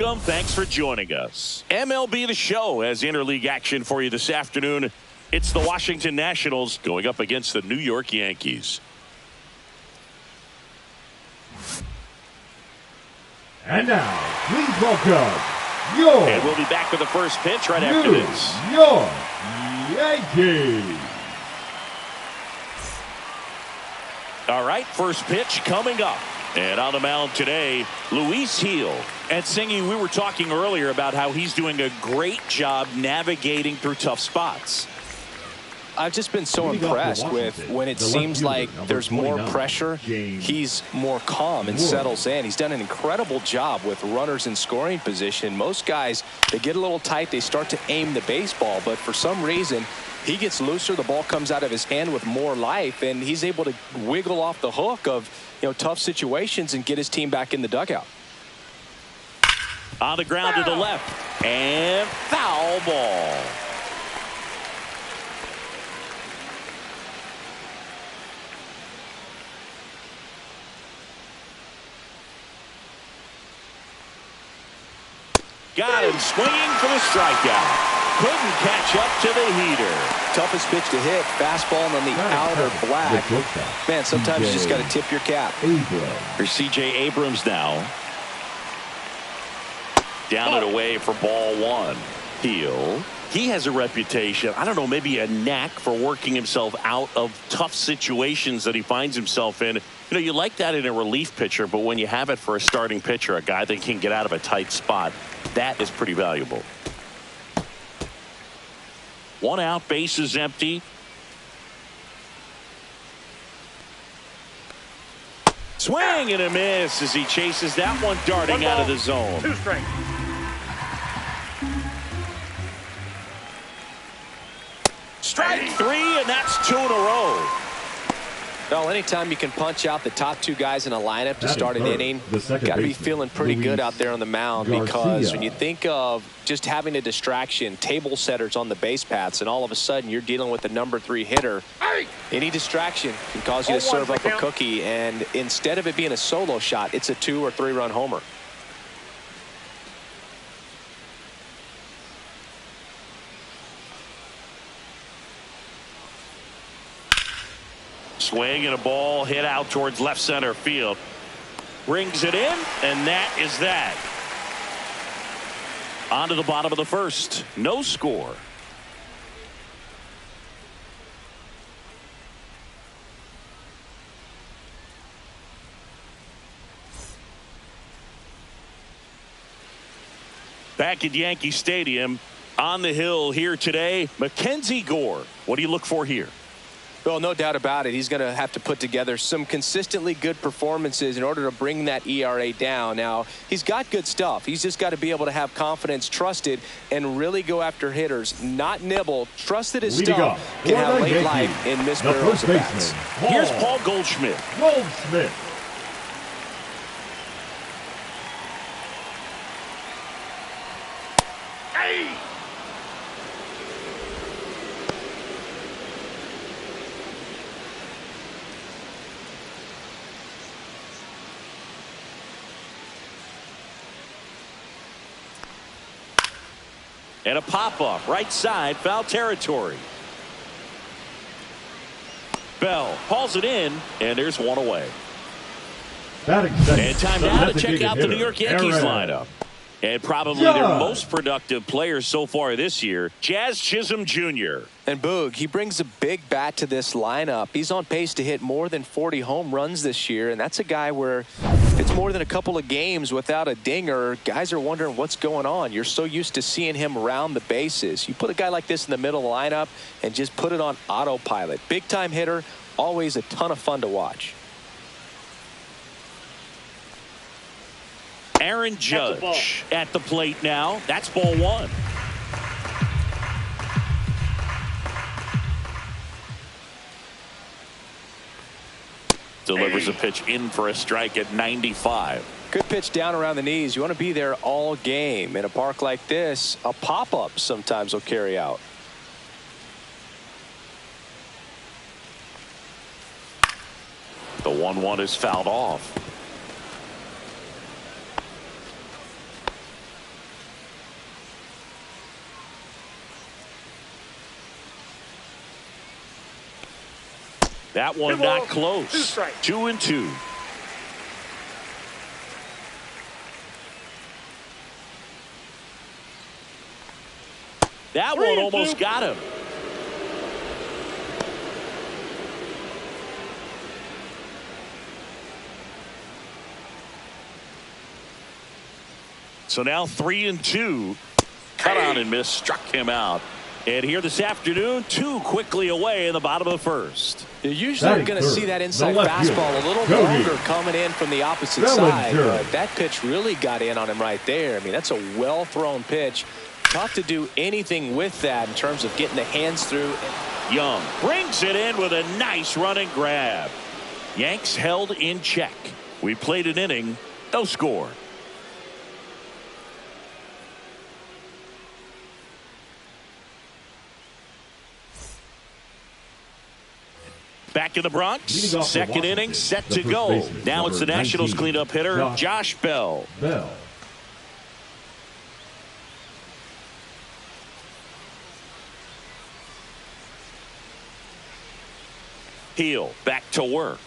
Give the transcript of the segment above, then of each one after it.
Thanks for joining us. MLB The Show has interleague action for you this afternoon. It's the Washington Nationals going up against the New York Yankees. And now, please welcome your And we'll be back with the first pitch right after this. New York Yankees. All right, first pitch coming up. And on the mound today, Luis Gil. And Singy, we were talking earlier about how he's doing a great job navigating through tough spots. I've just been so impressed with when it seems like there's more pressure, he's more calm and settles in. He's done an incredible job with runners in scoring position. Most guys, they get a little tight, they start to aim the baseball, but for some reason, he gets looser, the ball comes out of his hand with more life, and he's able to wiggle off the hook of tough situations and get his team back in the dugout. On the ground to the left, and foul ball. Got him swinging for the strikeout. Couldn't catch up to the heater. Toughest pitch to hit, fastball on the outer black. Man, sometimes you just got to tip your cap. Here's C.J. Abrams now. Down and away for ball one. Gil. He has a reputation, I don't know, maybe a knack for working himself out of tough situations that he finds himself in. You like that in a relief pitcher, but when you have it for a starting pitcher, a guy that can get out of a tight spot, that is pretty valuable. One out, bases empty. Swing and a miss as he chases that one darting out of the zone. 2 strikes. Strike 3, and that's 2 in a row. Well, anytime you can punch out the top 2 guys in a lineup to start an inning, got to be feeling pretty good out there on the mound, because when you think of just having a distraction, table setters on the base paths, and all of a sudden you're dealing with the number 3 hitter, any distraction can cause you to serve up a cookie, and instead of it being a solo shot, it's a 2 or 3 run homer. Swing and a ball hit out towards left center field. Rings it in, and that is that. On to the bottom of the first. No score. Back at Yankee Stadium, on the hill here today, Mackenzie Gore. What do you look for here? Well, no doubt about it. He's going to have to put together some consistently good performances in order to bring that ERA down. Now, he's got good stuff. He's just got to be able to have confidence, trust it, and really go after hitters, not nibble. Trust that his stuff can have late life in misbarrels of bats. Here's Paul Goldschmidt. And a pop-up, right side, foul territory. Bell hauls it in, and there's one away. And time now to check out the New York Yankees lineup. And probably their most productive player so far this year, Jazz Chisholm Jr. And Boog, he brings a big bat to this lineup. He's on pace to hit more than 40 home runs this year, and that's a guy where if it's more than a couple of games without a dinger, guys are wondering what's going on. You're so used to seeing him around the bases. You put a guy like this in the middle of the lineup and just put it on autopilot. Big-time hitter, always a ton of fun to watch. Aaron Judge at the plate now. That's ball one. Delivers a pitch in for a strike at 95. Good pitch down around the knees. You want to be there all game. In a park like this, a pop-up sometimes will carry out. The 1-1 is fouled off. That one not close. 2-2. That one almost got him. So now 3-2. Cut on and miss, struck him out. And here this afternoon, 2 quickly away in the bottom of the first. You're usually going to see that inside fastball a little longer coming in from the opposite side. But that pitch really got in on him right there. I mean, that's a well-thrown pitch. Tough to do anything with that in terms of getting the hands through. Young brings it in with a nice running grab. Yanks held in check. We played an inning, no score. Back in the Bronx, second inning set to go. Now it's the Nationals cleanup hitter, Josh Bell. Heel back to work.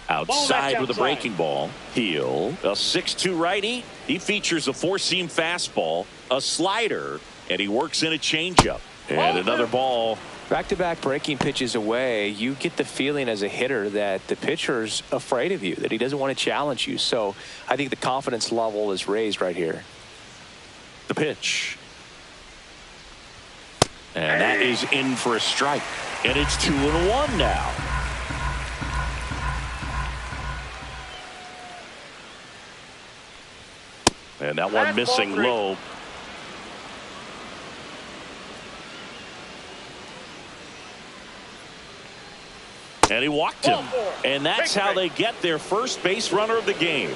Outside with a breaking ball. Heel, a 6'2" righty. He features a 4-seam fastball, a slider, and he works in a changeup. And another ball. Back-to-back breaking pitches away, you get the feeling as a hitter that the pitcher's afraid of you, that he doesn't want to challenge you. So I think the confidence level is raised right here. The pitch. And that is in for a strike. And it's 2-1 now. And that one missing low. And he walked him. And that's how they get their first base runner of the game.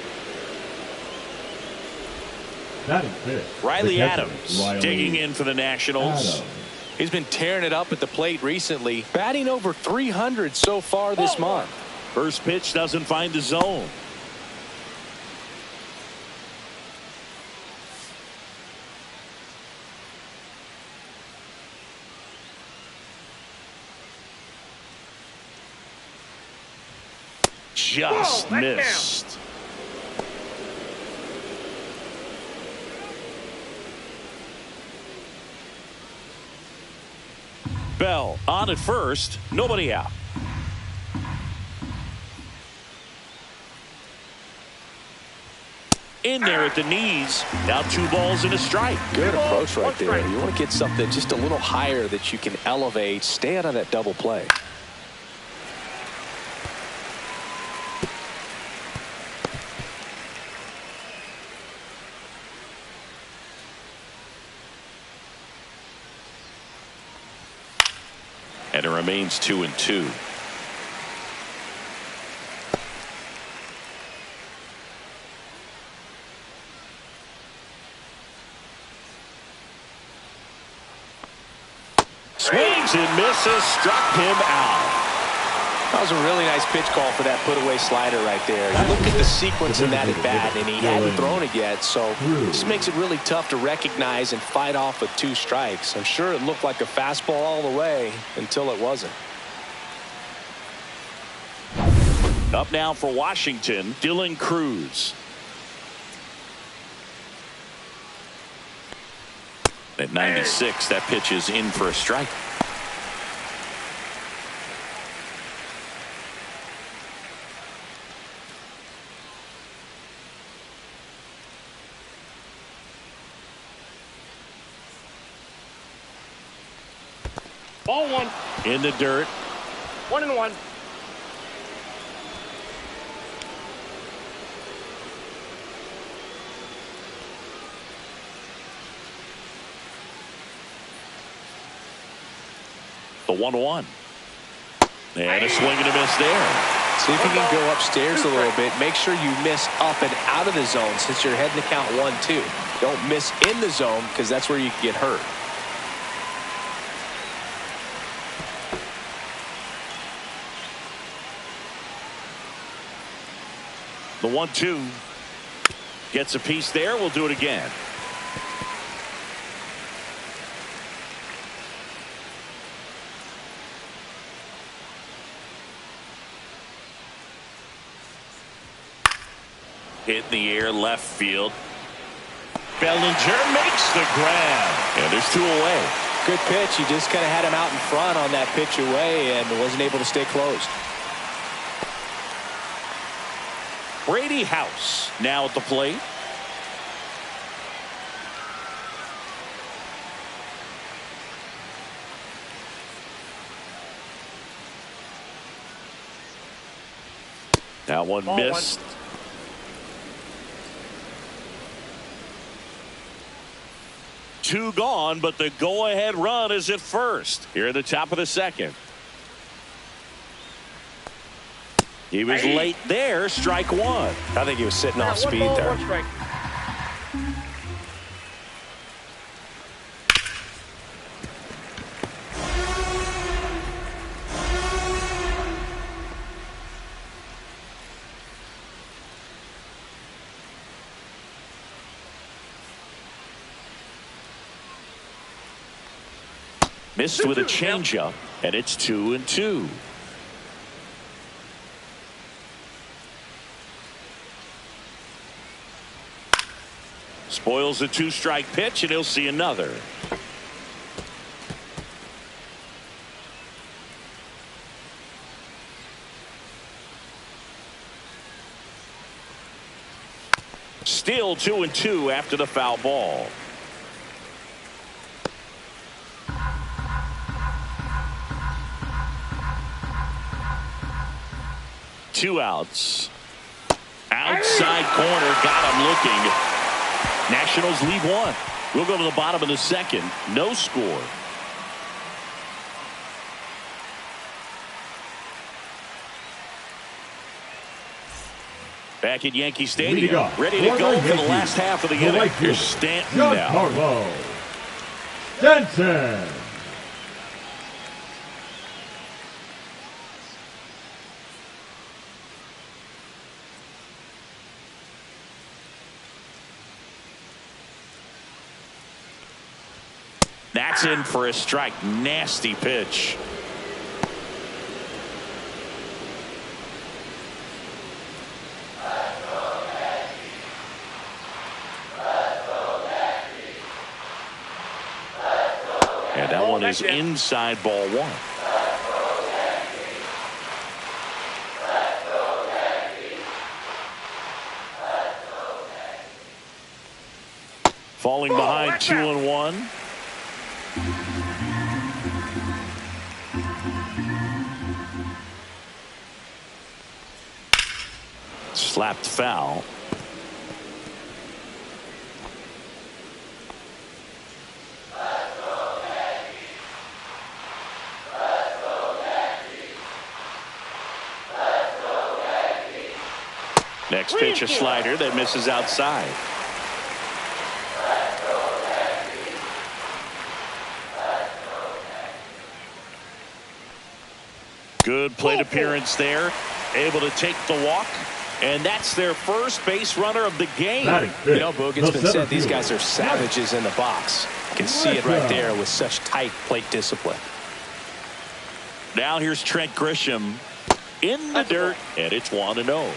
Riley Adams digging in for the Nationals. He's been tearing it up at the plate recently, batting over 300 so far this month. First pitch doesn't find the zone. Just missed. Bell on at first, nobody out. In there at the knees. Now 2 balls and a strike. Good approach right there. You want to get something just a little higher that you can elevate. Stay out of that double play. And it remains 2-2. Swings and misses, struck him out. That was a really nice pitch call for that put-away slider right there. You look at the sequence in that at bat, and he hadn't thrown it yet, so this makes it really tough to recognize and fight off with 2 strikes. I'm sure it looked like a fastball all the way until it wasn't. Up now for Washington, Dylan Cruz. At 96, that pitch is in for a strike. Ball 1. In the dirt. 1-1. The 1-1. And a swing and a miss there. See if you can go upstairs a little bit. Make sure you miss up and out of the zone since you're heading to count 1-2. Don't miss in the zone because that's where you can get hurt. The 1-2 gets a piece there. We'll do it again. Hit in the air left field. Bellinger makes the grab. And there's 2 away. Good pitch. He just kind of had him out in front on that pitch away and wasn't able to stay closed. Brady House now at the plate. That one missed. Two gone, but the go-ahead run is at first. Here at the top of the second. He was late there. Strike 1. I think he was sitting off speed there. 1 strike. Missed with a changeup, and it's 2-2. Spoils a 2-strike pitch, and he'll see another. Still 2-2 after the foul ball. Two outs. Outside corner, got him looking. Nationals lead 1. We'll go to the bottom of the second. No score. Back at Yankee Stadium, ready to go for the last half of the inning. Here's Stanton now. Giancarlo Stanton. That's in for a strike. Nasty pitch. And that one is inside ball 1. Falling behind 2-1. Slapped foul. Next pitch, a slider that misses outside. Good plate appearance there. Able to take the walk. And that's their first base runner of the game. You know, Boog, it's been said these guys are savages in the box. You can see it right there with such tight plate discipline. Now here's Trent Grisham in the dirt, and it's 1-0.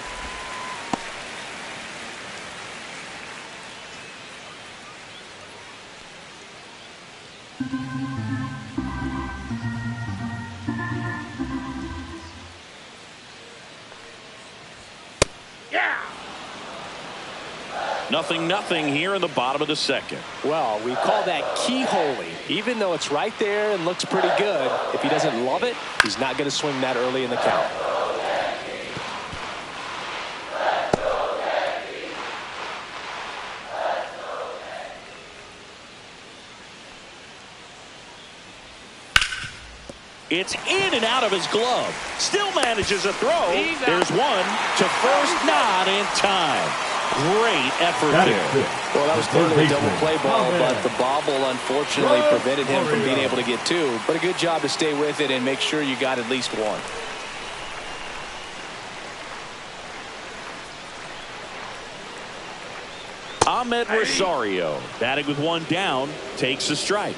Nothing here in the bottom of the second. Well, we call that keyholing. Even though it's right there and looks pretty good, if he doesn't love it, he's not going to swing that early in the count. It's in and out of his glove. Still manages a throw. There's one to first, not in time. Great effort there. Well, that was clearly a double play ball, but the bobble unfortunately prevented him from being able to get 2. But a good job to stay with it and make sure you got at least 1. Ahmed Rosario, batting with 1 down, takes a strike.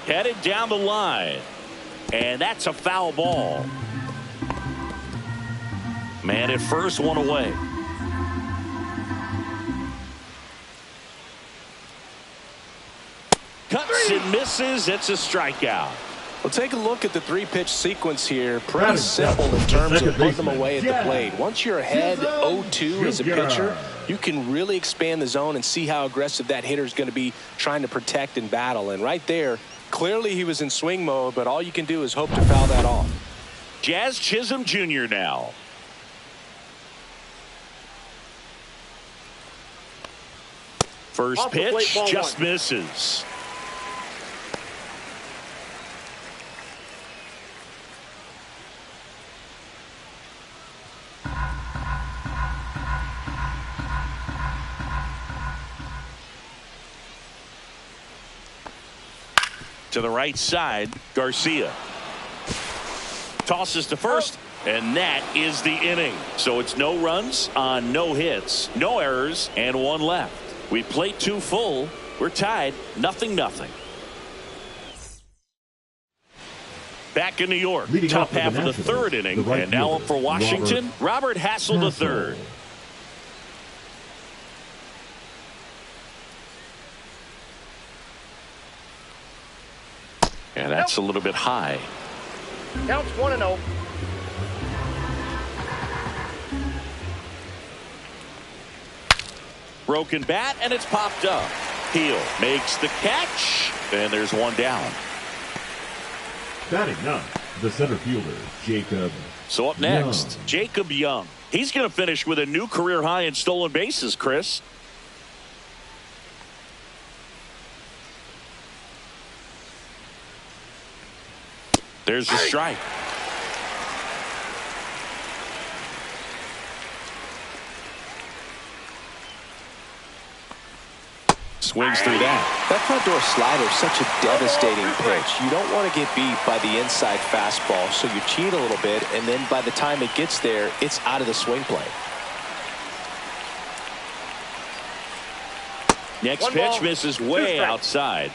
Headed down the line. And that's a foul ball. Man at first, one away. Cuts and misses. It's a strikeout. Well, take a look at the three-pitch sequence here. Pretty simple in terms of putting them away at the plate. Once you're ahead 0-2 as a pitcher, you can really expand the zone and see how aggressive that hitter is going to be trying to protect and battle. And right there, clearly he was in swing mode, but all you can do is hope to foul that off. Jazz Chisholm Jr. now. First pitch just misses. To the right side, Garcia tosses to first, and that is the inning. So it's no runs on no hits, no errors, and one left. We played 2 full. We're tied 0-0. Back in New York, top half of the third inning, and now up for Washington, Robert Hassel III. And that's a little bit high. Counts 1-0. Broken bat, and it's popped up. Heel makes the catch, and there's one down. Batting ninth, the center fielder, Jacob. So up next, Jacob Young. He's going to finish with a new career high in stolen bases, Chris. There's the strike. Swings through that. That front door slider is such a devastating pitch. You don't want to get beat by the inside fastball, so you cheat a little bit, and then by the time it gets there, it's out of the swing play. Next pitch misses way outside.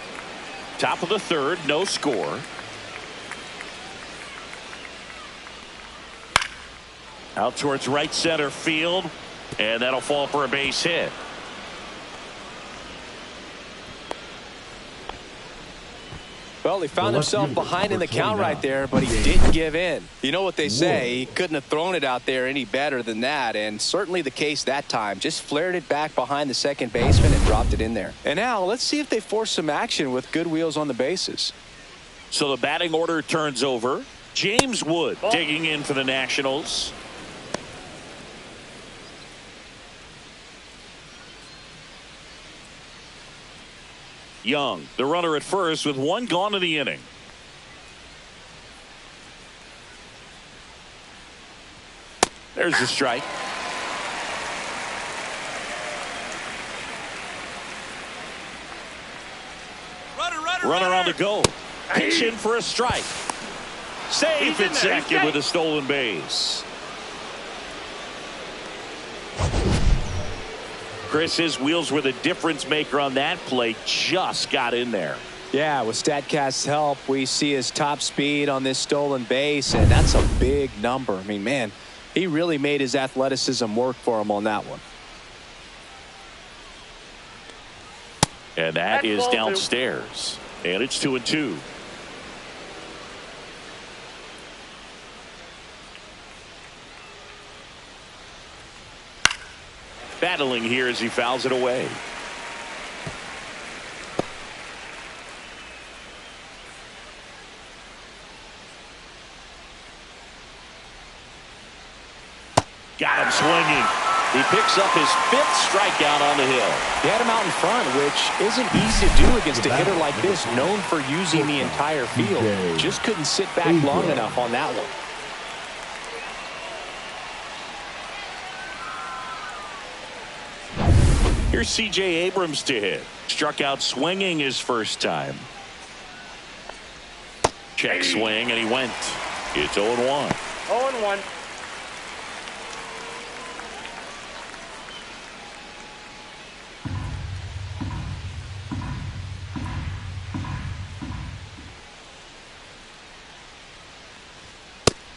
Top of the third, no score. Out towards right center field, and that'll fall for a base hit. Well, he found himself behind in the count right there, but he didn't give in. You know what they say, he couldn't have thrown it out there any better than that, and certainly the case that time. Just flared it back behind the second baseman and dropped it in there. And now let's see if they force some action with good wheels on the bases. So the batting order turns over. James Wood digging in for the Nationals. Young, the runner at first with one gone in the inning. There's the strike. Runner on the go. Pitch in for a strike. Safe at second with a stolen base. Chris, his wheels were the difference maker on that play. Just got in there. Yeah, with StatCast's help, we see his top speed on this stolen base, and that's a big number. I mean, man, he really made his athleticism work for him on that one. And that is downstairs. And it's 2-2. Battling here as he fouls it away. Got him swinging. He picks up his 5th strikeout on the hill. He had him out in front, which isn't easy to do against a hitter like this, known for using the entire field. Just couldn't sit back long enough on that one. Here's C.J. Abrams to hit. Struck out swinging his first time. Check swing, and he went. It's 0-1. 0-1.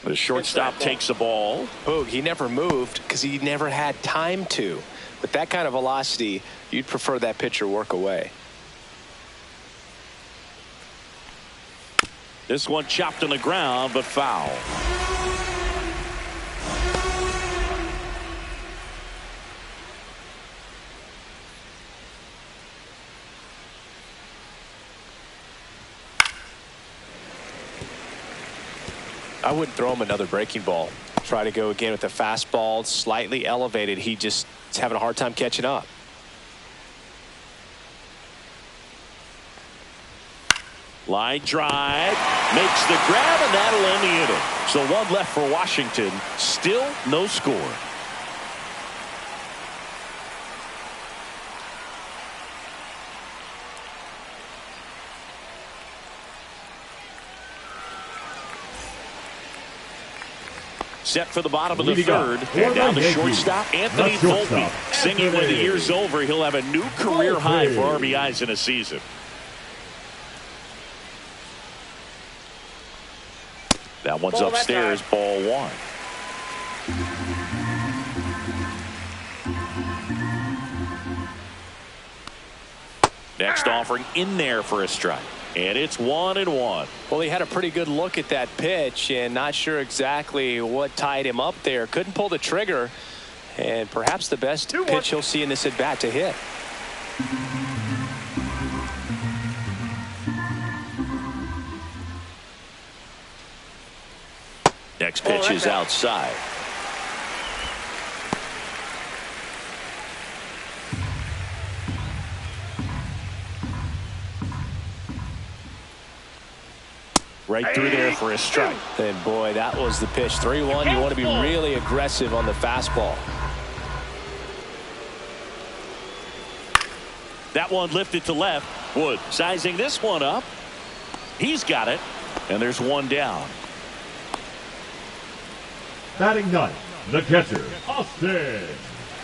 The shortstop takes the ball. Boog, he never moved because he never had time to. With that kind of velocity, you'd prefer that pitcher work away. This one chopped on the ground, but foul. I wouldn't throw him another breaking ball. Try to go again with the fastball, slightly elevated. He just is having a hard time catching up. Line drive, makes the grab, and that'll end the inning. So one left for Washington. Still no score. Set for the bottom of the third. And down the shortstop, Anthony Volpe. Singing when the year's over, he'll have a new career high for RBIs in a season. That one's upstairs, ball one. Next offering in there for a strike. And it's 1-1. Well, he had a pretty good look at that pitch and not sure exactly what tied him up there. Couldn't pull the trigger. And perhaps the best pitch he'll see in this at bat to hit. Next pitch is outside. Right through there for a strike. And boy, that was the pitch. 3-1. You want to be really aggressive on the fastball. That one lifted to left. Wood sizing this one up. He's got it. And there's one down. Batting ninth, the catcher,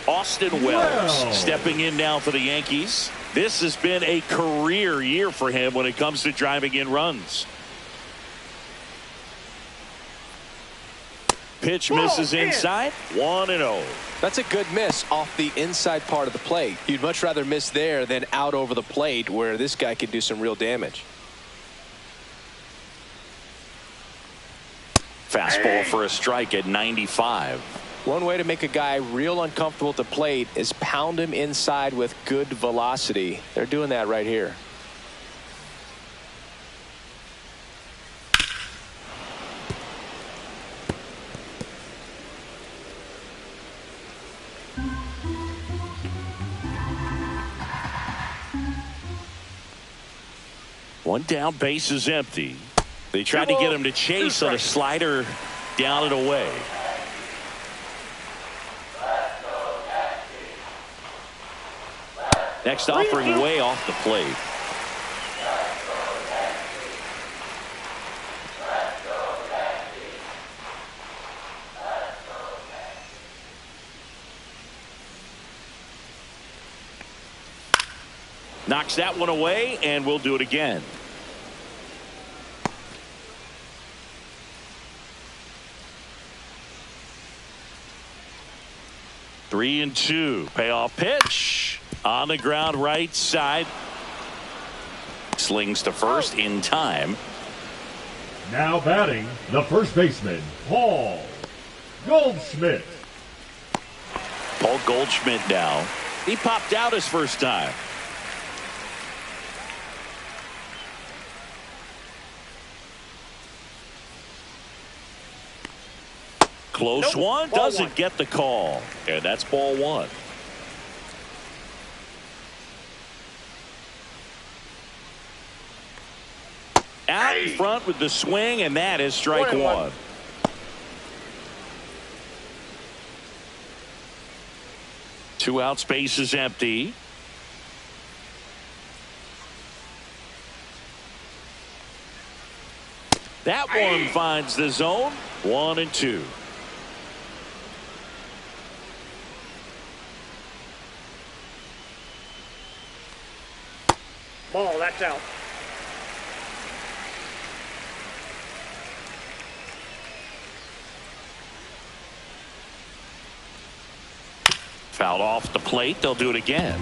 Austin Wells stepping in now for the Yankees. This has been a career year for him when it comes to driving in runs. Pitch misses inside. 1-0. That's a good miss off the inside part of the plate. You'd much rather miss there than out over the plate where this guy can do some real damage. Fastball for a strike at 95. One way to make a guy real uncomfortable at the plate is pound him inside with good velocity. They're doing that right here. One down, base is empty. They tried to get him to chase on a slider down and away. Next offering way off the plate. Knocks that one away, and we'll do it again. Three and two. Payoff pitch on the ground right side. Slings to first in time. Now batting, the first baseman, Paul Goldschmidt. Paul Goldschmidt now. He popped out his first time. Close one, doesn't get the call. And that's ball one. Out in front with the swing, and that is strike one. Two out, space is empty. That one finds the zone. 1-2. Ball, that's out. Fouled off the plate. They'll do it again.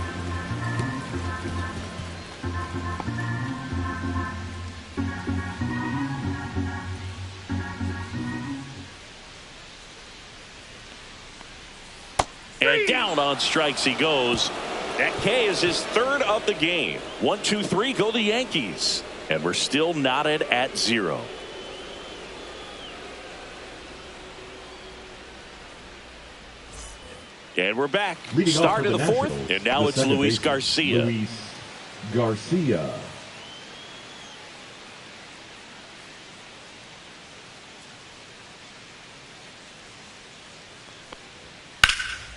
And down on strikes he goes. That K is his third of the game. 1, 2, 3 go the Yankees. And we're still knotted at 0. And we're back. Start of the fourth. And now it's Luis Garcia. Luis Garcia.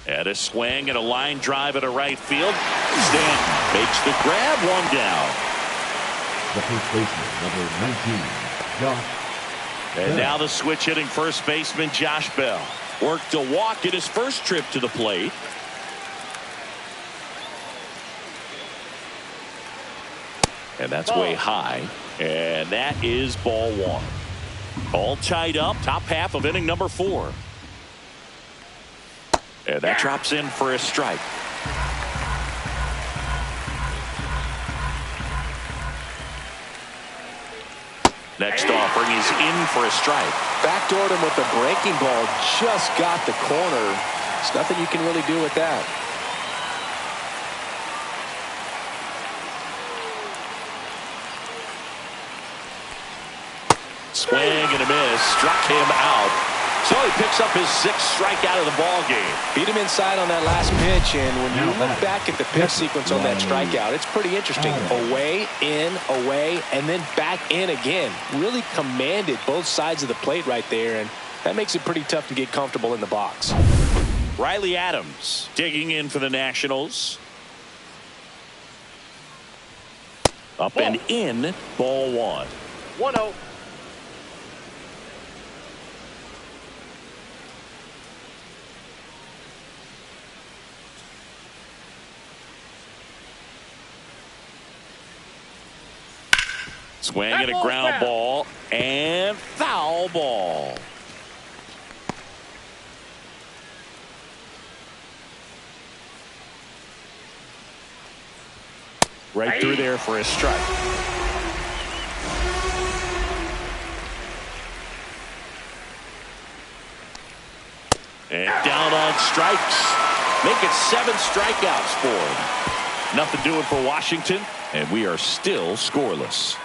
And a swing and a line drive at a right field. Stanton makes the grab, one down. The first baseman, number 19, Josh And Bell. now the switch hitting first baseman Josh Bell. Worked a walk in his first trip to the plate. And that's way high. And that is ball one. All tied up, top half of inning number 4. And that drops in for a strike. Next offering is in for a strike. Backdoored him with the breaking ball. Just got the corner. There's nothing you can really do with that. Swing and a miss. Struck him out. So he picks up his 6th strikeout of the ball game. Beat him inside on that last pitch, and when you look back at the pitch sequence on that strikeout, it's pretty interesting. Away, in, away, and then back in again. Really commanded both sides of the plate right there, and that makes it pretty tough to get comfortable in the box. Riley Adams digging in for the Nationals. Up and in, ball one. 1-0. Swing and a ground ball and foul ball. Right through there for a strike. And down on strikes. Make it 7 strikeouts for him. Nothing doing for Washington, and we are still scoreless.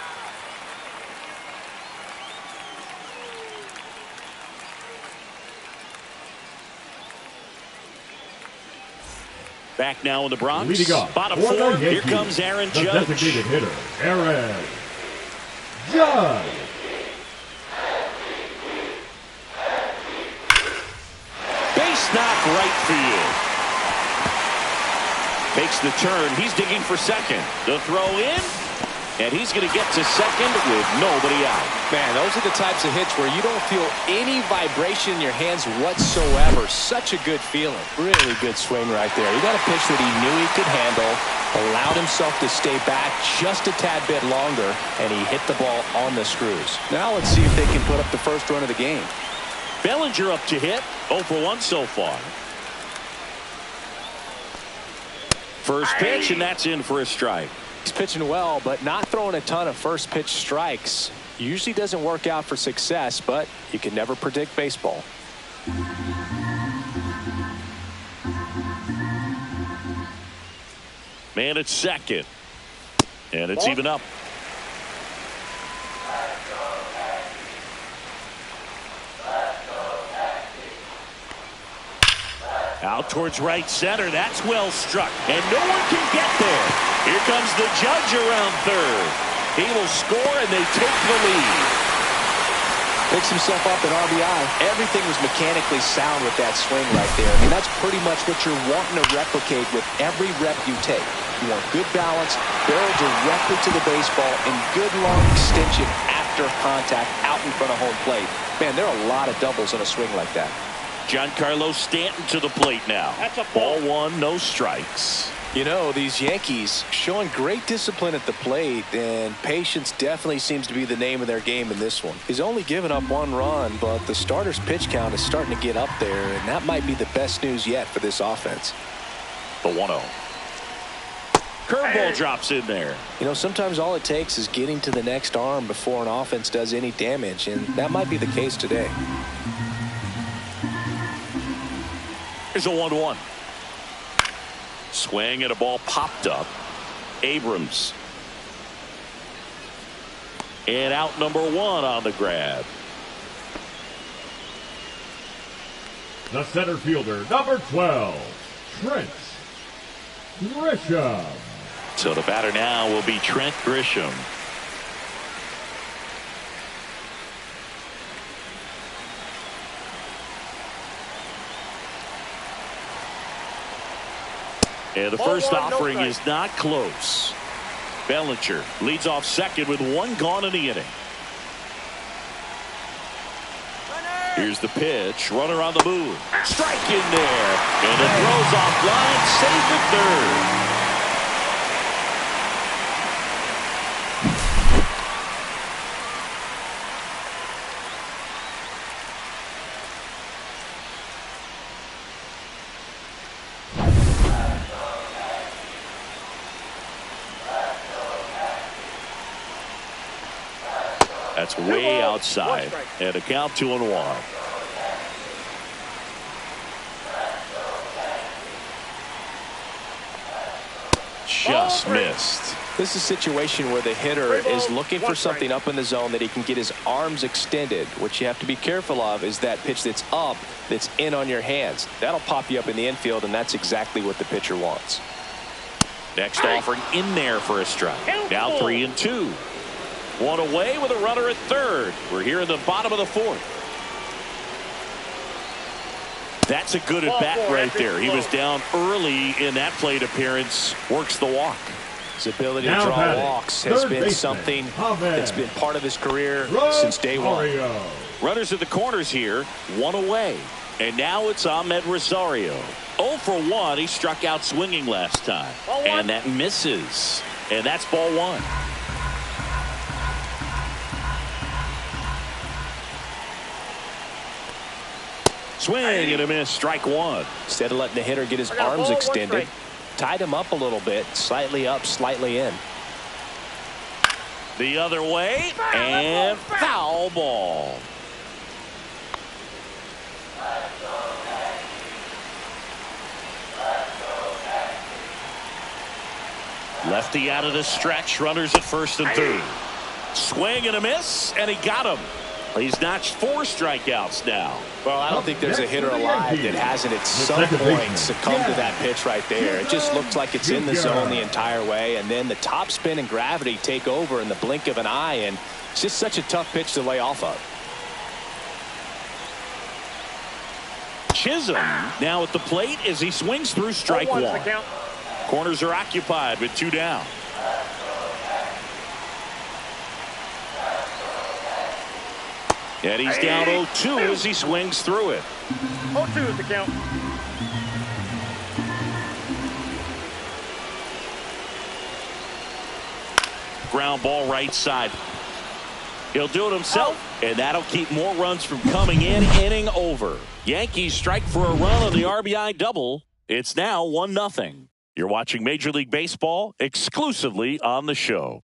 Back now in the Bronx. Leading off Bottom for the 4. Yankees, Here comes Aaron the Judge. designated hitter, Aaron Judge. Base knock right field. Makes the turn. He's digging for second. The throw in. And he's going to get to second with nobody out. Man, those are the types of hits where you don't feel any vibration in your hands whatsoever. Such a good feeling. Really good swing right there. He got a pitch that he knew he could handle, allowed himself to stay back just a tad bit longer, and he hit the ball on the screws. Now let's see if they can put up the first run of the game. Bellinger up to hit. 0 for 1 so far. First pitch, and that's in for a strike. He's pitching well, but not throwing a ton of first pitch strikes. Usually doesn't work out for success, but you can never predict baseball. Man at second. And it's even up. Out towards right center. That's well struck. And no one can get there. Here comes the Judge around third. He will score, and they take the lead. Picks himself up at RBI. Everything was mechanically sound with that swing right there. I mean, that's pretty much what you're wanting to replicate with every rep you take. You want good balance, barrel directly to the baseball, and good long extension after contact out in front of home plate. Man, there are a lot of doubles in a swing like that. Giancarlo Stanton to the plate now. That's a ball one, no strikes. You know, these Yankees showing great discipline at the plate, and patience definitely seems to be the name of their game in this one. He's only given up 1 run, but the starter's pitch count is starting to get up there, and that might be the best news yet for this offense. The 1-0. Curveball drops in there. You know, sometimes all it takes is getting to the next arm before an offense does any damage, and that might be the case today. Here's a 1-1. Swing and a ball popped up. Abrams. And out number 1 on the grab. The center fielder, number 12, Trent Grisham. So the batter now will be Trent Grisham. And the first offering is not close. Bellinger leads off second with 1 gone in the inning. Here's the pitch. Runner on the move. Strike in there. And it throws off line. Safe at third. That's way outside. And a count 2-1. Just missed. This is a situation where the hitter is looking for something up in the zone that he can get his arms extended. What you have to be careful of is that pitch that's up, that's in on your hands. That'll pop you up in the infield, and that's exactly what the pitcher wants. Next offering in there for a strike. Now 3-2. 1 away with a runner at third. We're here in the bottom of the 4th. That's a good at bat right there. He was down early in that plate appearance. Works the walk. His ability to draw walks has been something that's been part of his career since day 1. Runners at the corners here. 1 away. And now it's Ahmed Rosario. 0 for 1. He struck out swinging last time. And that misses. And that's ball 1. Swing and a miss. Strike 1. Instead of letting the hitter get his arms extended, tied him up a little bit, slightly up, slightly in. The other way, and foul ball. Lefty out of the stretch. Runners at first and third. Swing and a miss, and he got him. He's notched 4 strikeouts now. Well, I don't think there's a hitter alive that hasn't at some point succumbed to that pitch right there. It just looks like it's in the zone the entire way, and then the top spin and gravity take over in the blink of an eye, and it's just such a tough pitch to lay off of. Chisholm now at the plate as he swings through strike 1. Corners are occupied with 2 down. And he's down 0-2 as he swings through it. 0-2 is the count. Ground ball right side. He'll do it himself, and that'll keep more runs from coming in. Inning over. Yankees strike for a run on the RBI double. It's now 1-0. You're watching Major League Baseball exclusively on the show.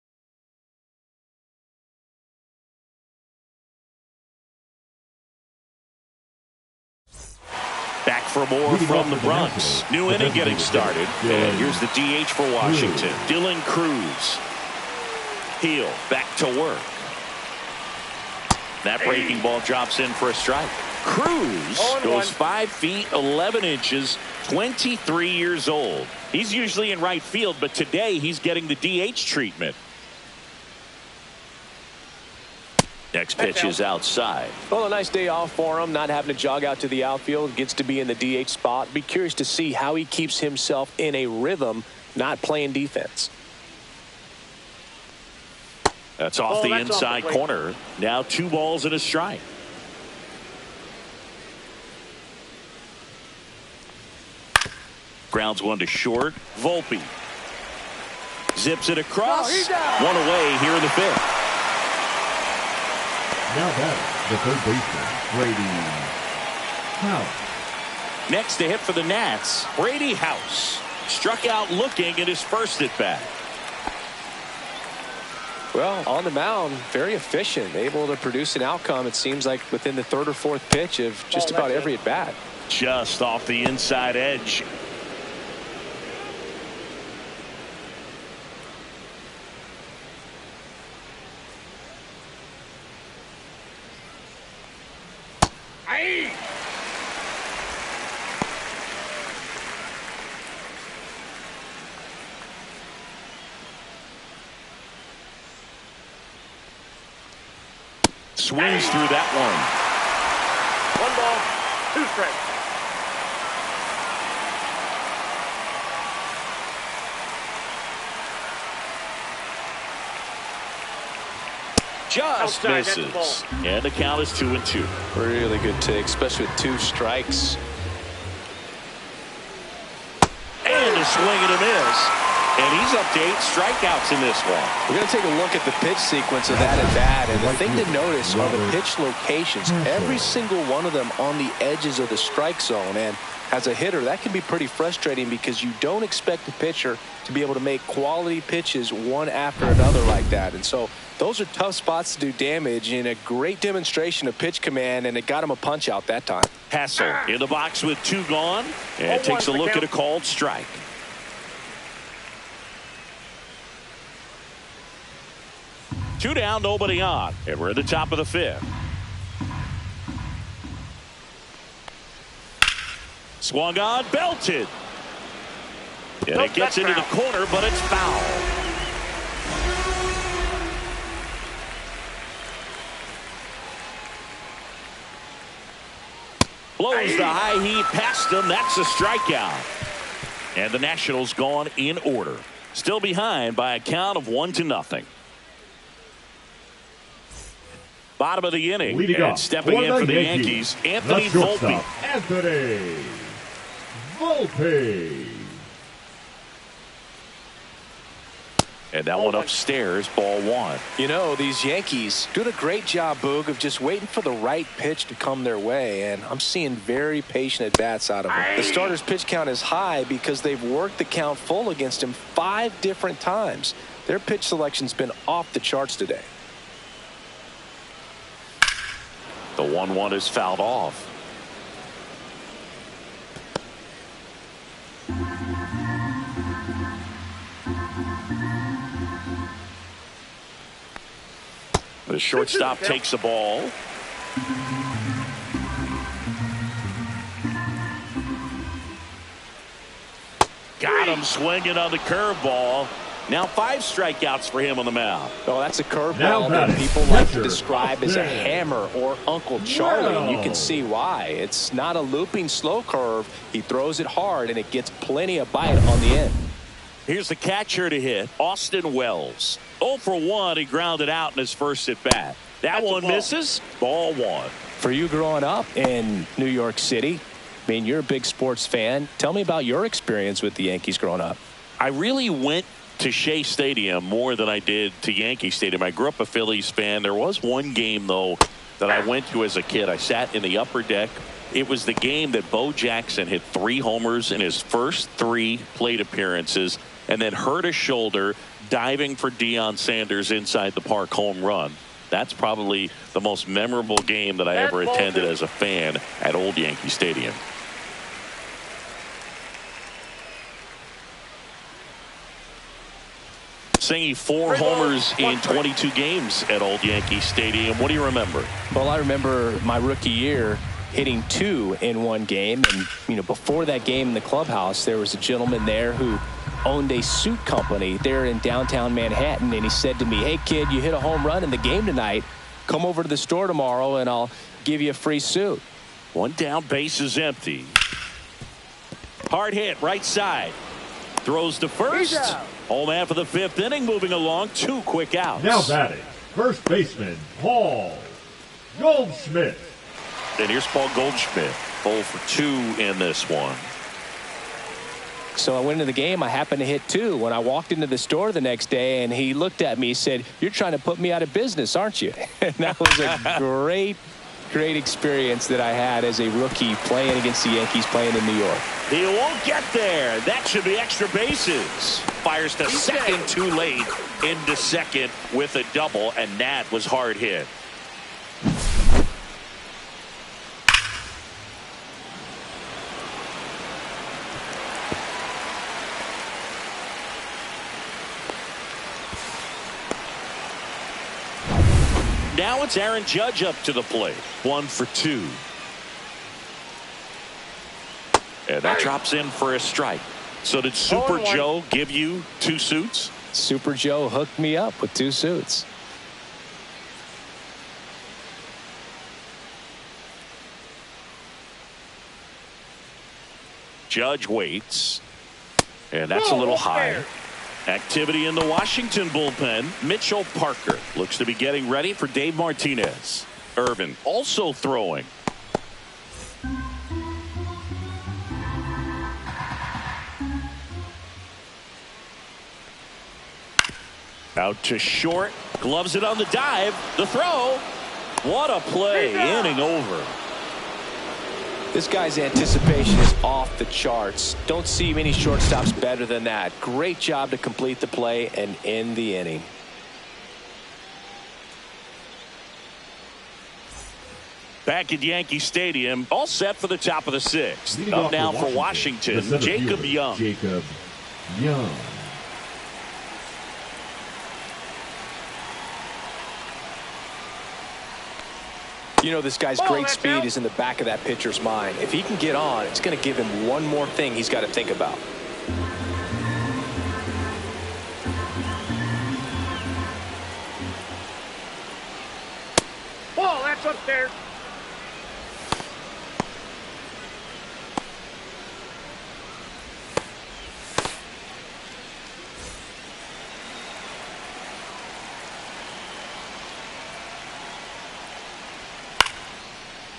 Back for more from the Bronx. New inning getting started. And here's the DH for Washington. Dylan Cruz. Heel back to work. That breaking ball drops in for a strike. Cruz goes 5 feet 11 inches, 23 years old. He's usually in right field, but today he's getting the DH treatment. Next pitch is outside. Well, a nice day off for him, not having to jog out to the outfield. Gets to be in the DH spot. Be curious to see how he keeps himself in a rhythm, not playing defense. That's off the inside corner. Now 2 balls and a strike. Grounds 1 to short. Volpe zips it across. 1 away here in the 5th. Now batter, the third baseman, Brady House. Next to hit for the Nats, Brady House. Struck out looking at his first at bat. Well, on the mound, very efficient, able to produce an outcome, it seems like, within the third or fourth pitch of just about every at bat. Just off the inside edge. Swings through that one. 1 ball, 2 strikes. Just misses. And the count is 2-2. Really good take, especially with 2 strikes. And a swing and a miss. And he's up to 8 strikeouts in this one. We're going to take a look at the pitch sequence of that at bat. And the thing to notice are the pitch locations. Every single one of them on the edges of the strike zone. And as a hitter, that can be pretty frustrating because you don't expect the pitcher to be able to make quality pitches one after another like that. And so those are tough spots to do damage, and a great demonstration of pitch command, and it got him a punch out that time. Hassel in the box with 2 gone, and takes a look at a called strike. Two down, nobody on, and we're at the top of the 5th. Swung on, belted. And it gets into the corner, but it's foul. Blows the high heat past him. That's a strikeout. And the Nationals gone in order. Still behind by a count of 1-0. Bottom of the inning. And stepping in for the Yankees, Anthony Volpe. Anthony Volpe. And that one upstairs, ball 1. You know, these Yankees doing a great job, Boog, of just waiting for the right pitch to come their way, and I'm seeing very patient at-bats out of them. The starter's pitch count is high because they've worked the count full against him 5 different times. Their pitch selection's been off the charts today. The 1-1 is fouled off. The shortstop takes the ball. Got him swinging on the curveball. Now 5 strikeouts for him on the mound. Oh, that's a curveball that people like to describe as a hammer or Uncle Charlie. And you can see why. It's not a looping slow curve. He throws it hard, and it gets plenty of bite on the end. Here's the catcher to hit, Austin Wells. 0 for 1, he grounded out in his first at bat. That one misses, ball 1. For you growing up in New York City, I mean, you're a big sports fan. Tell me about your experience with the Yankees growing up. I really went to Shea Stadium more than I did to Yankee Stadium. I grew up a Phillies fan. There was one game, though, that I went to as a kid. I sat in the upper deck. It was the game that Bo Jackson hit 3 homers in his first 3 plate appearances and then hurt his shoulder diving for Deion Sanders inside the park home run. That's probably the most memorable game that I ever attended as a fan at Old Yankee Stadium. Singing 4 homers in 22 games at Old Yankee Stadium. What do you remember? Well, I remember my rookie year hitting 2 in one game. And, you know, before that game in the clubhouse, there was a gentleman there who owned a suit company there in downtown Manhattan. And he said to me, "Hey, kid, you hit a home run in the game tonight. Come over to the store tomorrow and I'll give you a free suit." 1 down, base is empty. Hard hit, right side. Throws to first. Home half of the 5th inning, moving along. 2 quick outs. Now batting, first baseman Paul Goldschmidt. And here's Paul Goldschmidt, 0 for 2 in this one. So I went into the game. I happened to hit 2. When I walked into the store the next day, and he looked at me, he said, "You're trying to put me out of business, aren't you?" And that was a great experience that I had as a rookie playing against the Yankees, playing in New York. He won't get there. That should be extra bases. Fires to second too late. Into second with a double, and that was hard hit. Now it's Aaron Judge up to the plate. 1 for 2. And that drops in for a strike. So did Super Joe give you 2 suits? Super Joe hooked me up with 2 suits. Judge waits. And that's a little high. Activity in the Washington bullpen. Mitchell Parker looks to be getting ready for Dave Martinez. Irvin also throwing. Out to short. Gloves it on the dive. The throw. What a play. Inning over. This guy's anticipation is off the charts. Don't see many shortstops better than that. Great job to complete the play and end the inning. Back at Yankee Stadium, all set for the top of the 6th. Up now for Washington, Jacob Young. Jacob Young. You know, this guy's great speed is in the back of that pitcher's mind. If he can get on, it's going to give him one more thing he's got to think about. Ball, that's up there.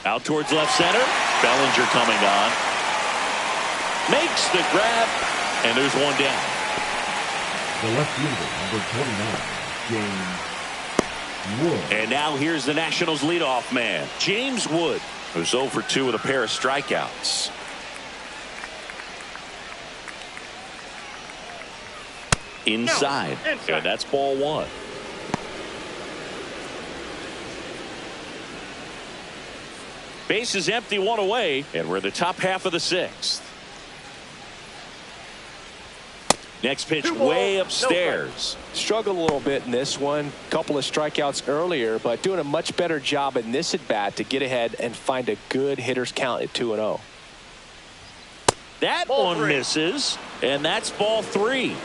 Out towards left center. Bellinger coming on. Makes the grab. And there's one down. The left fielder, number 29, James Wood. And now here's the Nationals leadoff man, James Wood, who's 0 for 2 with a pair of strikeouts. Inside. And that's ball 1. Base is empty, 1 away, and we're in the top half of the 6th. Next pitch way upstairs. Struggled a little bit in this one. Couple of strikeouts earlier, but doing a much better job in this at bat to get ahead and find a good hitter's count at 2-0. That one misses, and that's ball 3.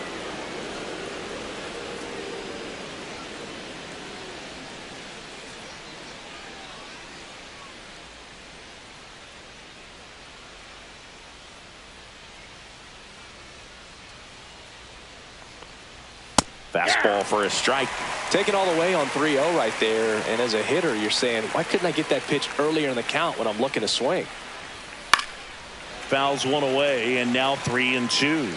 Fastball for a strike. Taking all the way on 3-0 right there. And as a hitter, you're saying, why couldn't I get that pitch earlier in the count when I'm looking to swing? Fouls 1 away, and now 3-2.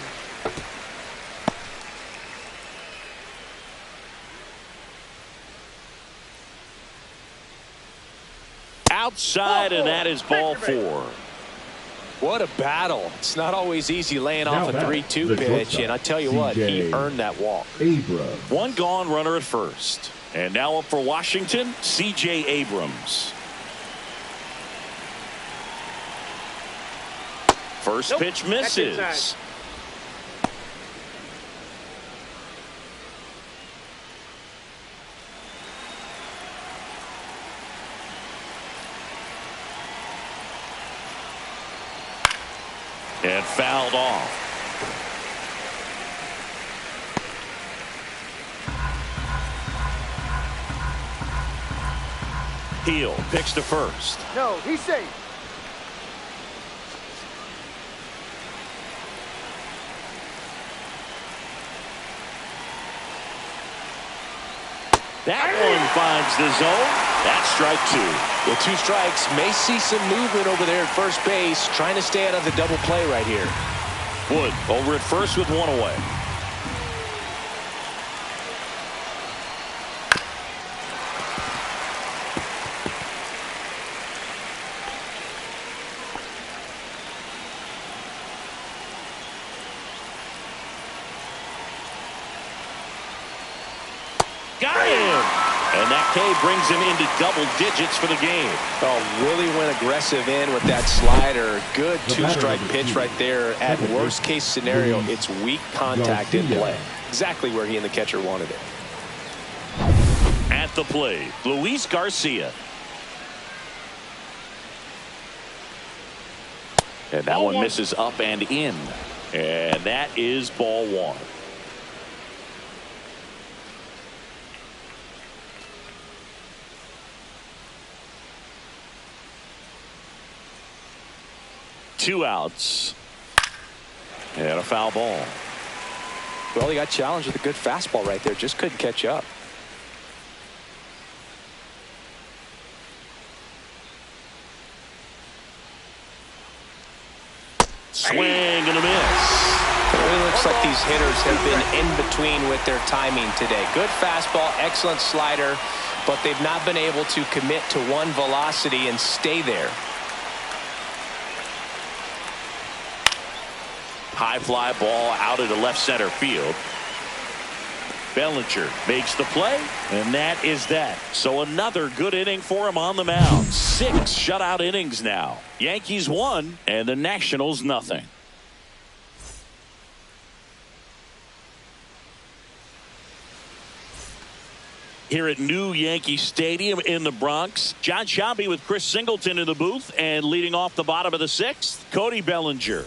Outside, and that is ball 4. What a battle. It's not always easy laying off a 3-2 pitch, and I tell you what, he earned that walk. Abrams. 1 gone, runner at first. And now up for Washington, C.J. Abrams. First pitch misses. And fouled off. Heel picks to first. No, he's safe. That one finds the zone. That's strike 2. With 2 strikes, may see some movement over there at first base, trying to stay out of the double play right here. Wood over at first with 1 away. got him. And that K brings him into double digits for the game. Oh, really went aggressive in with that slider. Good two-strike pitch right there. At worst-case scenario, it's weak contact in play. Exactly where he and the catcher wanted it. At the plate, Luis Garcia. And that one misses up and in. And that is ball one. Two outs. And a foul ball. Well, he got challenged with a good fastball right there. Just couldn't catch up. Swing and a miss. It really looks like these hitters have been in between with their timing today. Good fastball, excellent slider, but they've not been able to commit to one velocity and stay there. High fly ball out into left center field. Bellinger makes the play, and that is that. So another good inning for him on the mound. 6 shutout innings now. Yankees 1 and the Nationals nothing. Here at New Yankee Stadium in the Bronx, John Sciambi with Chris Singleton in the booth, and leading off the bottom of the 6th, Cody Bellinger.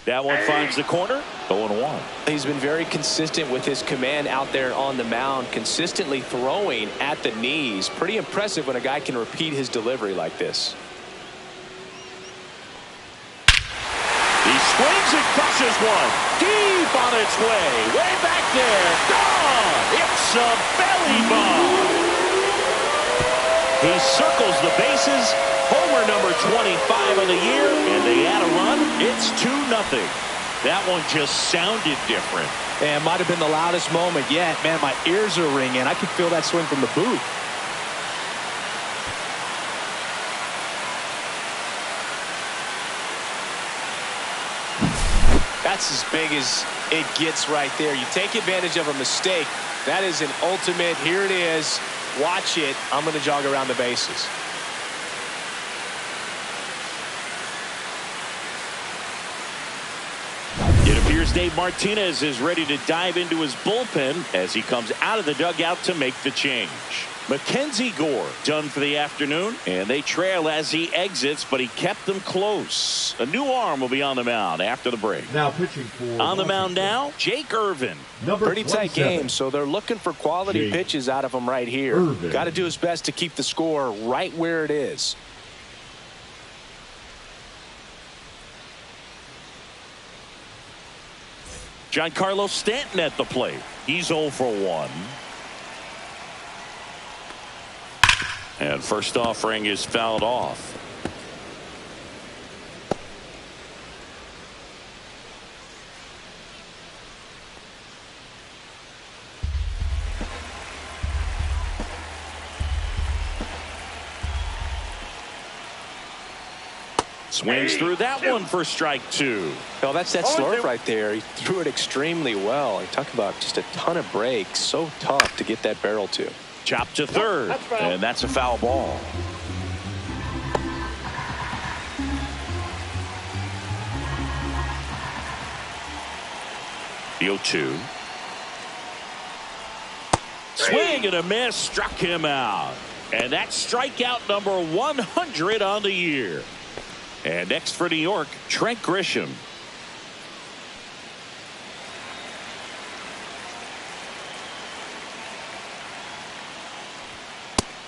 That one finds the corner. 0-1. He's been very consistent with his command out there on the mound, consistently throwing at the knees. Pretty impressive when a guy can repeat his delivery like this. He swings and crushes one. Deep on its way back there. Gone. It's a belly bomb. He circles the bases. Homer number 25 of the year, and they add a run. It's 2-0. That one just sounded different. And might have been the loudest moment yet. Man, my ears are ringing. I can feel that swing from the booth. That's as big as it gets right there. You take advantage of a mistake. That is an ultimate. Here it is. Watch it. I'm going to jog around the bases. It appears Dave Martinez is ready to dive into his bullpen as he comes out of the dugout to make the change. Mackenzie Gore done for the afternoon, and they trail as he exits, but he kept them close. A new arm will be on the mound after the break. Now pitching for on the mound now, Jake Irvin. Pretty tight game, so they're looking for quality pitches out of him right here. Got to do his best to keep the score right where it is. Giancarlo Stanton at the plate. He's 0 for 1. And first offering is fouled off. Swings through that one for strike 2. Well, that's that slurve right there. He threw it extremely well. You talk about just a ton of breaks. So tough to get that barrel to. Chop to third, and that's a foul ball. The 0-2. Swing and a miss, struck him out. And that's strikeout number 100 on the year. And next for New York, Trent Grisham.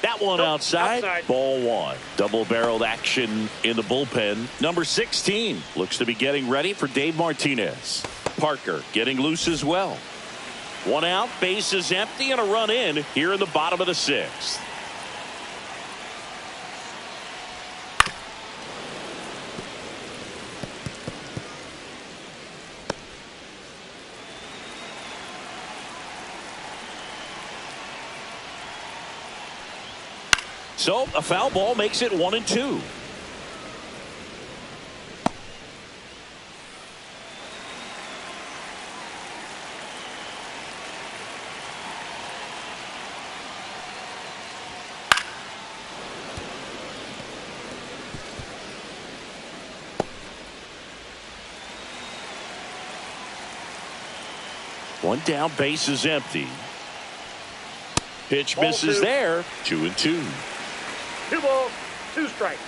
That one outside. Ball 1. Double-barreled action in the bullpen. Number 16 looks to be getting ready for Dave Martinez. Parker getting loose as well. 1 out, base is empty, and a run in here in the bottom of the 6th. So a foul ball makes it 1-2. One down, base is empty. Pitch misses there. 2-2. 2 balls, 2 strikes.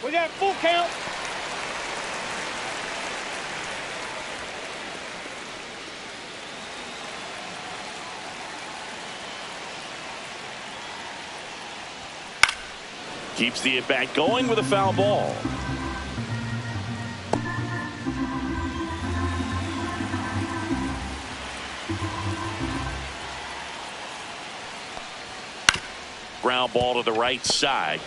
We got full count. Keeps the at-bat going with a foul ball. Ground ball to the right side.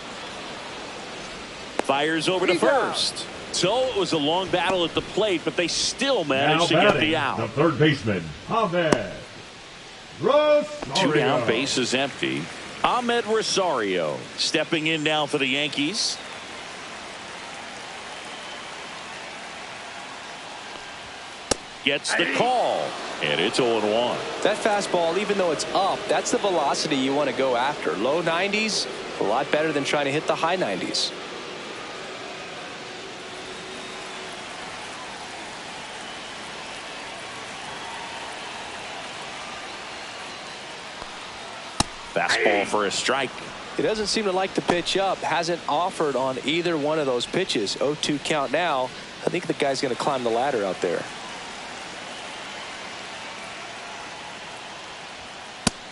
Fires over to first. So it was a long battle at the plate, but they still managed to get the out. The third baseman, Ahmed Rosario. 2 down, base is empty. Ahmed Rosario stepping in now for the Yankees. Gets the call, and it's 0-1. That fastball, even though it's up, that's the velocity you want to go after. Low 90s, a lot better than trying to hit the high 90s. Fastball for a strike. He doesn't seem to like the pitch up. Hasn't offered on either one of those pitches. 0-2 count now. I think the guy's going to climb the ladder out there.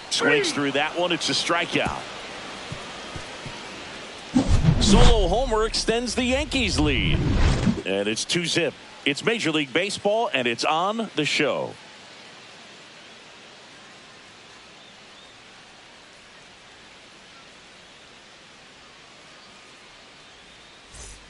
Swings through that one. It's a strikeout. Solo homer extends the Yankees lead. And it's 2-zip. It's Major League Baseball, and it's on the show.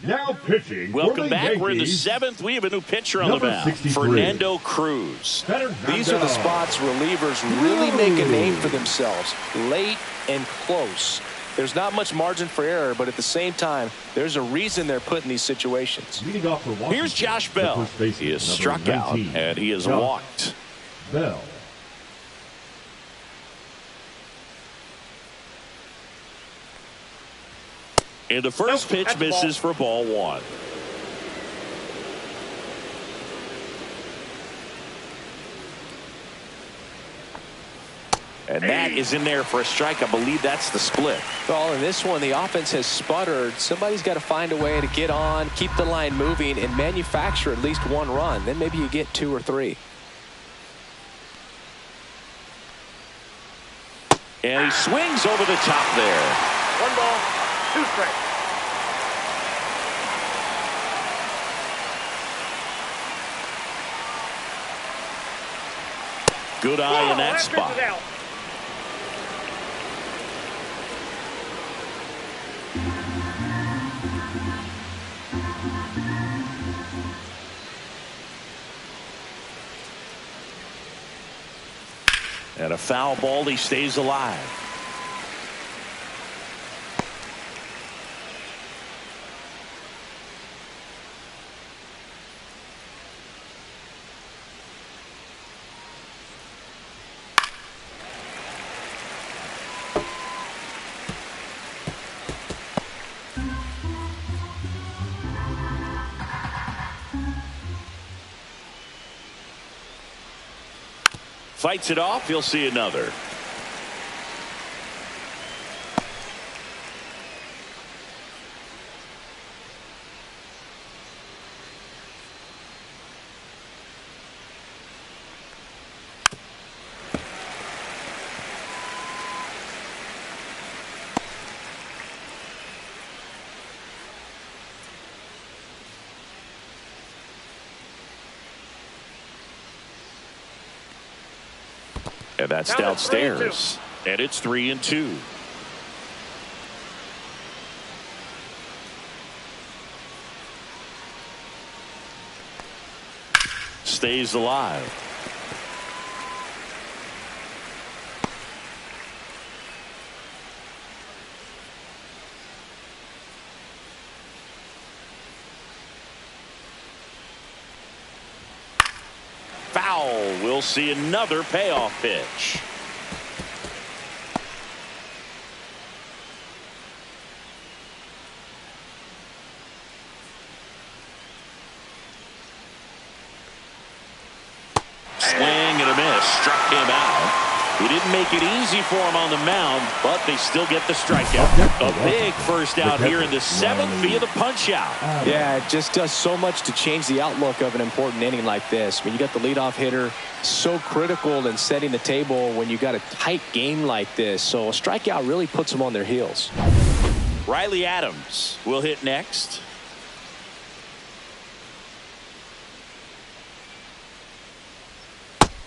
Now pitching. Welcome back. Yankees. We're in the 7th. We have a new pitcher on the mound. Fernando Cruz. These are the spots relievers really make a name for themselves. Late and close. There's not much margin for error, but at the same time, there's a reason they're put in these situations. Here's Josh Bell. He is struck out, and he is walked. Bell. And the first pitch misses for ball 1. And that is in there for a strike. I believe that's the split. Well, in this one, the offense has sputtered. Somebody's got to find a way to get on, keep the line moving, and manufacture at least 1 run. Then maybe you get 2 or 3. And he swings over the top there. 1 ball, 2 strikes. Good eye in that spot. And a foul ball. He stays alive. Fights it off. You'll see another. And that's Now downstairs. And it's 3-2. Stays alive. We'll see another payoff pitch. Swing and a miss. Struck him out. He didn't make it easy for him on the mound, but they still get the strikeout. A big first out here in the 7th via the punch out. Yeah, it just does so much to change the outlook of an important inning like this. I mean, you got the leadoff hitter, so critical in setting the table when you got a tight game like this. So a strikeout really puts them on their heels. Riley Adams will hit next.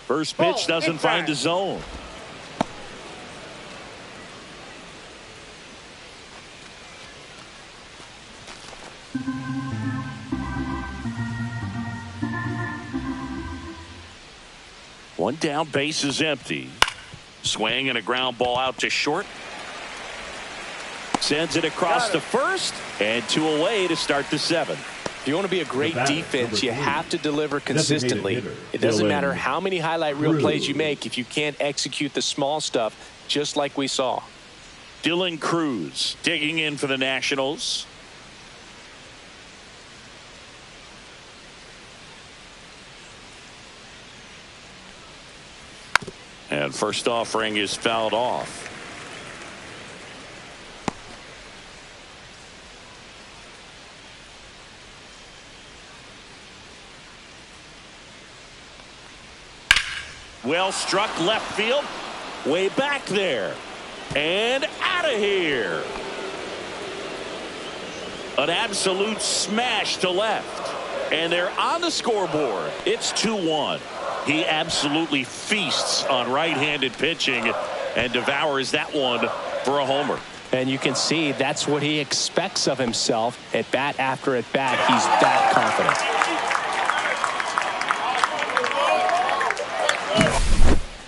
First pitch doesn't find the zone. One down, base is empty. Swing and a ground ball out to short. Sends it across to first and 2 away to start the 7th. If you want to be a great defense, you have to deliver consistently. It doesn't matter how many highlight reel plays you make if you can't execute the small stuff, just like we saw. Dylan Cruz digging in for the Nationals. And first offering is fouled off. Well struck left field. Way back there. And out of here. An absolute smash to left. And they're on the scoreboard. It's 2-1. He absolutely feasts on right-handed pitching and devours that one for a homer. And you can see that's what he expects of himself at bat after at bat. He's that confident.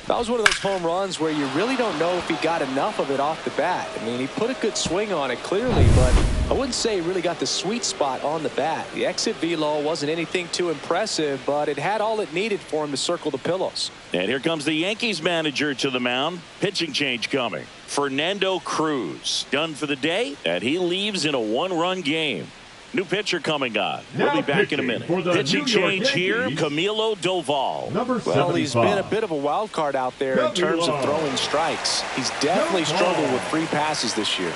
That was one of those home runs where you really don't know if he got enough of it off the bat. I mean, he put a good swing on it clearly, but I wouldn't say he really got the sweet spot on the bat. The exit velo wasn't anything too impressive, but it had all it needed for him to circle the pillows. And here comes the Yankees manager to the mound. Pitching change coming. Fernando Cruz done for the day, and he leaves in a 1-run game. New pitcher coming on. We'll be back in a minute. Pitching change here, Camilo Doval. Well, he's been a bit of a wild card out there in terms of throwing strikes. He's definitely struggled with free passes this year.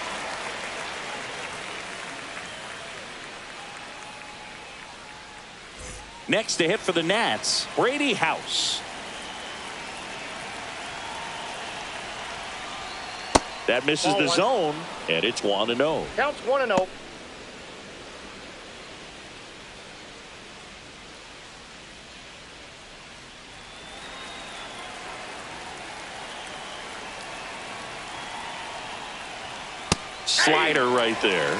Next to hit for the Nats, Brady House. That misses the zone, and it's 1-0. Counts 1-0. Slider right there.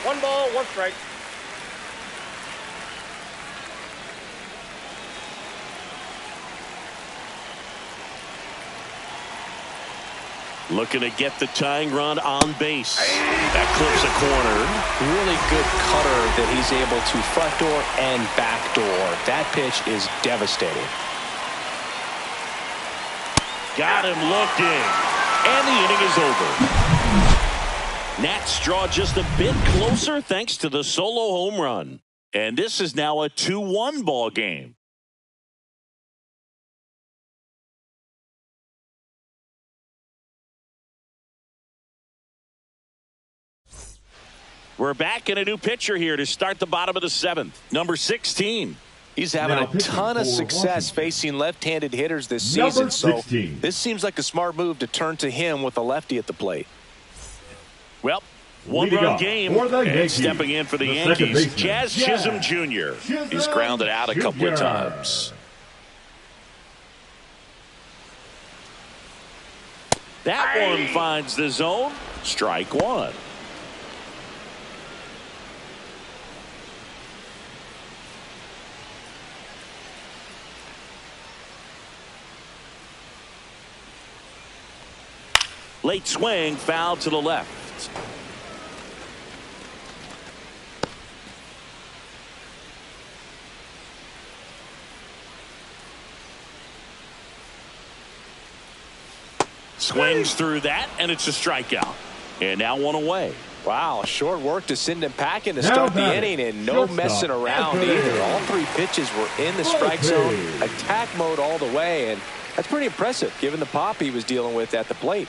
1 ball, 1 strike. Looking to get the tying run on base. That clips a corner. Really good cutter that he's able to front door and back door. That pitch is devastating. Got him looking. And the inning is over. Nats draw just a bit closer thanks to the solo home run. And this is now a 2-1 ball game. We're back in a new pitcher here to start the bottom of the 7th. Number 16. He's having a ton of success facing left-handed hitters this season, so this seems like a smart move to turn to him with a lefty at the plate. Well, 1-run game, and stepping in for the Yankees, Jazz Chisholm Jr. He's grounded out a couple of times. That one finds the zone. Strike 1. Late swing, foul to the left. Swings through that, and it's a strikeout. And now one away. Wow, short work to send him packing to start the inning, and no messing around either. All three pitches were in the strike zone, attack mode all the way, and that's pretty impressive given the pop he was dealing with at the plate.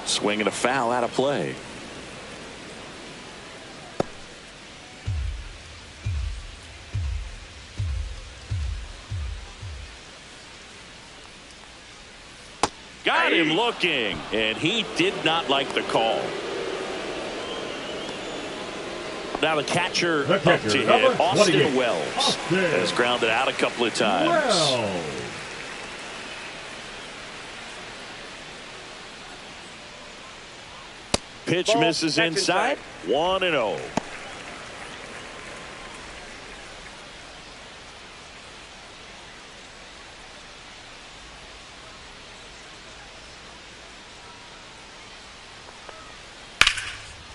Swinging a foul out of play. Got him looking, and he did not like the call. Now the catcher up to hit, Austin Wells, has grounded out a couple of times. Pitch misses inside. 1-0.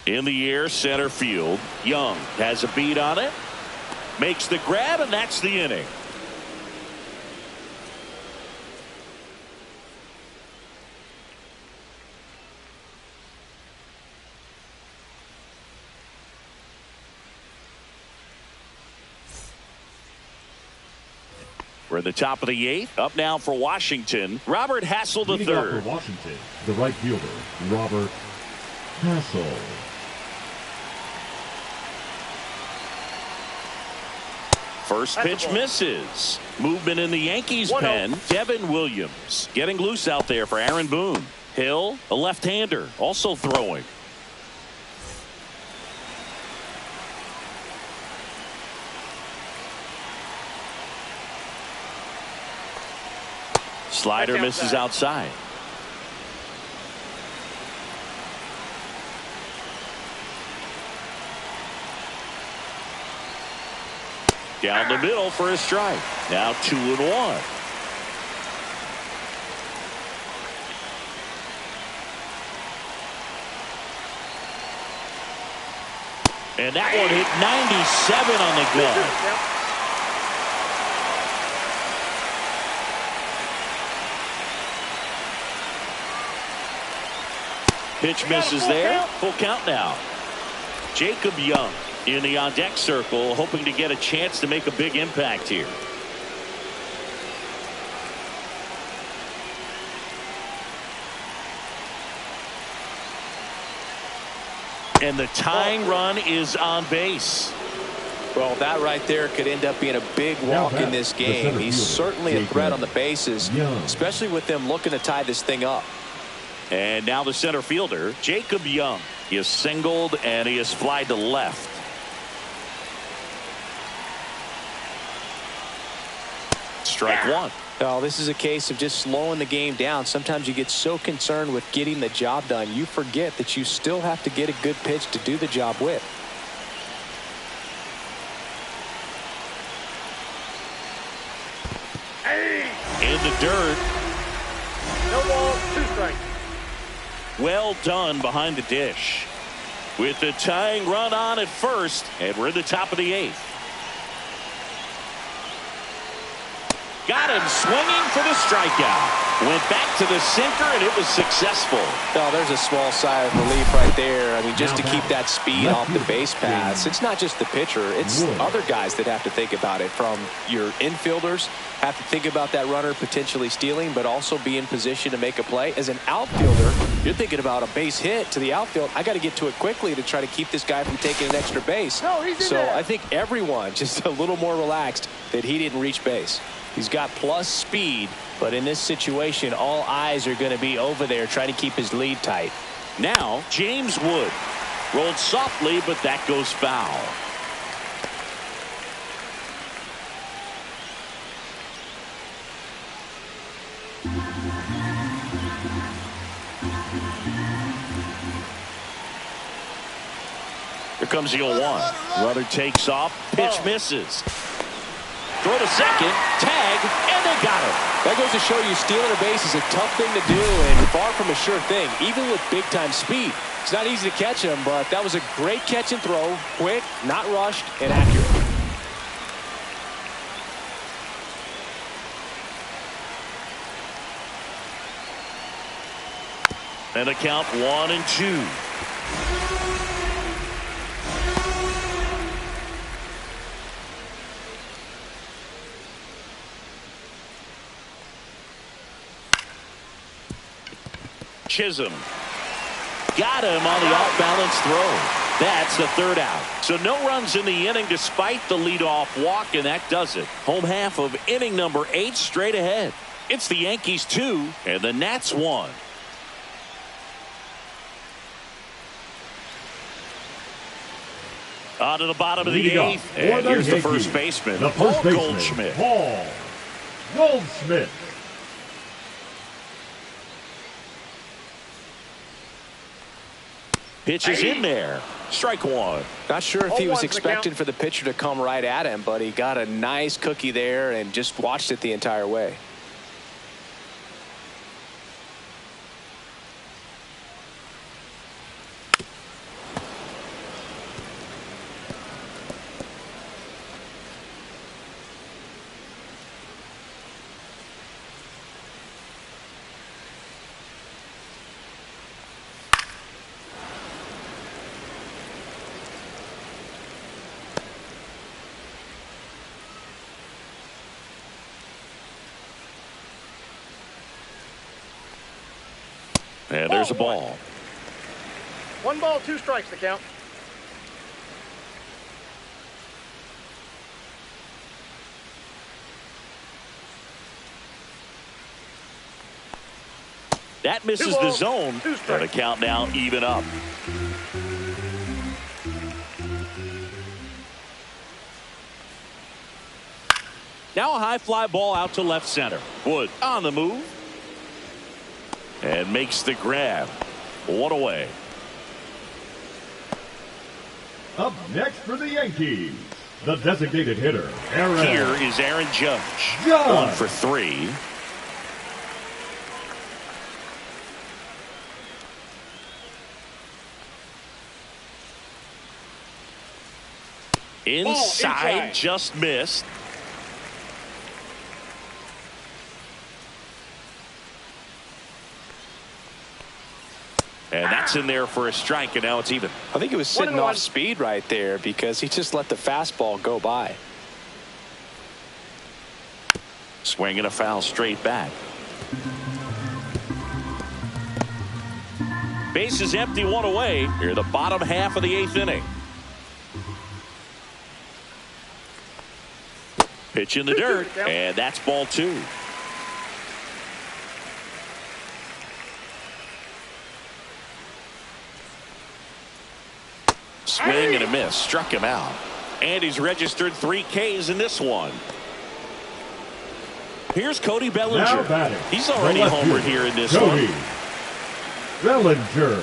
In the air, center field. Young has a beat on it. Makes the grab, and that's the inning. We're at the top of the 8th. Up now for Washington, Robert Hassel III. For Washington, the right fielder, Robert Hassel. First pitch misses. Movement in the Yankees pen. Devin Williams getting loose out there for Aaron Boone. Hill, a left-hander, also throwing. Slider misses outside. Down the middle for a strike. Now 2-1. And that one hit 97 on the gun. Pitch misses there. Full count now. Jacob Young in the on-deck circle, hoping to get a chance to make a big impact here. And the tying run is on base. Well, that right there could end up being a big walk in this game. He's certainly a threat on the bases, especially with them looking to tie this thing up. And now the center fielder, Jacob Young. He is singled and he is flied to left. Strike one. Oh, this is a case of just slowing the game down. Sometimes you get so concerned with getting the job done, you forget that you still have to get a good pitch to do the job with. In the dirt. No ball, 2 strikes. Well done behind the dish. With the tying run on at first, and we're in the top of the 8th. Got him swinging for the strikeout. Went back to the sinker, and it was successful. Oh, there's a small sigh of relief right there. I mean, just to keep that speed off the base paths. It's not just the pitcher. It's other guys that have to think about it. From your infielders, have to think about that runner potentially stealing, but also be in position to make a play. As an outfielder, you're thinking about a base hit to the outfield. I got to get to it quickly to try to keep this guy from taking an extra base. So I think everyone just a little more relaxed that he didn't reach base. He's got plus speed, but in this situation, all eyes are going to be over there trying to keep his lead tight. Now, James Wood rolled softly, but that goes foul. Here comes the 0-1. Runner takes off. Pitch misses. Throw to second, tag, and they got him. That goes to show you stealing a base is a tough thing to do and far from a sure thing, even with big-time speed. It's not easy to catch him, but that was a great catch and throw. Quick, not rushed, and accurate. And a count 1-2. Chisholm got him on the off-balance throw. That's the third out. So no runs in the inning despite the leadoff walk, and that does it. Home half of inning number 8 straight ahead. It's the Yankees 2 and the Nats 1. On to the bottom of the 8th, and here's the first baseman, Paul Goldschmidt. Paul Goldschmidt. Pitch is in there. Strike one. Not sure if he was expecting for the pitcher to come right at him, but he got a nice cookie there and just watched it the entire way. And there's a ball. 1 ball, 2 strikes, the count. That misses the zone. And the count now even up. Now a high fly ball out to left center. Wood on the move. And makes the grab. 1 away. Up next for the Yankees, the designated hitter, Aaron. Here is Aaron Judge. 1 for 3. Inside, just missed. And that's in there for a strike, and now it's even. I think he was sitting off speed right there because he just let the fastball go by. Swinging a foul straight back. Base is empty, 1 away. Here, the bottom half of the 8th inning. Pitch in the dirt, and that's ball 2. Swing and a miss. Struck him out. And he's registered 3 Ks in this one. Here's Cody Bellinger. He's already homered here in this one. Bellinger.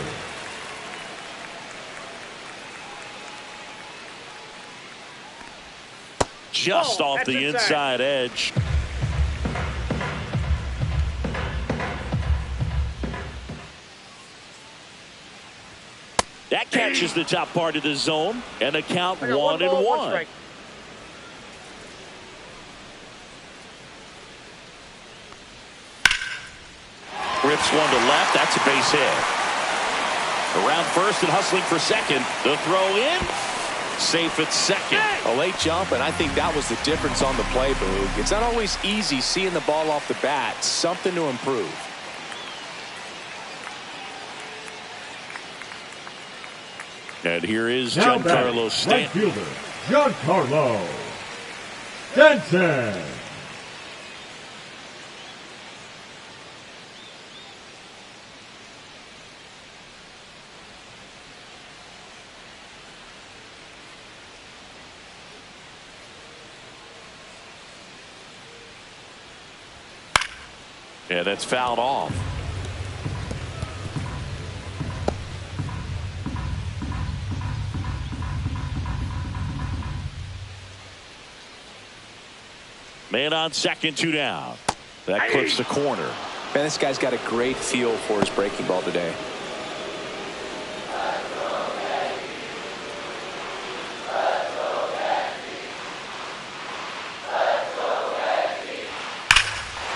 Just off the inside edge. That catches the top part of the zone, and the count 1-1. Rips one to left. That's a base hit. Around first and hustling for second. The throw in. Safe at second. A late jump, and I think that was the difference on the play, Boog. It's not always easy seeing the ball off the bat. Something to improve. And here is Giancarlo Stanton. Right fielder, Giancarlo Stanton. Yeah, that's fouled off. And on 2nd, 2 down. That clips the corner. Man, this guy's got a great feel for his breaking ball today.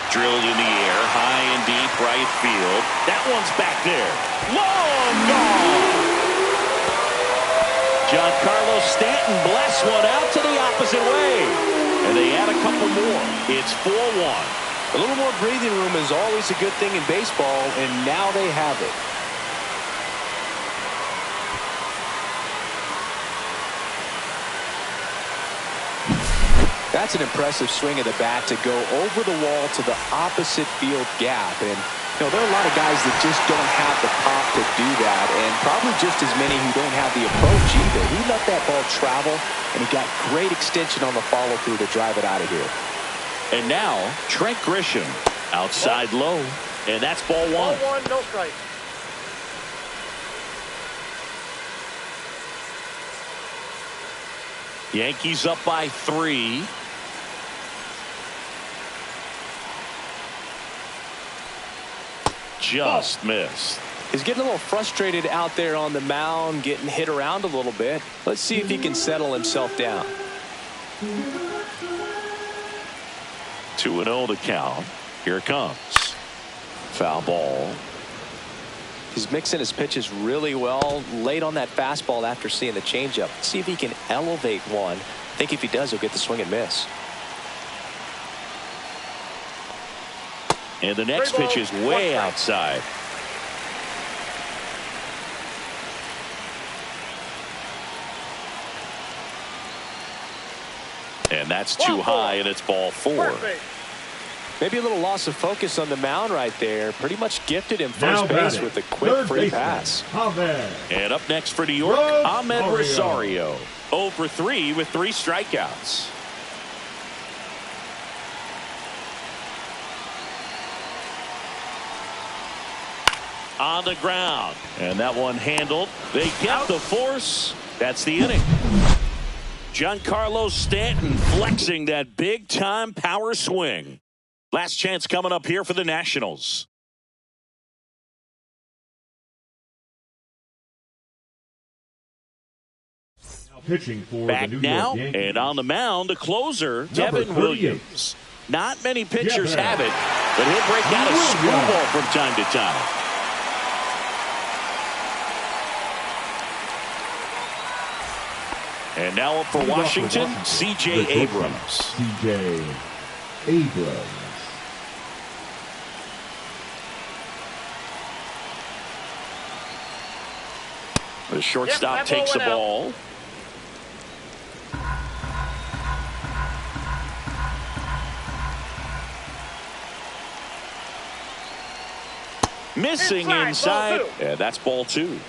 Drilled in the air, high and deep right field. That one's back there. Long gone. Giancarlo Stanton blasts one out to the opposite way. And they add a couple more. It's 4-1. A little more breathing room is always a good thing in baseball, and now they have it. That's an impressive swing of the bat to go over the wall to the opposite field gap. And, you know, there are a lot of guys that just don't have the pop to do that, and probably just as many who don't have the approach either. He let that ball travel, and he got great extension on the follow-through to drive it out of here. And now, Trent Grisham outside low, and that's ball 1. Ball 1, no strike. Yankees up by 3. Just missed. He's getting a little frustrated out there on the mound, getting hit around a little bit. Let's see if he can settle himself down. 2-0 to count. Here it comes. Foul ball. He's mixing his pitches really well. Late on that fastball after seeing the changeup. Let's see if he can elevate one. I think if he does, he'll get the swing and miss. And the next pitch is way outside. And that's too high, and it's ball 4. Maybe a little loss of focus on the mound right there. Pretty much gifted him first base with a quick free pass. And up next for New York, Ahmed Rosario. 0 for 3 with 3 strikeouts. On the ground. And that one handled. They get the force. That's the inning. Giancarlo Stanton flexing that big-time power swing. Last chance coming up here for the Nationals. Pitching for back the New now, York Yankees. And on the mound, the closer, Devin Williams. Not many pitchers have it, but he'll break out a screwball from time to time. And now up for Washington, C.J. Abrams. C.J. Abrams. The shortstop takes the ball. Missing inside. Yeah, that's ball 2.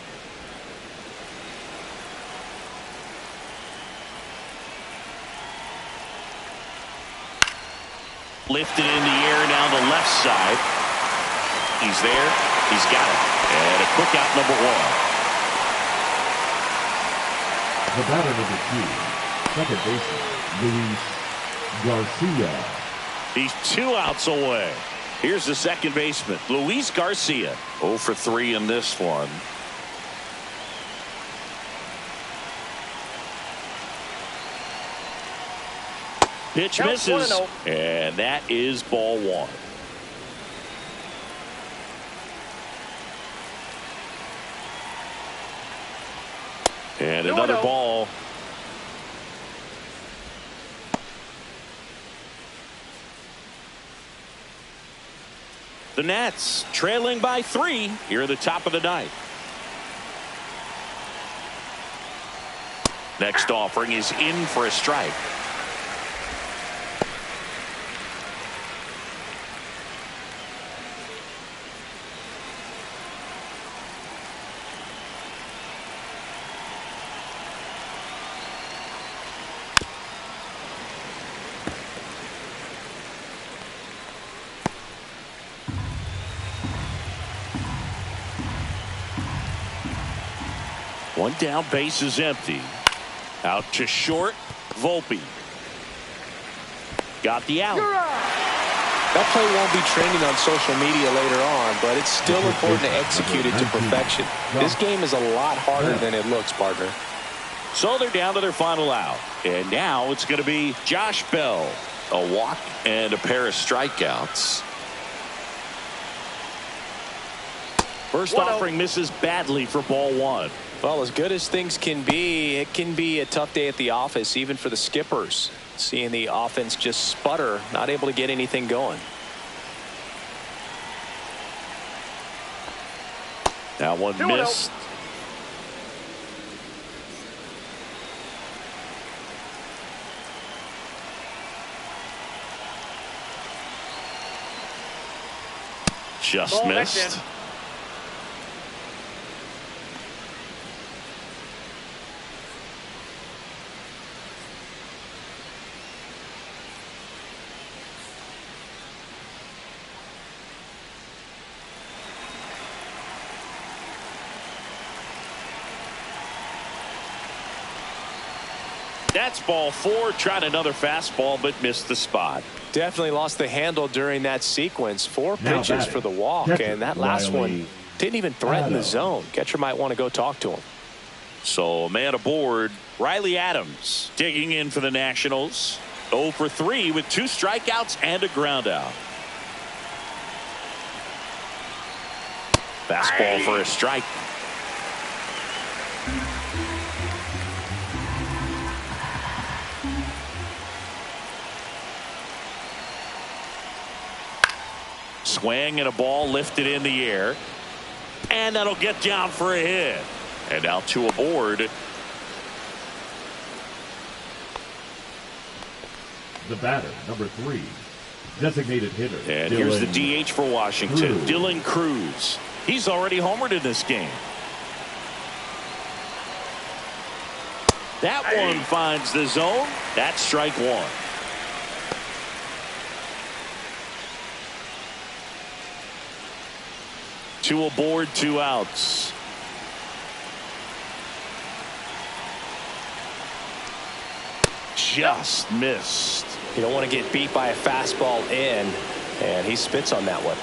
Lifted in the air down the left side. He's there. He's got it. And a quick out, number 1. The batter, number 2, second baseman, Luis Garcia. He's 2 outs away. Here's the second baseman, Luis Garcia. 0 for 3 in this one. Pitch misses, and that is ball 1. And another ball. The Nats trailing by 3 here at the top of the 9th. Next offering is in for a strike. One down, base is empty. Out to short, Volpe. got the out. That play won't be trending on social media later on, but it's still important to execute it to perfection. This game is a lot harder than it looks, partner. So they're down to their final out. And now it's going to be Josh Bell. A walk and a pair of strikeouts. First offering misses badly for ball one. Well, as good as things can be, it can be a tough day at the office, even for the skippers. Seeing the offense just sputter, not able to get anything going. That one missed. Just missed. That's ball four. Tried another fastball, but missed the spot. Definitely lost the handle during that sequence. 4 pitches for the walk, and that last one didn't even threaten the zone. Catcher might want to go talk to him. So a man aboard. Riley Adams digging in for the Nationals. 0 for 3 with 2 strikeouts and a ground out. Fastball for a strike. Swing and a ball lifted in the air. And that'll get down for a hit. And now 2 aboard. The batter, number 3, designated hitter. And here's the DH for Washington, Dylan Cruz. He's already homered in this game. That one finds the zone. That's strike one. Two aboard, 2 outs. Just missed. You don't want to get beat by a fastball in, and he spits on that one.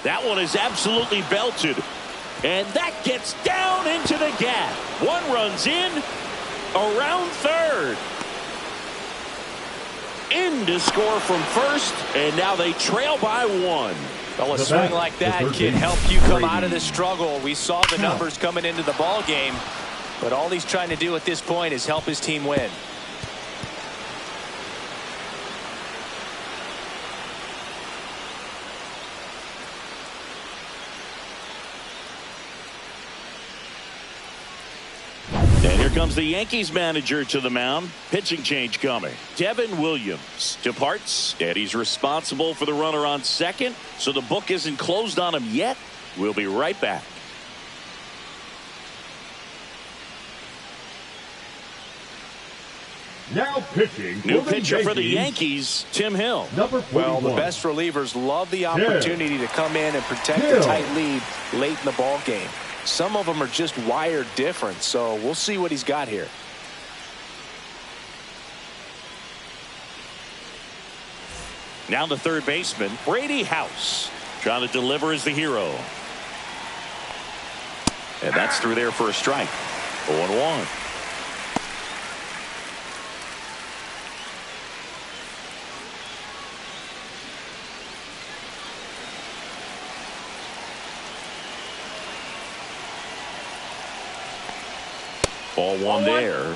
That one is absolutely belted. And that gets down into the gap. 1 runs in, around third. In to score from first, and now they trail by 1. Well, a swing like that can help you come out of the struggle. We saw the numbers coming into the ball game, but all he's trying to do at this point is help his team win. And here comes the Yankees manager to the mound. Pitching change coming. Devin Williams departs, and he's responsible for the runner on second, so the book isn't closed on him yet. We'll be right back. Now pitching. New pitcher for the Yankees, Tim Hill. Number 41. Well, the best relievers love the opportunity to come in and protect the tight lead late in the ball game. Some of them are just wired different, so we'll see what he's got here. Now the third baseman, Brady House, trying to deliver as the hero. And that's through there for a strike. 0-1. Ball 1 there.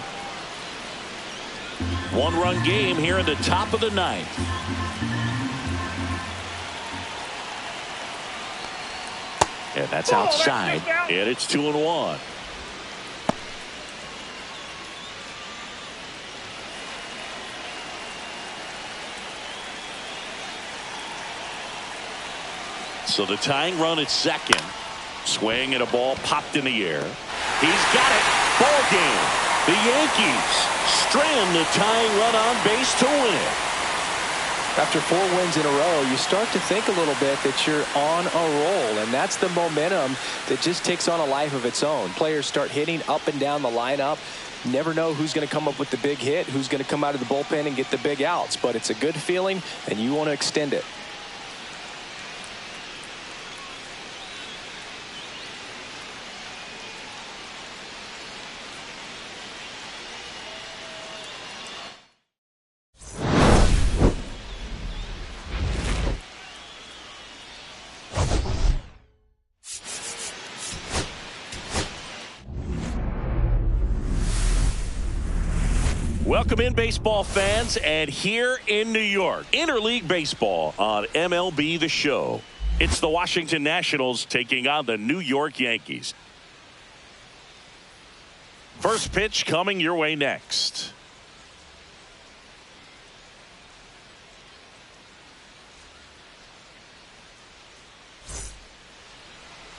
1-run game here in the top of the 9th. And that's outside. And it's 2-1. So the tying run at second. Swing and a ball popped in the air. He's got it. Ball game. The Yankees strand the tying run on base to win it. After 4 wins in a row, you start to think a little bit that you're on a roll, and that's the momentum that just takes on a life of its own. Players start hitting up and down the lineup. Never know who's going to come up with the big hit, who's going to come out of the bullpen and get the big outs, but it's a good feeling, and you want to extend it. Welcome in, baseball fans, and here in New York, interleague baseball on MLB The Show. It's the Washington Nationals taking on the New York Yankees. First pitch coming your way next.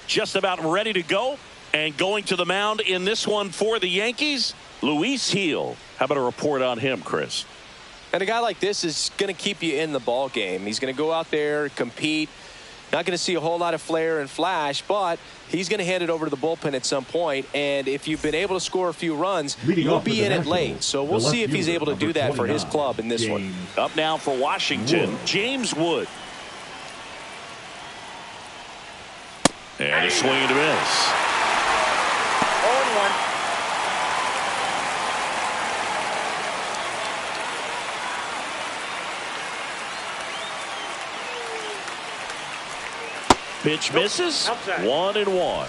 Just about ready to go, and going to the mound in this one for the Yankees, Luis Gil. How about a report on him, Chris? And a guy like this is going to keep you in the ball game. He's going to go out there, compete. Not going to see a whole lot of flair and flash, but he's going to hand it over to the bullpen at some point. And if you've been able to score a few runs, you'll be in it late. So we'll see if he's able to do that for his club in this one. Up now for Washington, James Wood. And a swing and a miss. 0-1. Pitch misses. Outside. 1-1.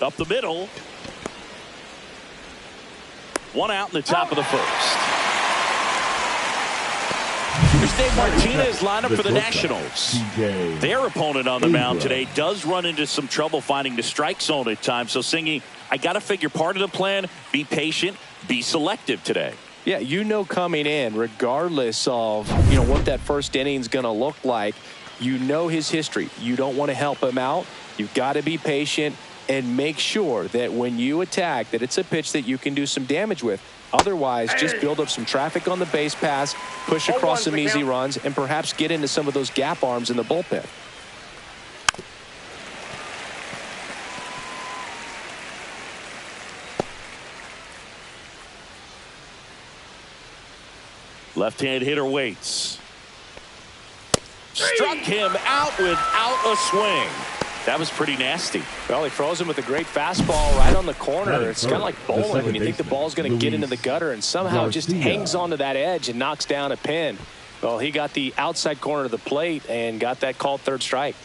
Up the middle. 1 out in the top of the first. Here's Dave Martinez lineup for the Nationals. Their opponent on the mound today does run into some trouble finding the strike zone at times. So, Singy, I got to figure part of the plan, be patient, be selective today. Yeah, you know coming in, regardless of, what that first inning is going to look like, you know his history. You don't want to help him out. You've got to be patient and make sure that when you attack that it's a pitch that you can do some damage with. Otherwise, just build up some traffic on the base pass, push across some easy runs, and perhaps get into some of those gap arms in the bullpen. Left-hand hitter waits. Struck him out without a swing. That was pretty nasty. Well, he froze him with a great fastball right on the corner. It's kind of like bowling when you think the ball's going to get into the gutter and somehow just hangs onto that edge and knocks down a pin. Well, he got the outside corner of the plate and got that called third strike.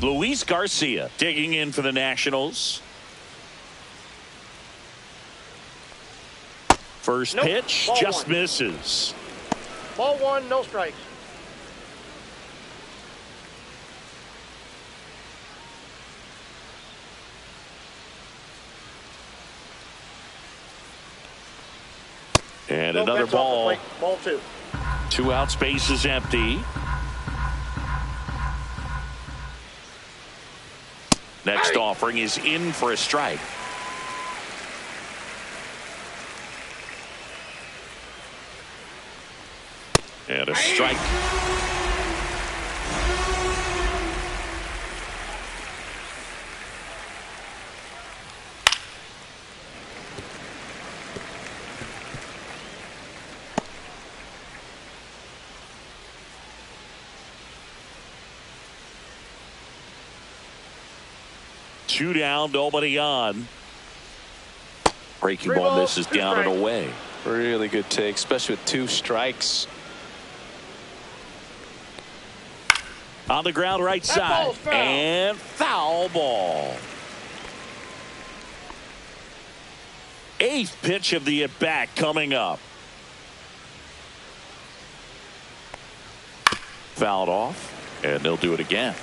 Luis Garcia digging in for the Nationals. First pitch just misses. Ball 1, no strikes. And another ball. Ball 2. 2 out, space is empty. Next offering is in for a strike. And a strike. Two down, nobody on. Breaking ball misses down and away. Really good take, especially with 2 strikes. On the ground, right side, and foul ball. 8th pitch of the at-bat coming up. Fouled off, and they'll do it again.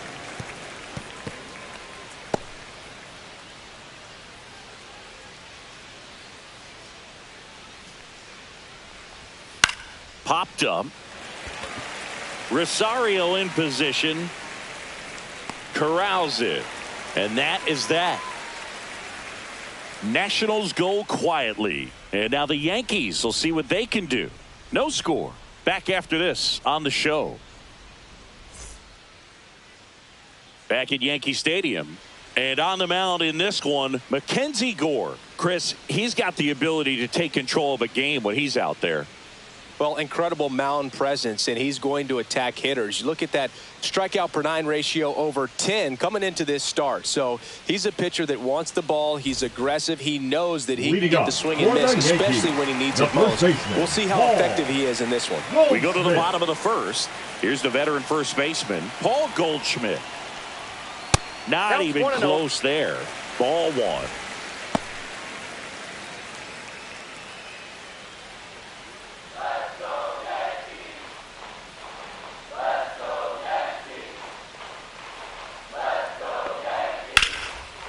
Popped up. Rosario in position. Corrals it. And that is that. Nationals go quietly. And now the Yankees will see what they can do. No score. Back after this on the show. Back at Yankee Stadium. And on the mound in this one, Mackenzie Gore. Chris, he's got the ability to take control of a game when he's out there. Well, incredible mound presence, and he's going to attack hitters. You look at that strikeout per 9 ratio over 10 coming into this start. So he's a pitcher that wants the ball. He's aggressive. He knows that he can get the swing and miss, especially when he needs it most. We'll see how effective he is in this one. We go to the bottom of the first. Here's the veteran first baseman, Paul Goldschmidt. Not even close there. Ball 1.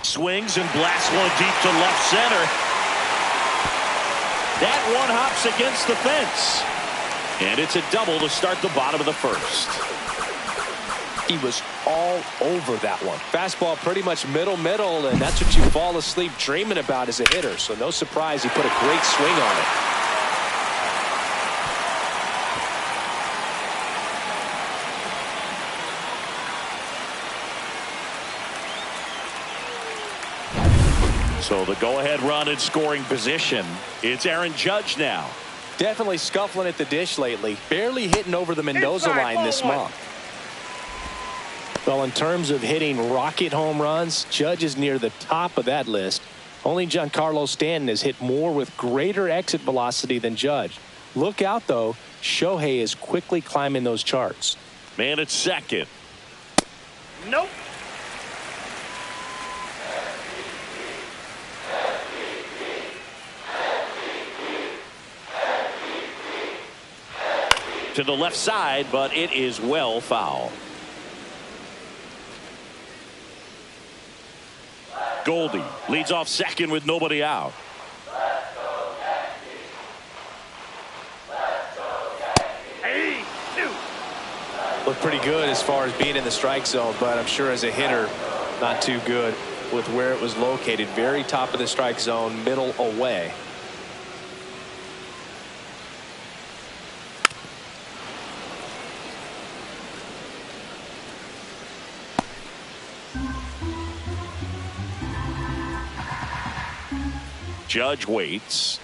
Swings and blasts one deep to left center. That one hops against the fence. And it's a double to start the bottom of the first. He was all over that one. Fastball pretty much middle, and that's what you fall asleep dreaming about as a hitter. So no surprise he put a great swing on it. So the go-ahead run in scoring position. It's Aaron Judge now. Definitely scuffling at the dish lately. Barely hitting over the Mendoza line this month. Well, in terms of hitting rocket home runs, Judge is near the top of that list. Only Giancarlo Stanton has hit more with greater exit velocity than Judge. Look out, though. Shohei is quickly climbing those charts. Man at second. Nope. To the left side, but it is well foul. Goldie leads off second with nobody out. Looked pretty good as far as being in the strike zone, but I'm sure as a hitter, not too good with where it was located. Very top of the strike zone, middle away. Judge waits.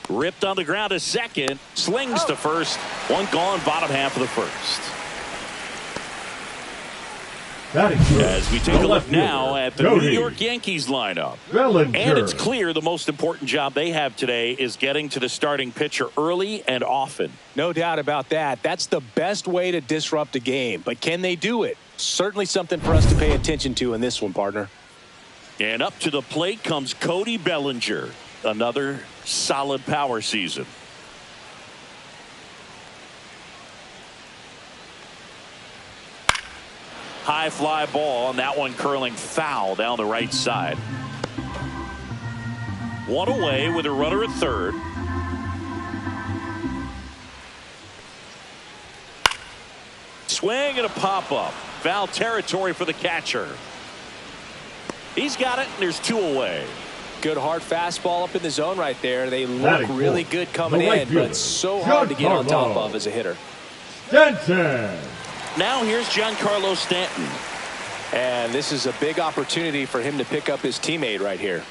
Ripped on the ground to second. Slings to first. One gone, bottom half of the first. As we take a look now at the New York Yankees lineup. And it's clear the most important job they have today is getting to the starting pitcher early and often. No doubt about that. That's the best way to disrupt a game. But can they do it? Certainly something for us to pay attention to in this one, partner. And up to the plate comes Cody Bellinger. Another solid power season. High fly ball, and that one curling foul down the right side. One away with a runner at third. Swing and a pop-up. Foul territory for the catcher. He's got it, and there's 2 away. Good hard fastball up in the zone right there. They look really good coming in, but so hard to get on top of as a hitter. Stanton. Now here's Giancarlo Stanton. And this is a big opportunity for him to pick up his teammate right here.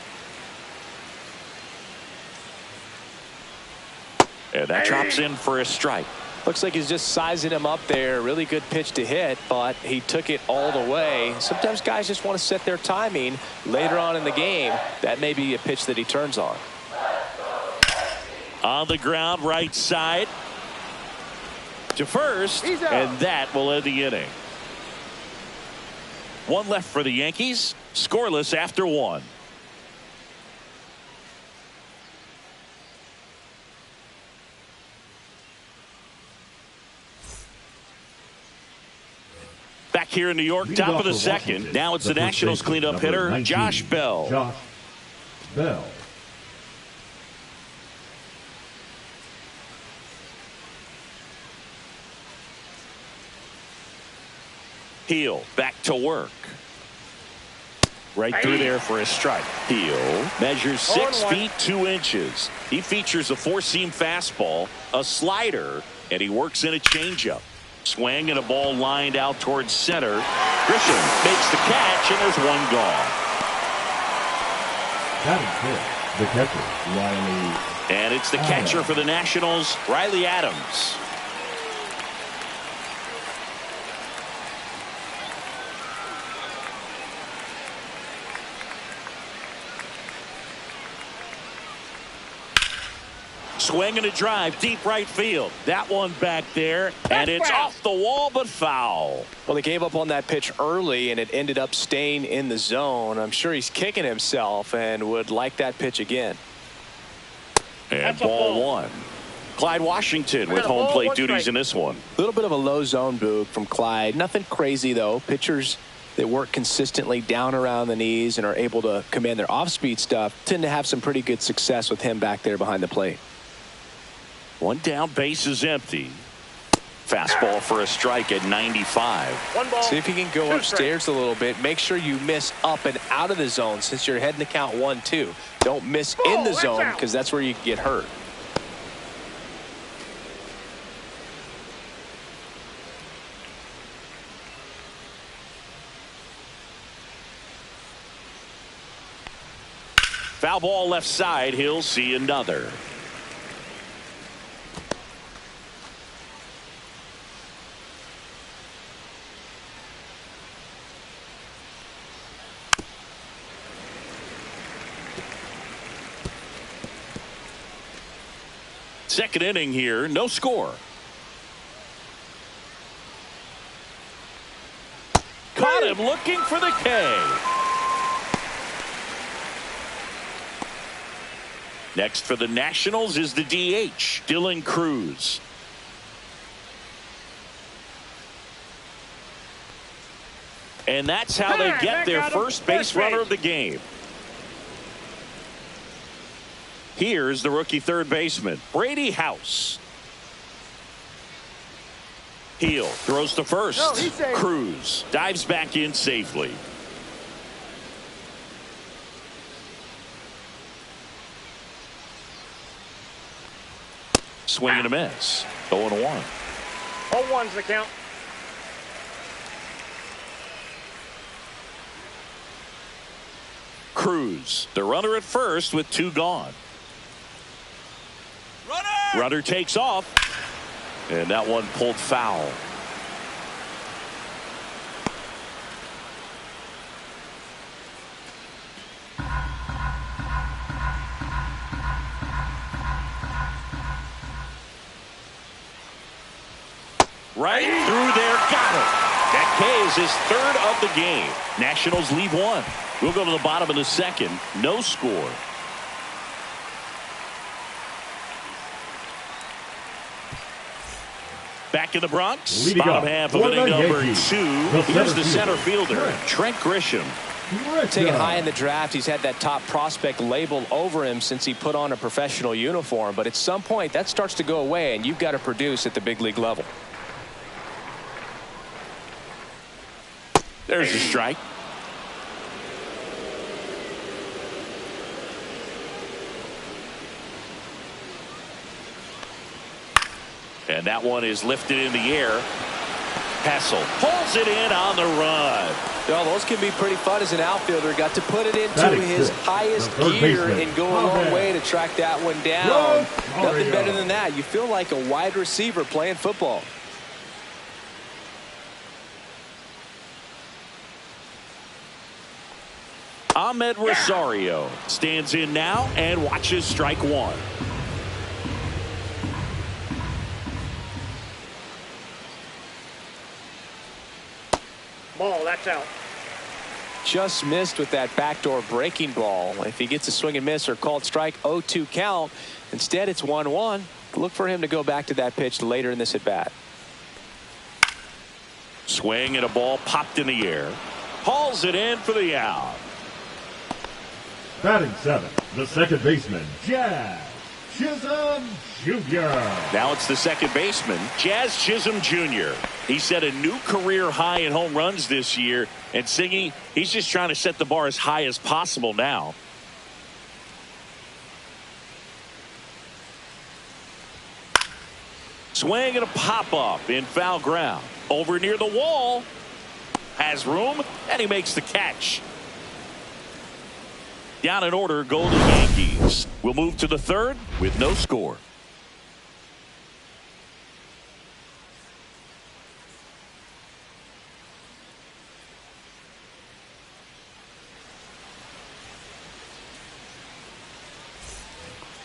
And that drops in for a strike. Looks like he's just sizing him up there. Really good pitch to hit, but he took it all the way. Sometimes guys just want to set their timing later on in the game. That may be a pitch that he turns on. On the ground, right side to first, and that will end the inning. One left for the Yankees. Scoreless after 1. Back here in New York, top of the second. Now it's the Nationals cleanup hitter, Josh Bell. Josh Bell. Heel back to work. Right through there for a strike. Heel measures 6 feet 2 inches. He features a 4-seam fastball, a slider, and he works in a changeup. Swing and a ball lined out towards center. Grisham makes the catch, and there's one gone. That is it. The catcher, Riley. And it's the catcher for the Nationals, Riley Adams. Swing and a drive, deep right field. That one back there, and it's off the wall, but foul. Well, they gave up on that pitch early, and it ended up staying in the zone. I'm sure he's kicking himself and would like that pitch again. And ball 1. Clyde Washington with home plate duties in this one. A little bit of a low zone boog from Clyde. Nothing crazy, though. Pitchers that work consistently down around the knees and are able to command their off-speed stuff tend to have some pretty good success with him back there behind the plate. One down, base is empty. Fastball for a strike at 95. One ball. See if you can go upstairs a little bit. Make sure you miss up and out of the zone since you're heading to count 1-2. Don't miss in the zone because that's where you can get hurt. Foul ball left side. He'll see another. Second inning here, no score. Caught him looking for the K. Next for the Nationals is the DH, Dylan Cruz. And that's how they get their first base runner of the game. Here's the rookie third baseman, Brady House. Heel throws to first. Cruz dives back in safely. Swing and a miss. 0-1. 0-1's the count. Cruz, the runner at first with 2 gone. Runner takes off, and that one pulled foul. Right through there, got it. That K is his 3rd of the game. Nationals leave 1. We'll go to the bottom of the 2nd. No score. Back in the Bronx, bottom half of inning number 2. Here's the center fielder, Trent Grisham. Taken high in the draft, he's had that top prospect label over him since he put on a professional uniform. But at some point, that starts to go away, and you've got to produce at the big league level. There's the strike. And that one is lifted in the air. Hassel pulls it in on the run. Well, those can be pretty fun as an outfielder. Got to put it into his highest gear and go a long way to track that one down. Nothing better than that. You feel like a wide receiver playing football. Ahmed Rosario stands in now and watches strike 1. Ball, that's out. Just missed with that backdoor breaking ball. If he gets a swing and miss or called strike, 0-2 count. Instead, it's 1-1. Look for him to go back to that pitch later in this at bat. Swing and a ball popped in the air. Hauls it in for the out. Batting 7, the second baseman, Jazz Chisholm Jr. Now it's the second baseman, Jazz Chisholm Jr. He set a new career high in home runs this year, and Singy, he's just trying to set the bar as high as possible now. Swing and a pop-up in foul ground. Over near the wall. Has room, and he makes the catch. Down in order go the Yankees. We'll move to the third with no score.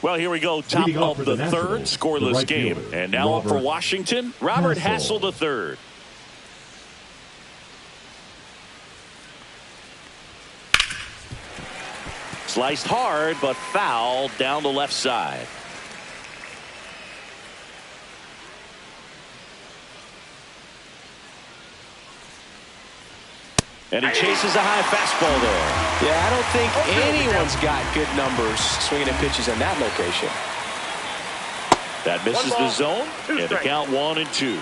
Well, here we go. Top of the third, scoreless game. And now up for Washington, Robert Hassel III. Sliced hard, but foul down the left side. And he chases a high fastball there. Yeah, I don't think anyone's got good numbers swinging at pitches in that location. That misses the zone, and the count 1-2.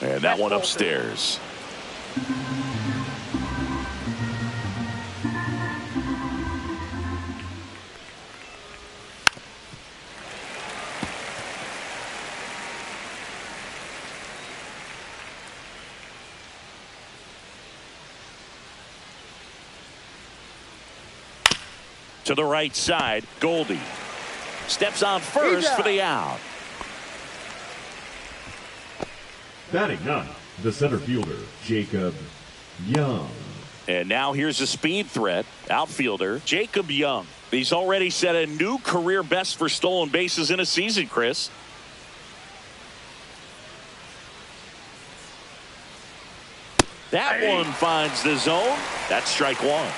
And that one upstairs. To the right side, Goldie steps on first for the out. Batting ninth, the center fielder, Jacob Young. And now here's a speed threat, outfielder Jacob Young. He's already set a new career best for stolen bases in a season, Chris. That one finds the zone. That's strike one.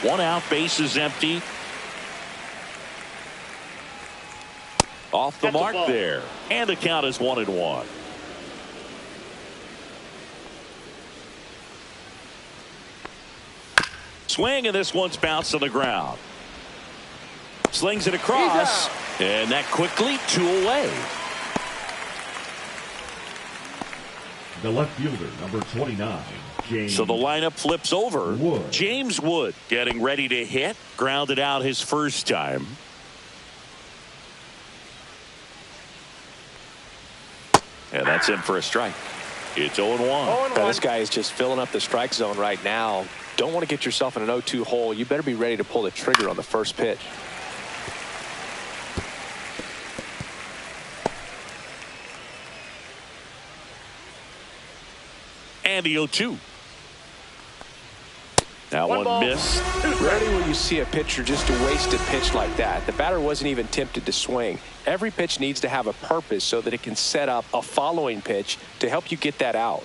One out, base is empty. Off the mark there. And the count is 1-1. Swing, and this one's bounced on the ground. Slings it across, and that quickly 2 away. The left fielder, number 29, James. So the lineup flips over. Wood. James Wood getting ready to hit. Grounded out his first time. And that's in for a strike. It's 0-1. This guy is just filling up the strike zone right now. Don't want to get yourself in an 0-2 hole. You better be ready to pull the trigger on the first pitch. And the 0-2. That one missed. Rarely will you see a pitcher just waste a pitch like that. The batter wasn't even tempted to swing. Every pitch needs to have a purpose so that it can set up a following pitch to help you get that out.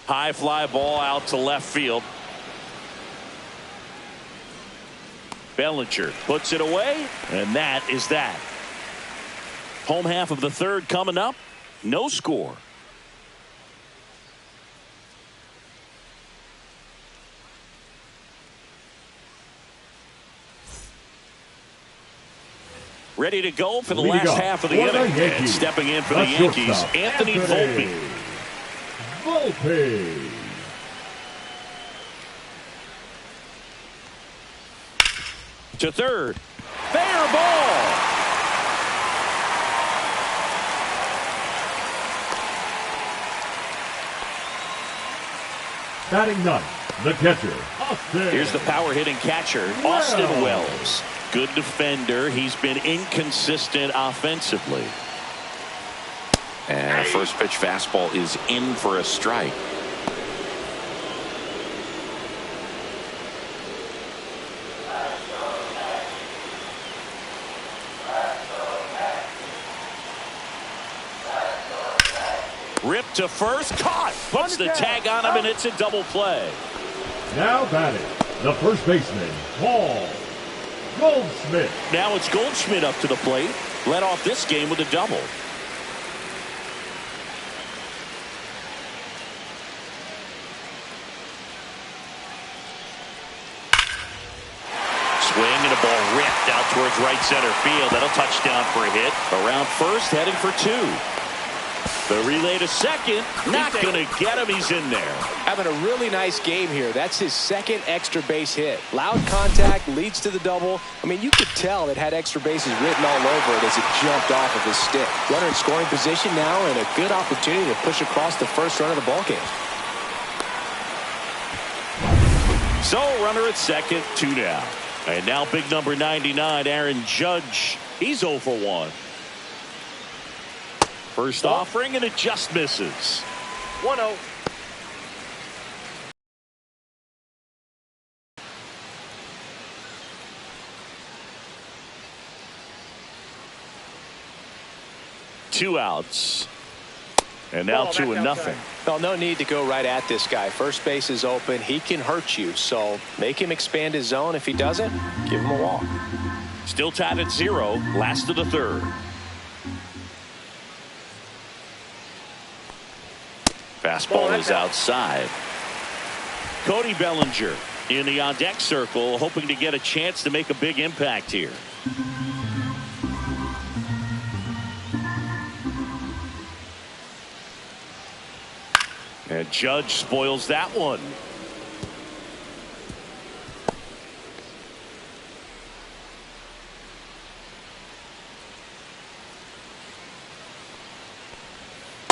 High fly ball out to left field. Bellinger puts it away, and that is that. Home half of the third coming up. No score. Ready to go for the last half of the inning. And stepping in for the Yankees, Anthony Volpe. To third. Fair ball. Batting ninth, the catcher, Austin. Here's the power hitting catcher, Austin Wells. Good defender. He's been inconsistent offensively. And first pitch fastball is in for a strike. Ripped to first, caught. Puts the tag on him, and it's a double play. Now batting, the first baseman, Paul Goldschmidt. Now it's Goldschmidt up to the plate. Led off this game with a double. swing and a ball ripped out towards right center field. That'll touch down for a hit. Around first, heading for two. The relay to second, not going to get him. He's in there. Having a really nice game here. That's his second extra base hit. Loud contact leads to the double. I mean, you could tell it had extra bases written all over it as it jumped off of his stick. Runner in scoring position now and a good opportunity to push across the first run of the ballgame. So runner at second, 2 down. And now big number 99, Aaron Judge. He's 0 for 1. First offering, and it just misses. 1-0. Two outs. And now 2-0. Well, no need to go right at this guy. First base is open. He can hurt you. So make him expand his zone. If he doesn't, give him a walk. Still tied at 0. Last of the third. Fastball is outside. Cody Bellinger in the on-deck circle, hoping to get a chance to make a big impact here. And Judge spoils that one.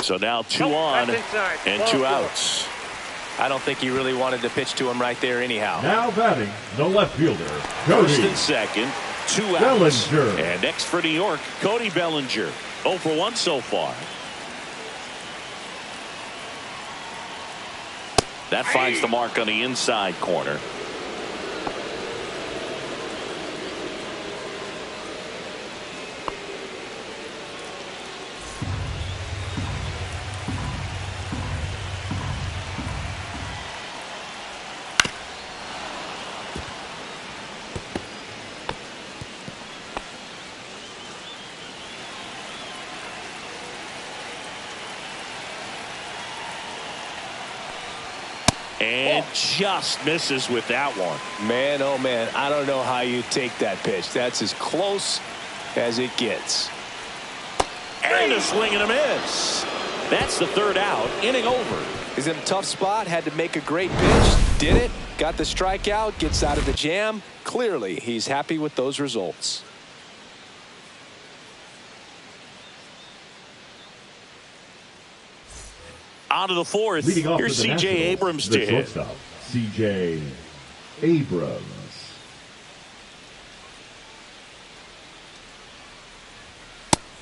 So now 2 on and 2 outs. I don't think he really wanted to pitch to him right there anyhow. Now batting, the left fielder, Cody First and second, 2 outs. Bellinger. And next for New York, Cody Bellinger. 0 for 1 so far. That finds the mark on the inside corner. And just misses with that one. Man, oh man, I don't know how you take that pitch. That's as close as it gets. And a swing and a miss. That's the third out. Inning over. He's in a tough spot. Had to make a great pitch. Did it. Got the strikeout. Gets out of the jam. Clearly, he's happy with those results. On to the fourth. Here's C.J. Abrams to hit. C.J. Abrams.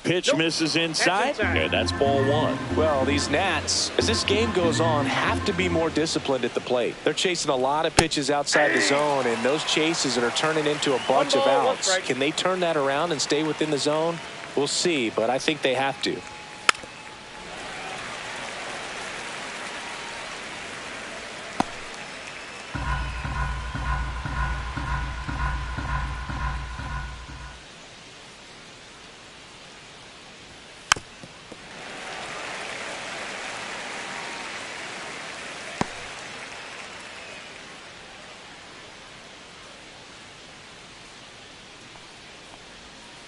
Pitch misses inside, and that's ball 1. Well, these Nats, as this game goes on, have to be more disciplined at the plate. They're chasing a lot of pitches outside the zone, and those chases are turning into a bunch of outs. Can they turn that around and stay within the zone? We'll see, but I think they have to.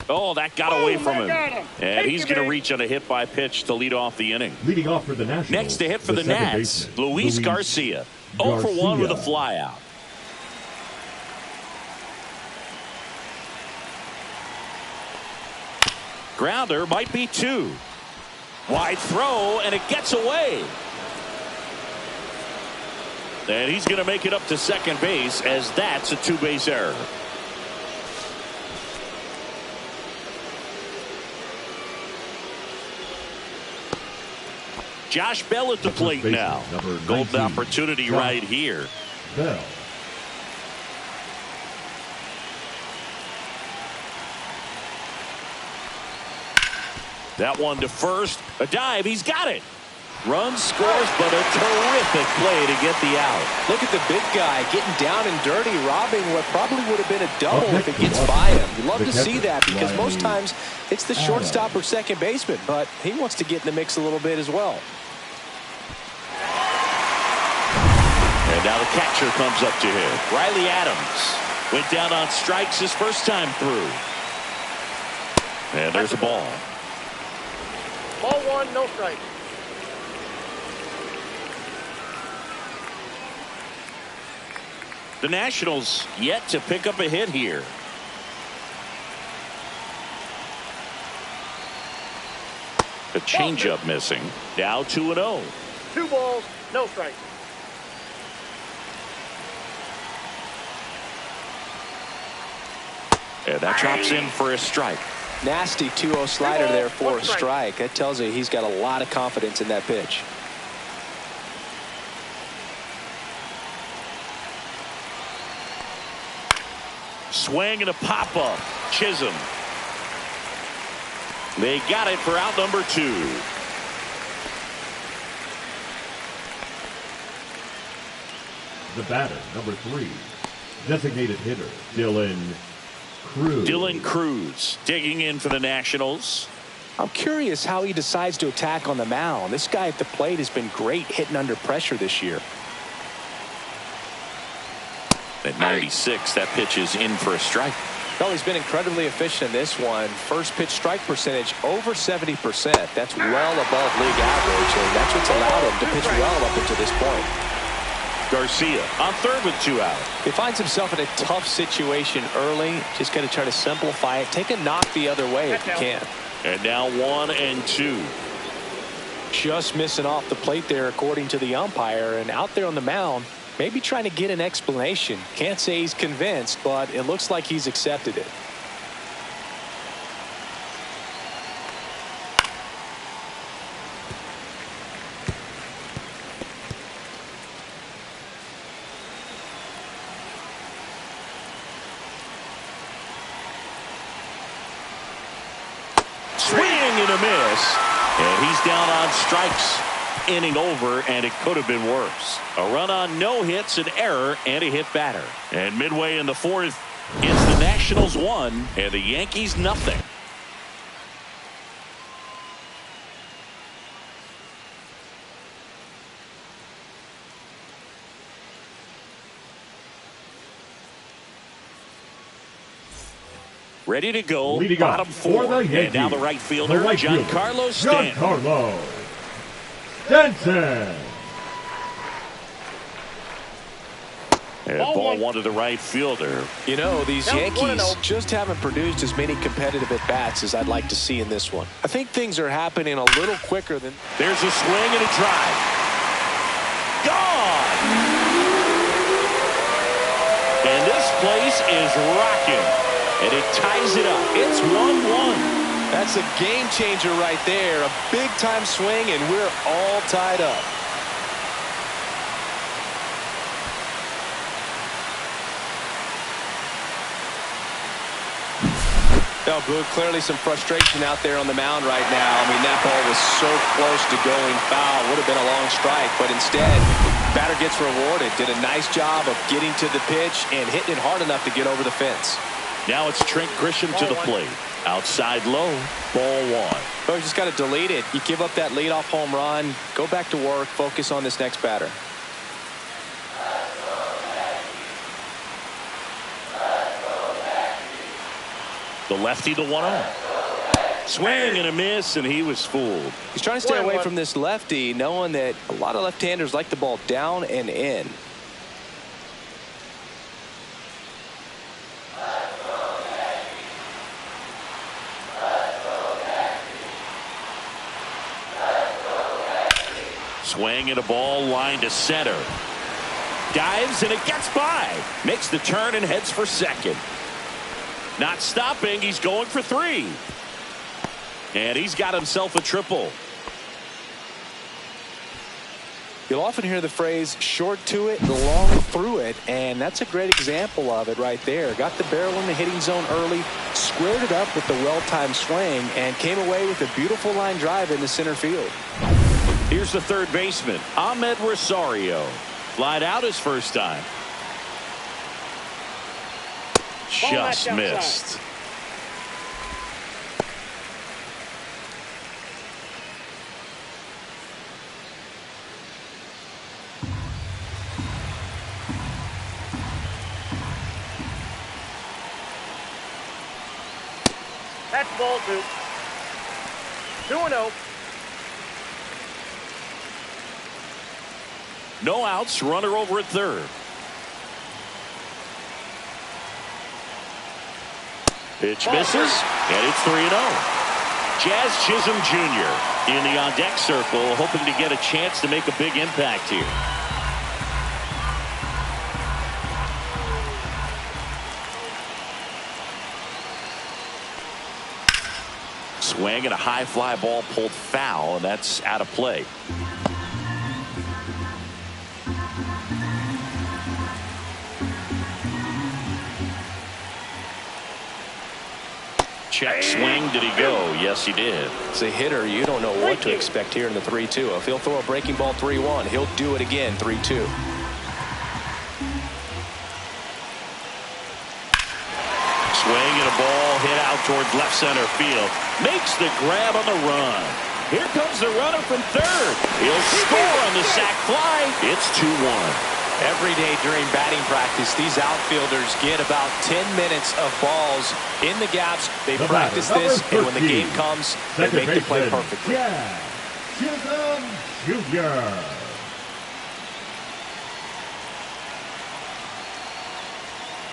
Oh, that got away from him. And he's going to reach on a hit by pitch to lead off the inning. Leading off for the Nationals. Next to hit for the Nats, Luis Garcia. 0 for 1 with a flyout. Grounder might be 2. Wide throw, and it gets away. And he's going to make it up to second base, as that's a 2-base error. Josh Bell at the plate now. Golden opportunity right here. Bell. That one to first. A dive. He's got it. Run scores, but a terrific play to get the out. Look at the big guy getting down and dirty, robbing what probably would have been a double if it gets by him. You love to see that because most times it's the shortstop or second baseman, but he wants to get in the mix a little bit as well. And now the catcher comes up to him. Riley Adams. Went down on strikes his first time through. And there's a ball. Ball one, no strike. The Nationals yet to pick up a hit here. The changeup missing. Now 2-0. 2 balls, no strike. And that drops in for a strike. Nasty 2-0 slider there for a strike. That tells you he's got a lot of confidence in that pitch. Swing and a pop-up. Chisholm. They got it for out number 2. The batter, number 3, designated hitter, Dylan Cruz. Dylan Cruz digging in for the Nationals. I'm curious how he decides to attack on the mound. This guy at the plate has been great hitting under pressure this year. At 96, that pitch is in for a strike. Well, he's been incredibly efficient in this one. First pitch strike percentage over 70%. That's well above league average, and that's what's allowed him to pitch well up until this point. Garcia on third with 2 out. He finds himself in a tough situation early. Just got to try to simplify it. Take a knock the other way if you can. And now 1-2. Just missing off the plate there, according to the umpire, and out there on the mound, maybe trying to get an explanation. Can't say he's convinced, but it looks like he's accepted it. Swing and a miss. And he's down on strikes. Inning over, and it could have been worse. A run on no hits, an error, and a hit batter. And midway in the 4th, it's the Nationals 1 and the Yankees nothing. Ready to go, bottom 4. And now the right fielder, Giancarlo Stanton. Giancarlo Stanton. And ball 1 to the right fielder. You know, these Yankees just haven't produced as many competitive at-bats as I'd like to see in this one. I think things are happening a little quicker than... There's a swing and a drive. Gone! And this place is rocking. And it ties it up. It's 1-1. That's a game changer right there. A big-time swing, and we're all tied up. Now, Boog, clearly some frustration out there on the mound right now. I mean, that ball was so close to going foul. Would have been a long strike, but instead, batter gets rewarded. Did a nice job of getting to the pitch and hitting it hard enough to get over the fence. Now it's Trent Grisham to the plate. Outside low, ball 1. So you just got to delete it. You give up that leadoff home run. Go back to work. Focus on this next batter. The lefty, the 1-0. Swing and a miss, and he was fooled. He's trying to stay away from this lefty, knowing that a lot of left-handers like the ball down and in. Swing and a ball line to center. Dives and it gets by. Makes the turn and heads for second. Not stopping. He's going for 3. And he's got himself a triple. You'll often hear the phrase short to it, long through it, and that's a great example of it right there. Got the barrel in the hitting zone early, squared it up with the well-timed swing, and came away with a beautiful line drive into center field. Here's the third baseman, Ahmed Rosario. Flied out his first time. Just missed. That's ball 2. 2-0. No outs, runner over at third. Pitch misses, and it's 3-0. Jazz Chisholm Jr. in the on-deck circle, hoping to get a chance to make a big impact here. Swing and a high fly ball pulled foul, and that's out of play. Check swing. Did he go? Yes, he did. As a hitter, you don't know what to expect here in the 3-2. If he'll throw a breaking ball 3-1, he'll do it again 3-2. Swing and a ball hit out towards left center field. Makes the grab on the run. Here comes the runner from third. He'll score on the sac fly. It's 2-1. Every day during batting practice, these outfielders get about 10 minutes of balls in the gaps. They practice this, and when the game comes, they make the play perfectly. Yeah. Chisholm Jr.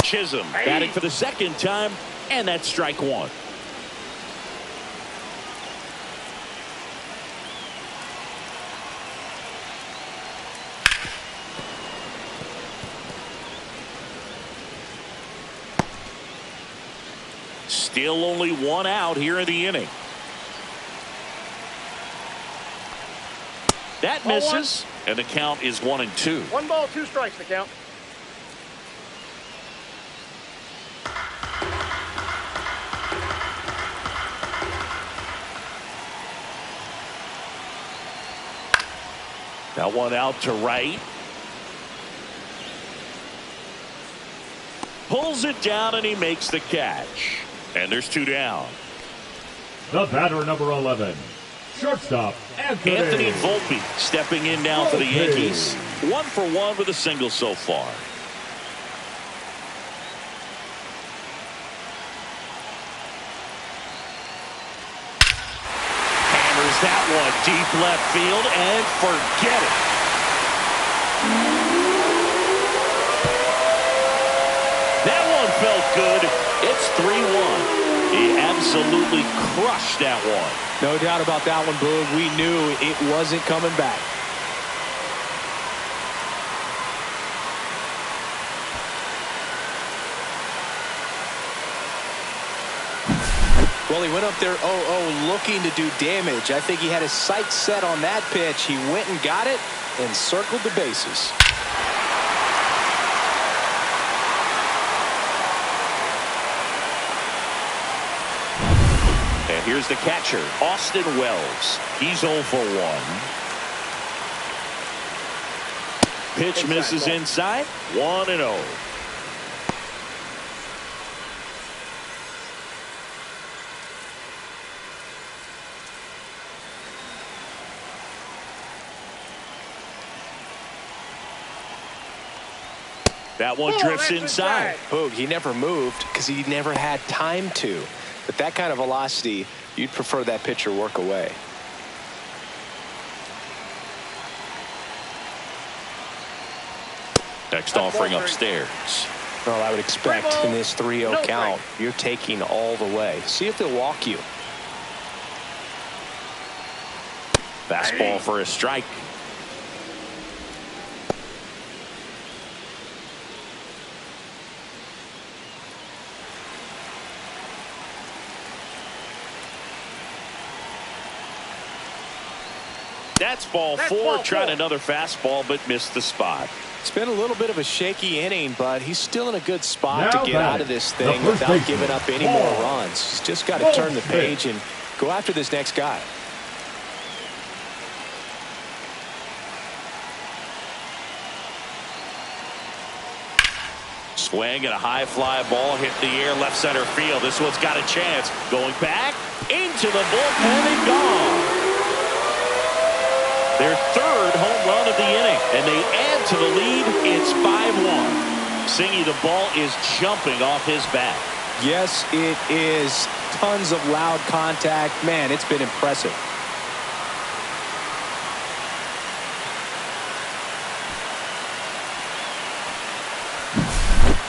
Chisholm batting for the second time, and that's strike 1. Still only 1 out here in the inning. That misses, and the count is 1-2. 1 ball, 2 strikes the count. That one out to right. Pulls it down, and he makes the catch. And there's 2 down. The batter, number 11. Shortstop, Anthony Volpe stepping in now for the Yankees. 1 for 1 with a single so far. Hammers that one deep left field, and forget it. That one felt good. It's 3-1. He absolutely crushed that one. No doubt about that one, Boog. We knew it wasn't coming back. Well, he went up there 0-0 looking to do damage. I think he had his sights set on that pitch. He went and got it and circled the bases. And here's the catcher, Austin Wells. He's 0 for 1. Pitch misses inside. 1-0. That one drifts inside. Boog, he never moved because he never had time to. But that kind of velocity, you'd prefer that pitcher work away. Next offering upstairs. Well, I would expect in this 3-0 count, you're taking all the way. See if they'll walk you. Fastball for a strike. That's ball 4. Tried another fastball, but missed the spot. It's been a little bit of a shaky inning, but he's still in a good spot to get out of this thing without giving up any more runs. He's just got to turn the page and go after this next guy. Swing and a high fly ball hit the air left center field. This one's got a chance. Going back into the bullpen and gone. Their 3rd home run of the inning, and they add to the lead. It's 5-1. Singy, the ball is jumping off his bat. Yes, it is. tons of loud contact. Man, it's been impressive.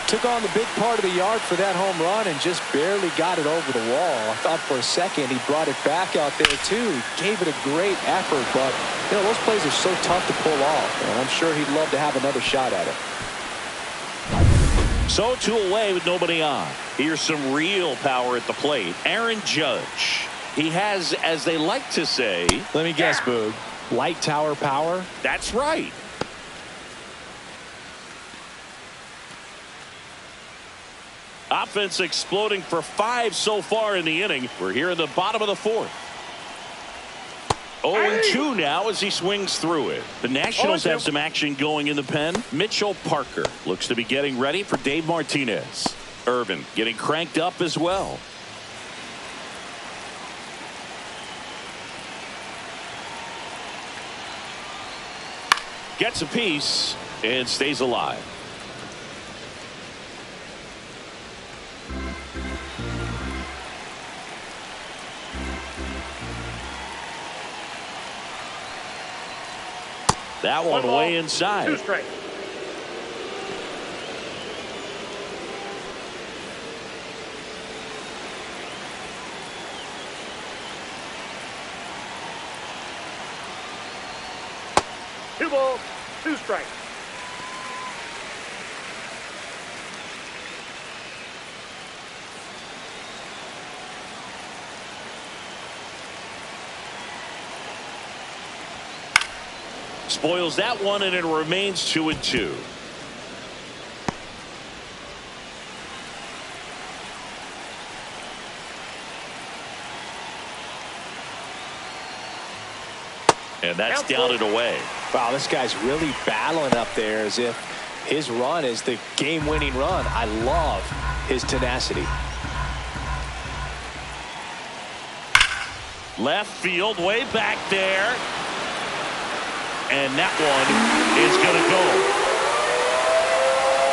Took on the big part of the yard for that home run and just barely got it over the wall. I thought for a second he brought it back out there too. He gave it a great effort, but you know, those plays are so tough to pull off, and I'm sure he'd love to have another shot at it. So 2 away with nobody on. Here's some real power at the plate. Aaron Judge. He has, as they like to say, let me guess, Boog, light tower power? That's right. Offense exploding for 5 so far in the inning. We're here in the bottom of the 4th. 0-2 now as he swings through it. The Nationals have some action going in the pen. Mitchell Parker looks to be getting ready for Dave Martinez. Irvin getting cranked up as well. Gets a piece and stays alive. That one way inside. 2 strikes. Two balls, 2 strikes. Spoils that one, and it remains 2-2. And that's down and away. Wow, this guy's really battling up there as if his run is the game-winning run. I love his tenacity. Left field, way back there. And that one is going to go.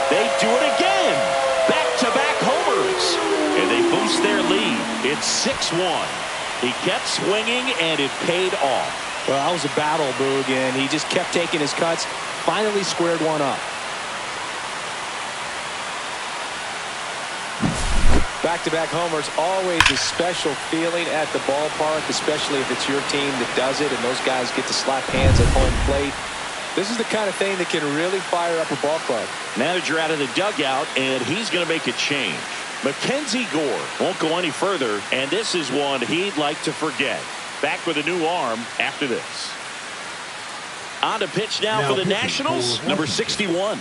They do it again. Back-to-back homers. And they boost their lead. It's 6-1. He kept swinging, and it paid off. Well, that was a battle, Boog, and he just kept taking his cuts. Finally squared one up. Back-to-back homers, always a special feeling at the ballpark, especially if it's your team that does it and those guys get to slap hands at home plate. This is the kind of thing that can really fire up a ball club. Manager out of the dugout, and he's going to make a change. Mackenzie Gore won't go any further, and this is one he'd like to forget. Back with a new arm after this. On to pitch now for the Nationals, number 61.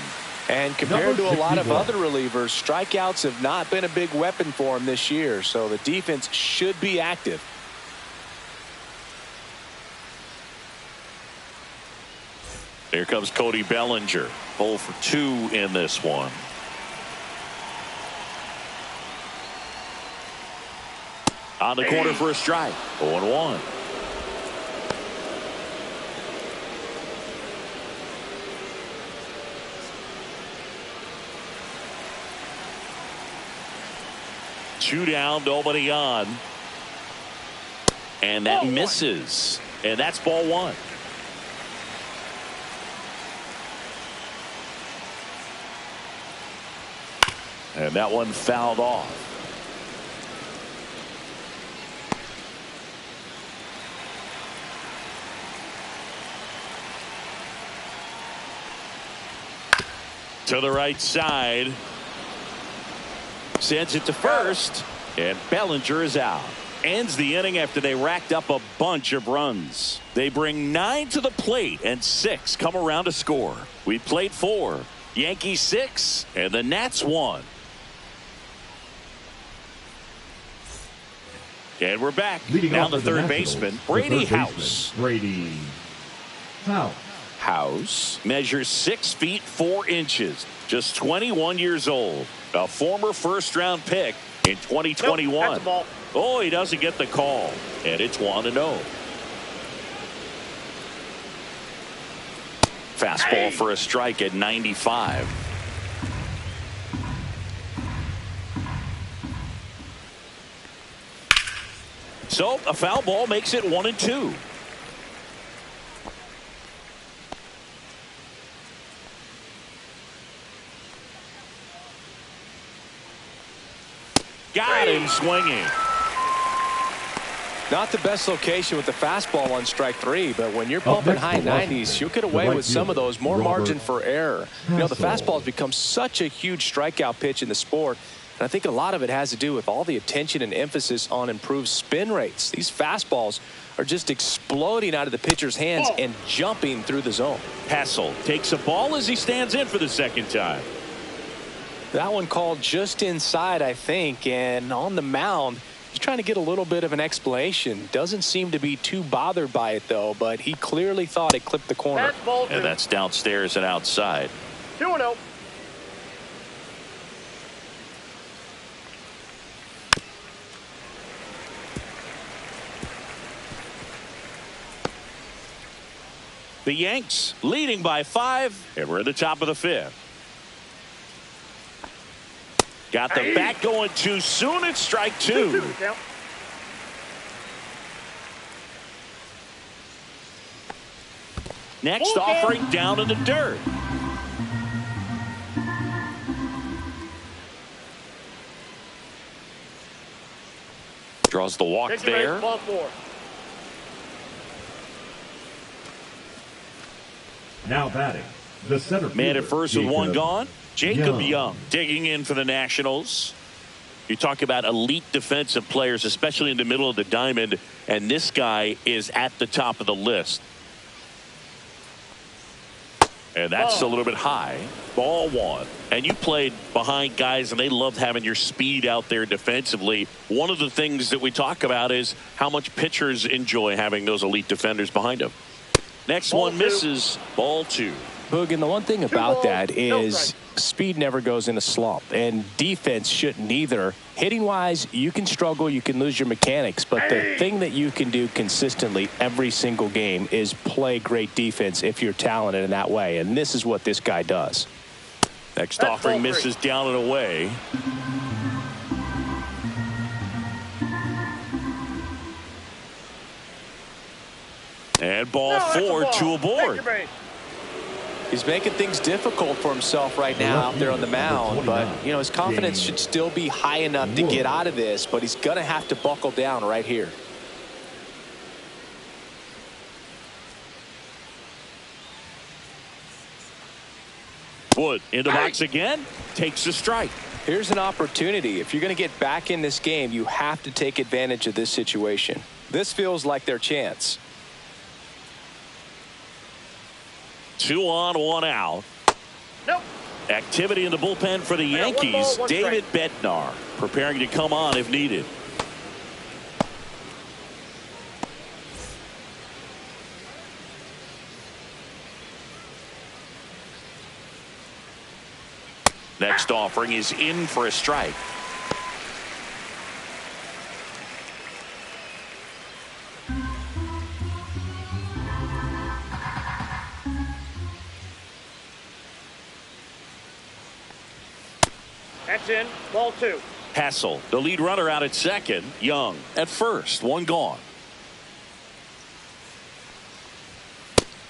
And compared to a lot of other relievers, strikeouts have not been a big weapon for him this year, so the defense should be active. Here comes Cody Bellinger, 0 for 2 in this one. On the corner for a strike. 0-1. Two down, nobody on. And that misses. And that's ball 1. And that one fouled off. To the right side. Sends it to first. And Bellinger is out. Ends the inning after they racked up a bunch of runs. They bring 9 to the plate and 6 come around to score. We played 4. Yankees 6 and the Nats 1. And we're back. Now the third baseman, Brady House. Brady House. House measures 6 feet 4 inches. Just 21 years old. A former first-round pick in 2021. Nope, that's a ball. Oh, he doesn't get the call. And it's 1-0. Fastball for a strike at 95. So a foul ball makes it 1-2. Got him swinging. Not the best location with the fastball on strike 3, but when you're pumping high 90s, you'll get away with some of those, more margin for error. You know, the fastball has become such a huge strikeout pitch in the sport, and I think a lot of it has to do with all the attention and emphasis on improved spin rates. These fastballs are just exploding out of the pitcher's hands and jumping through the zone. Hassel takes a ball as he stands in for the second time. That one called just inside, I think, and on the mound, he's trying to get a little bit of an explanation. Doesn't seem to be too bothered by it, though, but he clearly thought it clipped the corner. And that's downstairs and outside. 2-0. The Yanks leading by 5, and we're at the top of the 5th. Got the bat going too soon. It's strike 2. Next offering down in the dirt. Draws the walk there. Now batting, the center Man at first with one gone. Jacob Young. Young digging in for the Nationals. You talk about elite defensive players, especially in the middle of the diamond, and this guy is at the top of the list. And that's a little bit high. Ball 1. And you played behind guys, and they loved having your speed out there defensively. One of the things that we talk about is how much pitchers enjoy having those elite defenders behind them. Next one misses. Ball 2. Boog, and the one thing about that is speed never goes in a slump, and defense shouldn't either. Hitting wise, you can struggle, you can lose your mechanics, but the thing that you can do consistently every single game is play great defense if you're talented in that way, and this is what this guy does. Next offering misses down and away. And ball 4, 2 aboard. He's making things difficult for himself right now out there on the mound, but you know his confidence should still be high enough to get out of this, but he's gonna have to buckle down right here. Wood in the box again, takes a strike. Here's an opportunity. If you're going to get back in this game, you have to take advantage of this situation. This feels like their chance. 2 on, 1 out. Nope. Activity in the bullpen for the Yankees. One ball, David Bednar preparing to come on if needed. Next offering is in for a strike. That's in. Ball 2. Hassel, the lead runner, out at second. Young at first. 1 gone.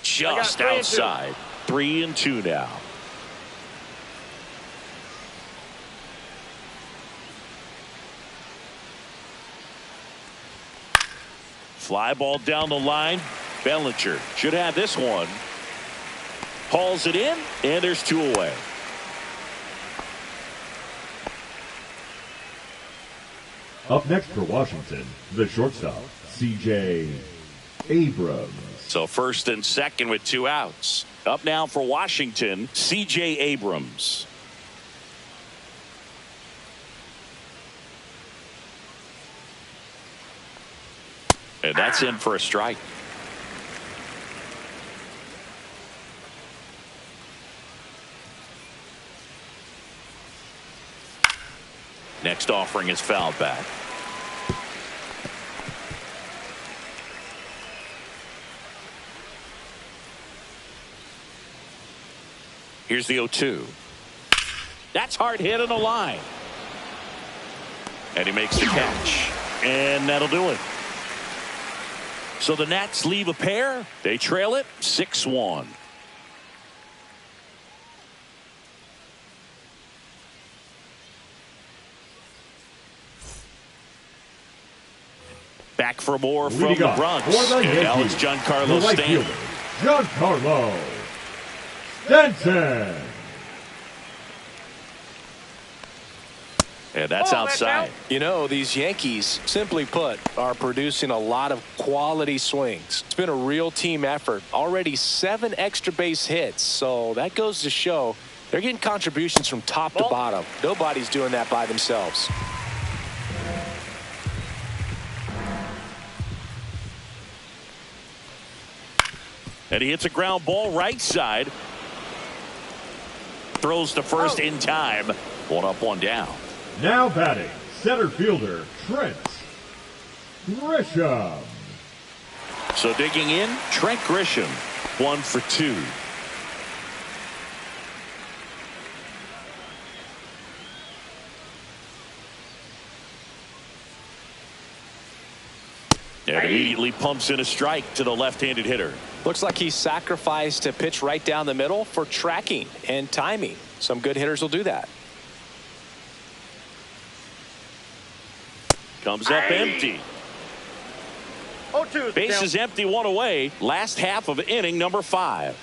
Just outside. 3-2 now. Fly ball down the line. Bellinger should have this one. Hauls it in, and there's 2 away. Up next for Washington, the shortstop, C.J. Abrams. So first and second with 2 outs. Up now for Washington, C.J. Abrams. And that's in for a strike. Next offering is fouled back. Here's the 0-2. That's hard hit on the line. And he makes the catch. And that'll do it. So the Nats leave a pair. They trail it 6-1. Back for more from the Bronx. And now it's Giancarlo Stanton. Giancarlo Stanton. And that's outside. You know, these Yankees, simply put, are producing a lot of quality swings. It's been a real team effort. Already 7 extra base hits. So that goes to show they're getting contributions from top to bottom. Nobody's doing that by themselves. And he hits a ground ball right side. Throws to first in time. 1 up, 1 down. Now batting, center fielder Trent Grisham. So digging in, Trent Grisham, 1 for 2. And immediately pumps in a strike to the left-handed hitter. Looks like he sacrificed a pitch right down the middle for tracking and timing. Some good hitters will do that. Comes up empty. 0-2. Base is empty, 1 away. Last half of inning number 5.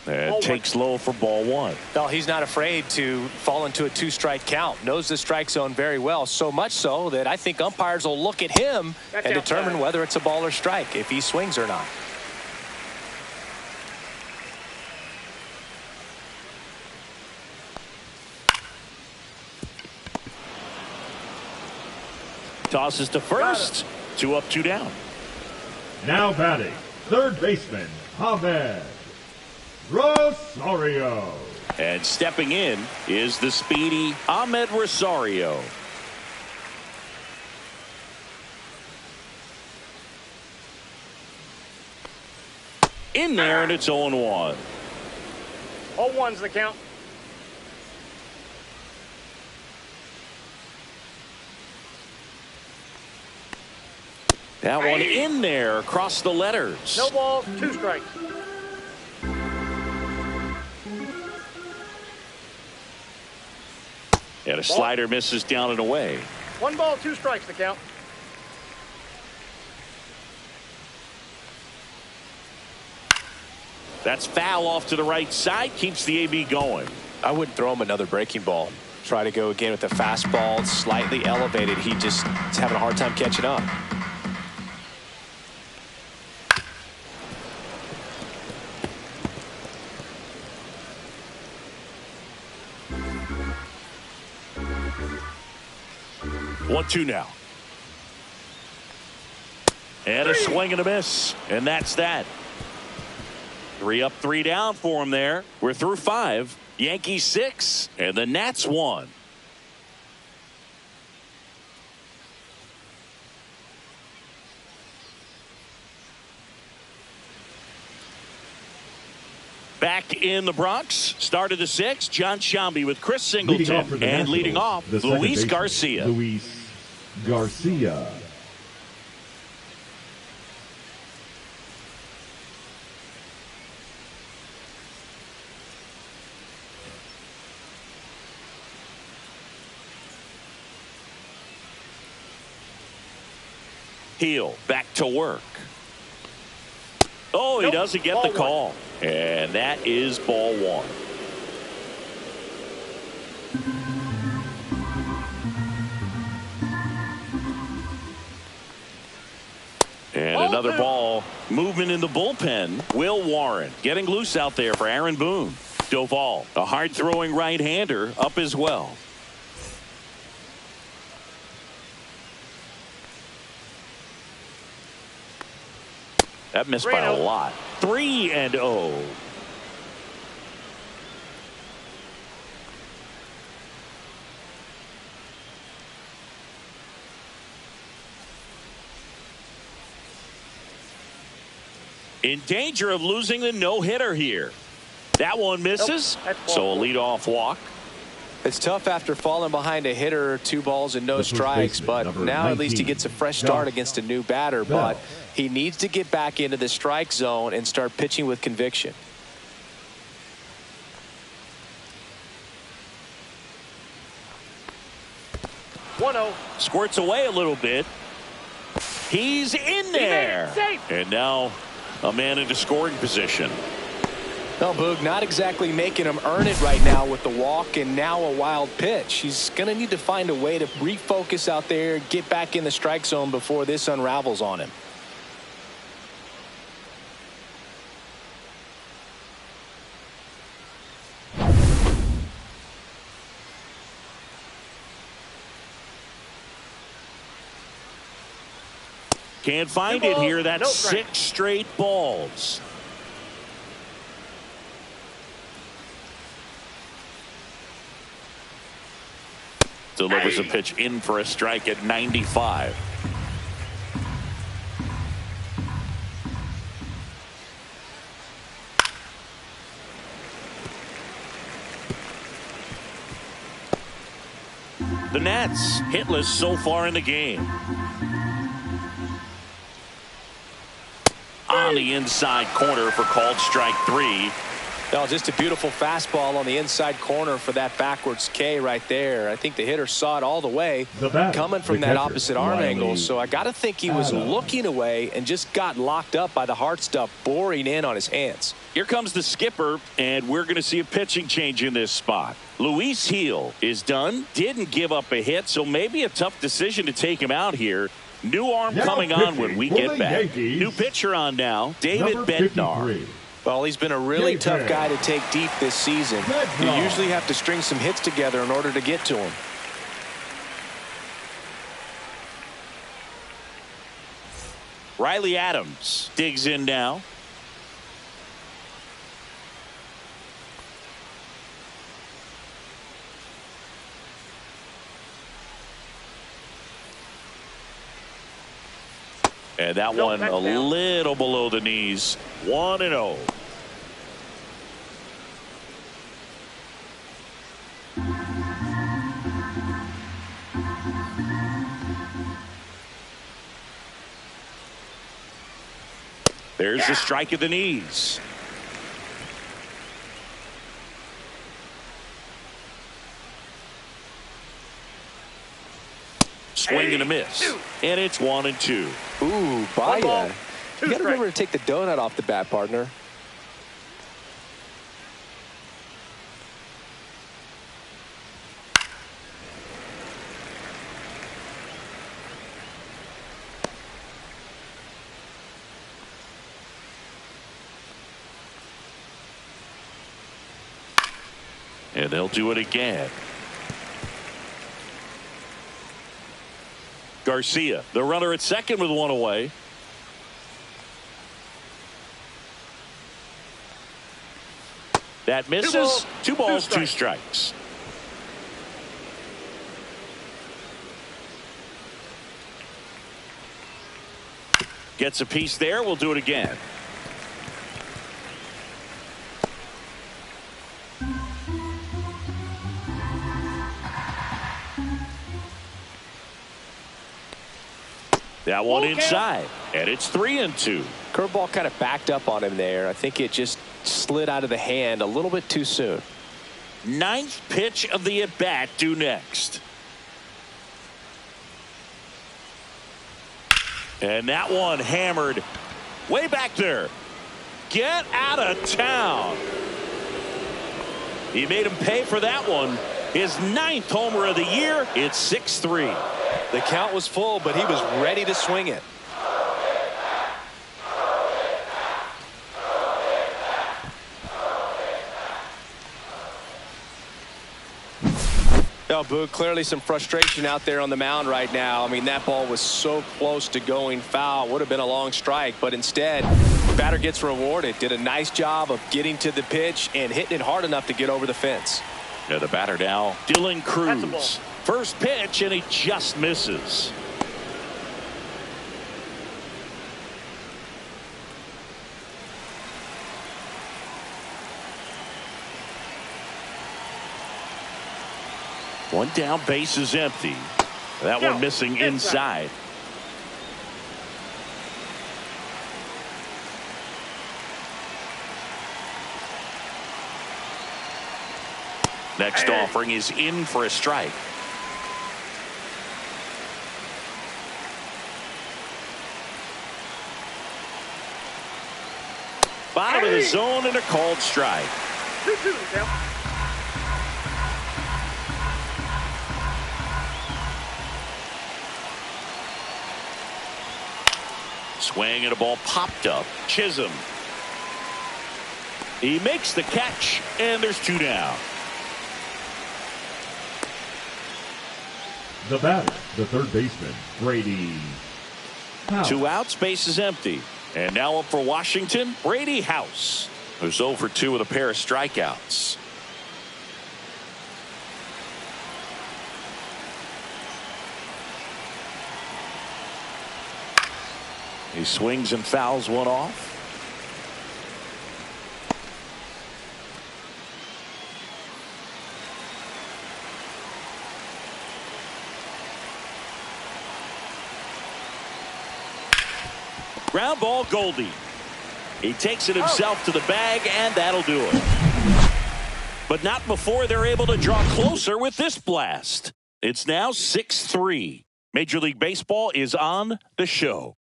And takes low for ball 1. Well, he's not afraid to fall into a 2-strike count. Knows the strike zone very well. So much so that I think umpires will look at him and determine whether it's a ball or strike, if he swings or not. Tosses to first. 2 up, 2 down. Now batting, third baseman Ahmed Rosario. And stepping in is the speedy Ahmed Rosario. In there, and it's 0-1. 0-1's the count. That one in there across the letters. No balls, 2 strikes. And a slider misses down and away. 1 ball, 2 strikes the count. That's foul off to the right side. Keeps the AB going. I wouldn't throw him another breaking ball. Try to go again with the fastball, slightly elevated. He just is having a hard time catching up. One, 2 now. And a swing and a miss. And that's that. 3 up, 3 down for him there. We're through 5. Yankees 6 and the Nats 1. Back in the Bronx, start of the 6th, John Sciambi with Chris Singleton, and leading off, Luis Garcia. Luis Garcia. Heel back to work. Oh, he doesn't get the call. And that is ball 1. And another ball. Movement in the bullpen. Will Warren getting loose out there for Aaron Boone. Doval, a hard-throwing right-hander, up as well. That missed by a lot. 3-0. In danger of losing the no-hitter here. That one misses. So a leadoff walk. It's tough after falling behind a hitter, 2 balls and no strikes, but now at least he gets a fresh start against a new batter. But he needs to get back into the strike zone and start pitching with conviction. Squirts away a little bit. He's in there. And now a man into scoring position. No, Boog, not exactly making him earn it right now with the walk and now a wild pitch. He's going to need to find a way to refocus out there, get back in the strike zone before this unravels on him. Can't find it here. That's 6 straight balls. Delivers a pitch in for a strike at 95. The Nats hitless so far in the game. On the inside corner for called strike 3. No, just a beautiful fastball on the inside corner for that backwards K right there. I think the hitter saw it all the way coming from that opposite arm angle. So I got to think he was looking away and just got locked up by the hard stuff boring in on his hands. Here comes the skipper, and we're going to see a pitching change in this spot. Luis Gil is done. Didn't give up a hit, so maybe a tough decision to take him out here. New arm coming on when we get back. New pitcher on now, David Bednar. Well, he's been a really tough guy to take deep this season. You usually have to string some hits together in order to get to him. Riley Adams digs in now. And that one a little below the knees. 1-0. There's the strike of the knees. Swing and a miss. And it's 1-2. Ooh, Baya. You got to remember to take the donut off the bat, partner. And they'll do it again. Garcia, the runner at second with 1 away. That misses. 2 balls, 2 strikes. Gets a piece there. We'll do it again. That one inside, and it's 3-2. Curveball kind of backed up on him there. I think it just slid out of the hand a little bit too soon. 9th pitch of the at-bat due next. And that one hammered way back there. Get out of town. He made him pay for that one. His 9th homer of the year. It's 6-3. The count was full, but he was ready to swing it. No, Boog, clearly some frustration out there on the mound right now. I mean, that ball was so close to going foul. Would have been a long strike, but instead, the batter gets rewarded. Did a nice job of getting to the pitch and hitting it hard enough to get over the fence. Yeah, the batter now, Dylan Cruz. First pitch, and he just misses. One down, base is empty. That one missing inside. Next offering is in for a strike. Bottom of the zone and a called strike. 2-2 the count. Swing and a ball popped up. Chisholm. He makes the catch, and there's 2 down. The batter, the third baseman, Brady House. 2 outs, base is empty. And now up for Washington, Brady House, who's 0 for 2 with a pair of strikeouts. He swings and fouls one off. Ground ball, Goldie. He takes it himself to the bag, and that'll do it. But not before they're able to draw closer with this blast. It's now 6-3. Major League Baseball is on the show.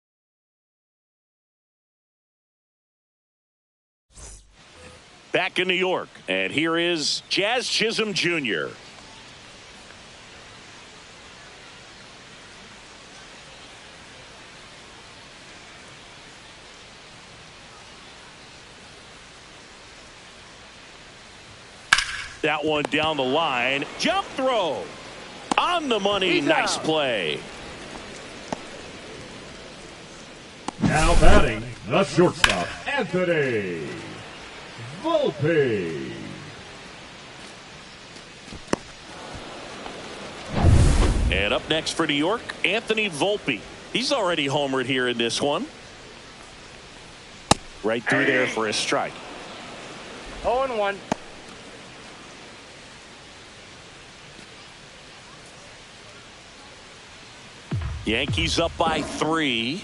Back in New York, and here is Jazz Chisholm Jr. That one down the line. Jump throw. On the money. Nice play. Now batting, the shortstop, Anthony Volpe. And up next for New York, Anthony Volpe. He's already homered here in this one. Right through there for a strike. 0-1. Yankees up by 3.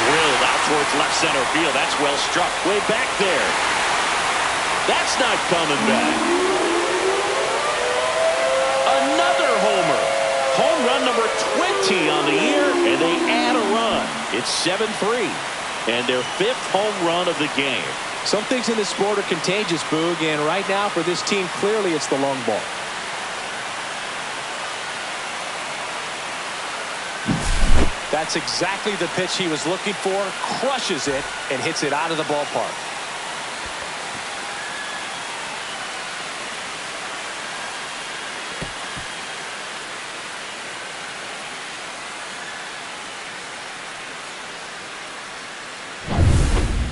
Drilled out towards left center field. That's well struck. Way back there. That's not coming back. Another homer. Home run number 20 on the year, and they add a run. It's 7-3, and their 5th home run of the game. Some things in this sport are contagious, Boog, and right now for this team, clearly it's the long ball. That's exactly the pitch he was looking for. Crushes it and hits it out of the ballpark.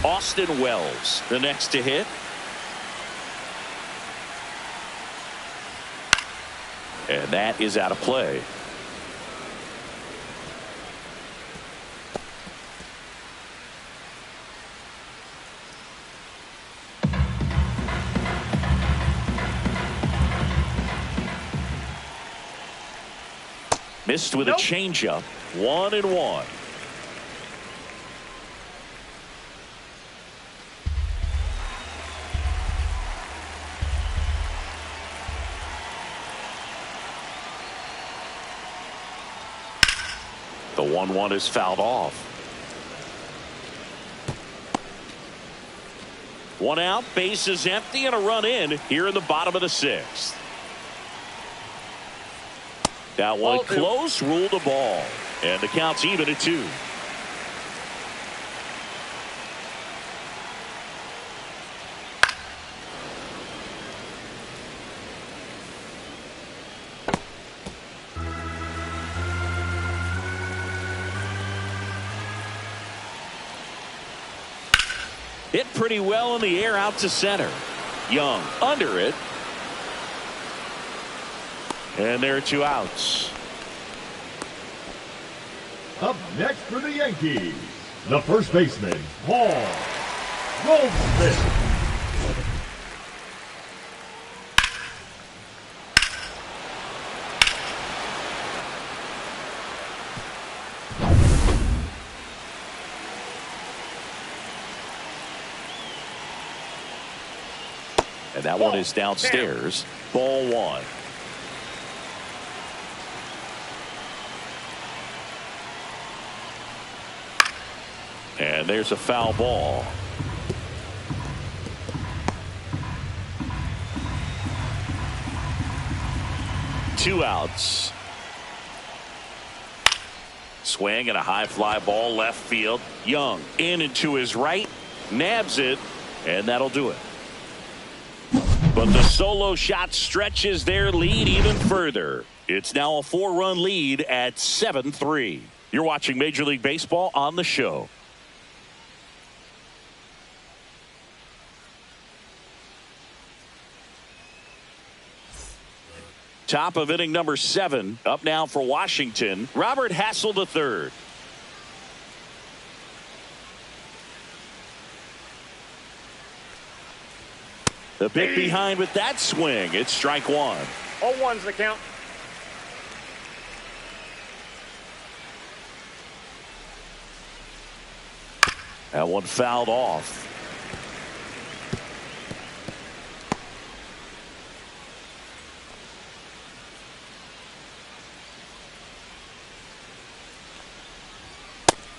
Austin Wells, the next to hit. And that is out of play. Missed with a changeup. 1-1. The 1-1 is fouled off. 1 out, base is empty, and a run in here in the bottom of the 6th. That one close, ruled the ball, and the count's even at 2. Hit pretty well in the air out to center. Young under it. And there are 2 outs. Up next for the Yankees, the first baseman, Paul Goldschmidt. And that one is downstairs. Ball one. And there's a foul ball. Two outs. Swing and a high fly ball left field. Young in and to his right. Nabs it. And that'll do it. But the solo shot stretches their lead even further. It's now a 4-run lead at 7-3. You're watching Major League Baseball on the show. Top of inning number 7. Up now for Washington, Robert Hassel III. The pick behind with that swing. It's strike one. 0-1's the count. That one fouled off.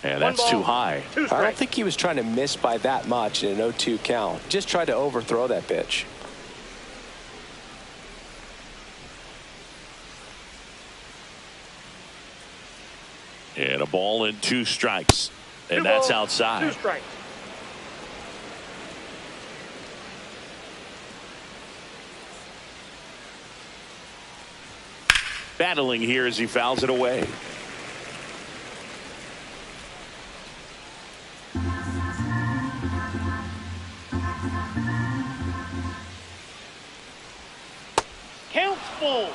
And that's too high. I don't think he was trying to miss by that much in an 0-2 count. Just tried to overthrow that pitch. And a ball and 2 strikes. And that's outside. 2 strikes. Battling here as he fouls it away. Count's full.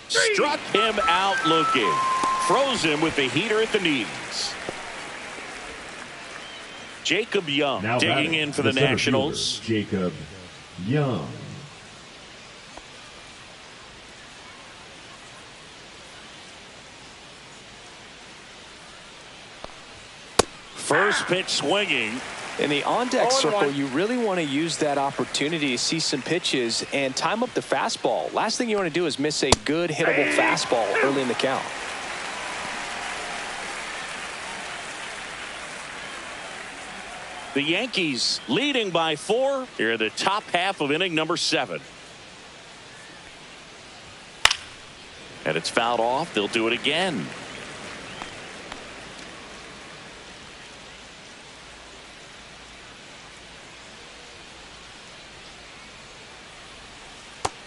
Struck him out looking. Froze him with the heater at the knees. Jacob Young Now digging in for the Nationals. Fielder, Jacob Young. First pitch swinging. In the on-deck circle, 0-1. you really want to use that opportunity to see some pitches and time up the fastball. Last thing you want to do is miss a good hittable fastball early in the count. The Yankees leading by 4 here in the top half of inning number 7. And it's fouled off. They'll do it again.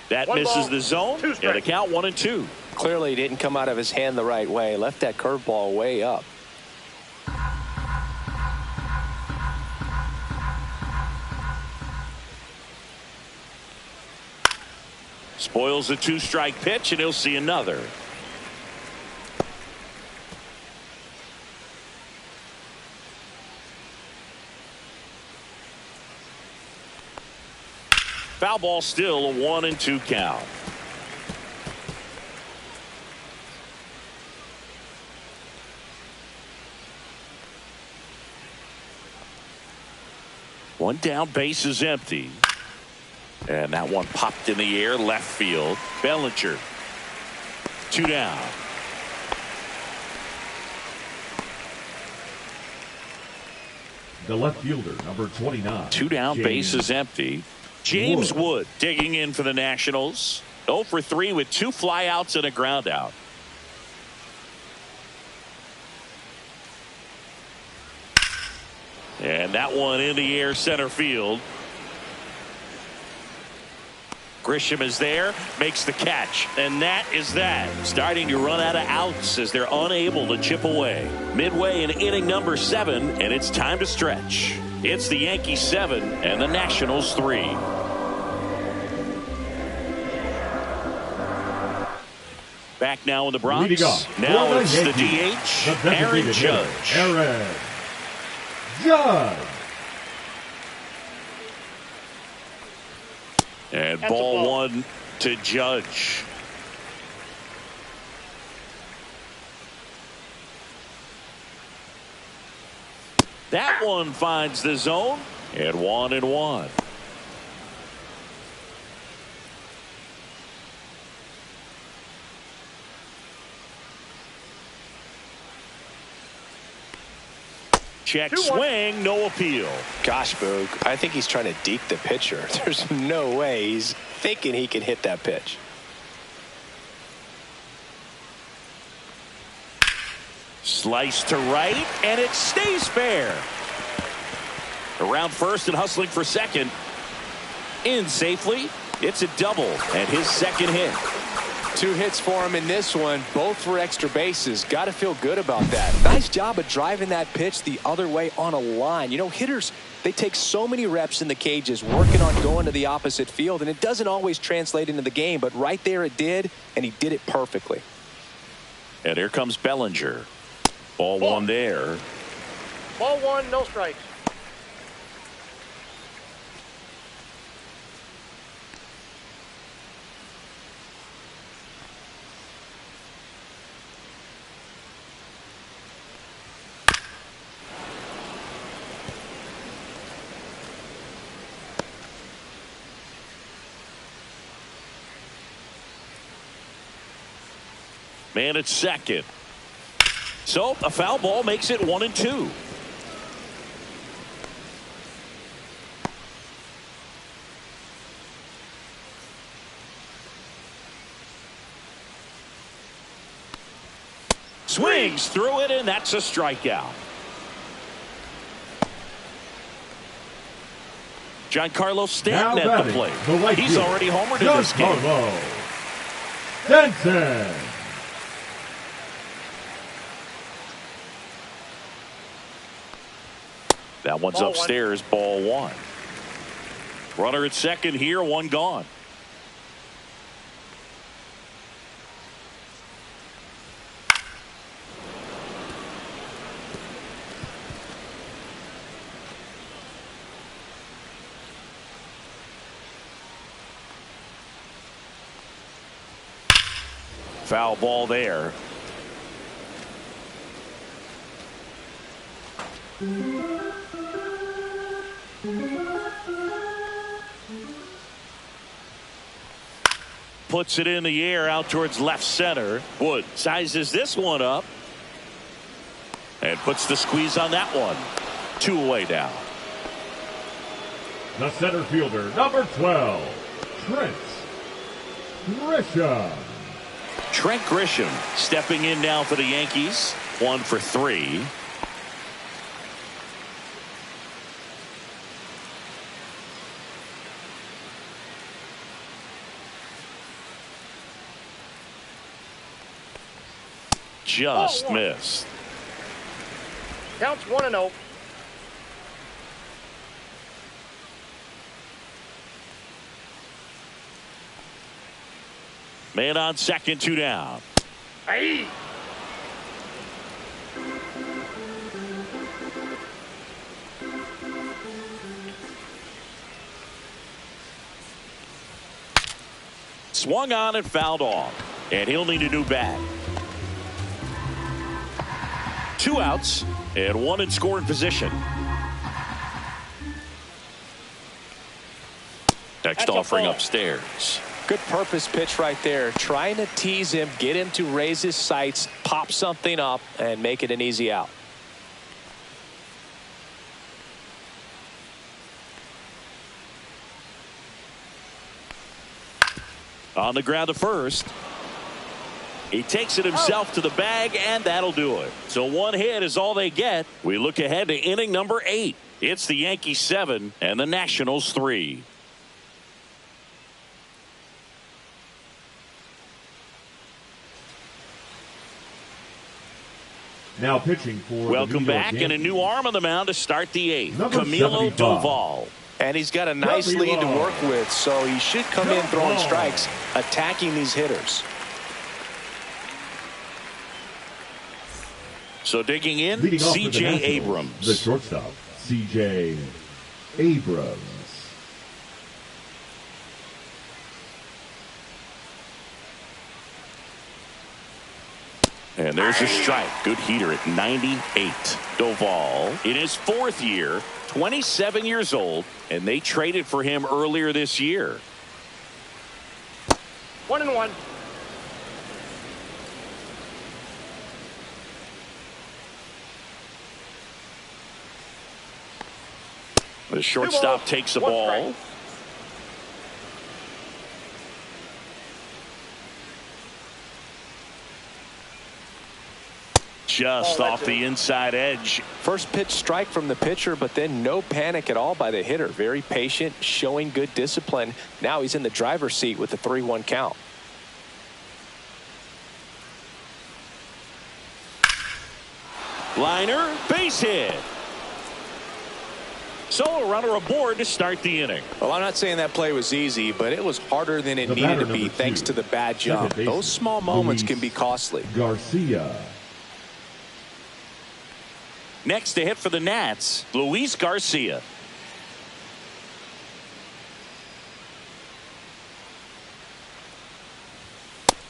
That misses the zone, and the count 1-2. Clearly didn't come out of his hand the right way. Left that curveball way up. Spoils the 2-strike pitch, and he'll see another. Foul ball, still a 1-2 count. One down, base is empty. And that one popped in the air left field. Bellinger. 2 down. The left fielder, number 29. 2 down, base is empty. James Wood digging in for the Nationals. 0 for 3 with 2 flyouts and a ground out. And that one in the air center field. Grisham is there, makes the catch, and that is that. Starting to run out of outs as they're unable to chip away. Midway in inning number 7, and it's time to stretch. It's the Yankees 7 and the Nationals 3. Back now in the Bronx. Now it's the DH, Aaron Judge. Aaron Judge. And That's a ball one to Judge. That one finds the zone, and 1-1. Check swing, no appeal. Gosh, Boog, I think he's trying to deke the pitcher. There's no way he's thinking he can hit that pitch. Slice to right, and it stays fair. Around first and hustling for second. In safely. It's a double, and his second hit. 2 hits for him in this one, both for extra bases. Got to feel good about that. Nice job of driving that pitch the other way on a line. You know, hitters, they take so many reps in the cages working on going to the opposite field, and it doesn't always translate into the game, but right there it did, and he did it perfectly. And here comes Bellinger. Ball one there. Ball one, no strikes. Man at second. So a foul ball makes it 1-2. Swings through it, and that's a strikeout. Giancarlo Stanton at the plate. He's already homered in this game. Stanton. That one's upstairs, ball one. Runner at second here, one gone. Foul ball there. Puts it in the air out towards left center. Wood sizes this one up and puts the squeeze on that one. 2 away now. The center fielder, number 12, Trent Grisham. Trent Grisham stepping in now for the Yankees. 1 for 3. Just missed. Counts 1-0. Man on second, 2 down. Aye. Swung on and fouled off. And he'll need a new bat. 2 outs and 1 in scoring position. Next offering upstairs. Good purpose pitch right there. Trying to tease him, get him to raise his sights, pop something up, and make it an easy out. On the ground to first. He takes it himself to the bag, and that'll do it. So 1 hit is all they get. We look ahead to inning number 8. It's the Yankees 7 and the Nationals 3. Now pitching for welcome back, and a new arm on the mound to start the 8th. Camilo Doval. And he's got a nice lead to work with, so he should come in throwing strikes, attacking these hitters. So digging in, C.J. Abrams. The shortstop, C.J. Abrams. And there's a strike. Good heater at 98. Doval in his 4th year, 27 years old, and they traded for him earlier this year. 1-1. The shortstop takes the ball. Just off the inside edge. First pitch strike from the pitcher, but then no panic at all by the hitter. Very patient, showing good discipline. Now he's in the driver's seat with the 3-1 count. Liner, base hit. So a runner aboard to start the inning. Well, I'm not saying that play was easy, but it was harder than it needed to be thanks to the bad jump. Those small moments can be costly. Garcia. Next to hit for the Nats, Luis Garcia.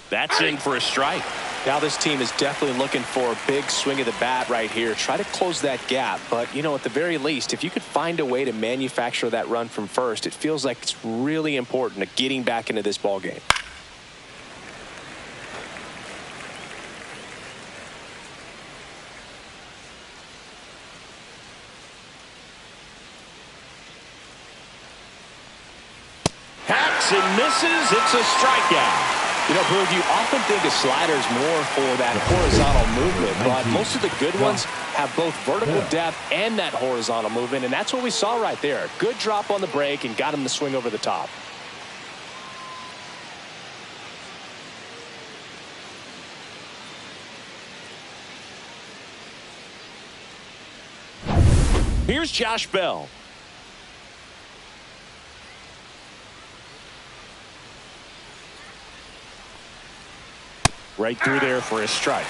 That's in for a strike. Now this team is definitely looking for a big swing of the bat right here. Try to close that gap. But, you know, at the very least, if you could find a way to manufacture that run from first, it feels like it's really important to getting back into this ball game. Hacks and misses. It's a strikeout. You know, Boog, you often think a slider's more for that horizontal movement, but most of the good ones have both vertical depth and that horizontal movement, and that's what we saw right there. Good drop on the break and got him to swing over the top. Here's Josh Bell. Right through there for a strike.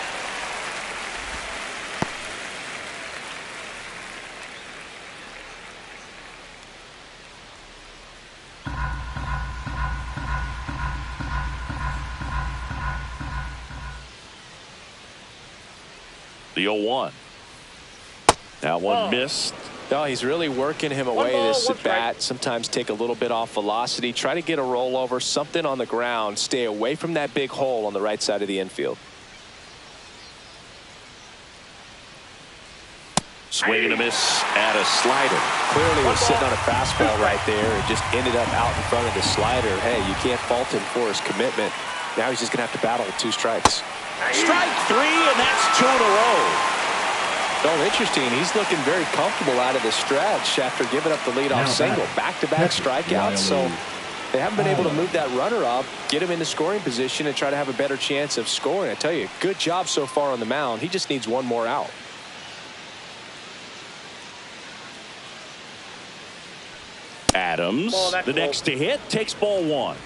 The 0-1. That one missed. No, he's really working him away this at bat. Sometimes take a little bit off velocity. Try to get a rollover, something on the ground. Stay away from that big hole on the right side of the infield. Swing and a miss at a slider. Clearly was sitting on a fastball right there and just ended up out in front of the slider. Hey, you can't fault him for his commitment. Now he's just going to have to battle with 2 strikes. Strike 3, and that's 2 in a row. Oh, interesting. He's looking very comfortable out of the stretch after giving up the leadoff single. Back-to-back strikeouts, so they haven't been able to move that runner up, get him into scoring position, and try to have a better chance of scoring. I tell you, good job so far on the mound. He just needs one more out. Adams, the next to hit, takes ball 1.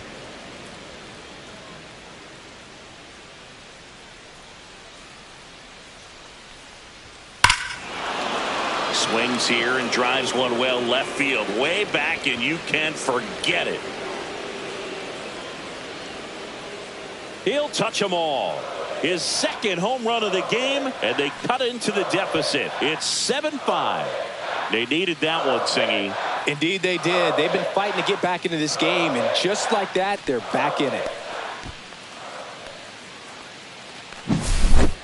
Swings here and drives one well left field, way back, and you can forget it. He'll touch them all. His 2nd home run of the game, and they cut into the deficit. It's 7-5. They needed that one, Singy. Indeed they did. They've been fighting to get back into this game, and just like that, they're back in it.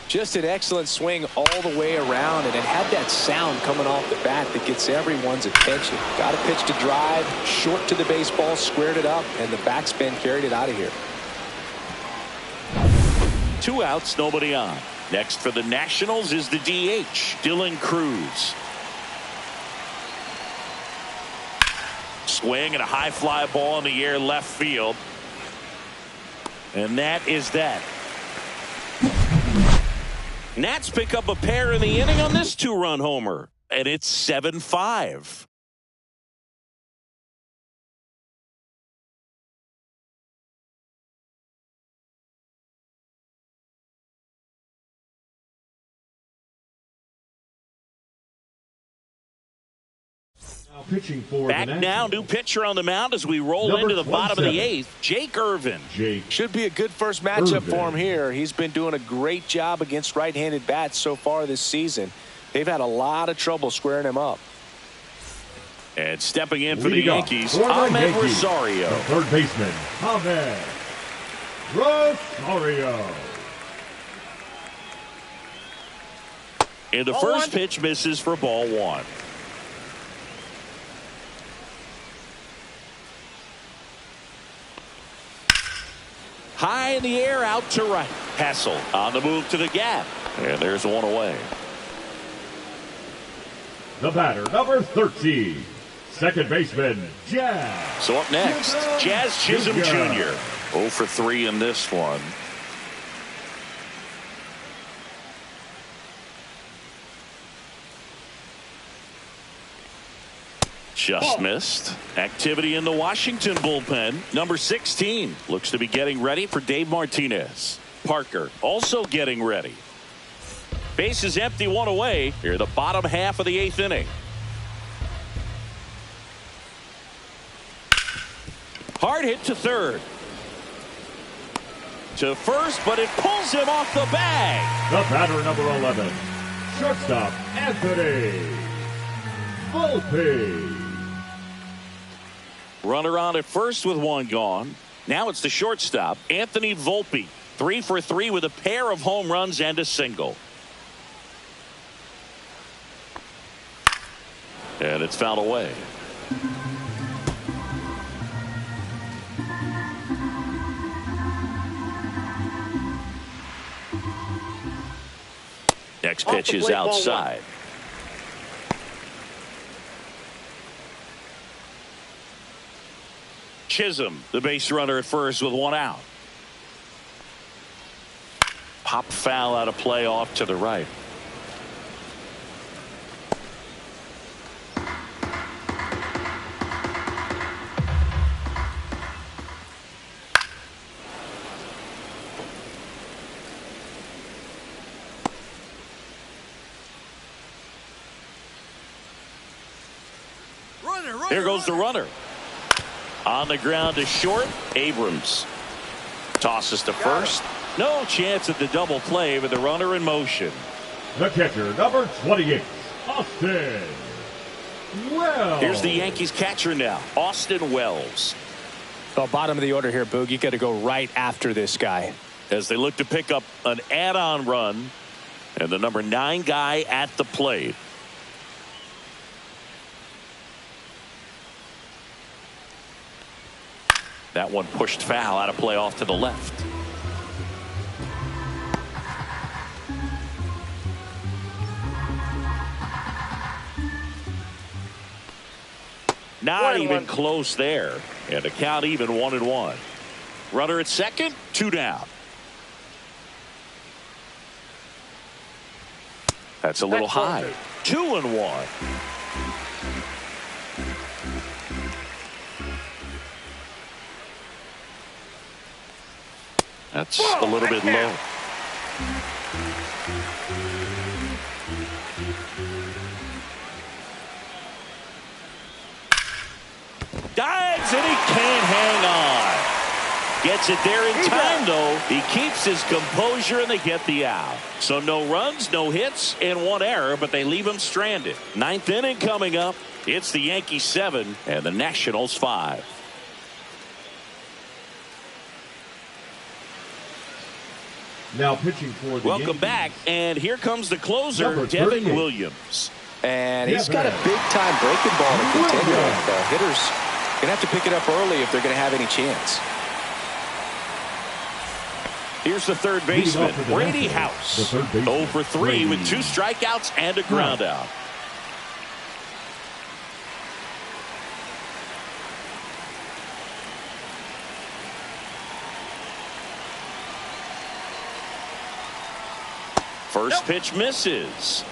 Just an excellent swing all the way around, and it had that sound coming off the bat that gets everyone's attention. Got a pitch to drive, short to the baseball, squared it up, and the backspin carried it out of here. 2 outs, nobody on. Next for the Nationals is the DH, Dylan Cruz. Swing and a high fly ball in the air left field. And that is that. Nats pick up a pair in the inning on this 2-run homer, and it's 7-5. Pitching for Back now, new pitcher on the mound as we roll into the bottom of the 8th. Jake Irvin. Should be a good first matchup for him here. He's been doing a great job against right-handed bats so far this season. They've had a lot of trouble squaring him up. And stepping in for the Yankees, Ahmed Rosario. The third baseman, Ahmed Rosario. And the first pitch misses for ball 1. High in the air, out to right. Hassel on the move to the gap. And there's one away. The batter, number 13. Second baseman, Jazz. So up next, Jazz Chisholm Jr. 0 for 3 in this one. Just missed. Activity in the Washington bullpen. Number 16 looks to be getting ready for Dave Martinez. Parker also getting ready. Base is empty, one away. Here the bottom half of the 8th inning. Hard hit to third. To first, but it pulls him off the bag. The batter, number 11. Shortstop, Anthony Volpe. Runner on at first with one gone. Now it's the shortstop, Anthony Volpe. 3 for 3 with a pair of home runs and a single. And it's fouled away. Next pitch is outside. Chisholm, the base runner at first with one out. Pop foul out of play off to the right. Here goes the runner. On the ground to short, Abrams. Tosses to first. No chance at the double play with the runner in motion. The catcher, number 28, Austin Wells. Here's the Yankees catcher now, Austin Wells. Well, bottom of the order here, Boog. You got to go right after this guy. As they look to pick up an add-on run. And the number 9 guy at the plate. That one pushed foul out of play off to the left. Not even close there. And the count even 1-1. Runner at second, 2 down. That's a little high. 2-1. That's a little bit low. Dives and he can't hang on. Gets it there in time though. He keeps his composure and they get the out. So no runs, no hits, and 1 error, but they leave him stranded. 9th inning coming up. It's the Yankees 7 and the Nationals 5. Now pitching for the Welcome Yankees. Back, and here comes the closer, Number Devin 38. Williams. And he's got a big-time breaking ball to contend with. The hitters going to have to pick it up early if they're going to have any chance. Here's the third baseman, Brady House. 0 for 3 with 2 strikeouts and a ground out. First pitch misses.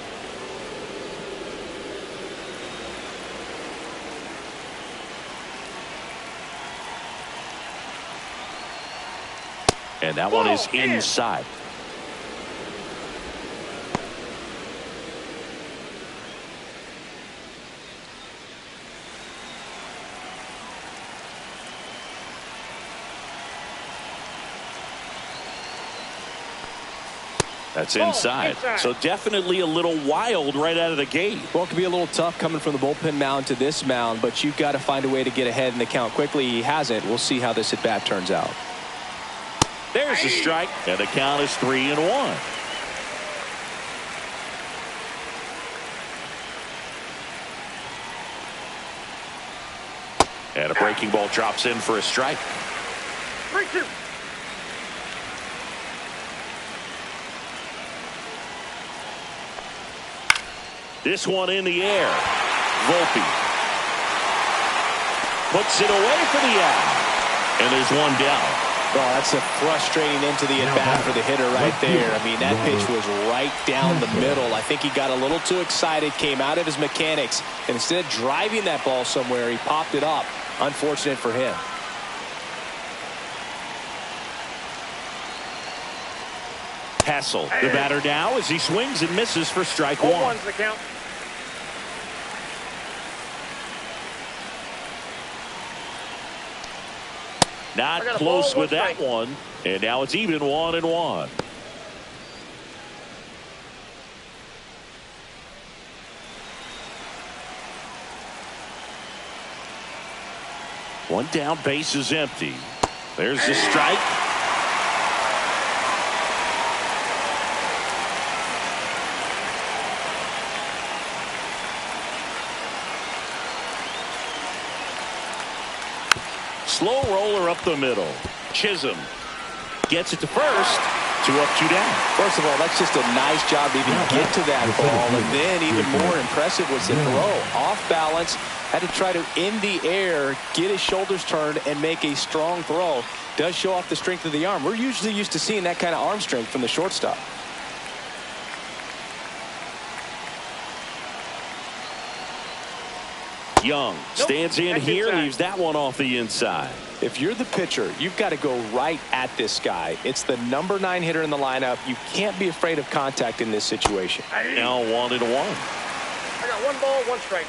And that one is inside. That's inside. So definitely a little wild right out of the gate. Well, it can be a little tough coming from the bullpen mound to this mound, but you've got to find a way to get ahead in the count quickly. He hasn't. We'll see how this at bat turns out. There's a strike, and the count is 3-1. And a breaking ball drops in for a strike. 3-2. This one in the air. Volpe puts it away for the out. And there's one down. Oh, that's a frustrating end to the at-bat for the hitter right there. I mean, that pitch was right down the middle. I think he got a little too excited, came out of his mechanics, and instead of driving that ball somewhere, he popped it up. Unfortunate for him. Hassel, the batter now as he swings and misses for strike one. 0-1's the count. Not close with that one. And now it's even 1-1. One down, base is empty. There's the strike. Slow roller up the middle. Chisholm gets it to first. 2 up, 2 down. First of all, that's just a nice job to even get to that ball. And then even more impressive was the throw. Off balance. Had to try to, in the air, get his shoulders turned and make a strong throw. Does show off the strength of the arm. We're usually used to seeing that kind of arm strength from the shortstop. Young stands in here, leaves that one off the inside. If you're the pitcher, you've got to go right at this guy. It's the number 9 hitter in the lineup. You can't be afraid of contact in this situation. Now 1-1. I got 1 ball, 1 strike.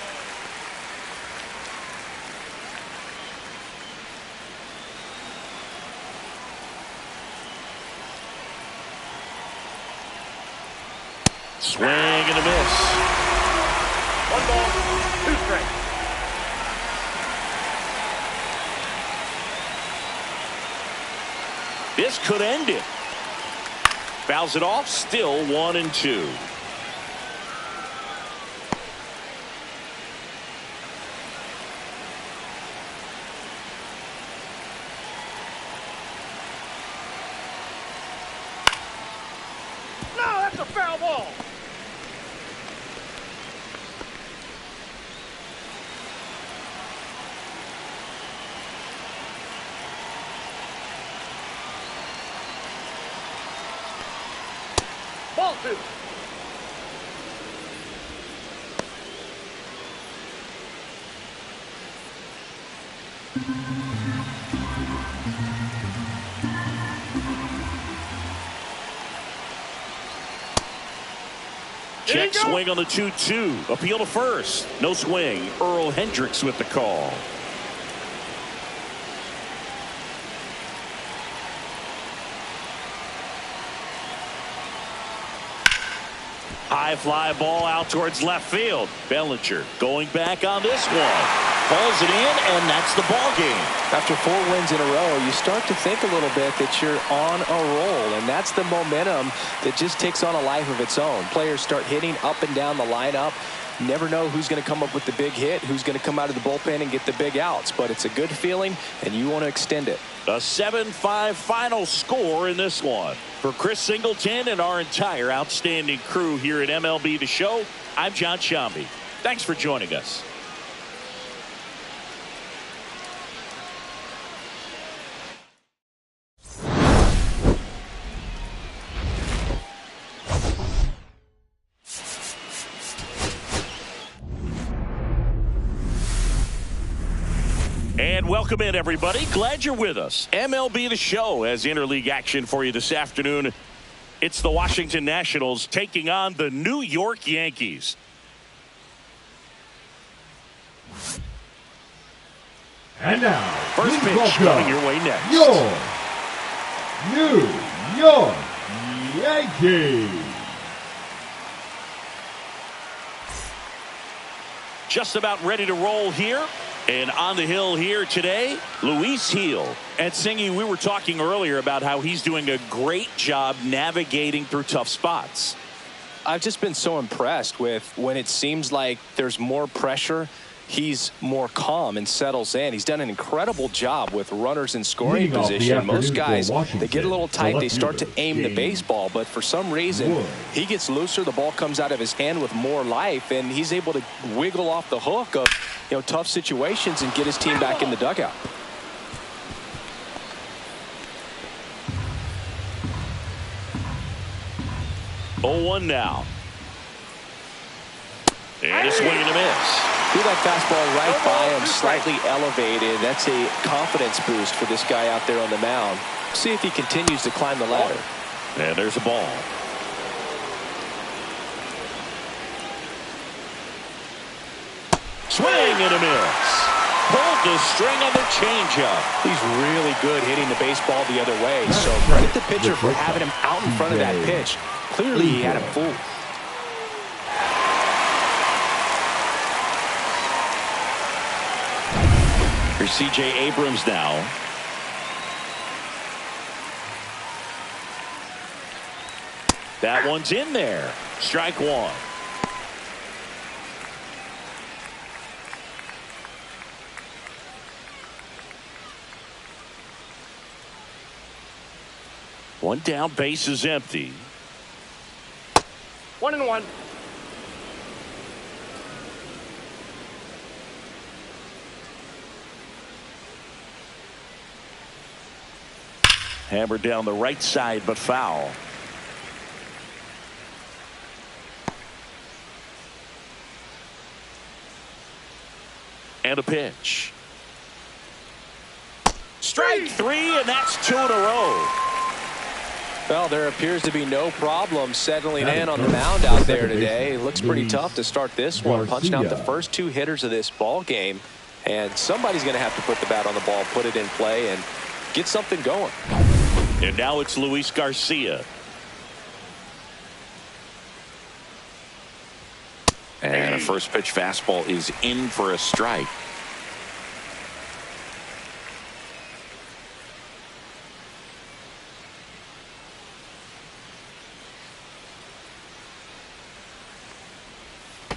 Swing and a miss. 1 ball, 2 strikes. This could end it. Fouls it off, still 1-2. No, that's a foul ball. Ball 2. Check swing on the 2-2. Appeal to first. No swing. Earl Hendricks with the call. High fly ball out towards left field. Bellinger going back on this one. Pulls it in, and that's the ball game. After 4 wins in a row, you start to think a little bit that you're on a roll, and that's the momentum that just takes on a life of its own. Players start hitting up and down the lineup. Never know who's going to come up with the big hit, who's going to come out of the bullpen and get the big outs, but it's a good feeling, and you want to extend it. A 7-5 final score in this one. For Chris Singleton and our entire outstanding crew here at MLB The Show, I'm John Shambi. Thanks for joining us. And welcome in, everybody. Glad you're with us. MLB The Show has interleague action for you this afternoon. It's the Washington Nationals taking on the New York Yankees. And now, First pitch coming your way next. Your New York Yankees. just about ready to roll here. And on the hill here today, Luis Gil. And Singy, we were talking earlier about how he's doing a great job navigating through tough spots. I've just been so impressed with when it seems like there's more pressure, he's more calm and settles in. He's done an incredible job with runners in scoring position. Most guys, they get a little tight, they start to aim the baseball, but for some reason, he gets looser, the ball comes out of his hand with more life, and he's able to wiggle off the hook of tough situations and get his team back in the dugout. Oh, 1 now. And a swing and a miss. Threw that fastball right by him, slightly elevated. That's a confidence boost for this guy out there on the mound. See if he continues to climb the ladder. And there's a ball. Swing and a miss. Pulled the string on the changeup. He's really good hitting the baseball the other way. So credit the pitcher for having him out in front of that pitch. Clearly he had him fooled. Here's C.J. Abrams now. That one's in there. Strike 1. One down, base is empty. 1-1. Hammered down the right side, but foul. And a pitch. Strike 3, and that's 2 in a row. Well, there appears to be no problem settling in on the mound out there today. It looks pretty tough to start this one, punching out the first 2 hitters of this ball game. And somebody's going to have to put the bat on the ball, put it in play, and get something going. And now it's Luis Garcia. And a first pitch fastball is in for a strike.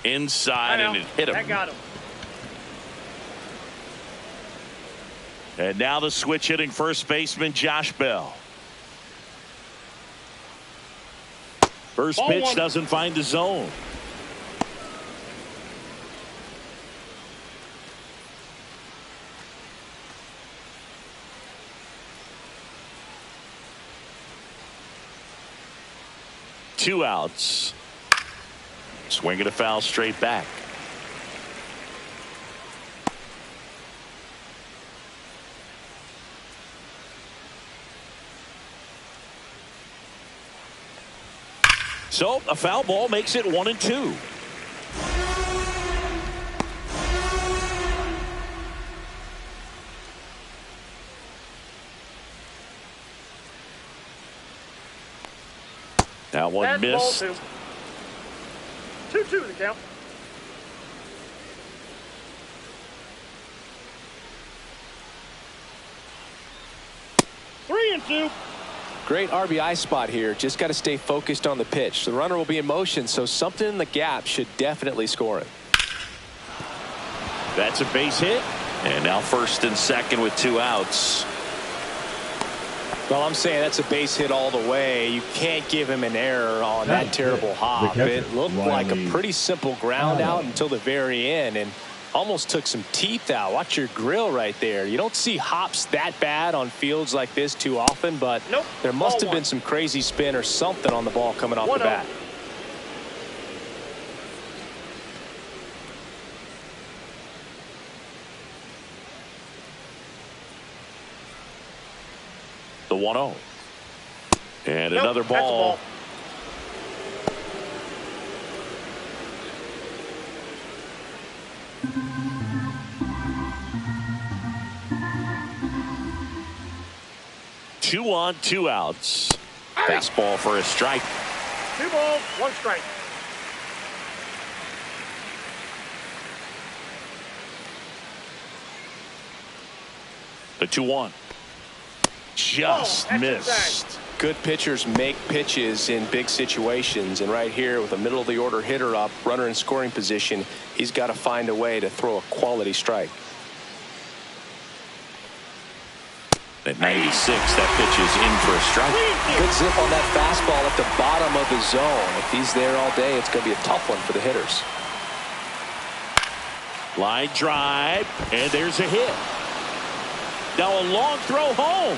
Inside, and it hit him. That got him. And now the switch hitting first baseman Josh Bell. First pitch doesn't find the zone. Two outs. Swing and a foul straight back. So a foul ball makes it 1-2. That one That's missed. 2-2 the count. Three and 2. Great RBI spot here. Just got to stay focused on the pitch. The runner will be in motion, so something in the gap should definitely score it. That's a base hit. And now first and second with 2 outs. Well, I'm saying that's a base hit all the way. You can't give him an error on that terrible hop. It looked like a pretty simple ground out until the very end, and almost took some teeth out. Watch your grill right there. You don't see hops that bad on fields like this too often, but there must have been some crazy spin or something on the ball coming off the bat. The 1-0. And another ball. Two on, 2 outs. Fastball for a strike. 2 balls, 1 strike. The 2-1. Just missed. Good pitchers make pitches in big situations, and right here with a middle of the order hitter up, runner in scoring position, he's got to find a way to throw a quality strike. At 96, that pitch is in for a strike. Good zip on that fastball at the bottom of the zone. If he's there all day, it's going to be a tough one for the hitters. Line drive, and there's a hit. Now a long throw home.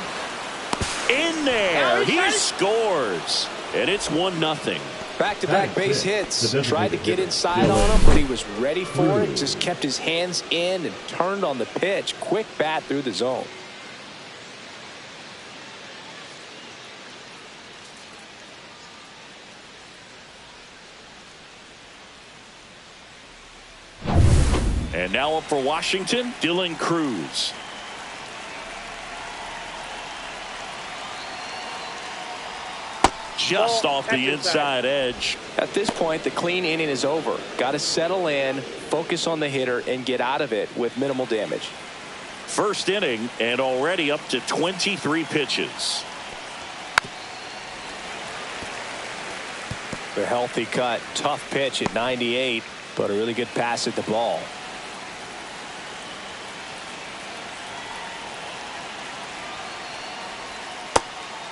In there, he scores, and it's 1-0. Back-to-back base hits. Tried to get inside on him, but he was ready for it. Just kept his hands in and turned on the pitch. Quick bat through the zone. And now up for Washington, Dylan Cruz. Just off the inside edge. At this point, the clean inning is over. Got to settle in, focus on the hitter, and get out of it with minimal damage. First inning, and already up to 23 pitches. A healthy cut. Tough pitch at 98, but a really good pass at the ball.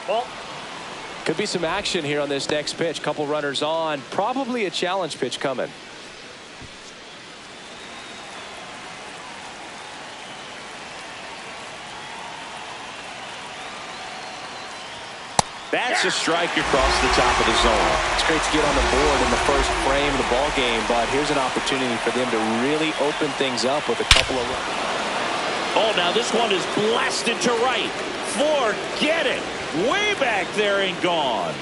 Ball. Could be some action here on this next pitch. Couple runners on. Probably a challenge pitch coming. That's a strike across the top of the zone. It's great to get on the board in the first frame of the ball game, but here's an opportunity for them to really open things up with a couple of runs. Oh, now this one is blasted to right. Forget it. Way back there and gone.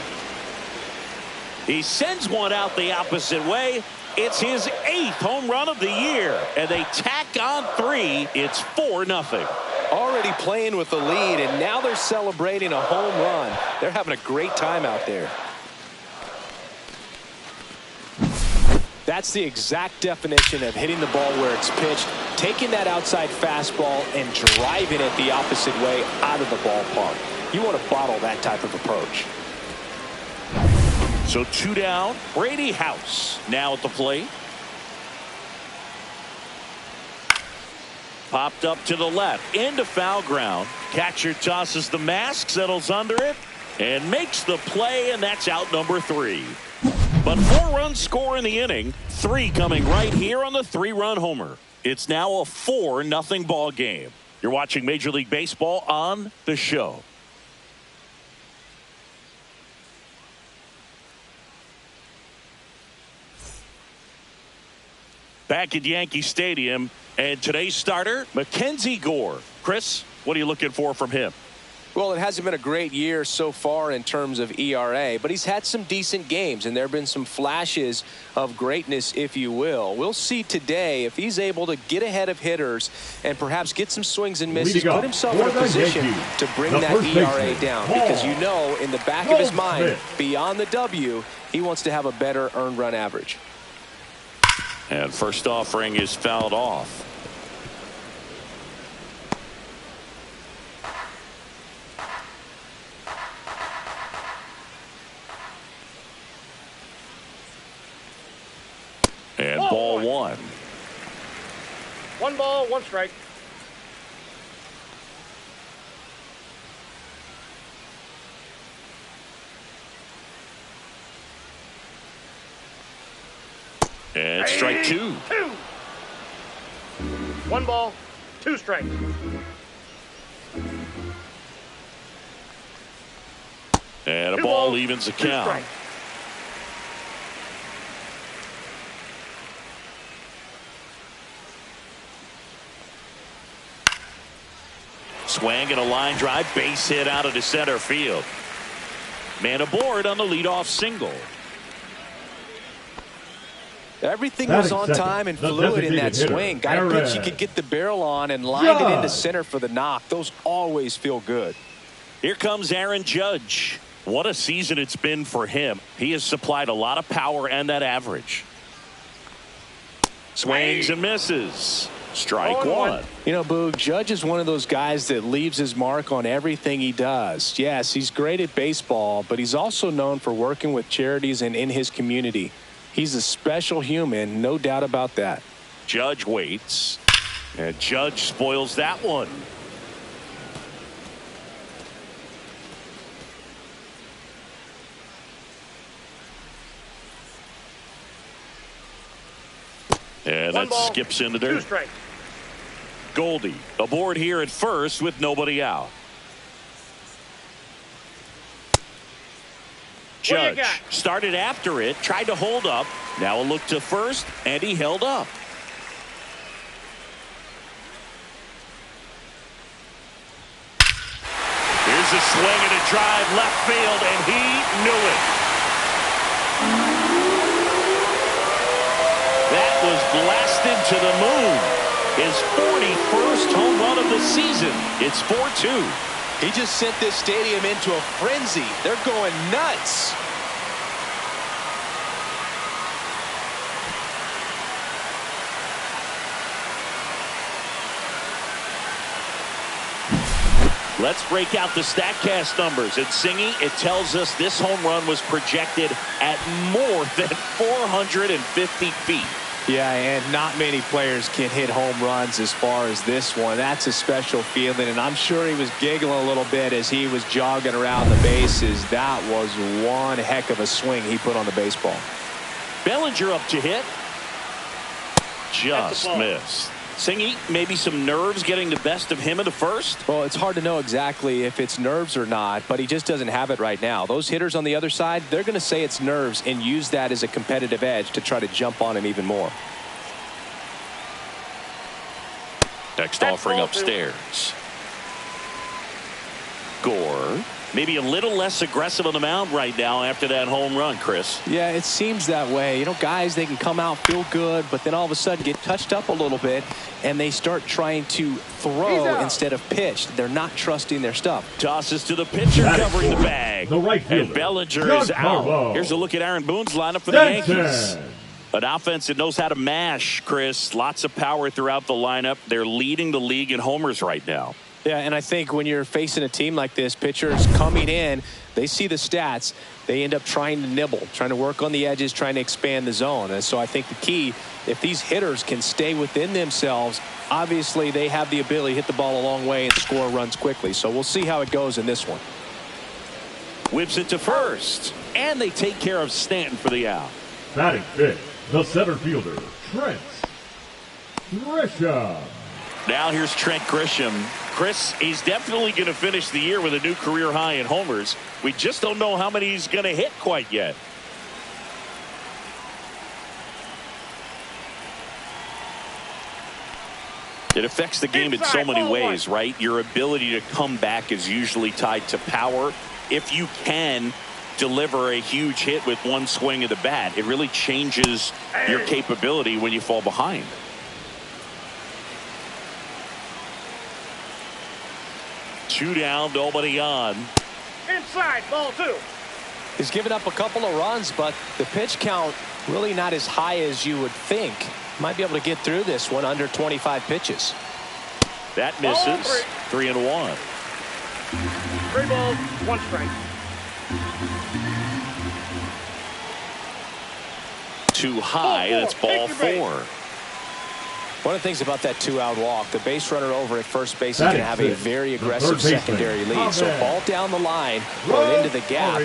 He sends one out the opposite way. It's his 8th home run of the year, and they tack on 3. It's 4-0. Already playing with the lead, and now they're celebrating a home run. They're having a great time out there. That's the exact definition of hitting the ball where it's pitched, taking that outside fastball and driving it the opposite way out of the ballpark. You want to bottle that type of approach. So 2 down. Brady House now at the plate. Popped up to the left into foul ground. Catcher tosses the mask, settles under it, and makes the play, and that's out number 3. But 4 runs score in the inning. 3 coming right here on the 3-run homer. It's now a 4-0 ball game. You're watching Major League Baseball on The Show. Back at Yankee Stadium, and today's starter, Mackenzie Gore. Chris, what are you looking for from him? Well, it hasn't been a great year so far in terms of ERA, but he's had some decent games, and there have been some flashes of greatness, if you will. We'll see today if he's able to get ahead of hitters and perhaps get some swings and misses, put himself in a position to bring that ERA down, because you know in the back of his mind, beyond the W, he wants to have a better earned run average. And first offering is fouled off. And ball 1. 1 ball, 1 strike. And strike 2. 1 ball, 2 strikes. And a ball evens the count. Swing and a line drive, base hit out of the center field. Man aboard on the leadoff single. Everything was on time and fluid in that swing. Got a pitch he could get the barrel on and lined it into center for the knock. Those always feel good. Here comes Aaron Judge. What a season it's been for him. He has supplied a lot of power and that average. Swings and misses. Strike one. You know, Boog, Judge is one of those guys that leaves his mark on everything he does. Yes, he's great at baseball, but he's also known for working with charities and in his community. He's a special human, no doubt about that. Judge waits, and Judge spoils that one. And that skips into dirt. Goldie aboard here at first with nobody out. Judge started after it, tried to hold up. Now a look to first, and he held up. Here's a swing and a drive left field, and he knew it. That was blasted to the moon. His 41st home run of the season. It's 4-2. He just sent this stadium into a frenzy. They're going nuts. Let's break out the StatCast numbers. At Singy, it tells us this home run was projected at more than 450 feet. Yeah, and not many players can hit home runs as far as this one. That's a special feeling, and I'm sure he was giggling a little bit as he was jogging around the bases. That was one heck of a swing he put on the baseball. Bellinger up to hit. Just missed. Singy, maybe some nerves getting the best of him in the first? Well, it's hard to know exactly if it's nerves or not, but he just doesn't have it right now. Those hitters on the other side, they're going to say it's nerves and use that as a competitive edge to try to jump on him even more. Next offering upstairs. Gore, maybe a little less aggressive on the mound right now after that home run, Chris. Yeah, it seems that way. You know, guys, they can come out, feel good, but then all of a sudden get touched up a little bit, and they start trying to throw instead of pitch. They're not trusting their stuff. Tosses to the pitcher, covering the bag. The right fielder, and Bellinger is out. Here's a look at Aaron Boone's lineup for the Yankees. An offense that knows how to mash, Chris. Lots of power throughout the lineup. They're leading the league in homers right now. Yeah, and I think when you're facing a team like this, pitchers coming in, they see the stats. They end up trying to nibble, trying to work on the edges, trying to expand the zone. And so I think the key, if these hitters can stay within themselves, obviously they have the ability to hit the ball a long way and score runs quickly. So we'll see how it goes in this one. Whips it to first, and they take care of Stanton for the out. Batting fifth, the center fielder, Trent Grisham. Now here's Trent Grisham. Chris, he's definitely going to finish the year with a new career high in homers. We just don't know how many he's going to hit quite yet. It affects the game in so many ways, right? Your ability to come back is usually tied to power. If you can deliver a huge hit with one swing of the bat, it really changes your capability when you fall behind. Two down, nobody on. Inside, ball two. He's given up a couple of runs, but the pitch count really not as high as you would think. Might be able to get through this one under 25 pitches. That misses. 3-1. 3 balls, 1 strike. Too high, that's ball 4. One of the things about that 2-out walk, the base runner over at first base is going to have a very aggressive secondary lead. So ball down the line or into the gap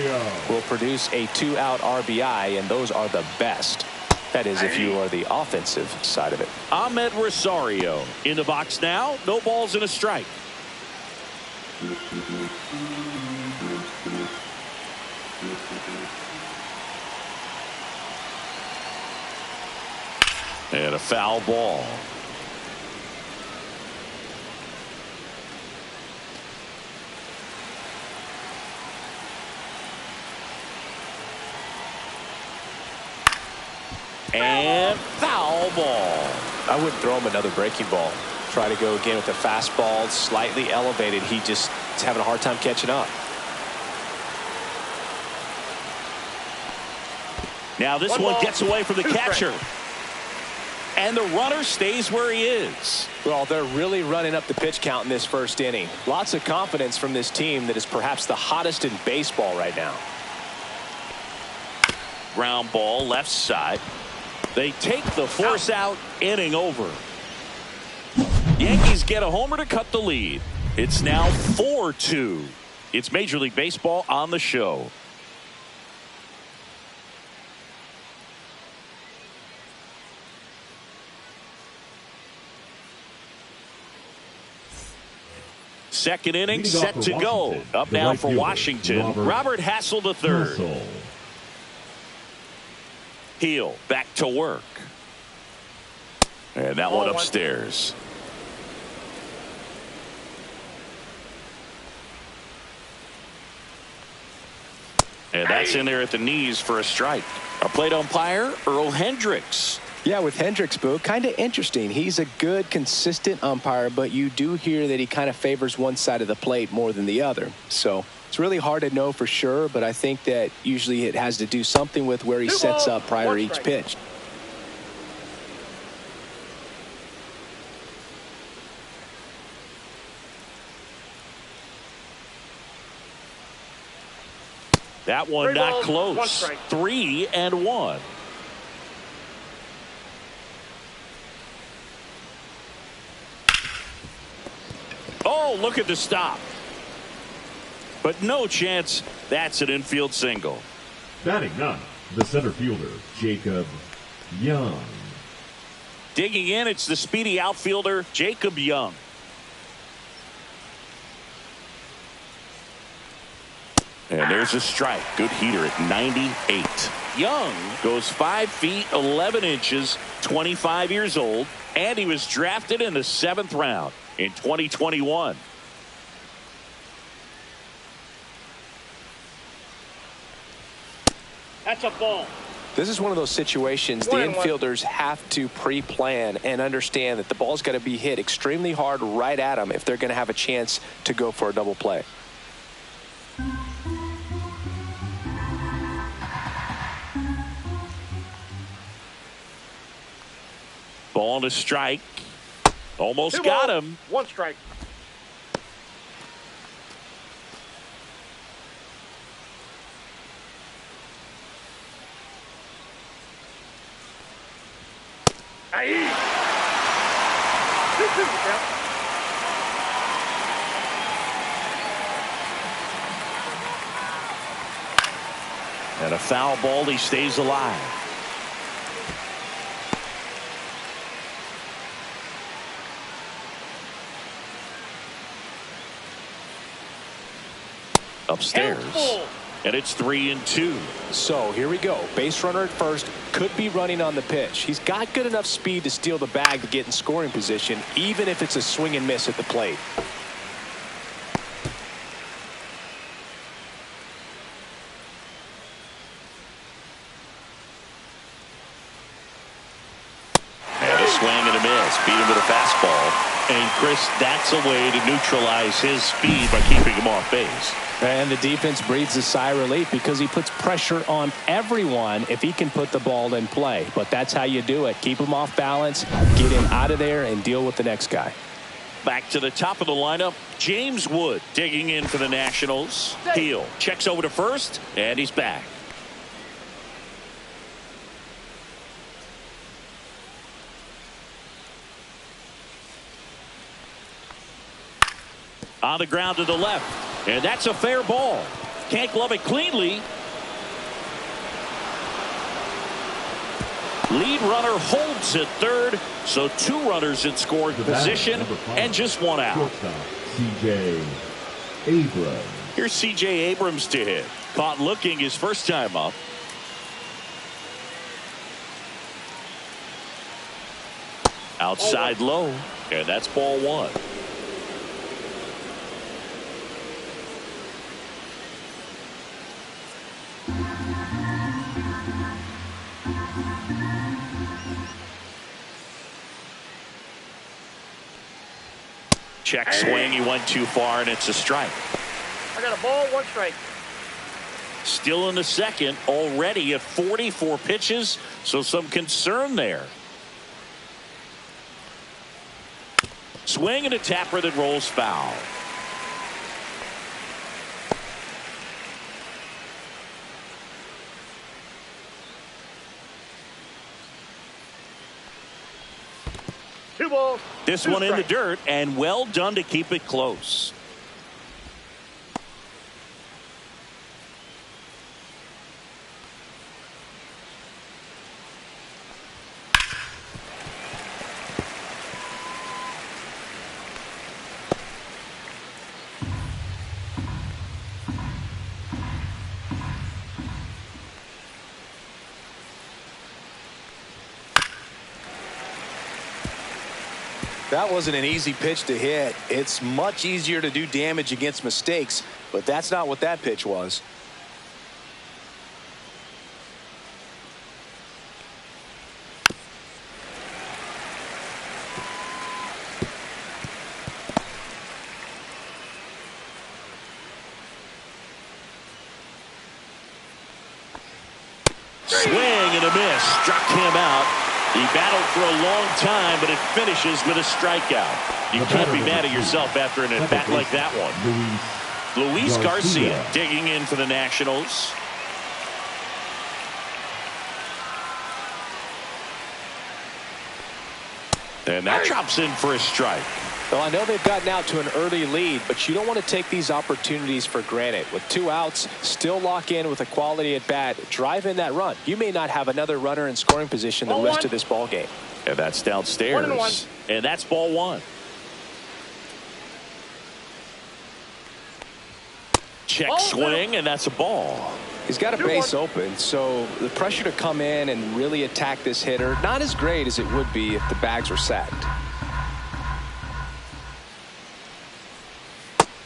will produce a 2-out RBI, and those are the best. That is if you are the offensive side of it. Ahmed Rosario in the box now. No balls and a strike. And a foul ball. And foul ball. I wouldn't throw him another breaking ball. Try to go again with the fastball, slightly elevated. He just is having a hard time catching up. Now this one gets away from the catcher. and the runner stays where he is. Well, they're really running up the pitch count in this first inning. Lots of confidence from this team that is perhaps the hottest in baseball right now. Ground ball left side. They take the force out. Inning over. Yankees get a homer to cut the lead. It's now 4-2. It's Major League Baseball on the show. Second inning set to go. Up now for Washington. Robert Hassel the third. Heel back to work. And that one upstairs. And that's in there at the knees for a strike. Our plate umpire, Earl Hendricks. Yeah, with Hendricks, Boo, kind of interesting. He's a good, consistent umpire, but you do hear that he kind of favors one side of the plate more than the other. So it's really hard to know for sure, but I think that usually it has to do something with where he sets up prior to each pitch. That one not close. 3-1. Oh, look at the stop. But no chance. That's an infield single. Batting ninth, the center fielder, Jacob Young. Digging in, it's the speedy outfielder, Jacob Young. And there's a strike. Good heater at 98. Young goes 5 feet 11 inches, 25 years old, and he was drafted in the 7th round in 2021. That's a ball. This is one of those situations the infielders have to pre-plan and understand that the ball's got to be hit extremely hard right at them if they're going to have a chance to go for a double play. Ball to strike. Almost got him. 1 strike. And a foul ball. He stays alive. Upstairs. And it's 3-2. So here we go. Base runner at first, could be running on the pitch. He's got good enough speed to steal the bag to get in scoring position, even if it's a swing and miss at the plate. And a swing and a miss. Beat him with a fastball. And Chris, that's a way to neutralize his speed by keeping him off base. And the defense breathes a sigh of relief because he puts pressure on everyone if he can put the ball in play. But that's how you do it. Keep him off balance, get him out of there, and deal with the next guy. Back to the top of the lineup, James Wood digging in for the Nationals. Heel checks over to first, and he's back. On the ground to the left, and that's a fair ball. Can't glove it cleanly. Lead runner holds at third, so 2 runners in scoring position and just 1 out. C.J. Abrams. Here's C.J. Abrams to hit. Caught looking his first time up. Outside low, and that's ball 1. Check swing. He went too far, and it's a strike. I got a ball, 1 strike. Still in the second, already at 44 pitches, so some concern there. Swing and a tapper that rolls foul. Two balls. This one in the dirt, and well done to keep it close. That wasn't an easy pitch to hit. It's much easier to do damage against mistakes, but that's not what that pitch was. Swing and a miss. Struck him out. He battled for a long time, but it finishes with a strikeout. You can't be mad at yourself after an at-bat like that one. Luis Garcia digging in for the Nationals. And that drops in for a strike. Well, I know they've gotten out to an early lead, but you don't want to take these opportunities for granted. With 2 outs, still lock in with a quality at bat, drive in that run. You may not have another runner in scoring position the rest of this ball game. And that's downstairs. 1-1. And that's ball 1. Check swing, and that's a ball. He's got a base open, so the pressure to come in and really attack this hitter, not as great as it would be if the bags were sacked.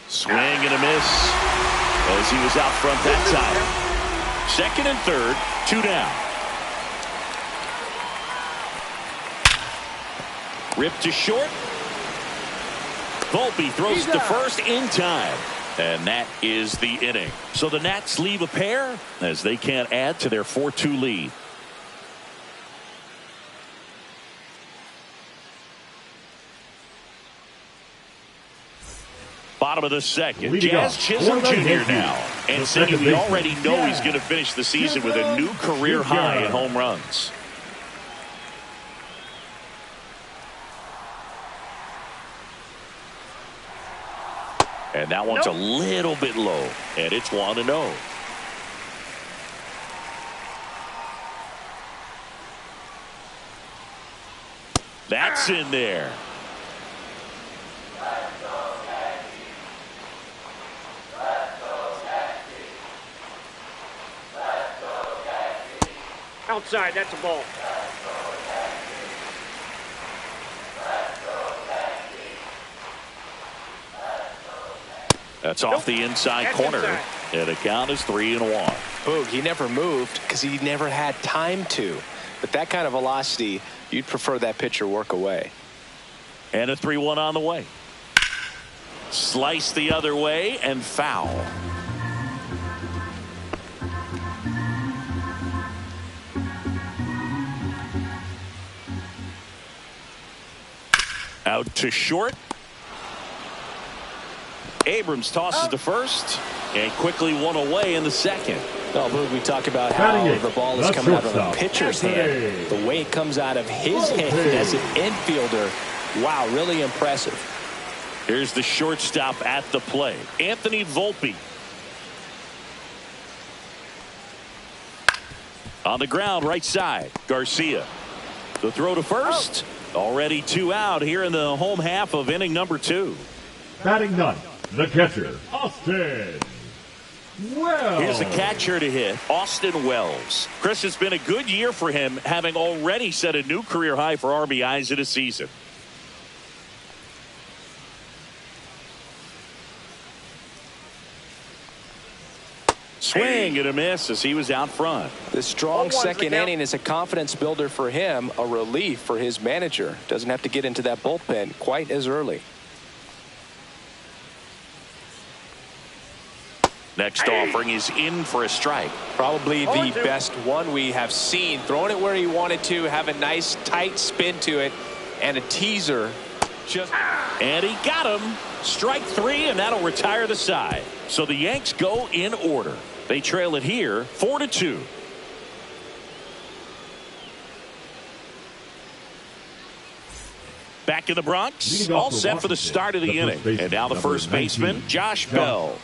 Swing and a miss as he was out front that time. Second and third, 2 down. Ripped to short. Volpe throws to first in time. And that is the inning. So the Nats leave a pair as they can't add to their 4-2 lead. Bottom of the second. Jazz Chisholm Jr. now. And saying we already know he's going to finish the season with a new career high in home runs. And that one's a little bit low. And it's 1-0. That's in there. Outside, that's a ball. That's off the inside corner. And the count is 3-1. Boog, he never moved because he never had time to. But that kind of velocity, you'd prefer that pitcher work away. And a 3-1 on the way. Slice the other way and foul. Out to short. Abrams tosses to first and quickly one away in the second. Well, Boog, we talk about how the ball is coming out of a pitcher's hand. The way it comes out of his hand as an infielder. Wow, really impressive. Here's the shortstop at the plate, Anthony Volpe. On the ground, right side, Garcia. The throw to first. Already 2 out here in the home half of inning number 2. Batting ninth, the catcher, Austin Wells. Here's the catcher to hit, Austin Wells. Chris, it's been a good year for him, having already set a new career high for RBIs in a season. Swing and a miss as he was out front. The strong second inning is a confidence builder for him, a relief for his manager. Doesn't have to get into that bullpen quite as early. Next offering is in for a strike. Probably the best one we have seen. Throwing it where he wanted to, have a nice tight spin to it, and a teaser. Just And he got him. Strike three, and that'll retire the side. So the Yanks go in order. They trail it here 4-2. Back in the Bronx, all set for the start of the inning. And now the first baseman, Josh Bell.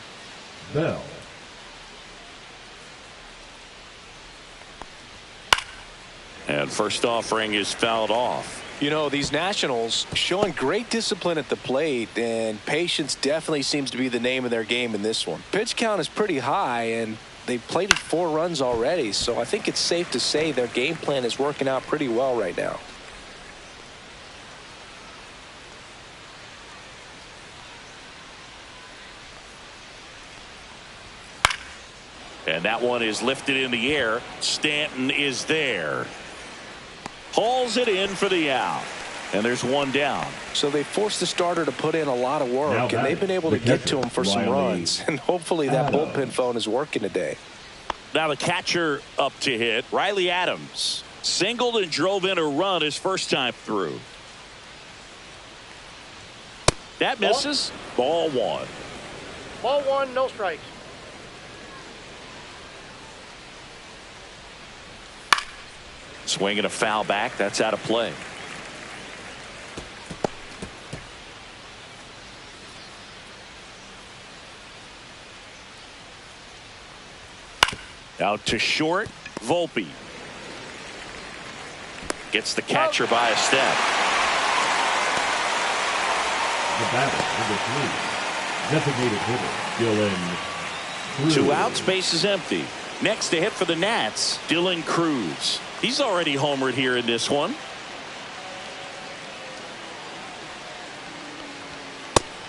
And first offering is fouled off. You know, these Nationals showing great discipline at the plate, and patience definitely seems to be the name of their game in this one. Pitch count is pretty high, and they've plated 4 runs already, so I think it's safe to say their game plan is working out pretty well right now. And that one is lifted in the air. Stanton is there. Hauls it in for the out. And there's one down. So they forced the starter to put in a lot of work, and they've been able to get to him for some runs. And hopefully that bullpen phone is working today. Now the catcher up to hit. Riley Adams singled and drove in a run his first time through. That misses. Ball one. Ball one, no strikes. Swinging a foul back. That's out of play. Out to short. Volpe gets the catcher by a step. The batter, number 3, designated hitter, Dylan Cruz. 2 outs, base is empty. Next to hit for the Nats, Dylan Cruz. He's already homered here in this one.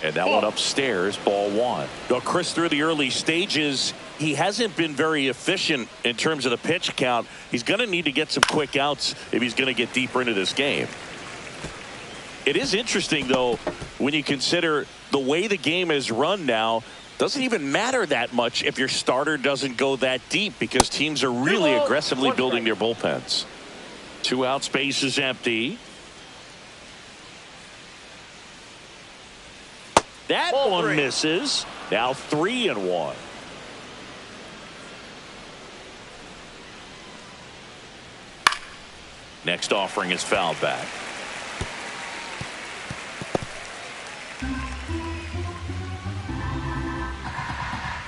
And that one upstairs, ball one. Now, Chris, through the early stages, he hasn't been very efficient in terms of the pitch count. He's going to need to get some quick outs if he's going to get deeper into this game. It is interesting, though, when you consider the way the game is run now. Doesn't even matter that much if your starter doesn't go that deep, because teams are really aggressively building their bullpens. 2 outs, base is empty. That one misses. Now 3-1. Next offering is fouled back.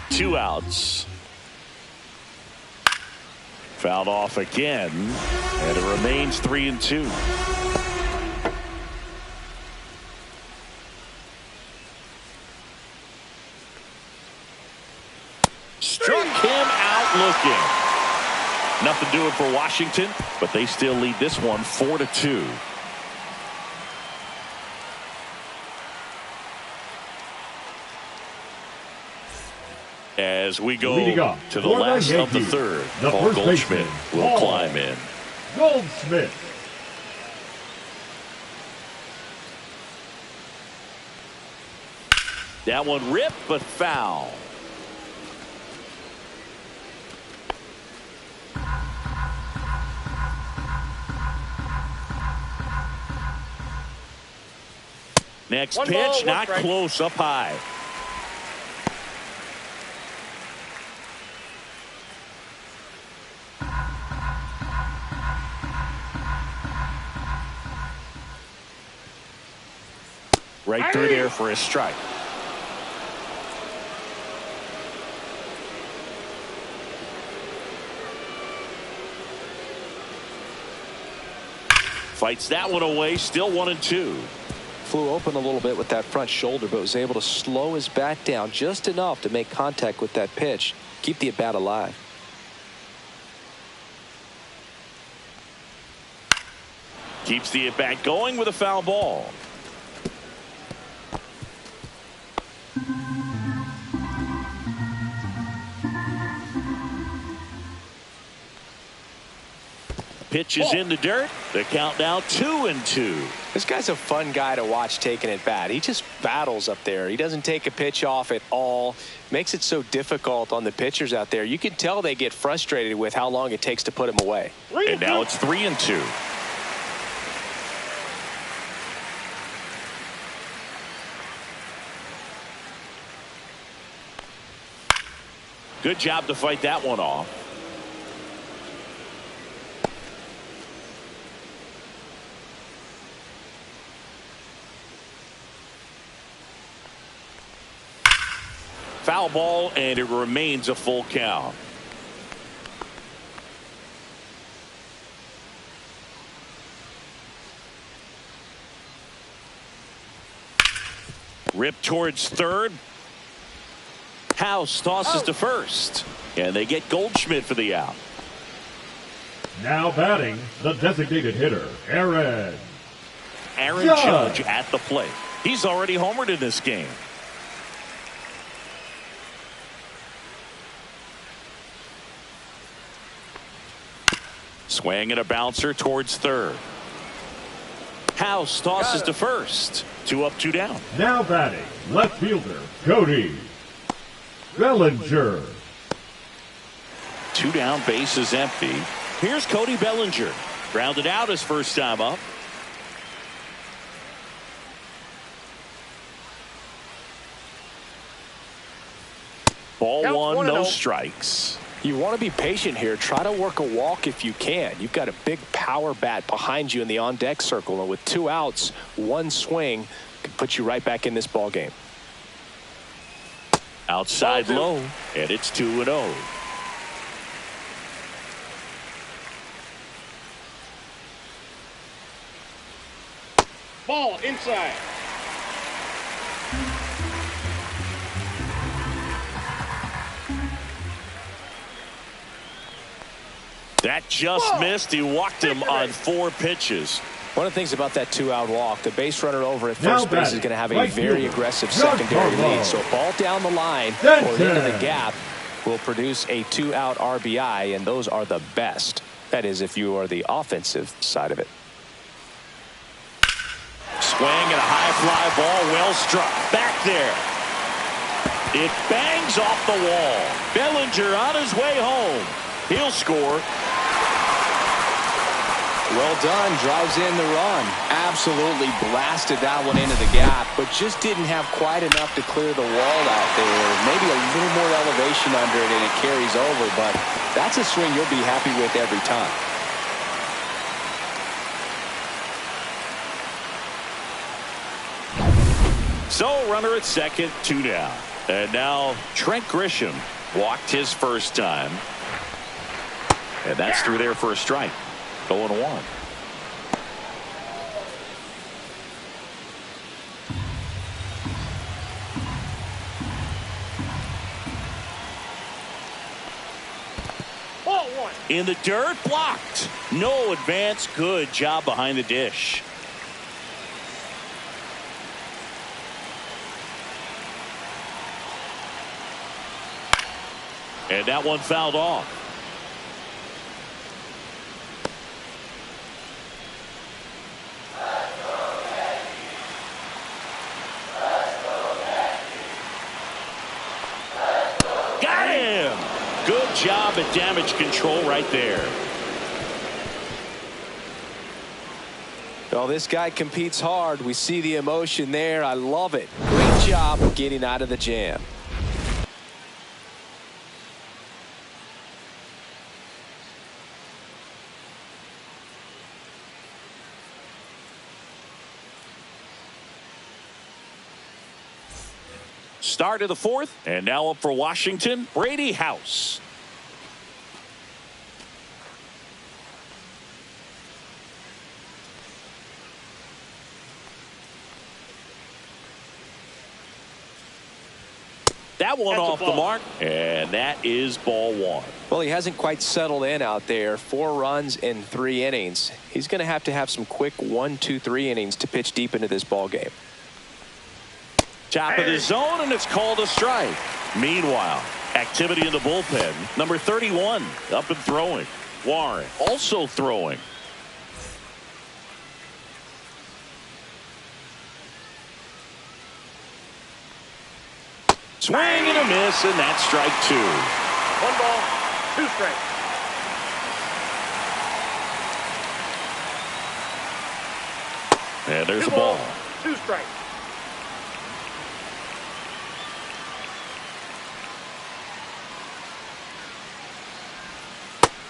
Two outs. Fouled off again, and it remains 3-2. Struck him out looking. Nothing doing for Washington, but they still lead this one 4-2. As we go to the last of the third, Paul Goldschmidt will climb in. Goldschmidt. That one ripped, but foul. Next pitch, not close, up high. Right through there for a strike. Fights that one away, still 1-2. Flew open a little bit with that front shoulder, but was able to slow his bat down just enough to make contact with that pitch, keep the at-bat alive. Keeps the at-bat going with a foul ball. Pitch is in the dirt. The count now 2-2. This guy's a fun guy to watch taking at bat. He just battles up there. He doesn't take a pitch off at all. Makes it so difficult on the pitchers out there. You can tell they get frustrated with how long it takes to put him away. And now it's 3-2. Good job to fight that one off. Foul ball, and it remains a full count. Rip towards third. House tosses to first, and they get Goldschmidt for the out. Now batting, the designated hitter, Aaron Judge at the plate. He's already homered in this game. Swing and a bouncer towards third. House tosses to first. 2 up, 2 down. Now batting, left fielder, Cody Bellinger. 2 down, base is empty. Here's Cody Bellinger. Grounded out his first time up. Ball Counts 1, no 1-0. strikes. You want to be patient here. Try to work a walk if you can. You've got a big power bat behind you in the on-deck circle, and with 2 outs, 1 swing can put you right back in this ball game. Outside low, and it's 2-0. Ball inside. That just missed. He walked him on 4 pitches. One of the things about that 2-out walk, the base runner over at Now first base is batting, going to have a right very fielder, aggressive John secondary Carlo. lead. So a ball down the line That's or into it. the gap will produce a 2-out RBI, and those are the best. That is, if you are the offensive side of it. Swing and a high fly ball, well struck. Back there. It bangs off the wall. Bellinger on his way home. He'll score. Well done. Drives in the run. Absolutely blasted that one into the gap, but just didn't have quite enough to clear the wall out there. Maybe a little more elevation under it, and it carries over, but that's a swing you'll be happy with every time. So runner at second, 2 down. And now Trent Grisham walked his first time. And that's through there for a strike. 0-1. Ball 1. In the dirt, blocked. No advance. Good job behind the dish. And that one fouled off. Got him. Good job at damage control right there. Well, this guy competes hard. We see the emotion there. I love it. Great job of getting out of the jam. Start of the 4th, and now up for Washington, Brady House. That one off the mark, and that is ball 1. Well, he hasn't quite settled in out there. 4 runs in 3 innings. He's going to have some quick 1, 2, 3 innings to pitch deep into this ball game. Top of the zone, and it's called a strike. Meanwhile, activity in the bullpen. Number 31 up and throwing. Warren also throwing. Swing and a miss, and that's strike 2. 1 ball, 2 strikes. And there's 2 a ball. balls, 2 strikes.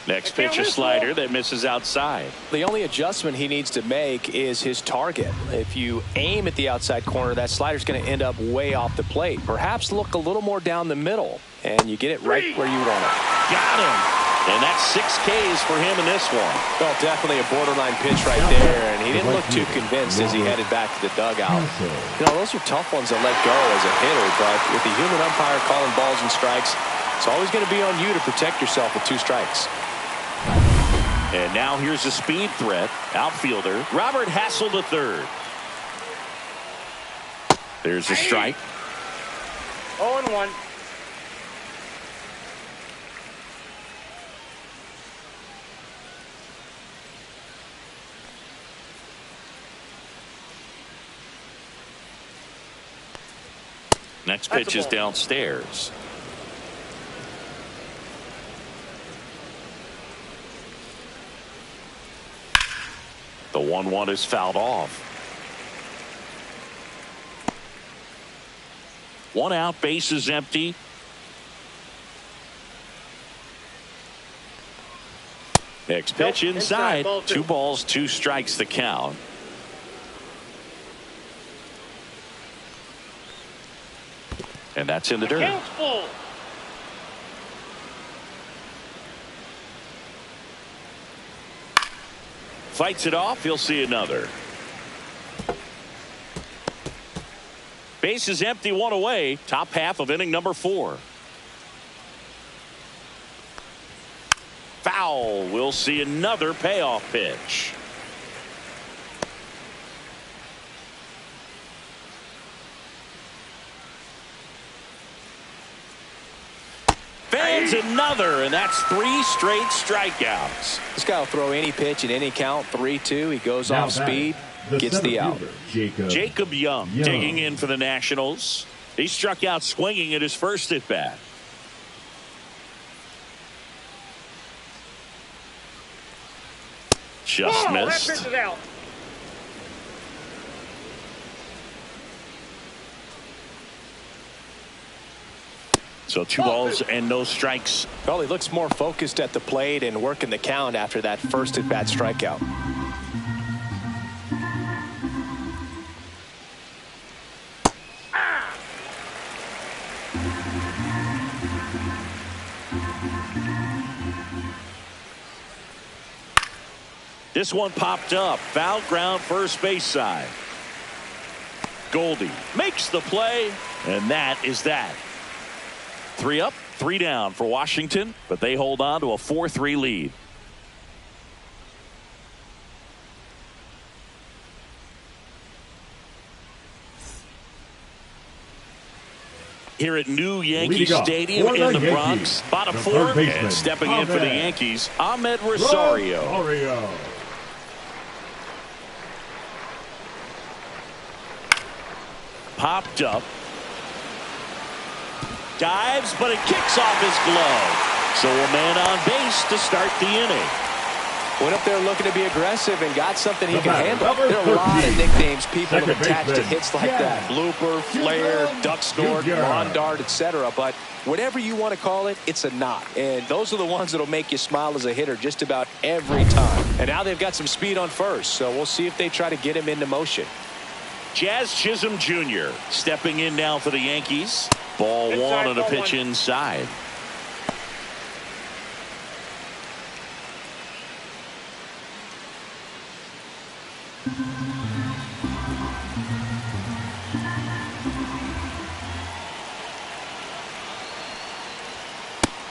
Next pitch, a slider that misses outside. The only adjustment he needs to make is his target. If you aim at the outside corner, that slider's going to end up way off the plate. Perhaps look a little more down the middle, and you get it right where you want it. Got him. And that's 6 Ks for him in this one. Well, definitely a borderline pitch right there, and he didn't look too convinced as he headed back to the dugout. You know, those are tough ones to let go as a hitter, but with the human umpire calling balls and strikes, it's always going to be on you to protect yourself with 2 strikes. And now here's a speed threat. Outfielder Robert Hassel III. There's a strike. 0-1. Next pitch is downstairs. The 1-1 is fouled off. 1 out, base is empty. Next pitch inside. 2 balls, 2 strikes the count. And that's in the dirt. Fights it off. He'll see another. Base is empty, 1 away. Top half of inning number 4. Foul. We'll see another payoff pitch. Fans another, and that's 3 straight strikeouts. This guy will throw any pitch at any count. 3-2. He goes off speed, gets the out. Jacob Young digging in for the Nationals. He struck out swinging at his first at bat. Just missed. That pitch is out. So 2 balls and no strikes. Well, he looks more focused at the plate and working the count after that first at bat strikeout. This one popped up. Foul ground, first base side. Goldie makes the play, and that is that. 3 up, 3 down for Washington, but they hold on to a 4-3 lead. Here at New Yankee Stadium in the Bronx, bottom 4, and stepping in for the Yankees, Ahmed Rosario. Popped up. Dives, but it kicks off his glove. So a man on base to start the inning. Went up there looking to be aggressive and got something he can handle. There are a lot of nicknames people have attached to hits like that. Blooper, flare, duck snort, lawn dart, etc. But whatever you want to call it, it's a knot. And those are the ones that will make you smile as a hitter just about every time. And now they've got some speed on first, so we'll see if they try to get him into motion. Jazz Chisholm Jr. stepping in now for the Yankees. Ball 1 on a pitch inside.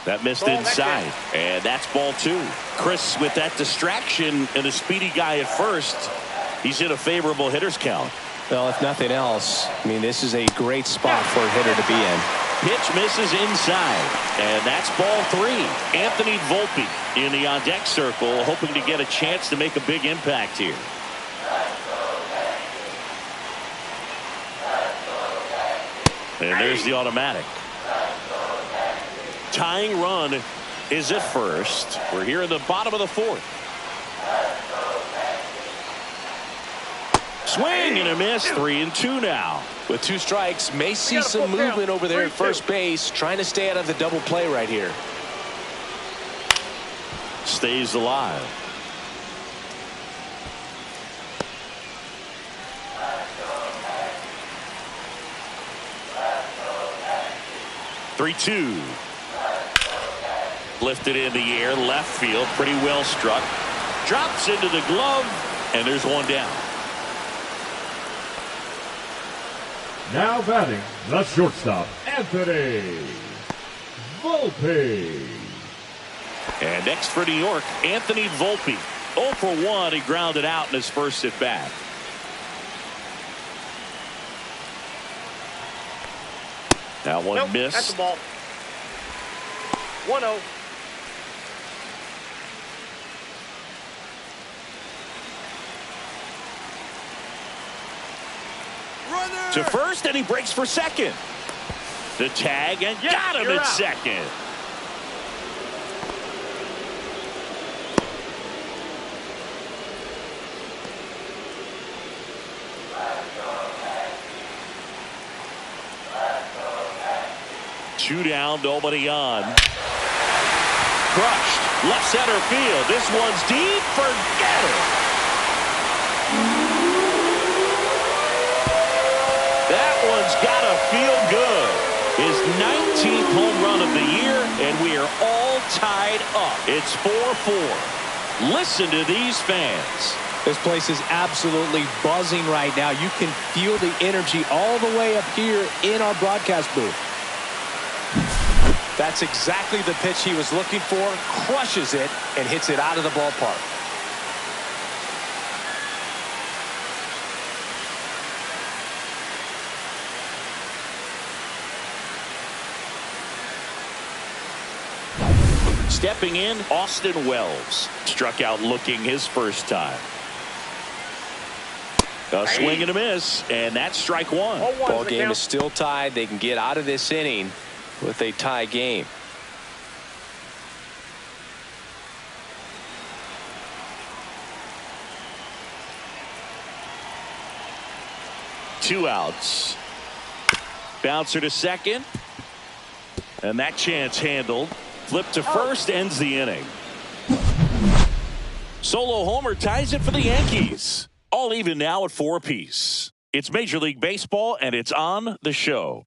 That missed inside, and that's ball 2. Chris, with that distraction and a speedy guy at first, he's in a favorable hitter's count. Well, if nothing else, I mean, this is a great spot for a hitter to be in. Pitch misses inside, and that's ball 3. Anthony Volpe in the on-deck circle, hoping to get a chance to make a big impact here. And there's the automatic. Tying run is at first. We're here in the bottom of the 4th. Swing and a miss. 3-2 now. With 2 strikes, may see some movement over there at first base, trying to stay out of the double play right here. stays alive. Three-two. Lifted in the air, left field, pretty well struck. Drops into the glove, and there's one down. Now batting, the shortstop, Anthony Volpe. And next for New York, Anthony Volpe. 0 for 1. He grounded out in his first at bat. That one missed. That's the ball. 1-0. To first, and he breaks for second. The tag, and got him at second. Two down, nobody on. Crushed. Left center field. This one's deep. Forget it. That one's got to feel good. His 19th home run of the year, and we are all tied up. It's 4-4. Listen to these fans. This place is absolutely buzzing right now. You can feel the energy all the way up here in our broadcast booth. That's exactly the pitch he was looking for. Crushes it and hits it out of the ballpark. Stepping in, Austin Wells. Struck out looking his first time. A swing and a miss, and that's strike one. Ball game is still tied. They can get out of this inning with a tie game. Two outs. Bouncer to second. And that chance handled. Flip to first, ends the inning. Solo homer ties it for the Yankees. All even now at 4 apiece. It's Major League Baseball, and it's on the show.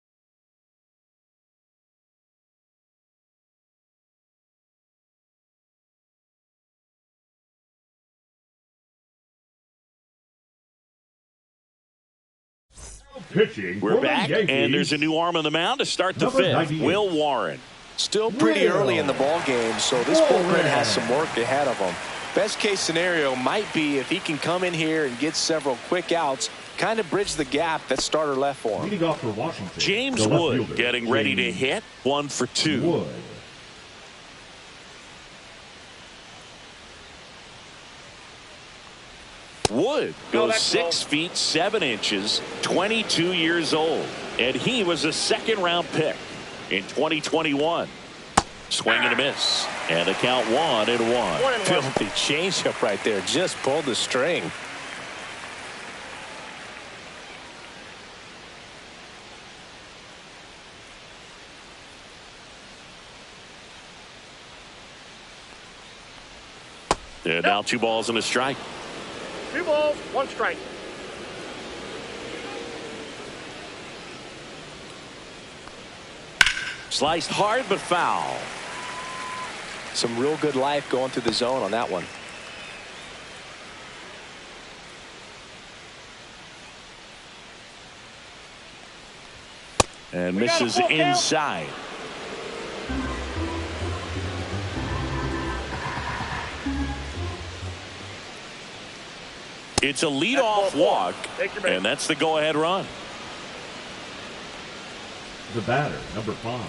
Pitching We're back, and there's a new arm on the mound to start the fifth. Will Warren. Still pretty early in the ball game, so this bullpen has some work ahead of him. Best case scenario might be if he can come in here and get several quick outs, kind of bridge the gap that starter left for him. Leading off for Washington, James Wood getting ready to hit. 1 for 2. Wood. Wood goes 6 feet 7 inches, 22 years old, and he was a second-round pick in 2021. Swing and a miss, and the count 1-1. Filthy changeup right there, just pulled the string. And now 2 balls and a strike. 2 balls, 1 strike. Sliced hard but foul. Some real good life going through the zone on that one. And misses inside. It's a leadoff walk, and that's the go-ahead run. The batter, number 5,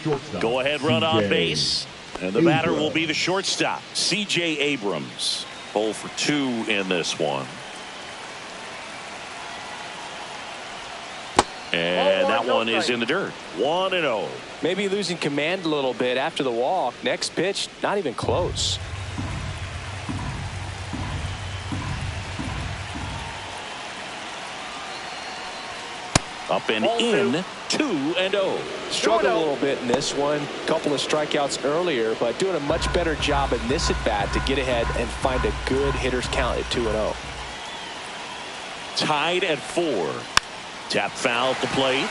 shortstop. Go-ahead run on base, and the batter will be the shortstop, C.J. Abrams. 0 for 2 in this one. And that one is in the dirt. 1-0. Maybe losing command a little bit after the walk. Next pitch, not even close. Up and in, 2-0. Struggled a little bit in this one. Couple of strikeouts earlier, but doing a much better job in this at bat to get ahead and find a good hitter's count at 2-0. Tied at 4. Tap foul at the plate.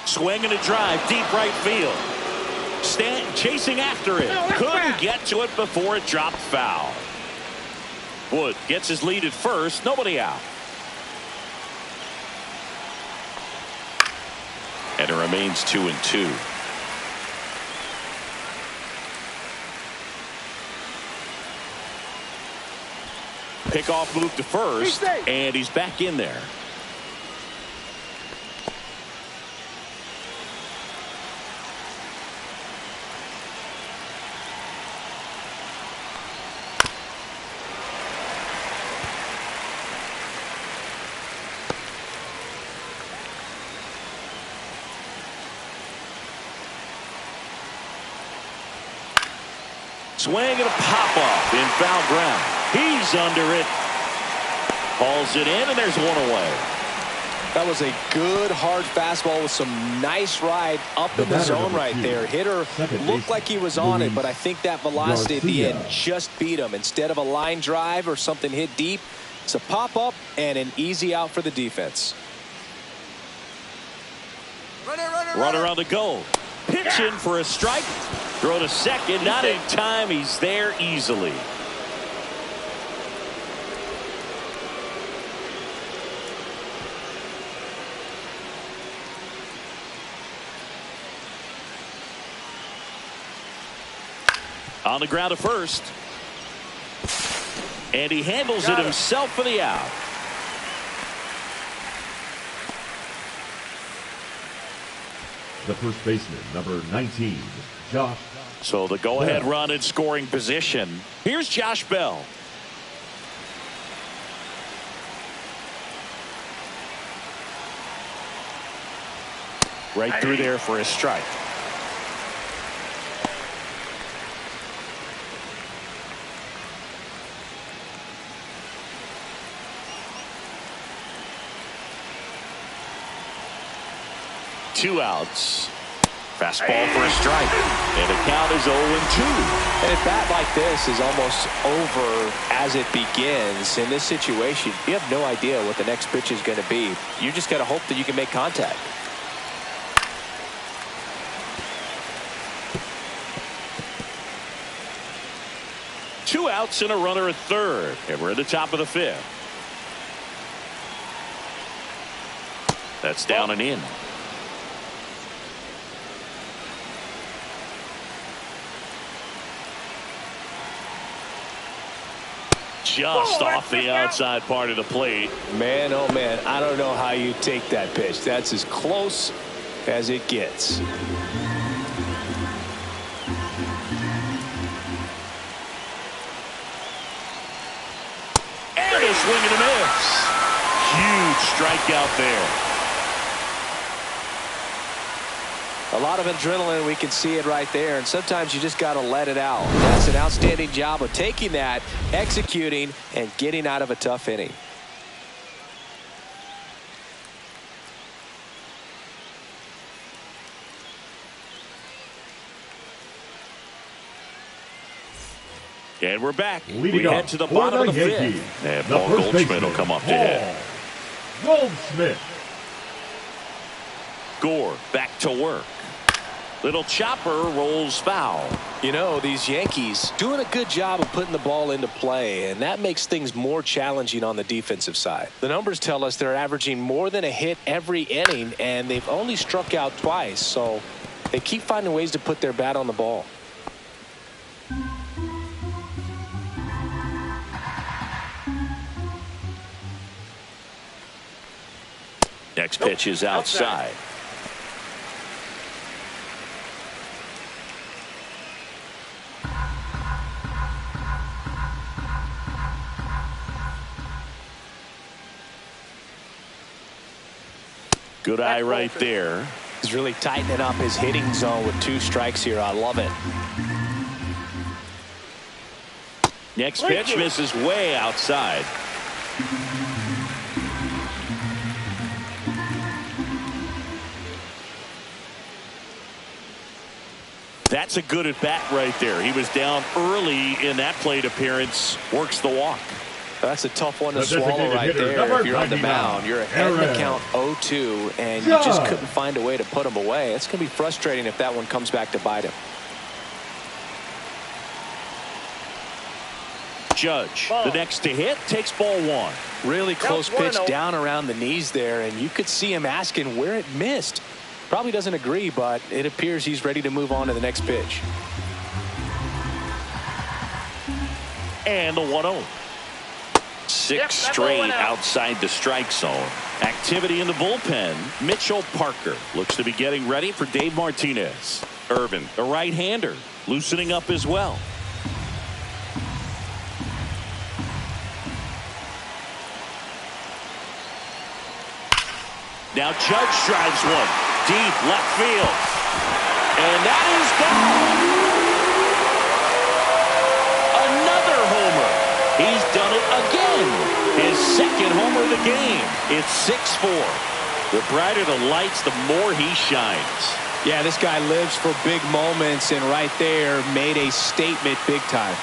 Swing and a drive, deep right field. Stanton chasing after it. Couldn't get to it before it dropped foul. Wood gets his lead at first. Nobody out. And it remains 2-2. Pickoff move to first, and he's back in there. Swing and a pop-up in foul ground. He's under it. Hauls it in, and there's one away. That was a good, hard fastball with some nice ride up in the zone right there. Hitter looked like he was on it, but I think that velocity at the end just beat him. Instead of a line drive or something hit deep, it's a pop-up and an easy out for the defense. Runner on the goal. Pitching for a strike. Throw to second. Not in time. He's there easily. On the ground to first. And he handles it himself for the out. The first baseman, number 19, Josh. So the go-ahead run in scoring position. Here's Josh Bell. Right through there for a strike. Two outs. Fastball for a strike. And the count is 0-2. And a bat like this is almost over as it begins. In this situation, you have no idea what the next pitch is going to be. You just got to hope that you can make contact. Two outs and a runner at third. And we're at the top of the fifth. That's down and in. Just off the outside part of the plate. Man, oh man, I don't know how you take that pitch. That's as close as it gets. And a swing and a miss. Huge strikeout there. A lot of adrenaline, we can see it right there, and sometimes you just got to let it out. That's an outstanding job of taking that, executing, and getting out of a tough inning. And we're back. We head to the bottom of the fifth. And Paul Goldschmidt will come up to hit. Goldschmidt. Gore back to work. Little chopper rolls foul. You know, these Yankees doing a good job of putting the ball into play, and that makes things more challenging on the defensive side. The numbers tell us they're averaging more than a hit every inning, and they've only struck out twice, so they keep finding ways to put their bat on the ball. Next pitch is outside. Good eye right there. He's really tightening up his hitting zone with 2 strikes here. I love it. Next pitch misses way outside. That's a good at bat right there. He was down early in that plate appearance. Works the walk. That's a tough one to swallow right there. If you're on the mound, you're ahead in the count 0-2, and you just couldn't find a way to put him away. It's going to be frustrating if that one comes back to bite him. Judge, the next to hit, takes ball 1. Really close pitch down around the knees there, and you could see him asking where it missed. Probably doesn't agree, but it appears he's ready to move on to the next pitch. And the 1-0. 6 straight outside the strike zone. Activity in the bullpen. Mitchell Parker looks to be getting ready for Dave Martinez. Irvin, the right-hander, loosening up as well. Now Judge drives one deep left field. And that is gone. Another homer. He's done it again. His second homer of the game. It's 6-4. The brighter the lights, the more he shines. Yeah, this guy lives for big moments, and right there made a statement big time.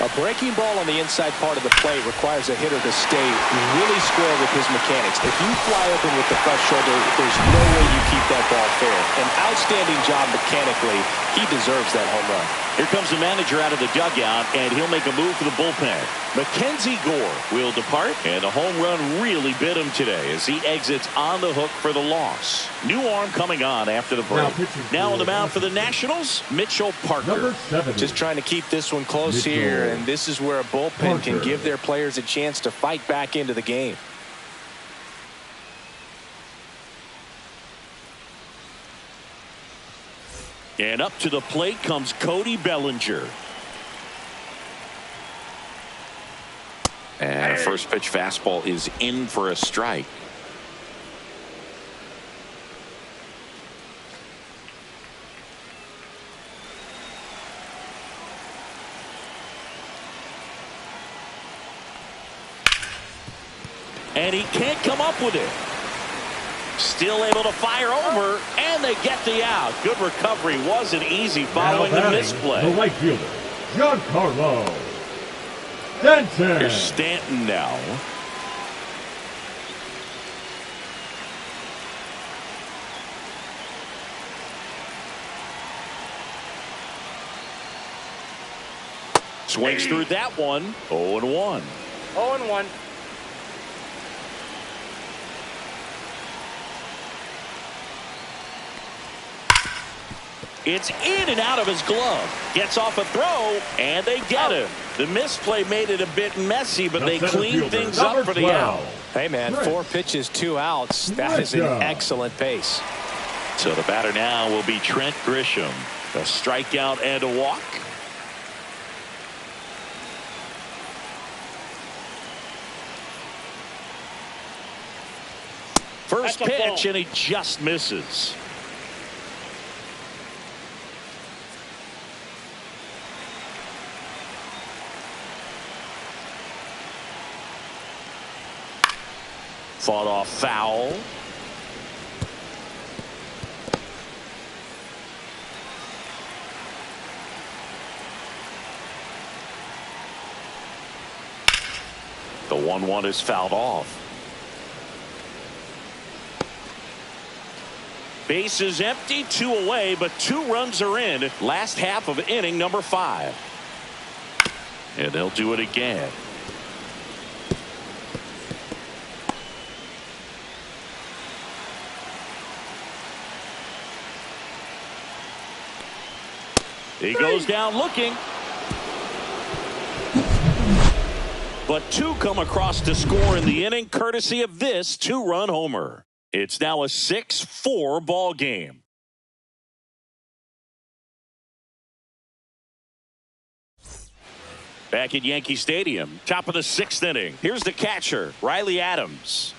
A breaking ball on the inside part of the plate requires a hitter to stay really square with his mechanics. If you fly open with the front shoulder, there's no way you keep that ball fair. An outstanding job mechanically. He deserves that home run. Here comes the manager out of the dugout, and he'll make a move for the bullpen. Mackenzie Gore will depart, and the home run really bit him today as he exits on the hook for the loss. New arm coming on after the break. Now on the mound for the Nationals, Mitchell Parker. Just trying to keep this one close here, and this is where a bullpen can give their players a chance to fight back into the game. And up to the plate comes Cody Bellinger. And a first pitch fastball is in for a strike. And he can't come up with it. Still able to fire over, and they get the out. Good recovery. Wasn't easy following the misplay. The right fielder, Giancarlo Stanton. Here's Stanton now. Swings through that one. 0-1. 0-1. It's in and out of his glove. Gets off a throw, and they get him. The misplay made it a bit messy, but they cleaned things up for the out. Hey, man, 4 pitches, 2 outs. That is an excellent pace. So the batter now will be Trent Grisham. A strikeout and a walk. First pitch, and he just misses. Fought off foul. The 1-1 is fouled off. Base is empty, 2 away, but 2 runs are in. Last half of inning number 5. And they'll do it again. He goes down looking. But 2 come across to score in the inning, courtesy of this 2-run homer. It's now a 6-4 ball game. Back at Yankee Stadium, top of the 6th inning. Here's the catcher, Riley Adams.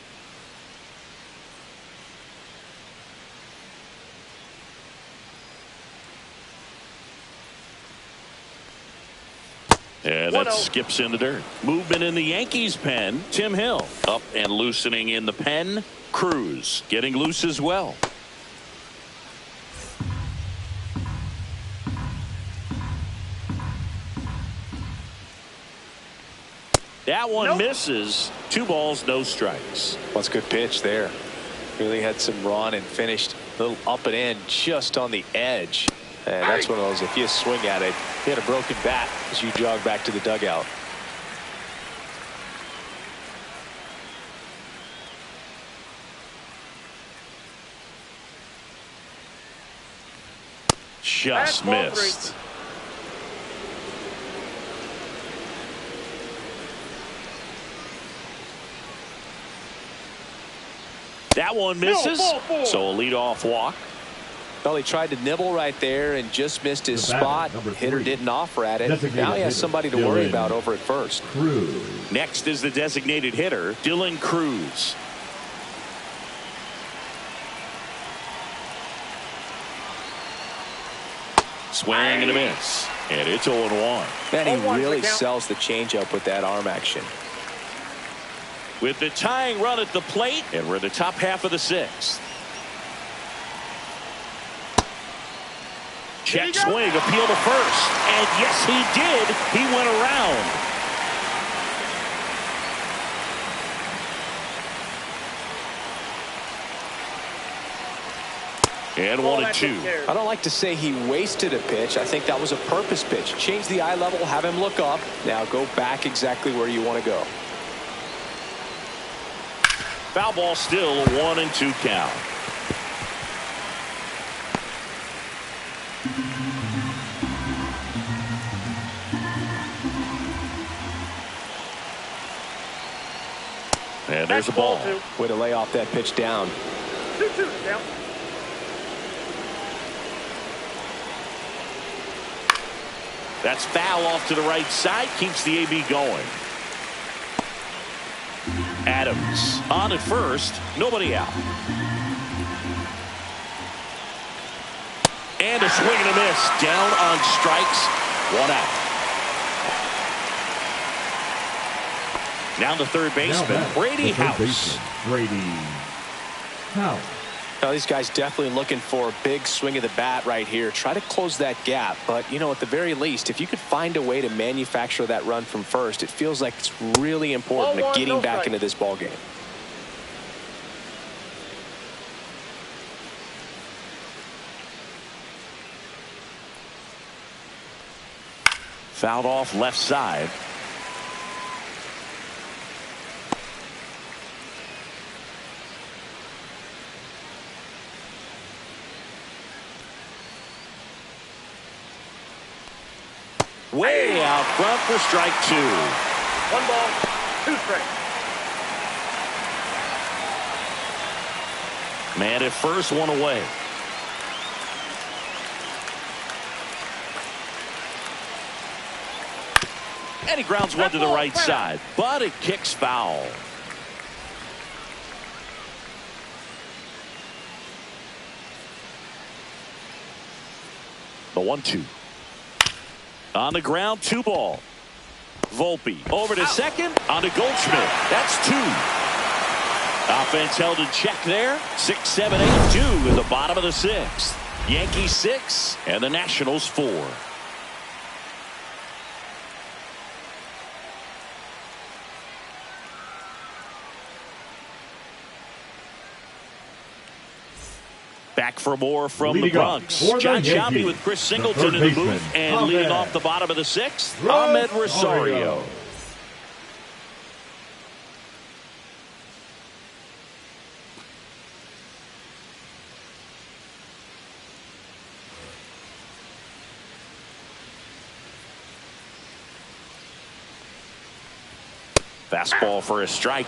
And that skips in the dirt. Movement in the Yankees pen. Tim Hill up and loosening in the pen. Cruz getting loose as well. That one misses. 2 balls, no strikes. That's a good pitch there. Really had some run and finished a little up and in just on the edge. And that's one of those, if you swing at it, you had a broken bat as you jog back to the dugout. Just missed. That one misses. So a leadoff walk. Well, he tried to nibble right there and just missed his spot. Hitter didn't offer at it. Now he has somebody to worry about over at first. Next is the designated hitter, Dylan Cruz. Swing and a miss. And it's 0-1. And he really sells the changeup with that arm action. With the tying run at the plate, and we're in the top half of the 6th. Check swing, appeal to first. And yes, he did. He went around. And 1-2. I don't like to say he wasted a pitch. I think that was a purpose pitch. Change the eye level, have him look up. Now go back exactly where you want to go. Foul ball, still a 1-2 count. And there's a ball. Way to lay off that pitch down. 2-2 down. That's foul off to the right side. Keeps the AB going. Adams on at first. Nobody out. And a swing and a miss. Down on strikes. 1 out. Now the third baseman, Brady House. Brady House. Now these guys definitely looking for a big swing of the bat right here. Try to close that gap. But, you know, at the very least, if you could find a way to manufacture that run from first, it feels like it's really important to getting back into this ball game. Fouled off left side. Way out front for strike 2. 1 ball, 2 strikes. Man at first, 1 away. And he grounds one to the right side, but it kicks foul. The 1-2. On the ground, 2 ball. Volpe over to second. On to Goldschmidt. That's 2. Offense held in check there. 6, 7, 8, 2 in the bottom of the 6th. Yankees 6 and the Nationals 4. Back for more from the Bronx. John Sciambi with Chris Singleton in the booth. And leading off the bottom of the 6th, Ahmed Rosario. Fastball for a strike.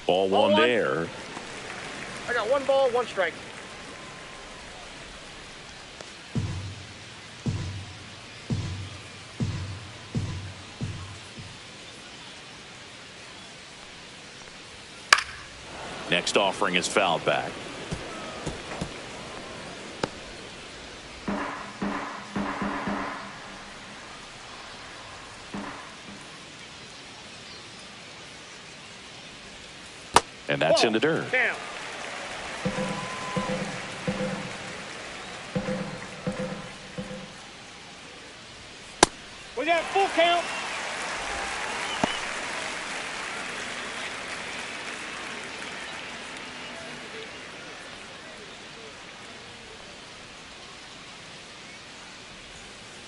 Ball one there. I got 1 ball, 1 strike. Next offering is fouled back. And that's in the dirt. Count. We got full count.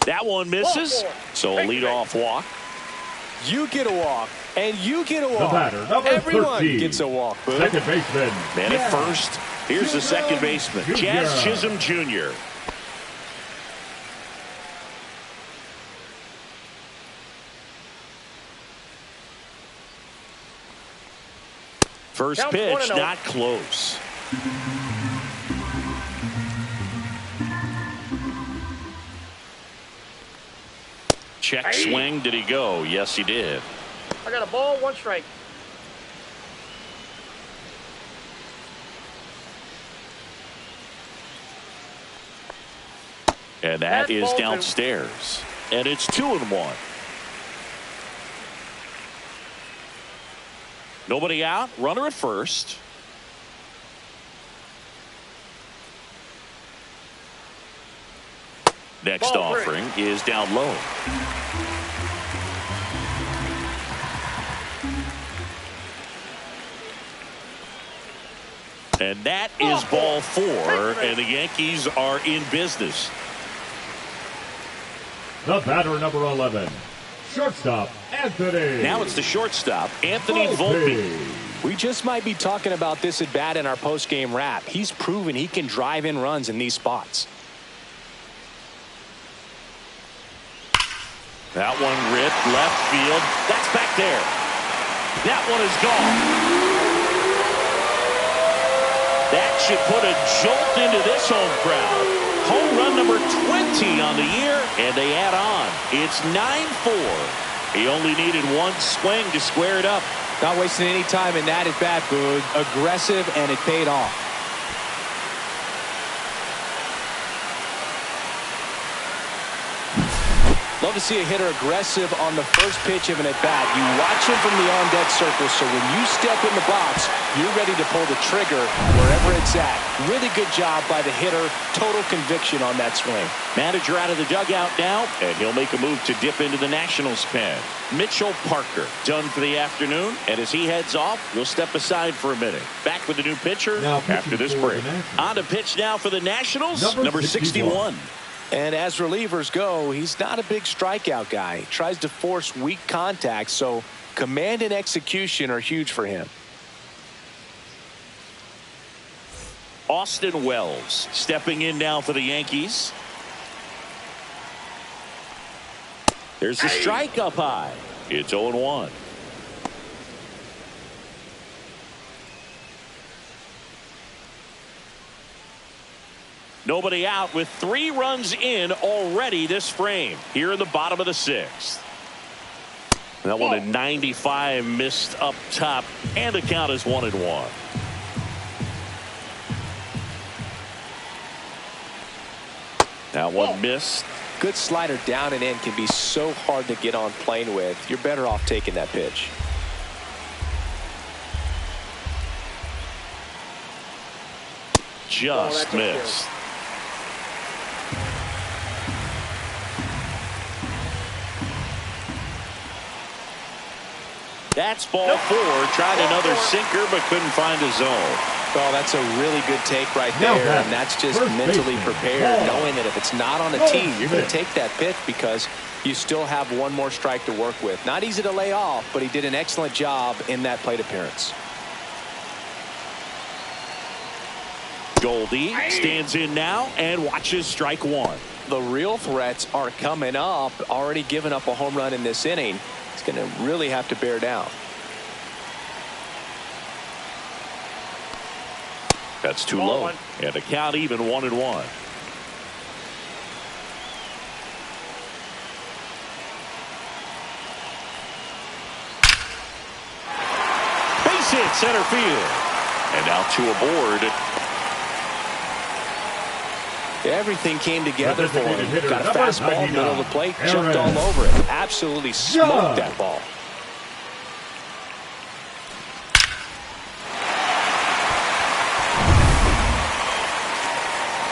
That one misses. So a leadoff walk. You get a walk, and you get a The walk. batter, number Everyone 13. gets a walk, Boog. Second baseman. Man at first. Here's the second baseman, Jazz Chisholm Jr. First pitch, not close. Check swing. Did he go? Yes, he did. I got a ball, 1 strike. And that is downstairs. And it's 2-1. Nobody out. Runner at first. Next offering is down low. And that is ball 4, and the Yankees are in business. The batter, number 11. Shortstop, Anthony. Now it's the shortstop, Anthony Volpe. We just might be talking about this at bat in our post-game wrap. He's proven he can drive in runs in these spots. That one ripped left field. That's back there. That one is gone. That should put a jolt into this home crowd. Home run number 20 on the year, and they add on. It's 9-4. He only needed 1 swing to square it up. Not wasting any time in that at bat, Boog. Aggressive, and it paid off. Love to see a hitter aggressive on the first pitch of an at-bat. You watch him from the on-deck circle, so when you step in the box, you're ready to pull the trigger wherever it's at. Really good job by the hitter. Total conviction on that swing. Manager out of the dugout now, and he'll make a move to dip into the Nationals pen. Mitchell Parker done for the afternoon, and as he heads off, we'll step aside for a minute. Back with the new pitcher after this break. On to pitch now for the Nationals, number 61. And as relievers go, he's not a big strikeout guy. He tries to force weak contact, so command and execution are huge for him. Austin Wells stepping in now for the Yankees. There's the strike up high. It's 0-1. Nobody out with 3 runs in already this frame here in the bottom of the 6th. That one at 95 missed up top, and the count is 1-1. That one missed. Good slider down and in can be so hard to get on plane with. You're better off taking that pitch. Just missed. That's ball 4. Tried another sinker, but couldn't find a zone. Oh, that's a really good take right there, and that's just mentally prepared, knowing that if it's not on the tee, you're going to take that pitch because you still have 1 more strike to work with. Not easy to lay off, but he did an excellent job in that plate appearance. Goldie stands in now and watches strike 1. The real threats are coming up. Already given up a home run in this inning. He's going to really have to bear down. That's too Ball low. one. And the count even 1-1. Base hit center field. And now two aboard. Everything came together for him. Hitter, Got a number fastball, middle of the 99, plate, Aaron jumped all over it. Absolutely smoked Judge. that ball.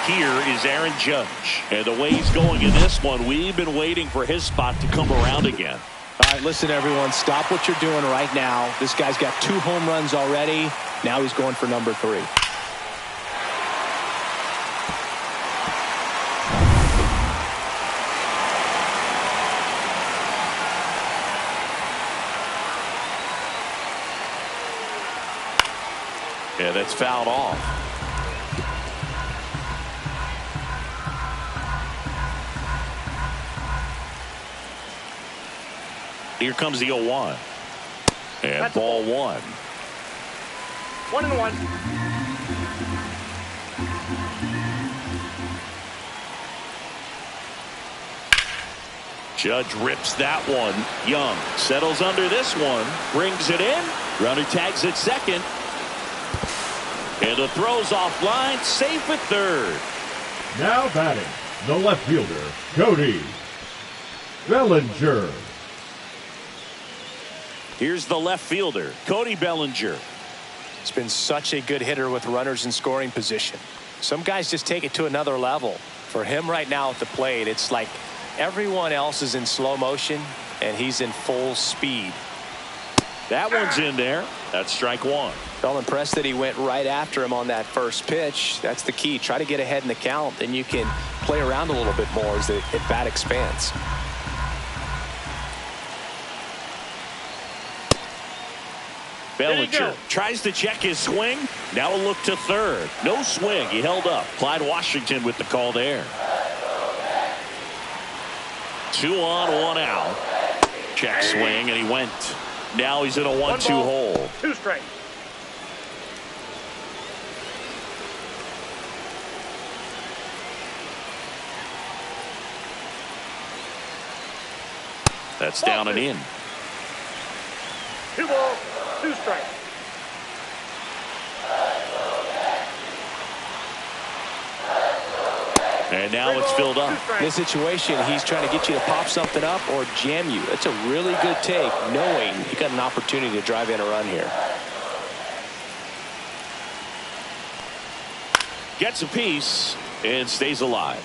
Here is Aaron Judge. And the way he's going in this one, we've been waiting for his spot to come around again. All right, listen, everyone. Stop what you're doing right now. This guy's got 2 home runs already. Now he's going for number 3. Yeah, that's fouled off. Here comes the 0-1. And That's ball 1. 1-1. Judge rips that one. Young settles under this one. Brings it in. Runner tags at second. And the throw's offline. Safe at third. Now batting, the left fielder, Cody Bellinger. Here's the left fielder, Cody Bellinger. He's been such a good hitter with runners in scoring position. Some guys just take it to another level. For him right now at the plate, it's like everyone else is in slow motion and he's in full speed. That one's in there. That's strike 1. Felt impressed that he went right after him on that first pitch. That's the key. Try to get ahead in the count. Then you can play around a little bit more as the at-bat expands. Bellinger tries to check his swing. Now a look to third. No swing. He held up. Clyde Washington with the call there. 2 on, 1 out. Check swing, and he went. Now he's in a 1-2 hole. 2 straight. That's down and in. 2 balls, 2 strikes. And now it's filled up. In this situation, he's trying to get you to pop something up or jam you. That's a really good take, knowing you got an opportunity to drive in a run here. Gets a piece and stays alive.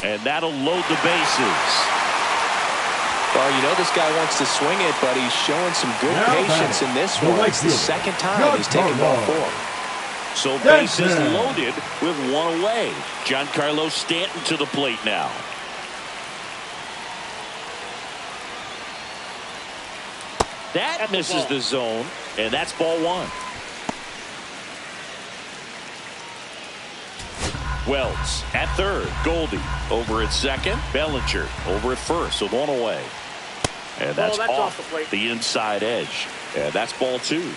And that'll load the bases. Well, you know this guy wants to swing it, but he's showing some good patience in this one. It's the second time he's taken ball 4. So bases loaded with 1 away. Giancarlo Stanton to the plate now. That misses the zone, and that's ball 1. Wells at third. Goldie over at second. Bellinger over at first with 1 away. And that's off the inside edge. And that's ball 2.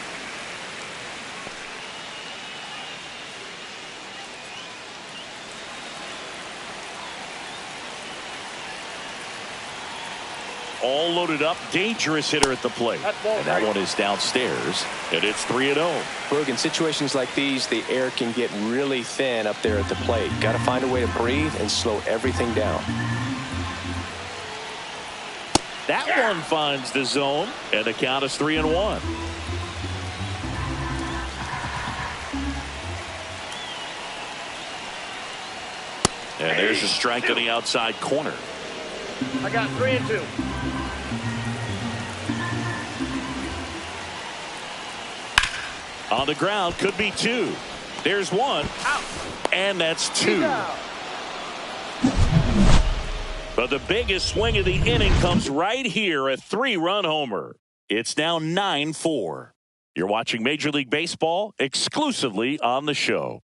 All loaded up. Dangerous hitter at the plate. And that one is downstairs. And it's 3-0. Boog, in situations like these, the air can get really thin up there at the plate. Got to find a way to breathe and slow everything down. That one finds the zone. And the count is 3-1. And there's a strike on the outside corner. I got 3-2. On the ground, could be 2. There's 1. Out. And that's 2. But the biggest swing of the inning comes right here, a 3-run homer. It's now 9-4. You're watching Major League Baseball exclusively on the show.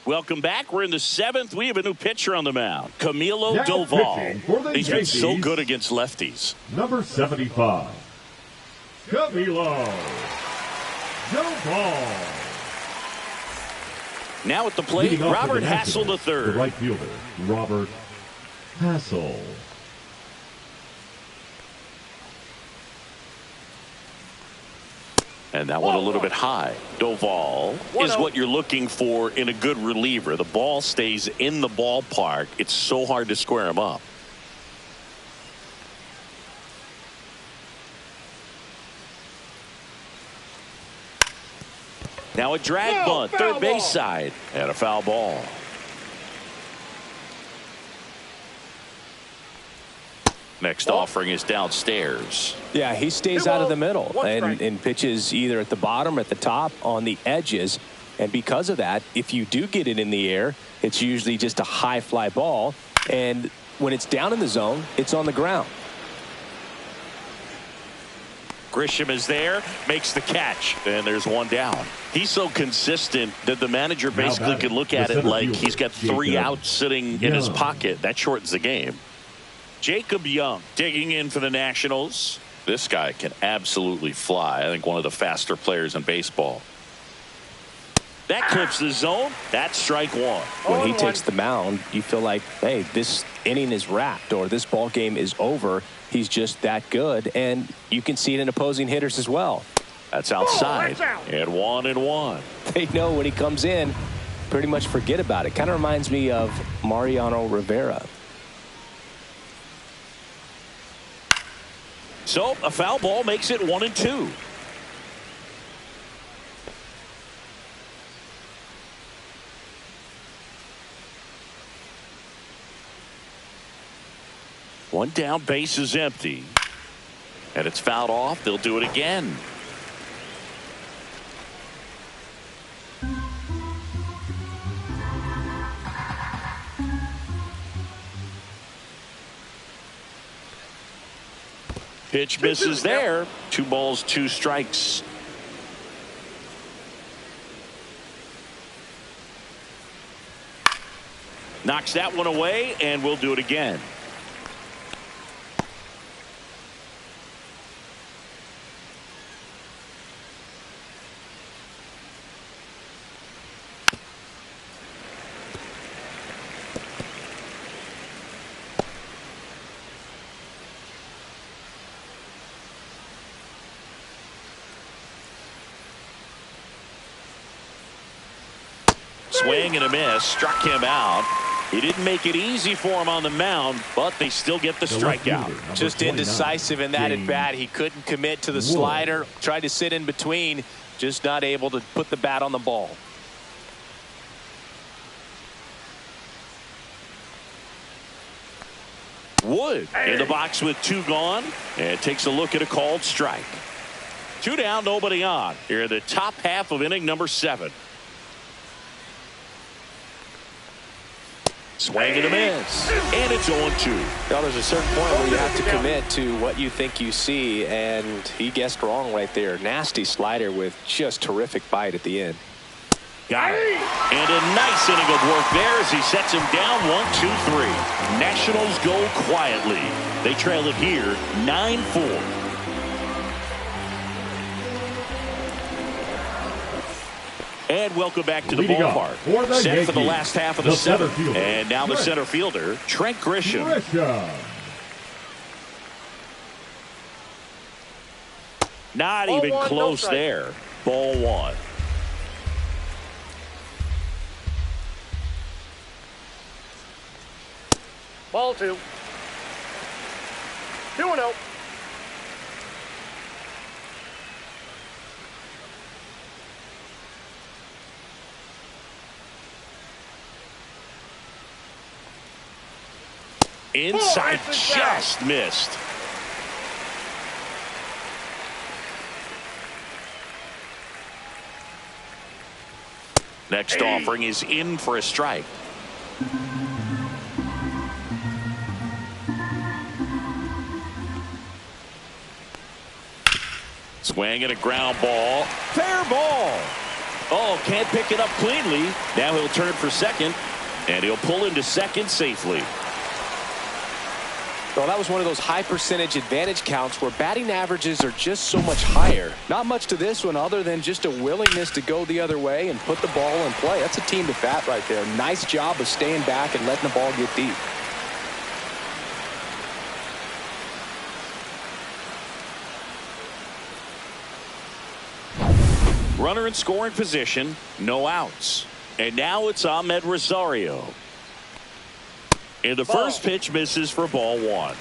Welcome back. We're in the 7th. We have a new pitcher on the mound, Camilo Now Doval. pitching for the He's been so Yankees, good against lefties. number 75, Camilo Doval. Now at the plate, Leading off for Robert the Hassel Nationals, III. the right fielder, Robert Hassel. And that one a little bit high. Doval is what you're looking for in a good reliever. The ball stays in the ballpark. It's so hard to square him up. Now a drag bunt, third base side, and a foul ball. Next offering is downstairs. Yeah, he stays out of the middle and pitches either at the bottom or at the top on the edges. And because of that, if you do get it in the air, it's usually just a high fly ball. And when it's down in the zone, it's on the ground. Grisham is there, makes the catch, and there's one down. He's so consistent that the manager basically could look at it like he's got 3 outs sitting in his pocket. That shortens the game. Jacob Young digging in for the Nationals. This guy can absolutely fly. I think one of the faster players in baseball. That clips the zone. That's strike one. When he takes the mound, you feel like, hey, this inning is wrapped or this ball game is over. He's just that good, and you can see it in opposing hitters as well. That's outside. And 1-1. They know when he comes in, pretty much forget about it. Kind of reminds me of Mariano Rivera. So a foul ball makes it 1-2. One down, base is empty. And it's fouled off. They'll do it again. Pitch misses there. 2 balls, 2 strikes. Knocks that one away, and we'll do it again. Swing and a miss, struck him out. He didn't make it easy for him on the mound, but they still get the strikeout. Just indecisive in that at bat. He couldn't commit to the slider, tried to sit in between, just not able to put the bat on the ball. Wood in the box with 2 gone, and takes a look at a called strike. 2 down, nobody on. Here in the top half of inning number 7. Swing and a miss, and it's 0-2. Well, there's a certain point where you have to commit to what you think you see, and he guessed wrong right there. Nasty slider with just terrific bite at the end. Got it. And a nice inning of work there as he sets him down 1-2-3. Nationals go quietly. They trail it here 9-4. And welcome back to the ballpark. Set for the last half of the 7th. And now the center fielder, Trent Grisham. Not even close there. Ball 1. Ball 2. 2-0. Inside, just missed. Next offering is in for a strike. Swing and a ground ball. Fair ball. Oh, can't pick it up cleanly. Now he'll turn for second, and he'll pull into second safely. Well, that was one of those high percentage advantage counts where batting averages are just so much higher. Not much to this one other than just a willingness to go the other way and put the ball in play. That's a team to bat right there. Nice job of staying back and letting the ball get deep. Runner in scoring position, no outs. And now it's Ahmed Rosario. And the first pitch misses for ball one.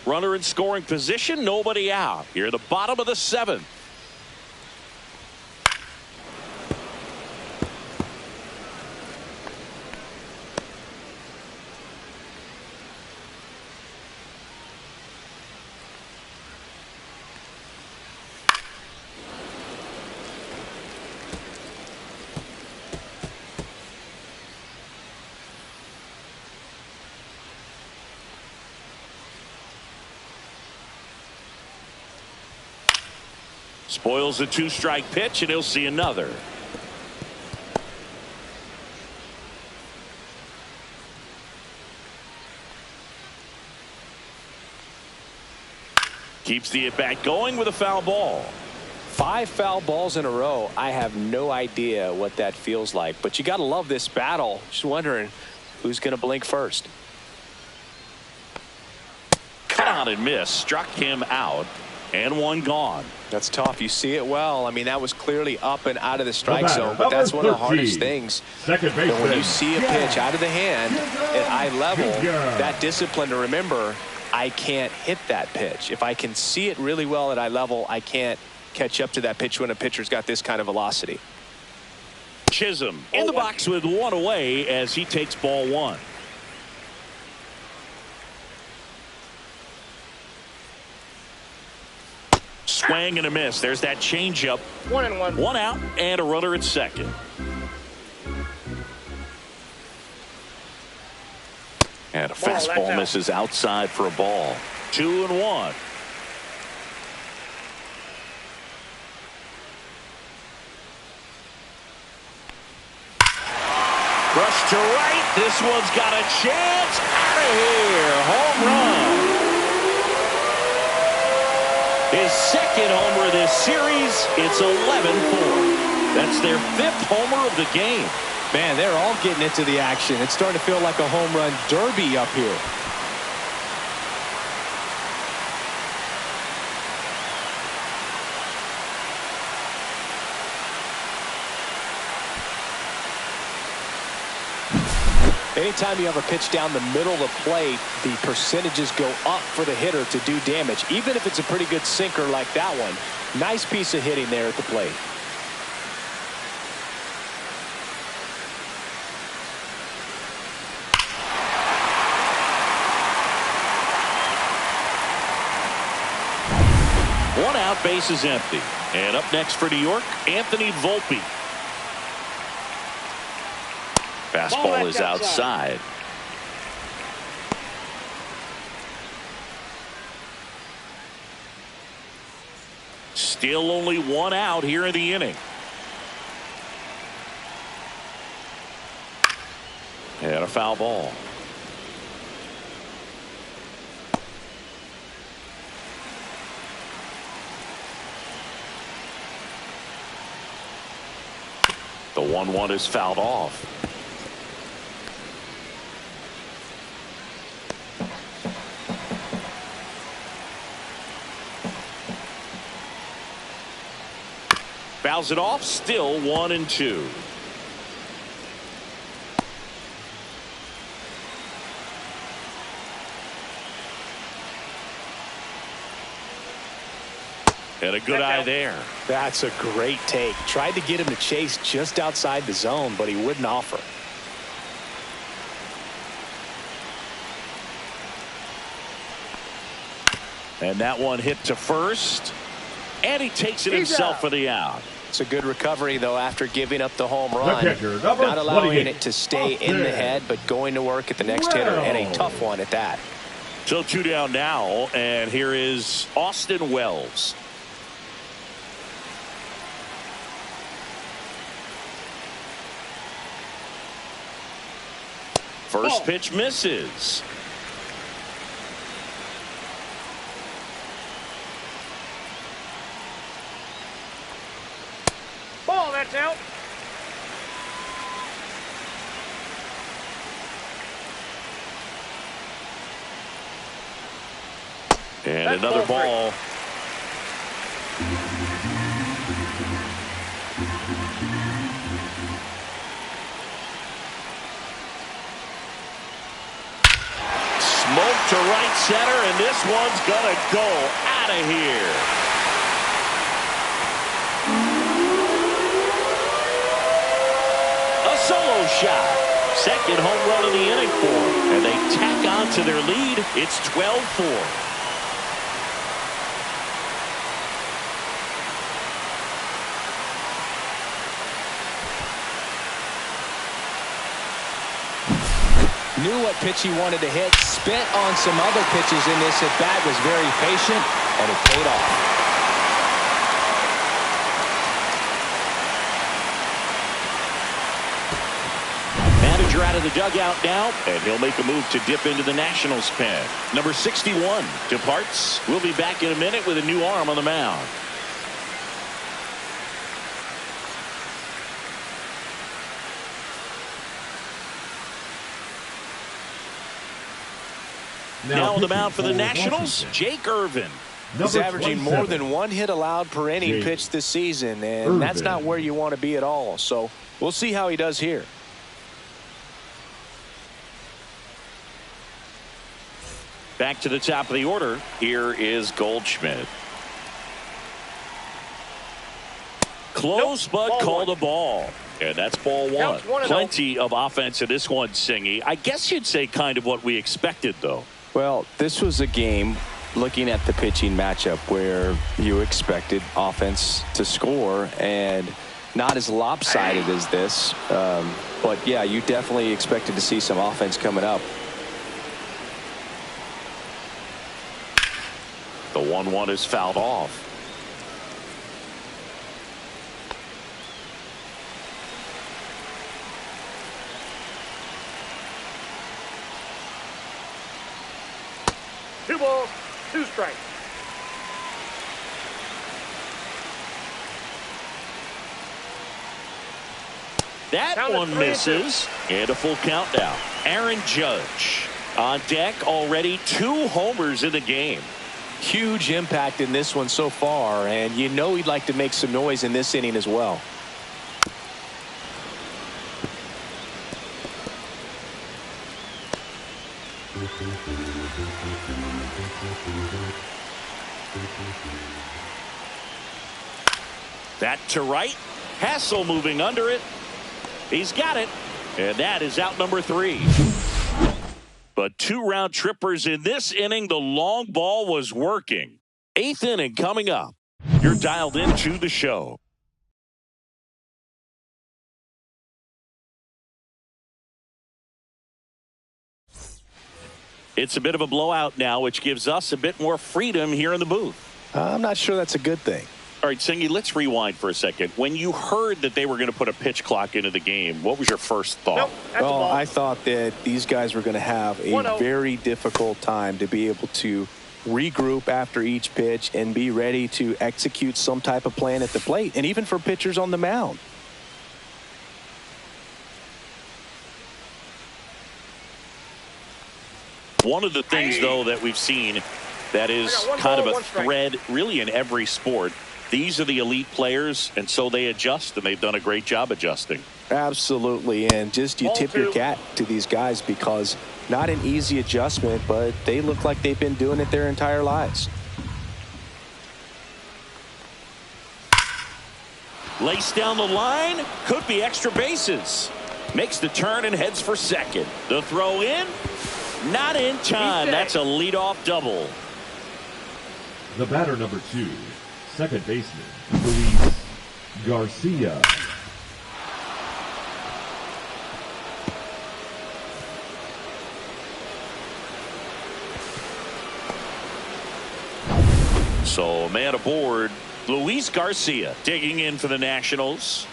Runner in scoring position, nobody out. Here at the bottom of the seventh. Spoils a two-strike pitch, and he'll see another. Keeps the at-bat going with a foul ball. 5 foul balls in a row. I have no idea what that feels like, but you got to love this battle. Just wondering who's going to blink first. Cut on and miss. Struck him out. And one gone. That's tough. You see it well. I mean, that was clearly up and out of the strike zone, but that's one of the hardest things. When you see a pitch out of the hand at eye level, that discipline to remember, I can't hit that pitch. If I can see it really well at eye level, I can't catch up to that pitch when a pitcher's got this kind of velocity. Chisholm in the box with one away as he takes ball one. Swing and a miss. There's that changeup. 1-1. One out and a runner at second. And a fastball misses outside for a ball. 2-1. Rush to right. This one's got a chance. Out of here. Home run. His second homer this series. It's 11-4. That's their 5th homer of the game. Man, they're all getting into the action. It's starting to feel like a home run derby up here. Anytime you have a pitch down the middle of the plate, the percentages go up for the hitter to do damage, even if it's a pretty good sinker like that one. Nice piece of hitting there at the plate. One out, base is empty. And up next for New York, Anthony Volpe. Fastball is outside. Still only one out here in the inning. And a foul ball. The 1-1 is fouled off. Fouls it off. Still 1-2. And a good eye there. That's a great take. Tried to get him to chase just outside the zone, but he wouldn't offer. And that one hit to first. And he takes it himself for the out. It's a good recovery, though, after giving up the home run. Catcher, not allowing it to stay in the head, but going to work at the next hitter, and a tough one at that. So 2 down now, and here is Austin Wells. First pitch misses. Ball, that's out. And That's another ball. Smoke to right center, and this one's gonna go out of here. A solo shot. Second home run of the inning for them. And they tack on to their lead. It's 12-4. Knew what pitch he wanted to hit, spent on some other pitches in this at bat, was very patient, and it paid off. Manager out of the dugout now, and he'll make a move to dip into the Nationals pen. Number 61 departs. We'll be back in a minute with a new arm on the mound. Now on the mound for the Nationals, Jake Irvin. He's averaging more than 1 hit allowed per inning pitched this season, and that's not where you want to be at all. So we'll see how he does here. Back to the top of the order. Here is Goldschmidt. Close, but called a ball. And that's ball one. Plenty of offense in this one, Singy. I guess you'd say kind of what we expected, though. Well, this was a game, looking at the pitching matchup, where you expected offense to score, and not as lopsided as this. But, yeah, you definitely expected to see some offense coming up. The 1-1 is fouled off. Two balls, 2 strikes. That one misses, and a full countdown. Aaron Judge on deck, already 2 homers in the game. Huge impact in this one so far, and you know he'd like to make some noise in this inning as well. That to right. Hassel moving under it. He's got it. And that is out number 3. But 2 round trippers in this inning. The long ball was working. 8th inning coming up. You're dialed into the show. It's a bit of a blowout now, which gives us a bit more freedom here in the booth. I'm not sure that's a good thing. All right, Singy, let's rewind for a second. When you heard that they were going to put a pitch clock into the game, what was your first thought? Well, I thought that these guys were going to have a very difficult time to be able to regroup after each pitch and be ready to execute some type of plan at the plate, and even for pitchers on the mound. One of the things, though, that we've seen that is kind of a thread really in every sport, these are the elite players, and so they adjust, and they've done a great job adjusting. Absolutely, and just you tip your cap to these guys, because not an easy adjustment, but they look like they've been doing it their entire lives. Lace down the line, could be extra bases. Makes the turn and heads for second. The throw in, not in time. That's a leadoff double. The batter, number 2, second baseman, Luis Garcia. So man aboard, Luis Garcia digging in for the Nationals.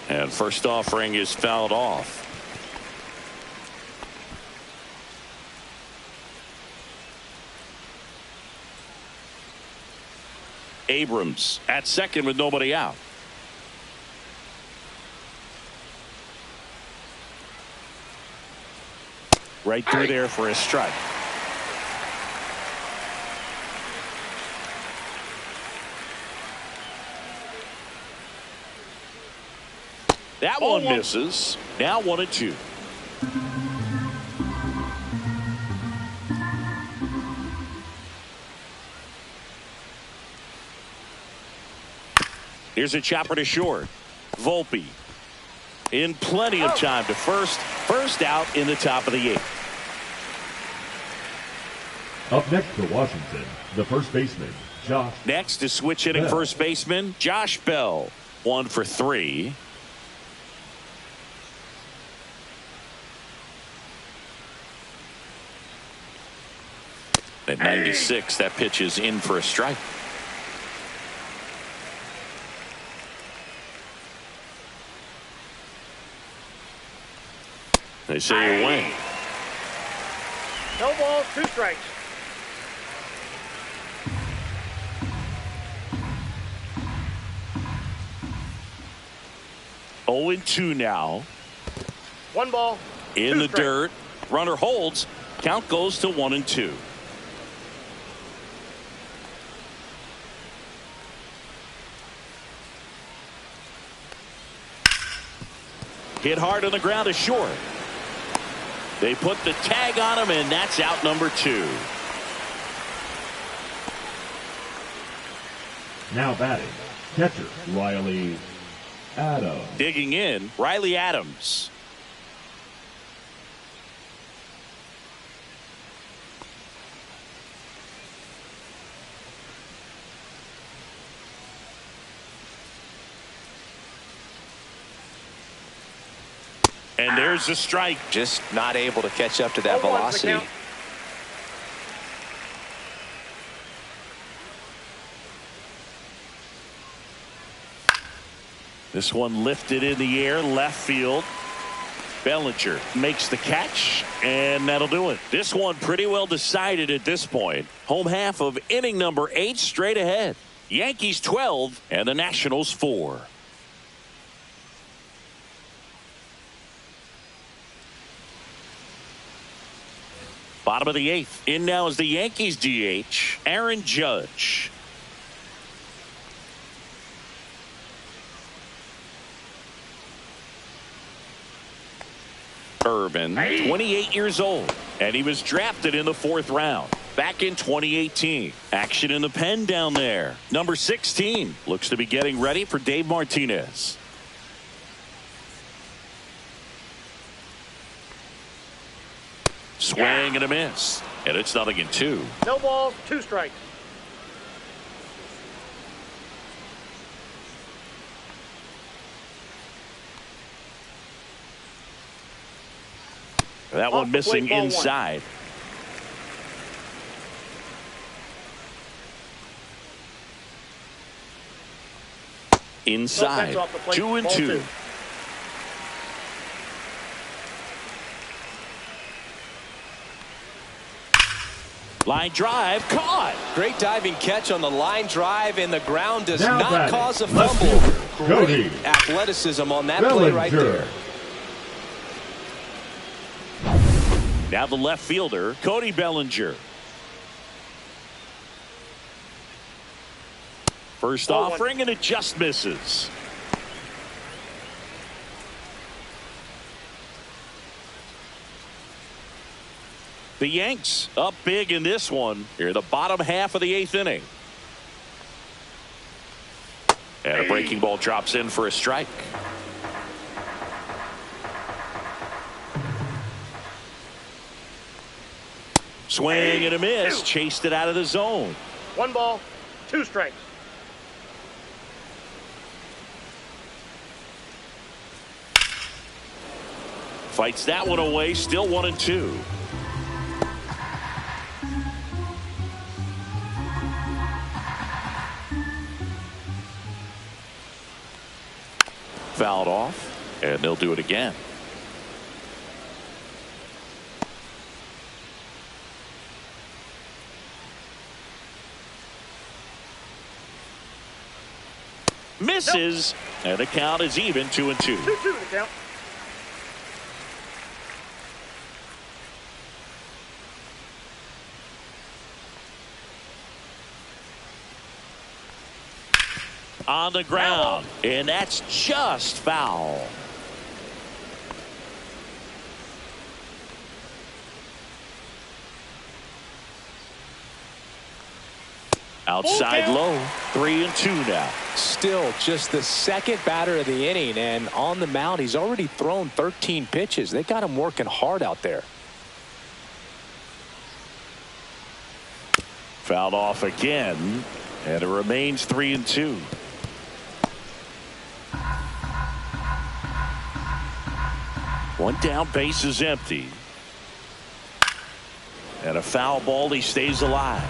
And first offering is fouled off. Abrams at second with nobody out. Right through there for a strike. That one misses. Now 1-2. Here's a chopper to short. Volpe in plenty of time to first. First out in the top of the 8th. Up next for Washington, the first baseman, Josh. Next is switch hitting Bell. First baseman Josh Bell. 1 for 3. At 96, that pitch is in for a strike. They say you win. No balls, 2 strikes. Oh and 2 now. 1 ball. In 2 the strikes. dirt. Runner holds. Count goes to 1-2. Hit hard on the ground to short. They put the tag on him, and that's out number 2. Now batting, catcher, Riley Adams. Digging in, Riley Adams. And there's the strike. Just not able to catch up to that 0-1's the velocity. count. This one lifted in the air, left field. Bellinger makes the catch, and that'll do it. This one pretty well decided at this point. Home half of inning number 8 straight ahead. Yankees 12 and the Nationals 4. Bottom of the 8th. In now is the Yankees DH, Aaron Judge. Urban, 28 years old, and he was drafted in the 4th round back in 2018. Action in the pen down there. Number 16 looks to be getting ready for Dave Martinez. Swing and a miss, and it's 0-2. No balls, 2 strikes. That Off one the missing plate, ball 1. inside. Inside, No, that's off the plate, 2-2. ball 2. Line drive caught. Great diving catch on the line drive, and the ground does Now not batting, cause a left fumble. fielder, Great Cody athleticism on that play right Bellinger. there. Now the left fielder, Cody Bellinger. First 0-1. offering, and it just misses. The Yanks up big in this one. Here, the bottom half of the 8th inning. And a breaking ball drops in for a strike. Swing and a miss. Chased it out of the zone. 1 ball, 2 strikes. Fights that one away. Still 1-2. Fouled off, and they'll do it again. Misses, and the count is even 2-2. 2-2 the count. On the ground, and that's just foul. Outside low, 3-2 now. Still just the second batter of the inning, and on the mound he's already thrown 13 pitches. They got him working hard out there. Fouled off again, and it remains 3-2. One down, base is empty. And a foul ball, he stays alive.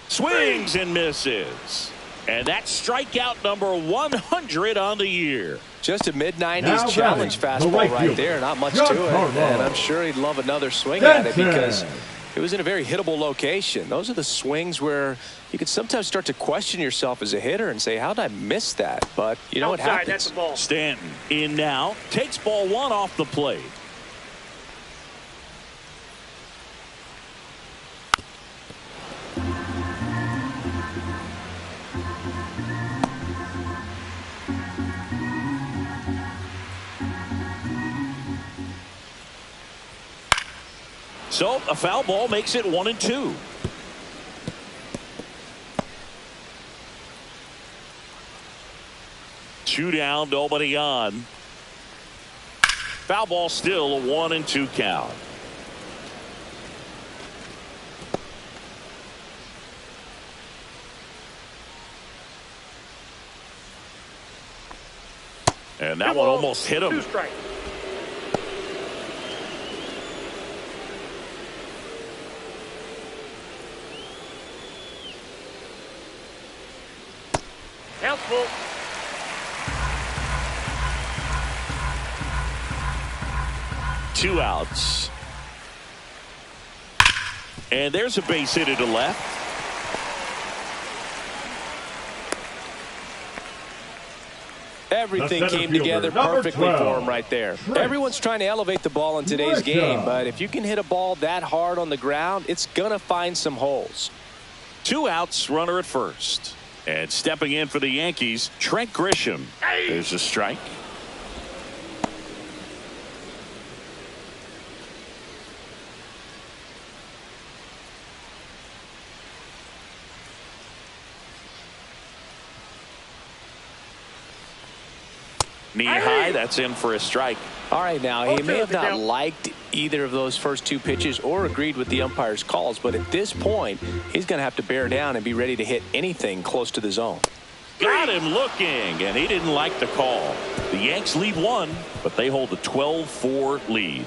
Swings and misses. And that's strikeout number 100 on the year. Just a mid-90s challenge fastball right there. Not much to it. And I'm sure he'd love another swing at it because it was in a very hittable location. Those are the swings where you can sometimes start to question yourself as a hitter and say, how did I miss that? But you know what happens. That's the ball. Stanton in now. Takes ball 1 off the plate. So a foul ball makes it 1-2. Two down, nobody on. Foul ball, still a 1-2 count. And that one almost hit him. 2 strikes. Count's full. Two outs. And there's a base hit to left. Everything came together perfectly for him right there. Everyone's trying to elevate the ball in today's game, but if you can hit a ball that hard on the ground, it's going to find some holes. 2 outs, runner at first. And stepping in for the Yankees, Trent Grisham. There's a strike. Knee high, that's in for a strike. All right, now he may have not liked either of those first 2 pitches or agreed with the umpire's calls, but at this point he's going to have to bear down and be ready to hit anything close to the zone. Got him looking, and he didn't like the call. The Yanks lead 1, but they hold a 12-4 lead.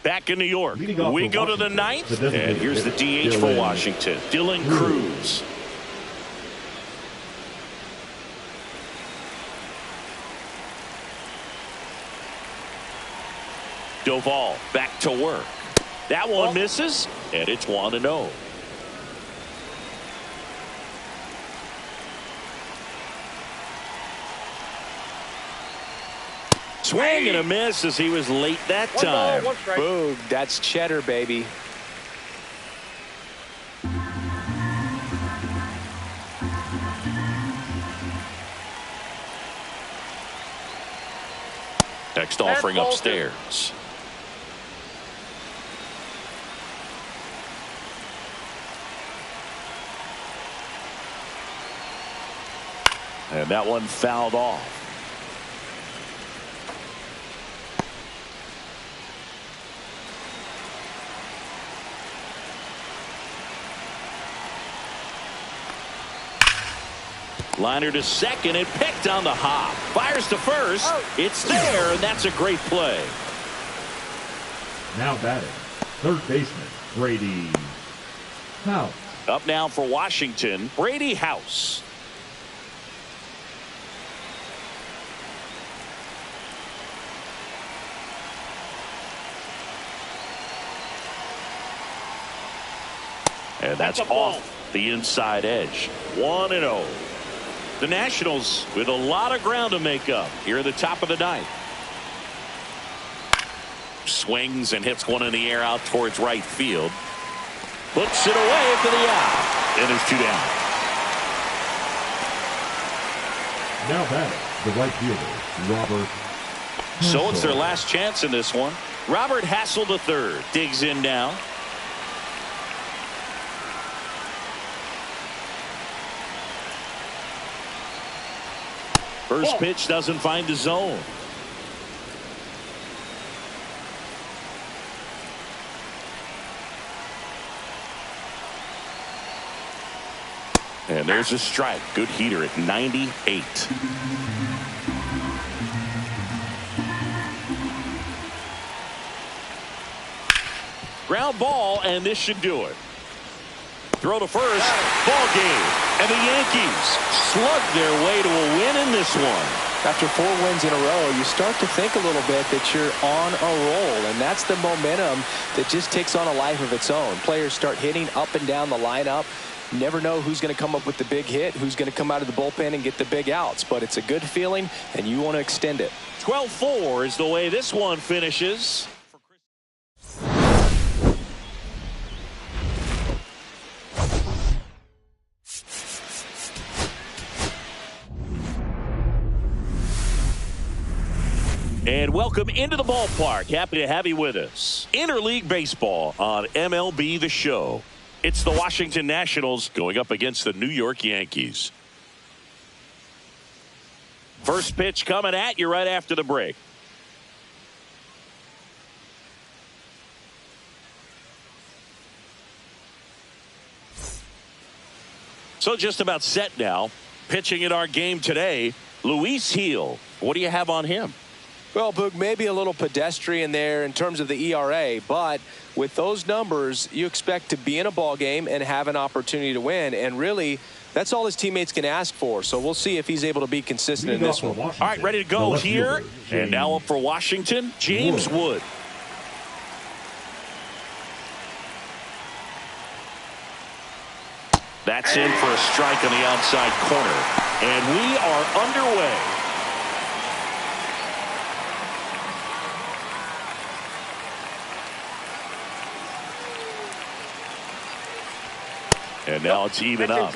Back in New York, we go to the 9th, and here's the DH for Washington, Dylan Cruz. Doval back to work. That one misses, and it's 1-0. Swing and a miss as he was late that time. Boom, that's cheddar, baby. Next offering upstairs. And that one fouled off. Liner to second and picked on the hop. Fires to first. It's there, and that's a great play. Now batting, third baseman, Brady House. Up now for Washington, Brady House. And that's off the inside edge. 1-0. The Nationals with a lot of ground to make up here at the top of the ninth. Swings and hits one in the air out towards right field. Puts it away for the out. And there's 2 down. Now batting, the right fielder, Robert Hassel. So it's their last chance in this one. Robert Hassel III digs in now. First pitch doesn't find the zone. And there's a strike. Good heater at 98. Ground ball, and this should do it. Throw to first. Ball game. And the Yankees slug their way to a win in this one. After 4 wins in a row, you start to think a little bit that you're on a roll, and that's the momentum that just takes on a life of its own. Players start hitting up and down the lineup. You never know who's going to come up with the big hit, who's going to come out of the bullpen and get the big outs, but it's a good feeling, and you want to extend it. 12-4 is the way this one finishes. And welcome into the ballpark. Happy to have you with us. Interleague baseball on MLB The Show. It's the Washington Nationals going up against the New York Yankees. First pitch coming at you right after the break. So just about set now. Pitching in our game today, Luis Gil. What do you have on him? Well, Boog, maybe a little pedestrian there in terms of the ERA, but with those numbers, you expect to be in a ball game and have an opportunity to win. And really, that's all his teammates can ask for. So we'll see if he's able to be consistent in this one. All right, ready to go here. And now up for Washington, James Wood. That's in for a strike on the outside corner. And we are underway. And now it's even up.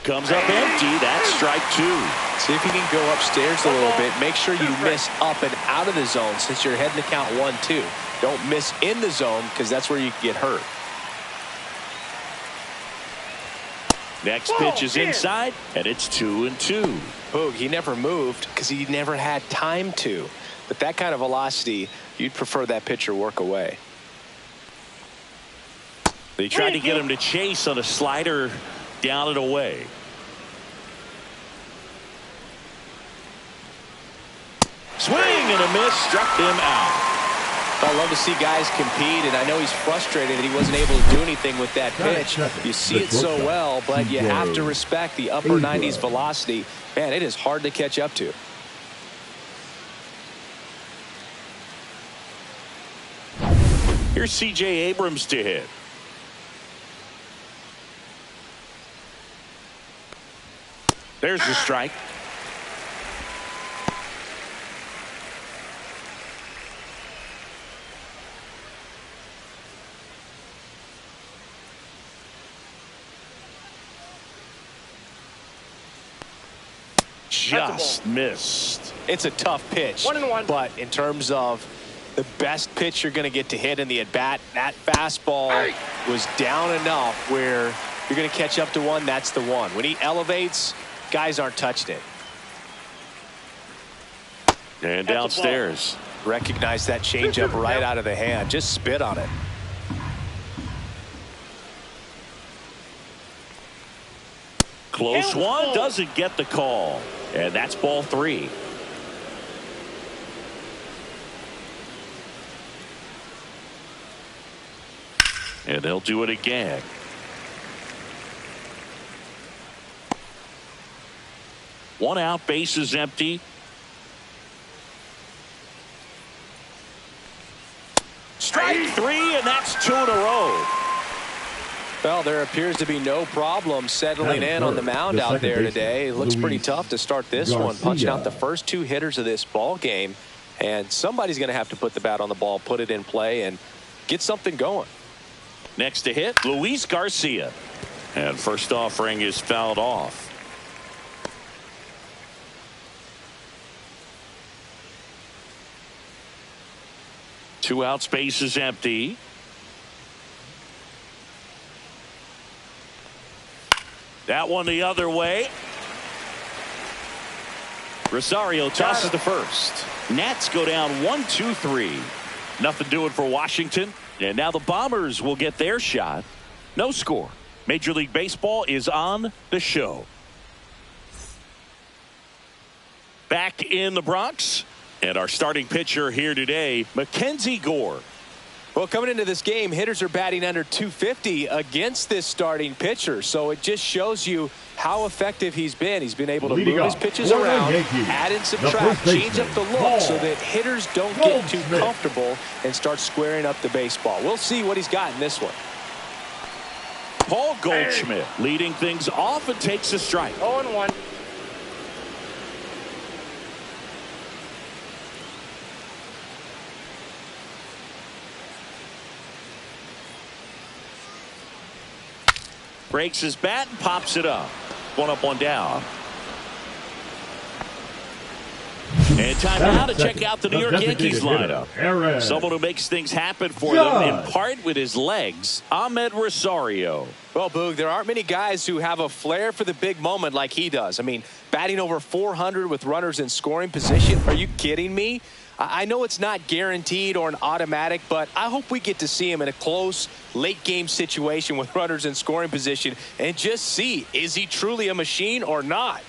Comes up empty. That's strike 2. See if you can go upstairs a little bit. Make sure you miss up and out of the zone since you're heading to count 1-2. Don't miss in the zone because that's where you can get hurt. Next pitch is inside, and it's 2-2. Boog, he never moved because he never had time to. But that kind of velocity, you'd prefer that pitcher work away. They tried to get him to chase on a slider down and away. Swing and a miss, struck him out. I love to see guys compete, and I know he's frustrated that he wasn't able to do anything with that pitch. You see it so well, but you have to respect the upper 90s velocity. Man, it is hard to catch up to. Here's C.J. Abrams to hit. There's the strike. Just missed. It's a tough pitch. 1-1. But in terms of the best pitch you're going to get to hit in the at-bat. That fastball was down enough where you're going to catch up to one. That's the one. When he elevates, guys aren't touching it. And downstairs. Recognize that changeup right out of the hand. Just spit on it. Close one, doesn't get the call. And that's ball 3. And they'll do it again. One out, base is empty. Strike 3, and that's 2 in a row. Well, there appears to be no problem settling in on the mound out there today. It looks pretty tough to start this one, punching out the first 2 hitters of this ball game. And somebody's going to have to put the bat on the ball, put it in play, and get something going. Next to hit, Luis Garcia. And first offering is fouled off. Two outs, base is empty. That one the other way. Rosario tosses to first. Nats go down 1-2-3. Nothing doing for Washington. And now the Bombers will get their shot. No score. Major League Baseball is on the show. Back in the Bronx. And our starting pitcher here today, Mackenzie Gore. Well, coming into this game, hitters are batting under 250 against this starting pitcher. So it just shows you how effective he's been. He's been able to move his pitches around, add and subtract, change up the look so that hitters don't get too comfortable and start squaring up the baseball. We'll see what he's got in this one. Paul Goldschmidt leading things off and takes a strike. 0-1. Breaks his bat and pops it up. One up, one down. And time now to check out the New York Yankees lineup. Someone who makes things happen for them, in part with his legs, Ahmed Rosario. Well, Boog, there aren't many guys who have a flair for the big moment like he does. I mean, batting over 400 with runners in scoring position. Are you kidding me? I know it's not guaranteed or an automatic, but I hope we get to see him in a close, late-game situation with runners in scoring position and just see, is he truly a machine or not?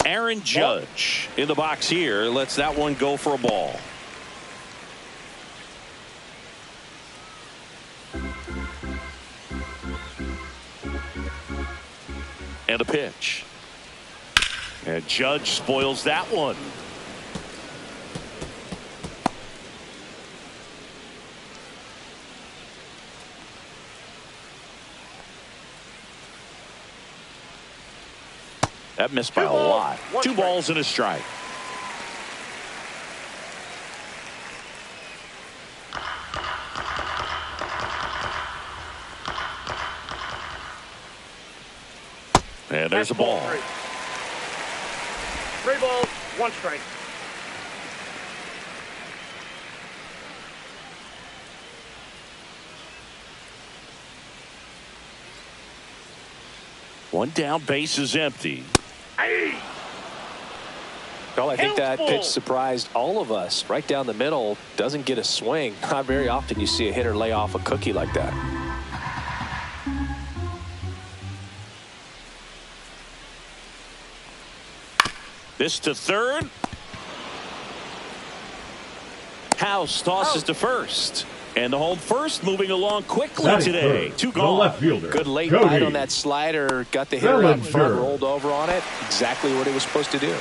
Aaron Judge in the box here lets that one go for a ball. And a pitch. And Judge spoils that one. That missed by a lot. 2 balls and a strike. And there's a ball. 3 balls, 1 strike. One down, base is empty. Well, I think that pitch surprised all of us. Right down the middle, doesn't get a swing. Not very often you see a hitter lay off a cookie like that. This to third. House tosses to first. And the home first moving along quickly today. 2 gone. Good late bite on that slider. Got the hitter out front, rolled over on it. Exactly what he was supposed to do.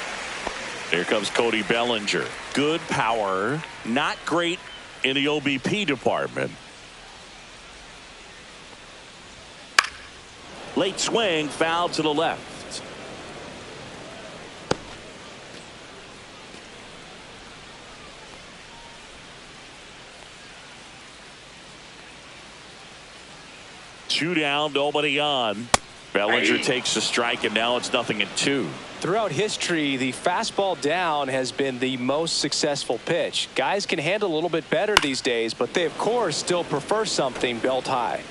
Here comes Cody Bellinger. Good power. Not great in the OBP department. Late swing, foul to the left. Two down, nobody on. Bellinger takes a strike, and now it's 0-2. Throughout history, the fastball down has been the most successful pitch. Guys can handle a little bit better these days, but they, of course, still prefer something belt high.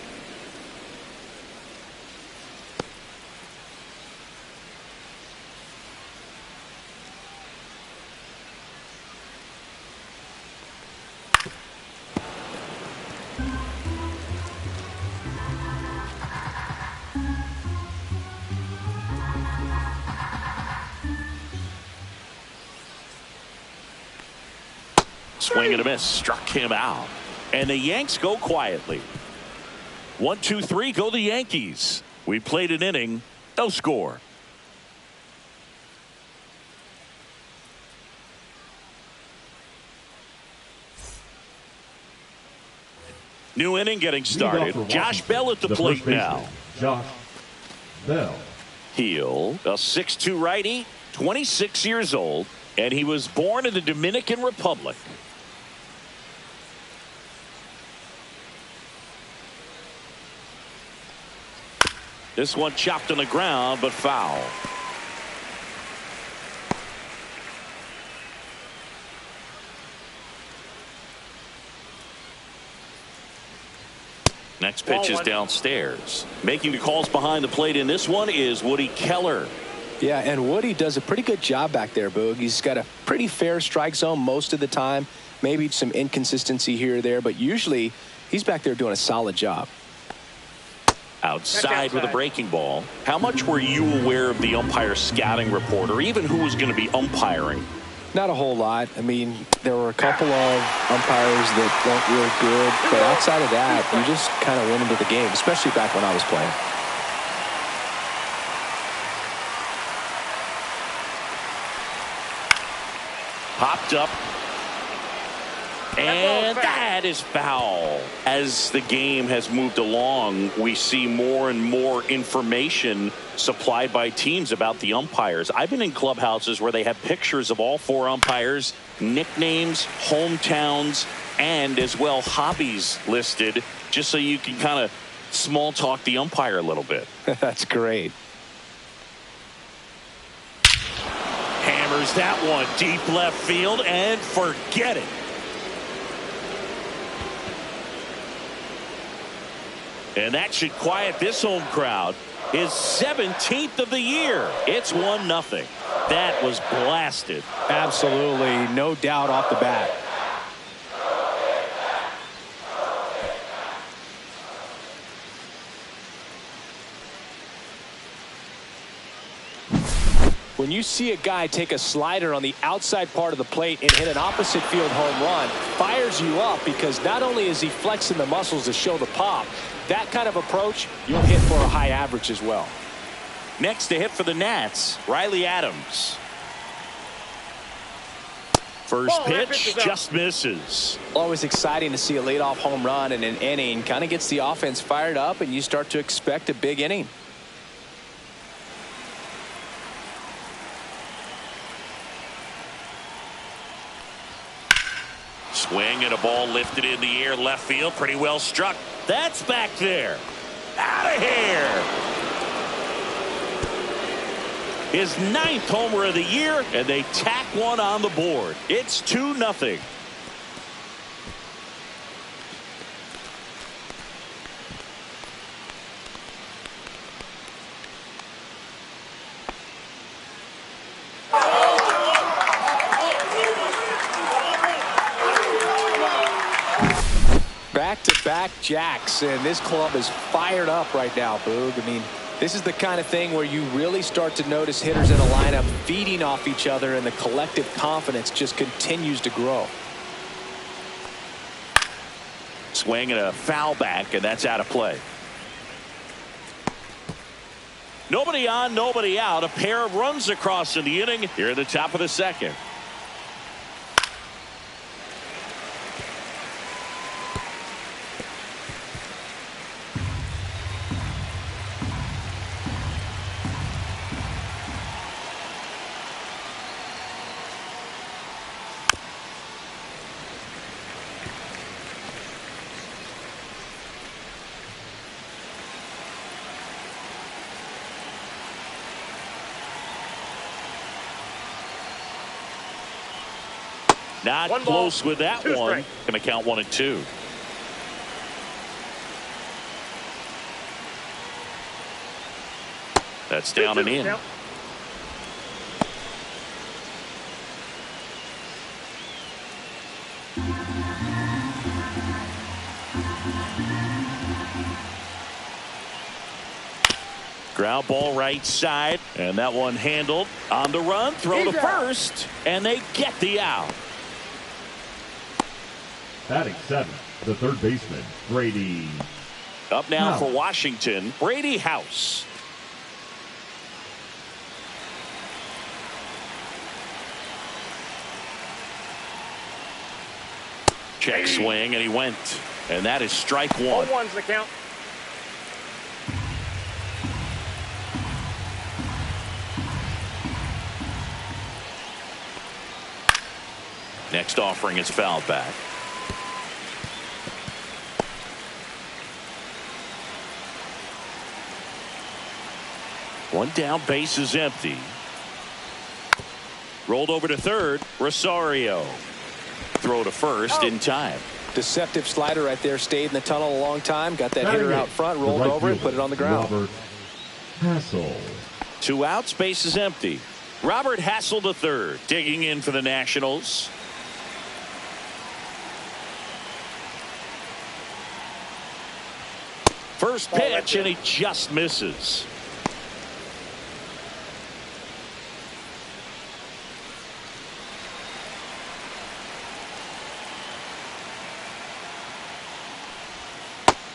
Swing and a miss, struck him out. And the Yanks go quietly. 1-2-3, go the Yankees. We played an inning, no score. New inning getting started. Josh Bell at the plate now. Josh Bell. Heel, a 6'2" righty, 26 years old, and he was born in the Dominican Republic. This one chopped on the ground, but foul. Next pitch is downstairs. Making the calls behind the plate in this one is Woody Keller. Yeah, and Woody does a pretty good job back there, Boog. He's got a pretty fair strike zone most of the time. Maybe some inconsistency here or there, but usually he's back there doing a solid job. Outside with a breaking ball. How much were you aware of the umpire scouting report, or even who was going to be umpiring? Not a whole lot. I mean, there were a couple of umpires that weren't real good, but outside of that, you just kind of went into the game, especially back when I was playing. Popped up. And that is foul. As the game has moved along, we see more and more information supplied by teams about the umpires. I've been in clubhouses where they have pictures of all four umpires, nicknames, hometowns, and as well hobbies listed, just so you can kind of small talk the umpire a little bit. That's great. Hammers that one deep left field, and forget it. And that should quiet this home crowd. His 17th of the year. It's 1-0. That was blasted. Absolutely, no doubt off the bat. When you see a guy take a slider on the outside part of the plate and hit an opposite field home run, fires you up because not only is he flexing the muscles to show the pop, that kind of approach, you'll hit for a high average as well. Next to hit for the Nats, Riley Adams. First pitch just misses. Always exciting to see a leadoff home run in an inning. Kind of gets the offense fired up, and you start to expect a big inning. Swing and a ball lifted in the air left field. Pretty well struck. That's back there. Out of here. His 9th homer of the year, and they tack one on the board. It's 2-0. Back-to-back jacks, and this club is fired up right now, Boog. I mean, this is the kind of thing where you really start to notice hitters in a lineup feeding off each other, and the collective confidence just continues to grow. Swing and a foul back, and that's out of play. Nobody on, nobody out. A pair of runs across in the inning here at the top of the second. Not One close ball, with that two one. strikes. Going to count 1-2. That's down and in. Count. Ground ball right side, and that one handled on the run. Throw to first, and they get the out. Batting seventh, the third baseman, Brady. Up now House. for Washington, Brady House. Check swing, and he went. And that is strike one. 0-1's the count. Next offering is fouled back. One down, base is empty. Rolled over to third, Rosario. Throw to first in time. Deceptive slider right there. Stayed in the tunnel a long time. Got that Batting hitter eighth, out front, the rolled right over it, fielder, put it on the ground. Robert Hassel. 2 outs, base is empty. Robert Hassel the third, digging in for the Nationals. First pitch, and he just misses.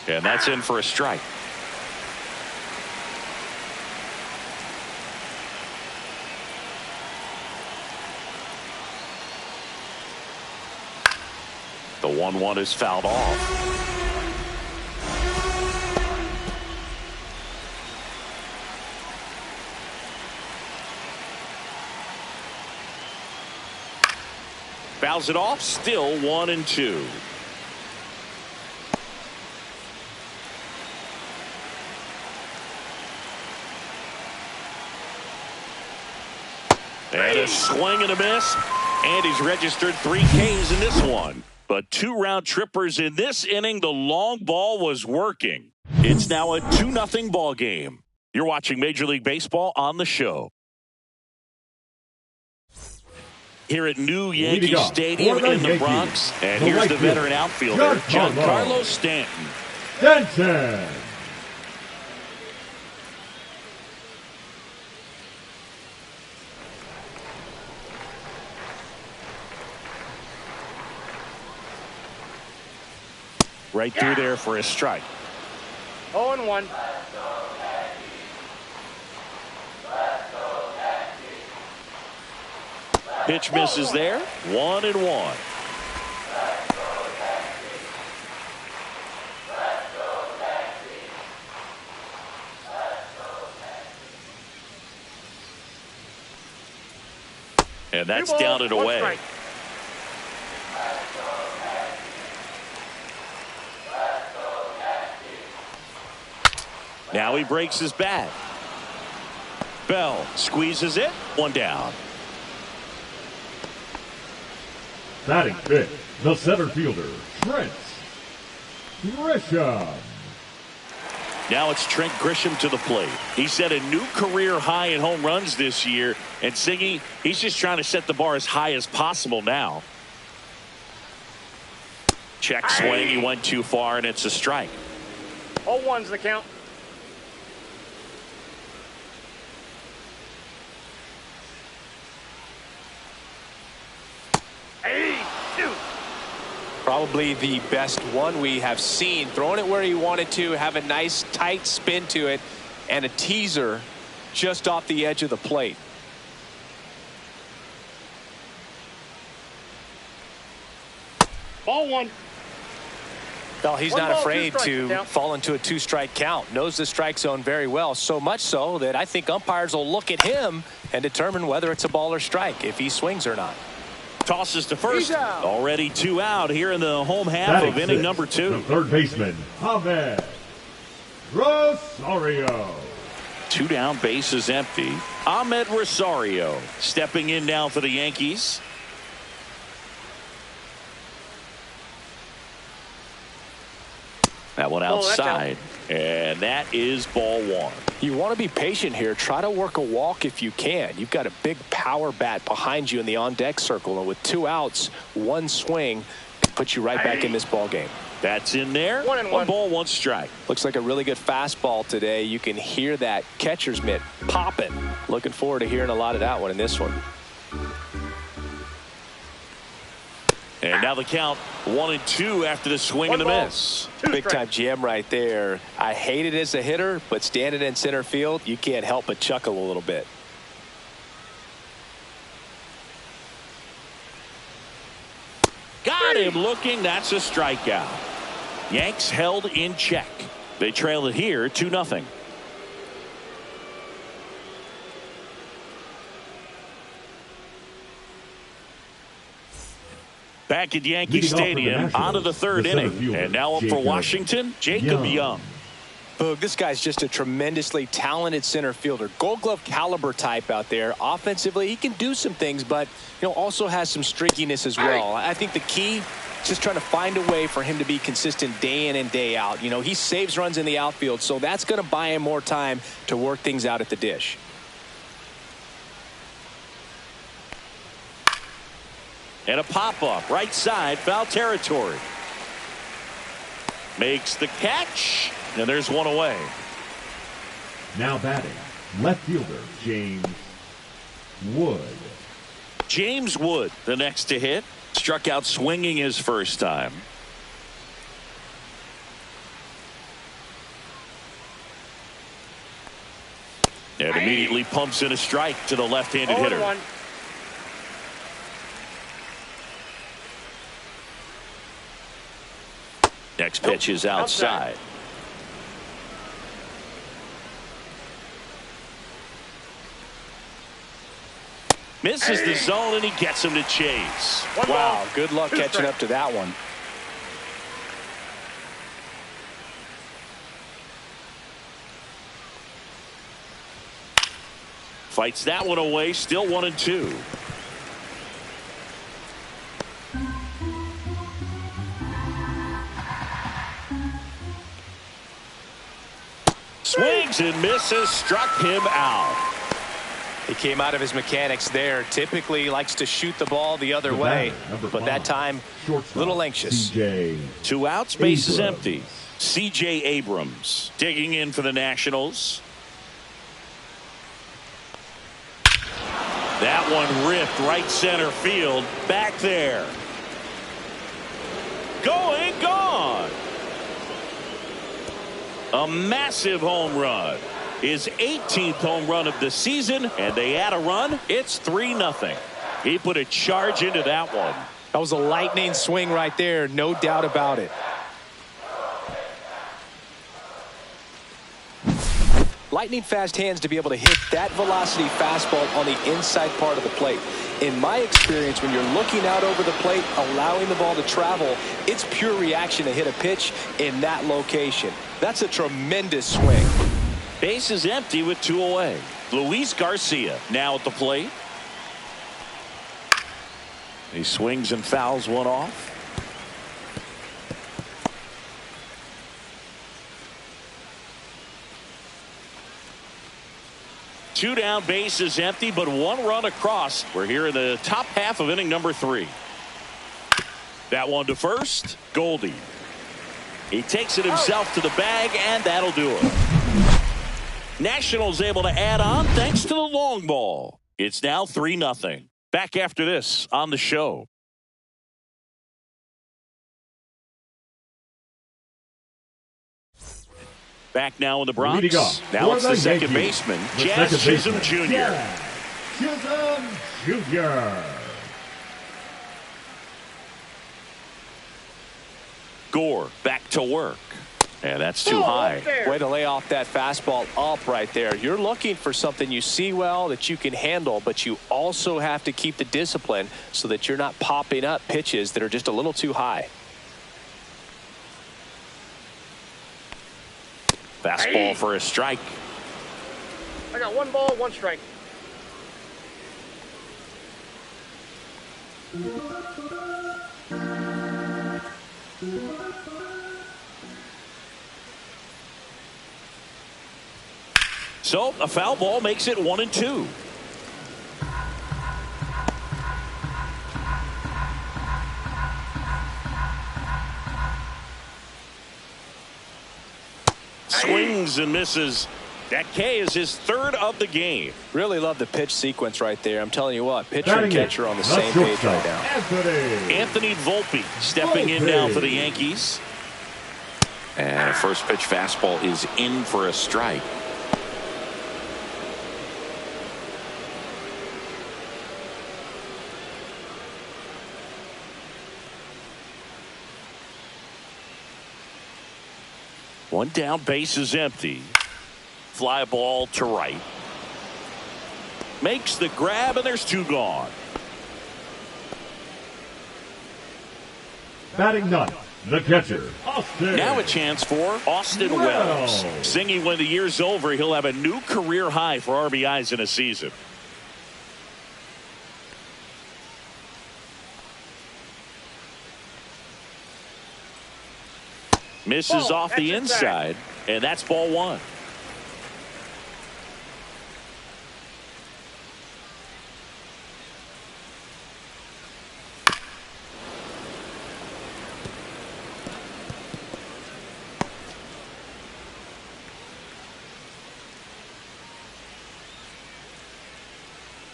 And that's in for a strike. The 1-1 is fouled off. Fouls it off, still 1-2. And a swing and a miss. And he's registered 3 Ks in this one. But 2 round trippers in this inning. The long ball was working. It's now a 2-0 ball game. You're watching Major League Baseball on the show. Here at New Yankee Stadium in the Bronx. And here's the veteran outfielder, Giancarlo Stanton. Stanton. Right through there for a strike. 0-1. Pitch misses there. 1-1. And that's down and away. Strike. Now he breaks his bat. Bell squeezes it. 1 down. Batting fifth, the center fielder, Trent Grisham. Now it's Trent Grisham to the plate. He set a new career high in home runs this year. And Singy, he's just trying to set the bar as high as possible now. Check swing. He went too far, and it's a strike. 0-1's the count. Probably the best one we have seen. Throwing it where he wanted to, have a nice tight spin to it, and a teaser just off the edge of the plate. Ball 1. Well, he's One not ball, afraid 2 strikes, to count. fall into a 2-strike count. Knows the strike zone very well, so much so that I think umpires will look at him and determine whether it's a ball or strike, if he swings or not. Tosses to first. He's out. Already 2 out here in the home half Batting of inning sixth, number 2. the third baseman, Ahmed Rosario. 2 down, base is empty. Ahmed Rosario stepping in now for the Yankees. That one outside. And that is ball one. You want to be patient here. Try to work a walk if you can. You've got a big power bat behind you in the on-deck circle. And with 2 outs, 1 swing can put you right back in this ball game. That's in there. 1 ball, 1 strike. Looks like a really good fastball today. You can hear that catcher's mitt popping. Looking forward to hearing a lot of that one in this one. And now the count 1-2 after the swing and the miss. Big time jam right there. I hate it as a hitter, but standing in center field, you can't help but chuckle a little bit. Got him looking. That's a strikeout. Yanks held in check. They trail it here 2-0. Back at Yankee Stadium, on to the 3rd inning. And now up for Washington, Jacob Young. Boog, this guy's just a tremendously talented center fielder. Gold Glove caliber type out there. Offensively, he can do some things, but also has some streakiness as well. I think the key is just trying to find a way for him to be consistent day in and day out. He saves runs in the outfield, so that's going to buy him more time to work things out at the dish. And a pop-up, right side, foul territory. Makes the catch, and there's one away. Now batting, left fielder James Wood. James Wood, the next to hit. Struck out swinging his first time. And immediately pumps in a strike to the left-handed hitter. Next pitch is outside. Misses the zone, and he gets him to chase. Wow, good luck catching up to that one. Fights that one away, still 1-2. Swings and misses, struck him out. He came out of his mechanics there. Typically likes to shoot the ball the other way, but that time a little anxious. 2 outs, base is empty. C.J. Abrams digging in for the Nationals. That one ripped right center field. Back there. Going, gone. A massive home run. His 18th home run of the season, and they add a run. It's 3-0. He put a charge into that one. That was a lightning swing right there, no doubt about it. Lightning fast hands to be able to hit that velocity fastball on the inside part of the plate. In my experience, when you're looking out over the plate, allowing the ball to travel, it's pure reaction to hit a pitch in that location. That's a tremendous swing. Base is empty with 2 away. Luis Garcia now at the plate. He swings and fouls one off. Two down, base is empty, but 1 run across. We're here in the top half of inning number 3. That one to first, Goldie. He takes it himself to the bag, and that'll do it. Nationals able to add on thanks to the long ball. It's now 3-0. Back after this on the show. Back now in the Bronx. Now it's the second baseman, Jazz Chisholm Jr. Chisholm Jr. Gore back to work. And that's too high. Way to lay off that fastball up right there. You're looking for something you see well that you can handle, but you also have to keep the discipline so that you're not popping up pitches that are just a little too high. Fastball for a strike. I got 1 ball, 1 strike. So a foul ball makes it 1-2. Swings and misses. That K is his third of the game. Really love the pitch sequence right there. I'm telling you what, pitcher and catcher on the same page right now. Anthony Volpe stepping in now for the Yankees. And a first pitch fastball is in for a strike. One down, base is empty. Fly ball to right. Makes the grab, and there's two gone. Batting ninth, the catcher, Austin. Now a chance for Austin Wells. Singing when the year's over, he'll have a new career high for RBIs in a season. Misses off the inside, and that's ball one.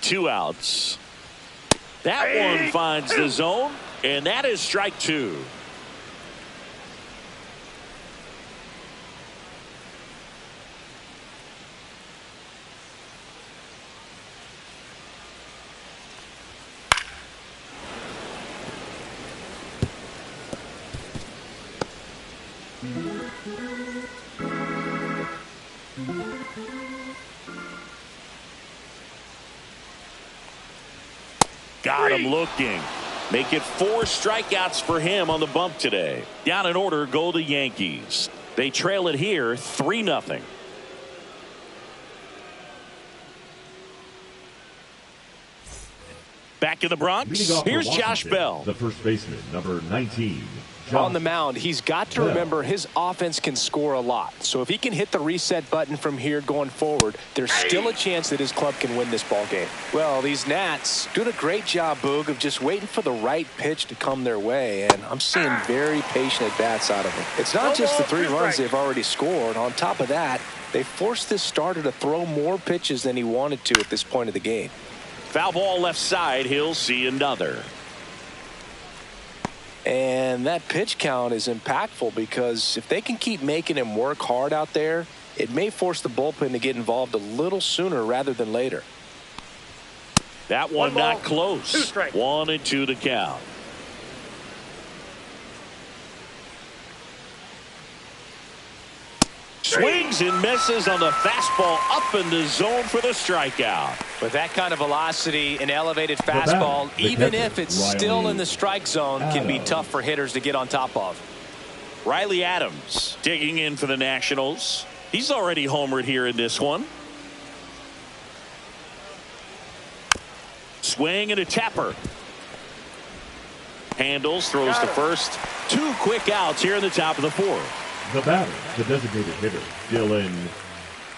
Two outs. That one finds the zone, and that is strike two. Got him looking. Make it 4 strikeouts for him on the bump today. Down in order go the Yankees. They trail it here 3-0. Back in the Bronx, here's Josh Bell. The first baseman, number 19. On the mound, he's got to remember his offense can score a lot. So if he can hit the reset button from here going forward, there's still a chance that his club can win this ball game. Well, these Nats doing a great job, Boog, of just waiting for the right pitch to come their way. And I'm seeing very patient at-bats out of them. It's not just the 3 runs they've already scored. On top of that, they forced this starter to throw more pitches than he wanted to at this point of the game. Foul ball left side. He'll see another. And that pitch count is impactful because if they can keep making him work hard out there, it may force the bullpen to get involved a little sooner rather than later. That one not close. 1-2 to count. Swings and misses on the fastball up in the zone for the strikeout. With that kind of velocity, an elevated fastball, even if it's still in the strike zone, can be tough for hitters to get on top of. Riley Adams digging in for the Nationals. He's already homered here in this one. Swing and a tapper. Handles, throws to first. 2 quick outs here in the top of the 4th. The batter, the designated hitter, Dylan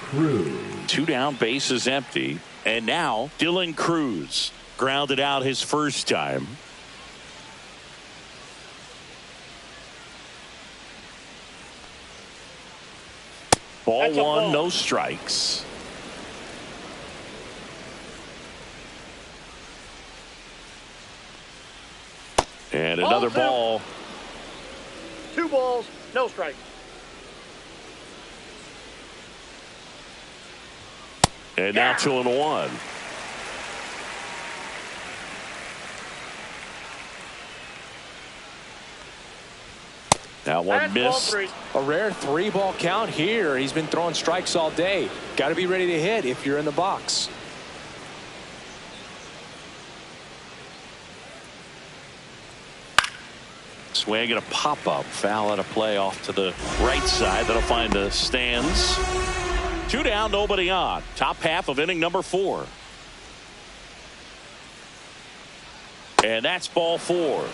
Cruz. 2 down, base is empty. And now Dylan Cruz grounded out his first time. Ball 1, no strikes. And another ball. 2 balls, no strikes. And now 2-1. That one missed. A rare 3-ball count here. He's been throwing strikes all day. Got to be ready to hit if you're in the box. Swing and a pop-up. Foul at a play off to the right side. That'll find the stands. 2 down, nobody on. Top half of inning number 4. And that's ball 4.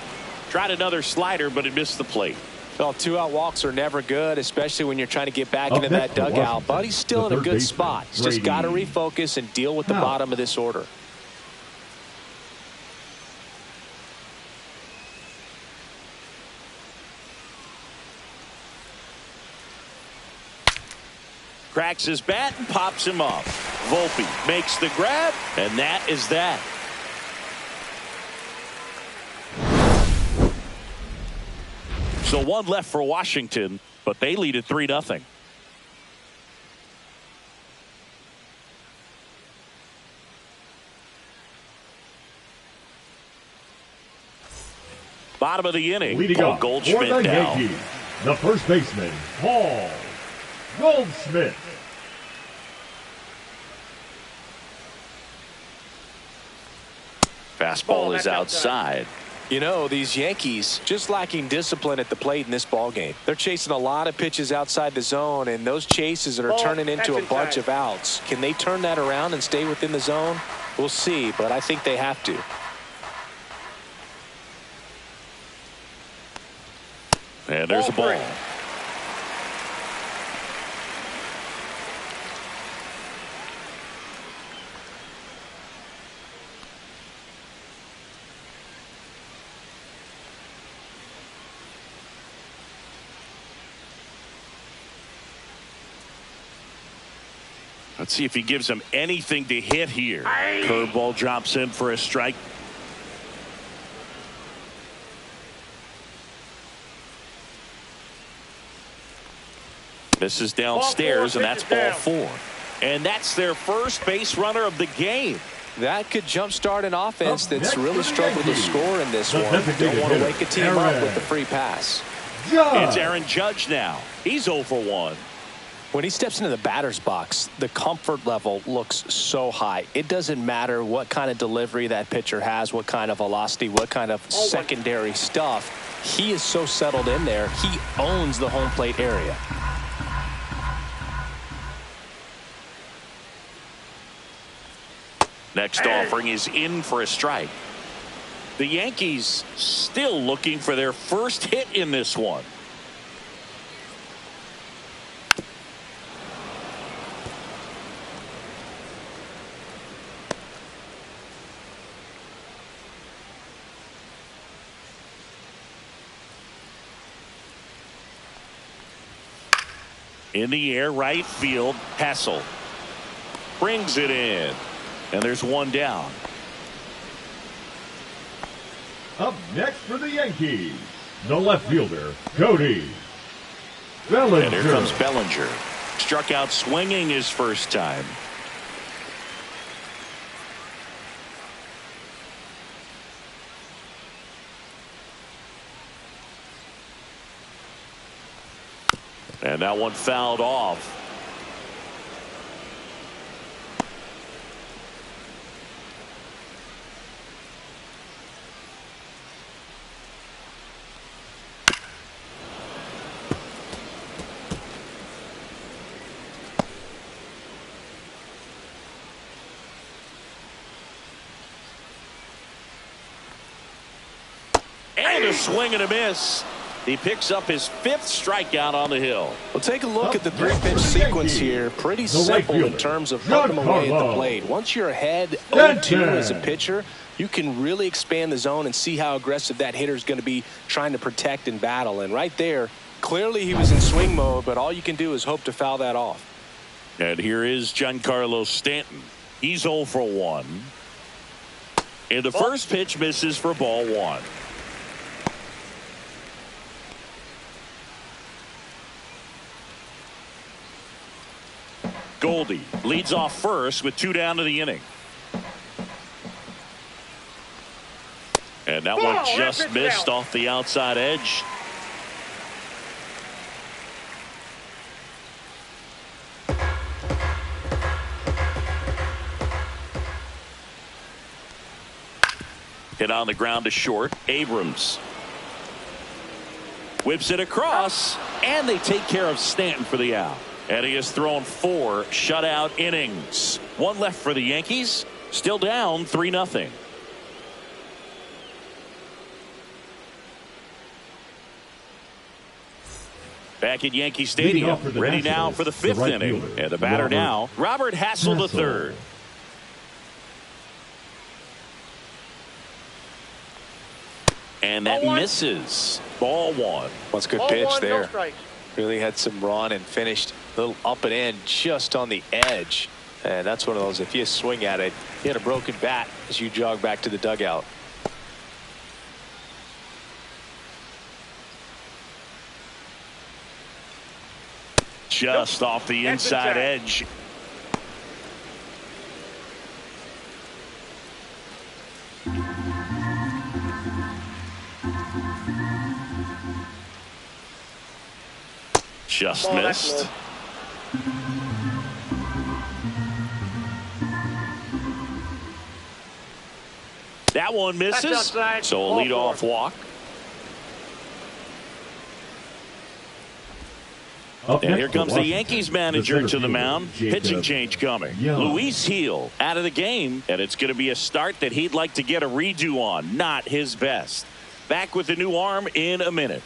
Tried another slider, but it missed the plate. Well, 2-out walks are never good, especially when you're trying to get back into that dugout. But he's still in a good spot. He's just got to refocus and deal with the bottom of this order. Cracks his bat and pops him up. Volpe makes the grab, and that is that. So one left for Washington, but they lead at 3-0. Bottom of the inning, Leading Paul up Goldschmidt for the down. Yankees, the first baseman, Paul Goldschmidt. Fastball is outside. You know, these Yankees just lacking discipline at the plate in this ballgame. They're chasing a lot of pitches outside the zone, and those chases are turning into a bunch of outs. Can they turn that around and stay within the zone? We'll see, but I think they have to. And there's a ball. Let's see if he gives him anything to hit here. Curveball drops in for a strike. Misses downstairs, and that's ball 4. And that's their first base runner of the game. That could jumpstart an offense that's really struggled to score in this one. Don't want to wake a team up with the free pass. It's Aaron Judge now. He's 0 for 1. When he steps into the batter's box, the comfort level looks so high. It doesn't matter what kind of delivery that pitcher has, what kind of velocity, what kind of secondary stuff. He is so settled in there. He owns the home plate area. Next offering is in for a strike. The Yankees still looking for their first hit in this one. In the air, right field, Hassel brings it in. And there's one down. Up next for the Yankees, the left fielder, Cody Bellinger. And here comes Bellinger. Struck out swinging his first time. And that one fouled off. And a swing and a miss. He picks up his 5th strikeout on the hill. Well, take a look at the 3-pitch sequence here. Pretty simple in terms of poking them away at the plate. Once you're ahead 0-2 as a pitcher, you can really expand the zone and see how aggressive that hitter is going to be trying to protect and battle. And right there, clearly he was in swing mode, but all you can do is hope to foul that off. And here is Giancarlo Stanton. He's 0 for 1. And the first pitch misses for ball 1. Goldie leads off first with 2 down to the inning. And that one just missed off the outside edge. Hit on the ground to short. Abrams whips it across, and they take care of Stanton for the out. And he has thrown 4 shutout innings. 1 left for the Yankees. Still down 3-0. Back at Yankee Stadium, ready now for the fifth inning. And the batter now, Robert Hassel III. And that misses. Ball one. That's a good pitch there. Really had some run and finished a little up and in just on the edge. And that's one of those, if you swing at it, you had a broken bat as you jog back to the dugout. Just off the inside edge. Just missed. That one misses. So a leadoff walk. And here comes the Yankees manager to the mound. Pitching change coming. Luis Gil out of the game. And it's going to be a start that he'd like to get a redo on. Not his best. Back with the new arm in a minute.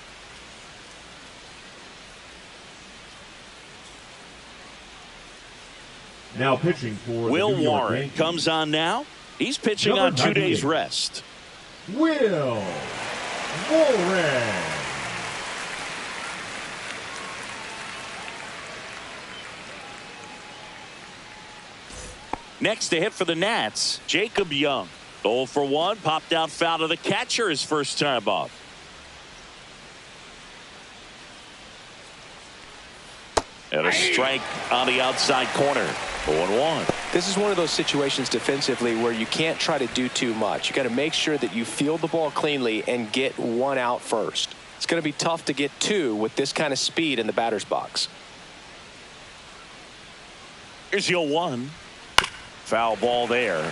Now pitching for Will Warren comes on now. He's pitching on 2 days rest. Will Warren. Next to hit for the Nats, Jacob Young. 0 for 1, popped out foul to the catcher his first time up. And a strike on the outside corner. 0-1. This is one of those situations defensively where you can't try to do too much. You got to make sure that you field the ball cleanly and get one out first. It's going to be tough to get two with this kind of speed in the batter's box. Here's your 1. Foul ball there.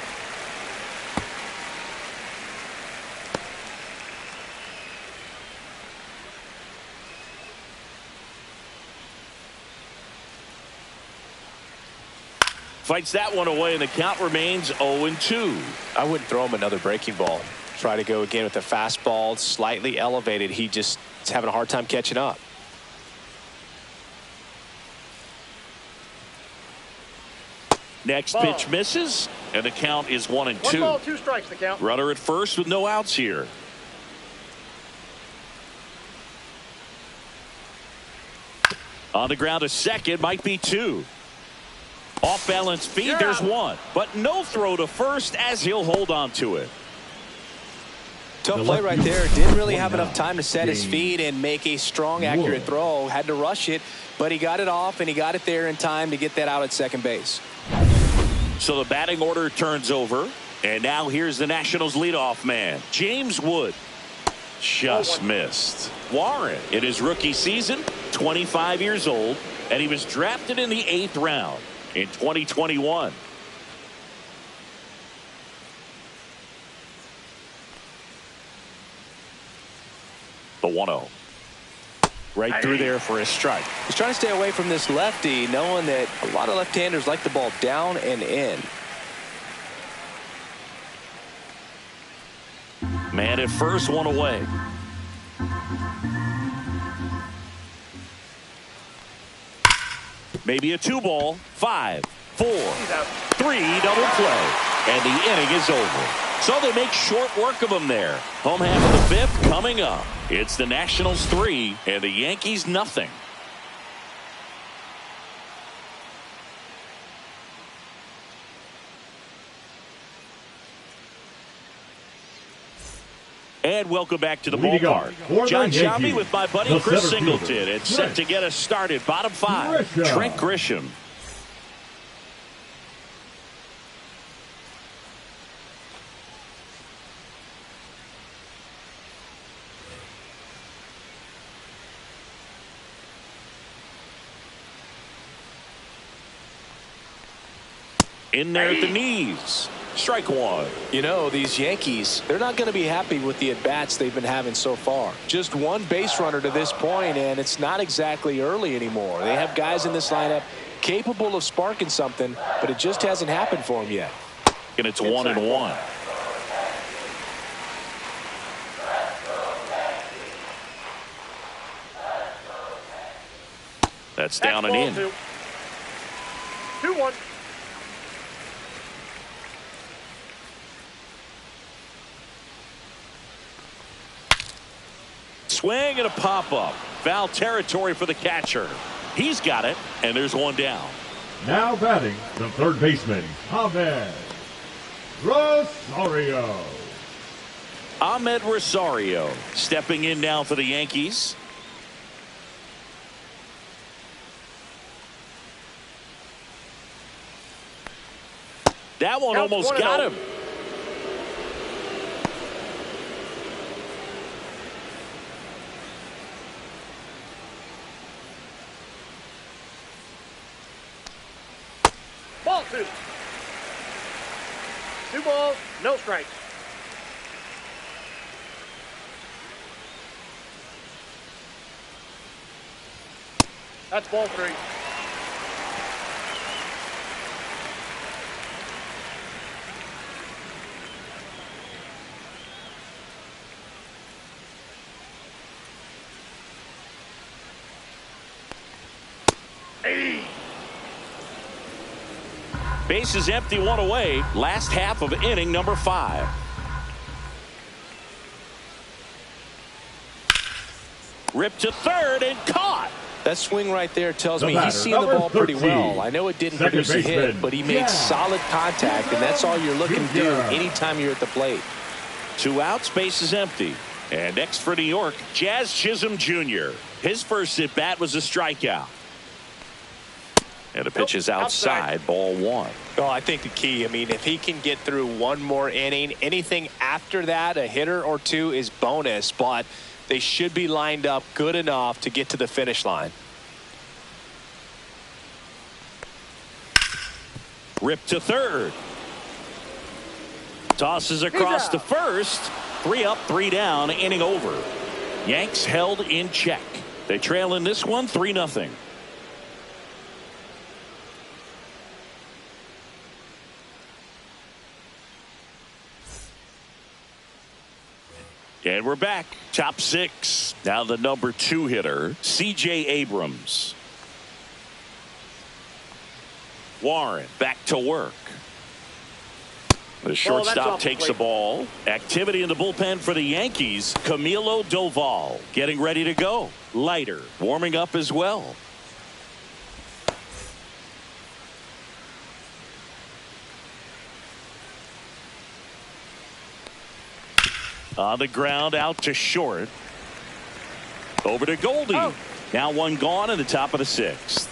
Fights that one away, and the count remains 0-2. I wouldn't throw him another breaking ball. Try to go again with the fastball, slightly elevated. He just is having a hard time catching up. Next pitch misses, and the count is 1-2. 1 ball, 2 strikes, the count. Runner at first with no outs here. On the ground to second, might be 2. Off balance feed, there's 1. But no throw to first as he'll hold on to it. Tough play right there. Didn't really have enough time to set his feet and make a strong, accurate throw. Had to rush it, but he got it off, and he got it there in time to get that out at second base. So the batting order turns over, and now here's the Nationals leadoff man, James Wood. Just missed. Warren, in his rookie season, 25 years old, and he was drafted in the 8th round in 2021. The 1-0. Right through there for a strike. He's trying to stay away from this lefty, knowing that a lot of left-handers like the ball down and in. Man at first, 1 away. Maybe a 2 ball. 5, 4, 3, double play. And the inning is over. So they make short work of him there. Home half of the 5th coming up. It's the Nationals 3 and the Yankees nothing. And welcome back to the ballpark. John Shelby with my buddy Chris Singleton. It's set to get us started. Bottom 5, Trent Grisham. In there at the knees. Strike 1. You know, these Yankees, they're not going to be happy with the at-bats they've been having so far. Just one base runner to this point, and it's not exactly early anymore. They have guys in this lineup capable of sparking something, but it just hasn't happened for them yet. And it's 1-1. That's down and in. 2-1. Swing and a pop-up. Foul territory for the catcher. He's got it, and there's one down. Now batting, the third baseman, Ahmed Rosario. Ahmed Rosario stepping in now for the Yankees. That one almost got him. Ball 2. 2 balls, no strikes. That's ball 3. Base is empty, one away. Last half of inning number 5. Ripped to third and caught. That swing right there tells me he's seeing the ball pretty well. I know it didn't produce a hit, but he made solid contact, and that's all you're looking to do anytime you're at the plate. 2 outs, base is empty. And next for New York, Jazz Chisholm Jr. His first at bat was a strikeout. And the pitch is outside, ball 1. Well, I think the key, I mean, if he can get through one more inning, anything after that, a hitter or 2 is bonus, but they should be lined up good enough to get to the finish line. Ripped to third. Tosses across to first. 3 up, 3 down, inning over. Yanks held in check. They trail in this one 3-0. And we're back. Top 6. Now the number 2 hitter, C.J. Abrams. Warren back to work. The shortstop takes the ball. Activity in the bullpen for the Yankees. Camilo Doval getting ready to go. Leiter warming up as well. On the ground, out to short. Over to Goldie. Now one gone in the top of the 6th.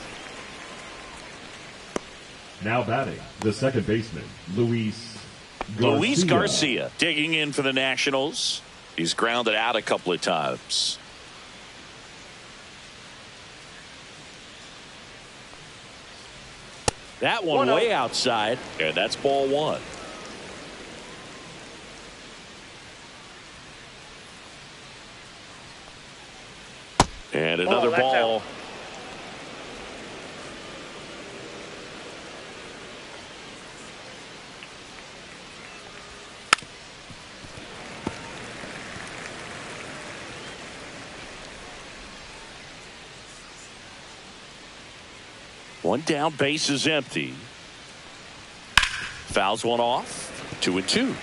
Now batting, the second baseman, Luis Garcia digging in for the Nationals. He's grounded out a couple of times. That one way outside, and that's ball 1. And another ball. Out. One down, base is empty. Fouls one off. 2-2.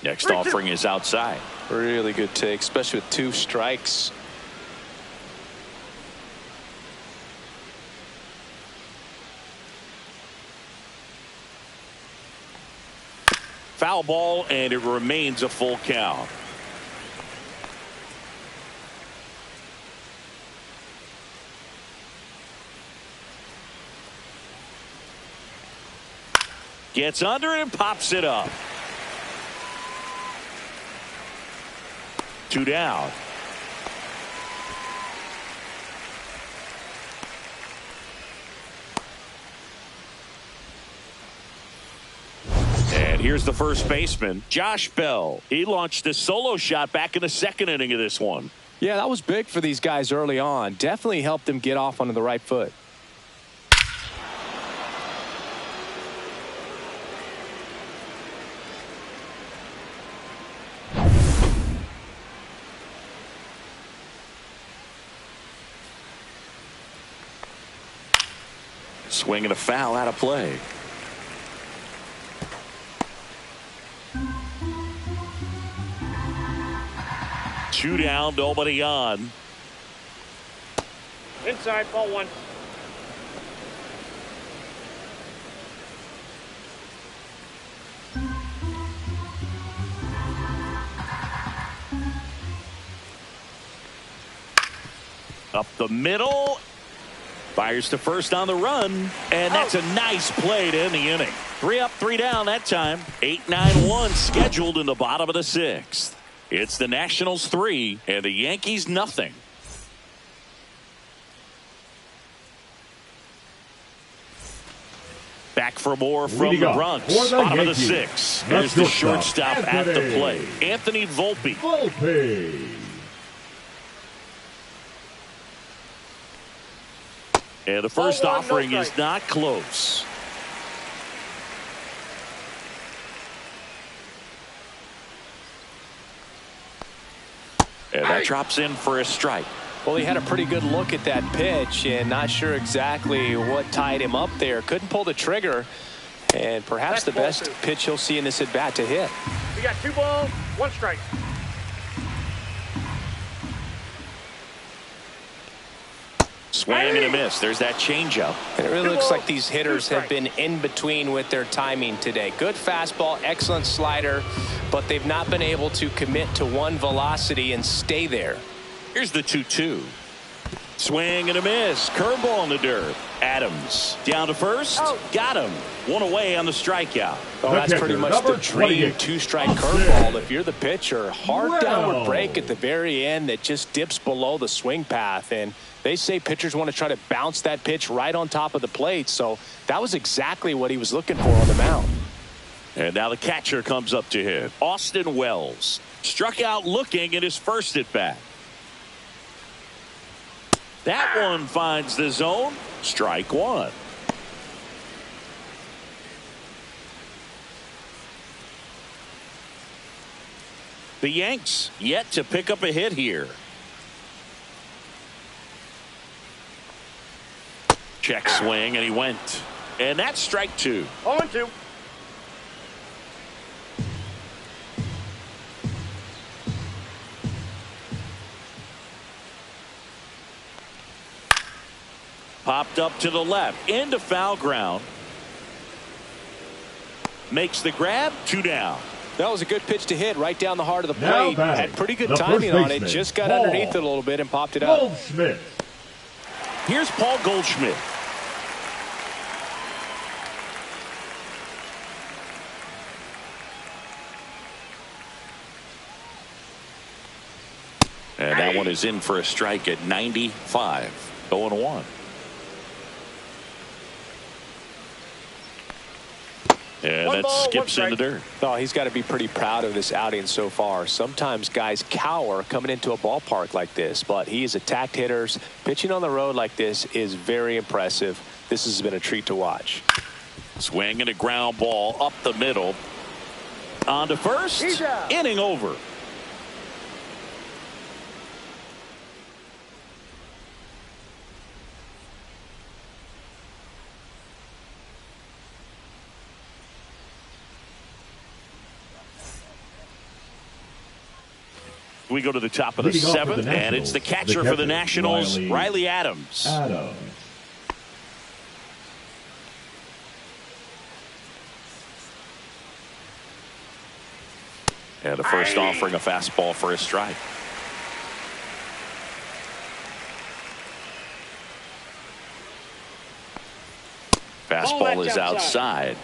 Next offering is outside. Really good take, especially with 2 strikes. Foul ball, and it remains a full count. Gets under it and pops it up. 2 down. And here's the first baseman, Josh Bell. He launched a solo shot back in the 2nd inning of this one. Yeah, that was big for these guys early on. Definitely helped them get off onto the right foot. Swing and a foul out of play. Two down, nobody on. Inside, ball one. Up the middle. Fires to first on the run. And that's a nice play to end the inning. 3 up, 3 down that time. 8-9-1 scheduled in the bottom of the 6th. It's the Nationals 3 and the Yankees nothing. Back for more from the Bronx. Bottom of the 6th. Here's the shortstop at the plate. Anthony Volpe. And the first offering is not close. And that drops in for a strike. Well, he had a pretty good look at that pitch and not sure exactly what tied him up there. Couldn't pull the trigger. And perhaps the best pitch he'll see in this at bat to hit. We got 2 balls, 1 strike. Swing and a miss. There's that changeup. And it really looks like these hitters have been in between with their timing today. Good fastball, excellent slider, but they've not been able to commit to one velocity and stay there. Here's the 2-2. Swing and a miss. Curveball in the dirt. Adams down to first. Got him. 1 away on the strikeout. Oh, that's pretty much the dream 2-strike curveball. If you're the pitcher, hard downward break at the very end that just dips below the swing path. And they say pitchers want to try to bounce that pitch right on top of the plate. So that was exactly what he was looking for on the mound. And now the catcher comes up to hit. Austin Wells struck out looking at his first at bat. That one finds the zone. Strike 1. The Yanks yet to pick up a hit here. Check swing and he went. And that's strike 2. 0-2. Popped up to the left into foul ground. Makes the grab. 2 down. That was a good pitch to hit right down the heart of the plate. Had pretty good timing on it. Just got underneath it a little bit and popped it up. Goldschmidt. Here's Paul Goldschmidt. And that one is in for a strike at 95. 0-1. And that skips in the dirt. Oh, he's got to be pretty proud of this outing so far. Sometimes guys cower coming into a ballpark like this, but he has attacked hitters. Pitching on the road like this is very impressive. This has been a treat to watch. Swing and a ground ball up the middle. On to first. Inning over. We go to the top of the 7th, and it's the catcher for the Nationals, Riley Adams. And the first offering a fastball for a strike. Fastball is outside.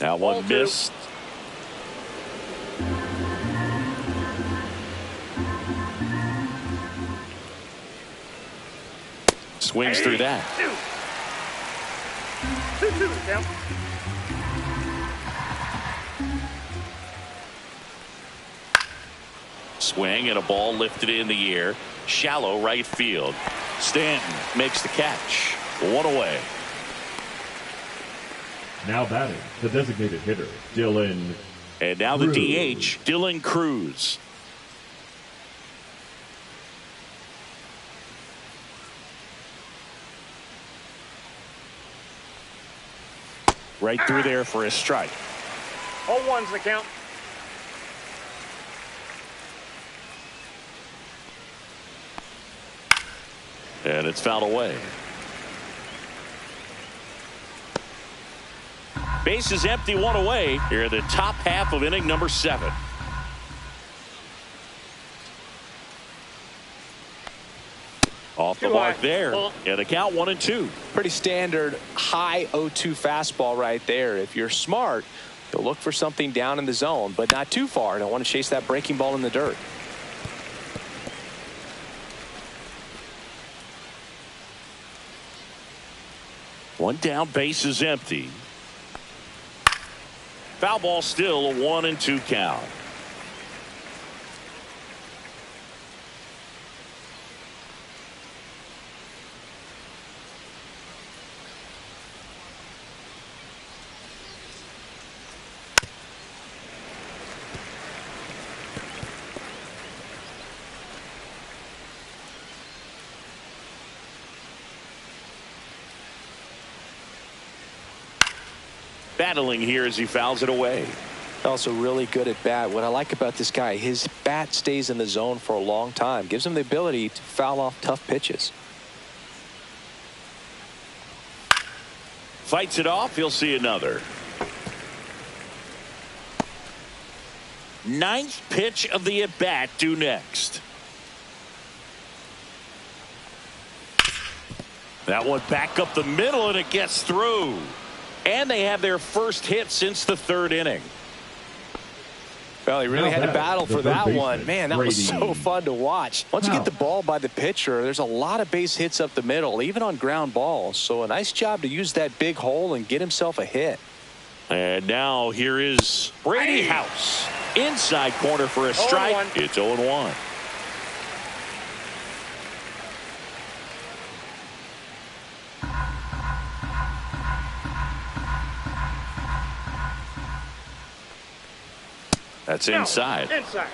That one missed. Swings through that. 2-2 count. Swing and a ball lifted in the air. Shallow right field. Stanton makes the catch. 1 away. Now batting, the designated hitter, Dylan. And now the Cruz. DH, Dylan Cruz. Right through there for a strike. 0-1's the count. And it's fouled away. Base is empty, 1 away here in the top half of inning number 7. Off the mark there. And the count 1-2. Pretty standard high 0-2 fastball right there. If you're smart, you'll look for something down in the zone, but not too far. Don't want to chase that breaking ball in the dirt. One down, base is empty. Foul ball, still a 1-2 count. Battling here as he fouls it away. Also really good at bat. What I like about this guy, his bat stays in the zone for a long time. Gives him the ability to foul off tough pitches. Fights it off. He'll see another. 9th pitch of the at-bat due next. That one back up the middle, and it gets through. And they have their first hit since the 3rd inning. Well, he really had to battle for that one. Man, that was so fun to watch. Once you get the ball by the pitcher, there's a lot of base hits up the middle, even on ground balls. So a nice job to use that big hole and get himself a hit. And now here is Brady House. Inside corner for a strike. It's 0-1. That's inside. Inside.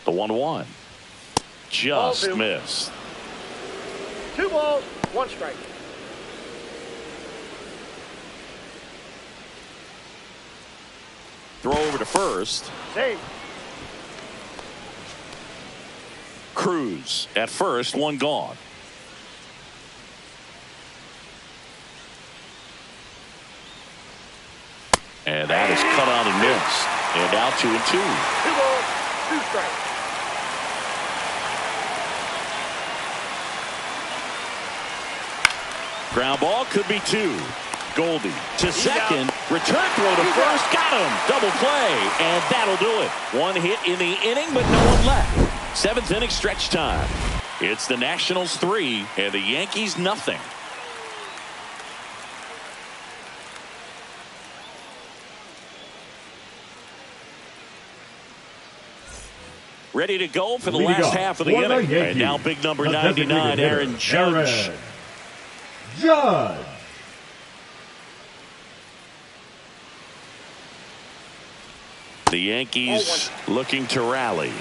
The 1-1. Just missed. 2 balls, 1 strike. Throw over to first. Save. Cruz at first, 1 gone. And that is cut out and missed. And now 2-2. 2 balls, 2 strikes. Ground ball could be 2. Goldie to second. Return throw to first. Got him. Double play. And that'll do it. 1 hit in the inning, but no one left. 7th inning stretch time. It's the Nationals 3 and the Yankees nothing. Ready to go for the last half of the inning. And now big number 99, Aaron Judge. The Yankees looking to rally.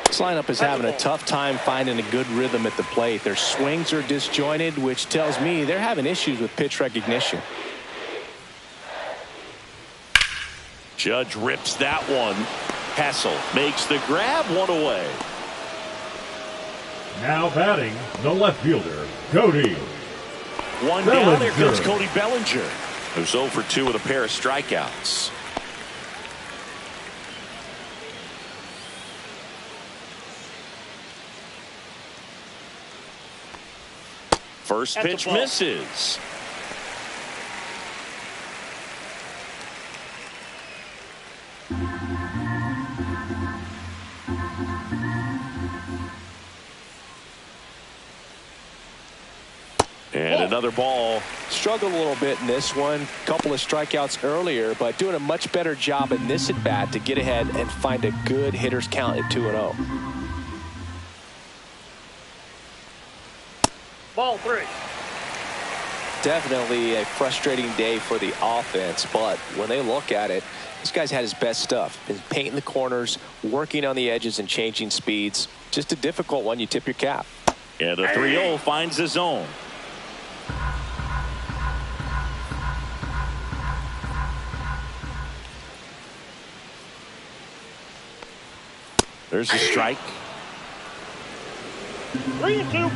This lineup is having a tough time finding a good rhythm at the plate. Their swings are disjointed, which tells me they're having issues with pitch recognition. Judge rips that one. Hassel makes the grab, 1 away. Now batting, the left fielder, Cody. 1 down, there comes Cody Bellinger, who's 0 for 2 with a pair of strikeouts. First pitch misses. And another ball. Struggled a little bit in this one. Couple of strikeouts earlier, but doing a much better job in this at bat to get ahead and find a good hitter's count at 2-0. Ball 3. Definitely a frustrating day for the offense, but when they look at it, this guy's had his best stuff. Been painting the corners, working on the edges and changing speeds. Just a difficult one. You tip your cap. And a 3-0 finds the zone. There's a strike. 3-2.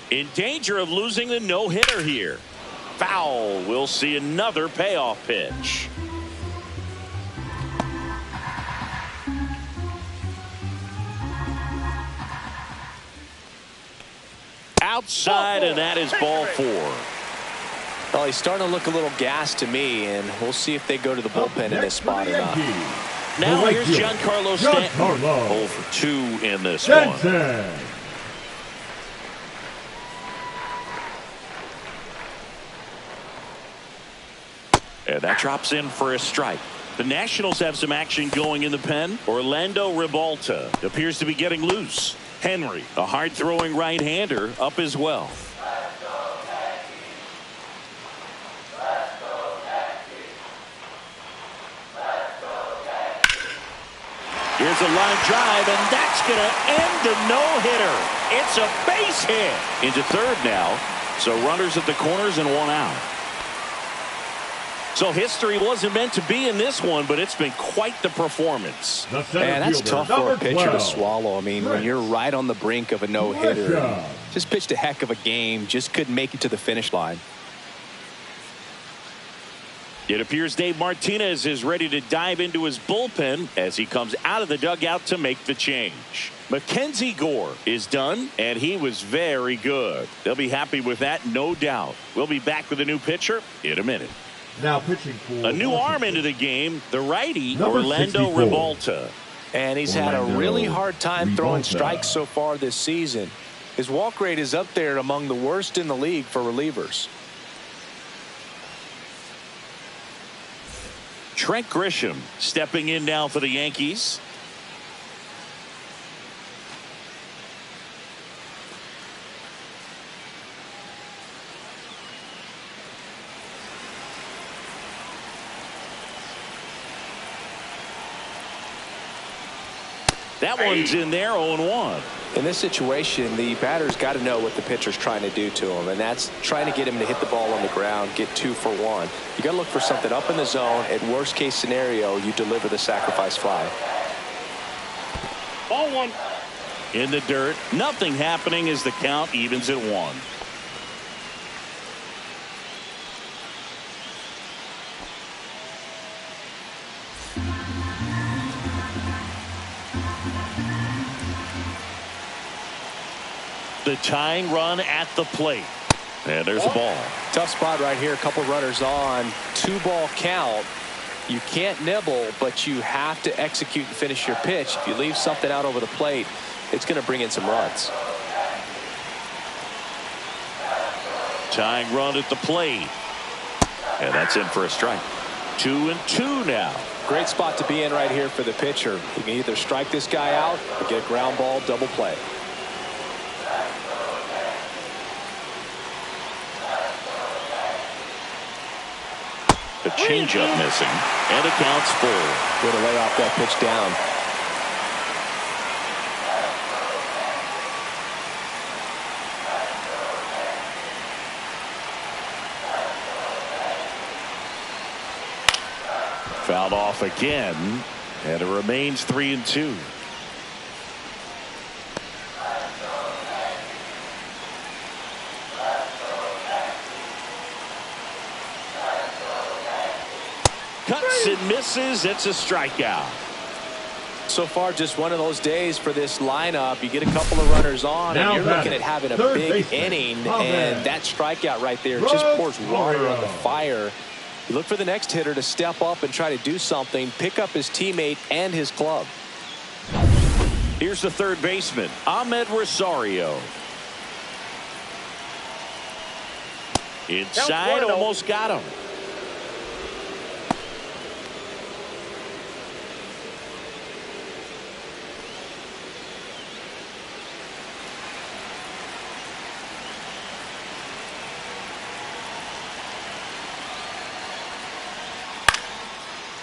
In danger of losing the no-hitter here. Foul. We'll see another payoff pitch. Outside, and that is ball 4. Well, he's starting to look a little gassed to me, and we'll see if they go to the bullpen in this spot or not. Now here's Giancarlo Stanton. 0 for 2 in this one. And that drops in for a strike. The Nationals have some action going in the pen. Orlando Ribalta appears to be getting loose. Henry, a hard-throwing right-hander, up as well. Here's a line drive, and that's going to end the no-hitter. It's a base hit. Into third now. So runners at the corners and 1 out. So history wasn't meant to be in this one, but it's been quite the performance. Man, that's tough for a pitcher to swallow. I mean, when you're right on the brink of a no-hitter, just pitched a heck of a game, just couldn't make it to the finish line. It appears Dave Martinez is ready to dive into his bullpen as he comes out of the dugout to make the change. Mackenzie Gore is done, and he was very good. They'll be happy with that, no doubt. We'll be back with a new pitcher in a minute. Now pitching for a new arm into the game, the righty, Orlando Ribalta. And he's had a really hard time throwing strikes so far this season. His walk rate is up there among the worst in the league for relievers. Trent Grisham stepping in now for the Yankees. That one's in there, 0-1. In this situation, the batter's got to know what the pitcher's trying to do to him, and that's trying to get him to hit the ball on the ground, get 2 for 1. You got to look for something up in the zone. At worst case scenario, you deliver the sacrifice fly. Ball 1. In the dirt, nothing happening as the count evens at 1. The tying run at the plate. And there's a ball. Tough spot right here. A couple runners on. 2-ball count. You can't nibble, but you have to execute and finish your pitch. If you leave something out over the plate, it's going to bring in some runs. Tying run at the plate. And that's in for a strike. 2-2 now. Great spot to be in right here for the pitcher. You can either strike this guy out or get a ground ball double play. The changeup missing, and it counts full. Way to lay off that pitch down. Fouled off again, and it remains 3-2. Cuts and misses. It's a strikeout. So far, just one of those days for this lineup. You get a couple of runners on, and you're looking at having a big inning, and that strikeout right there just pours water on the fire. You look for the next hitter to step up and try to do something, pick up his teammate and his club. Here's the third baseman, Ahmed Rosario. Inside, almost got him.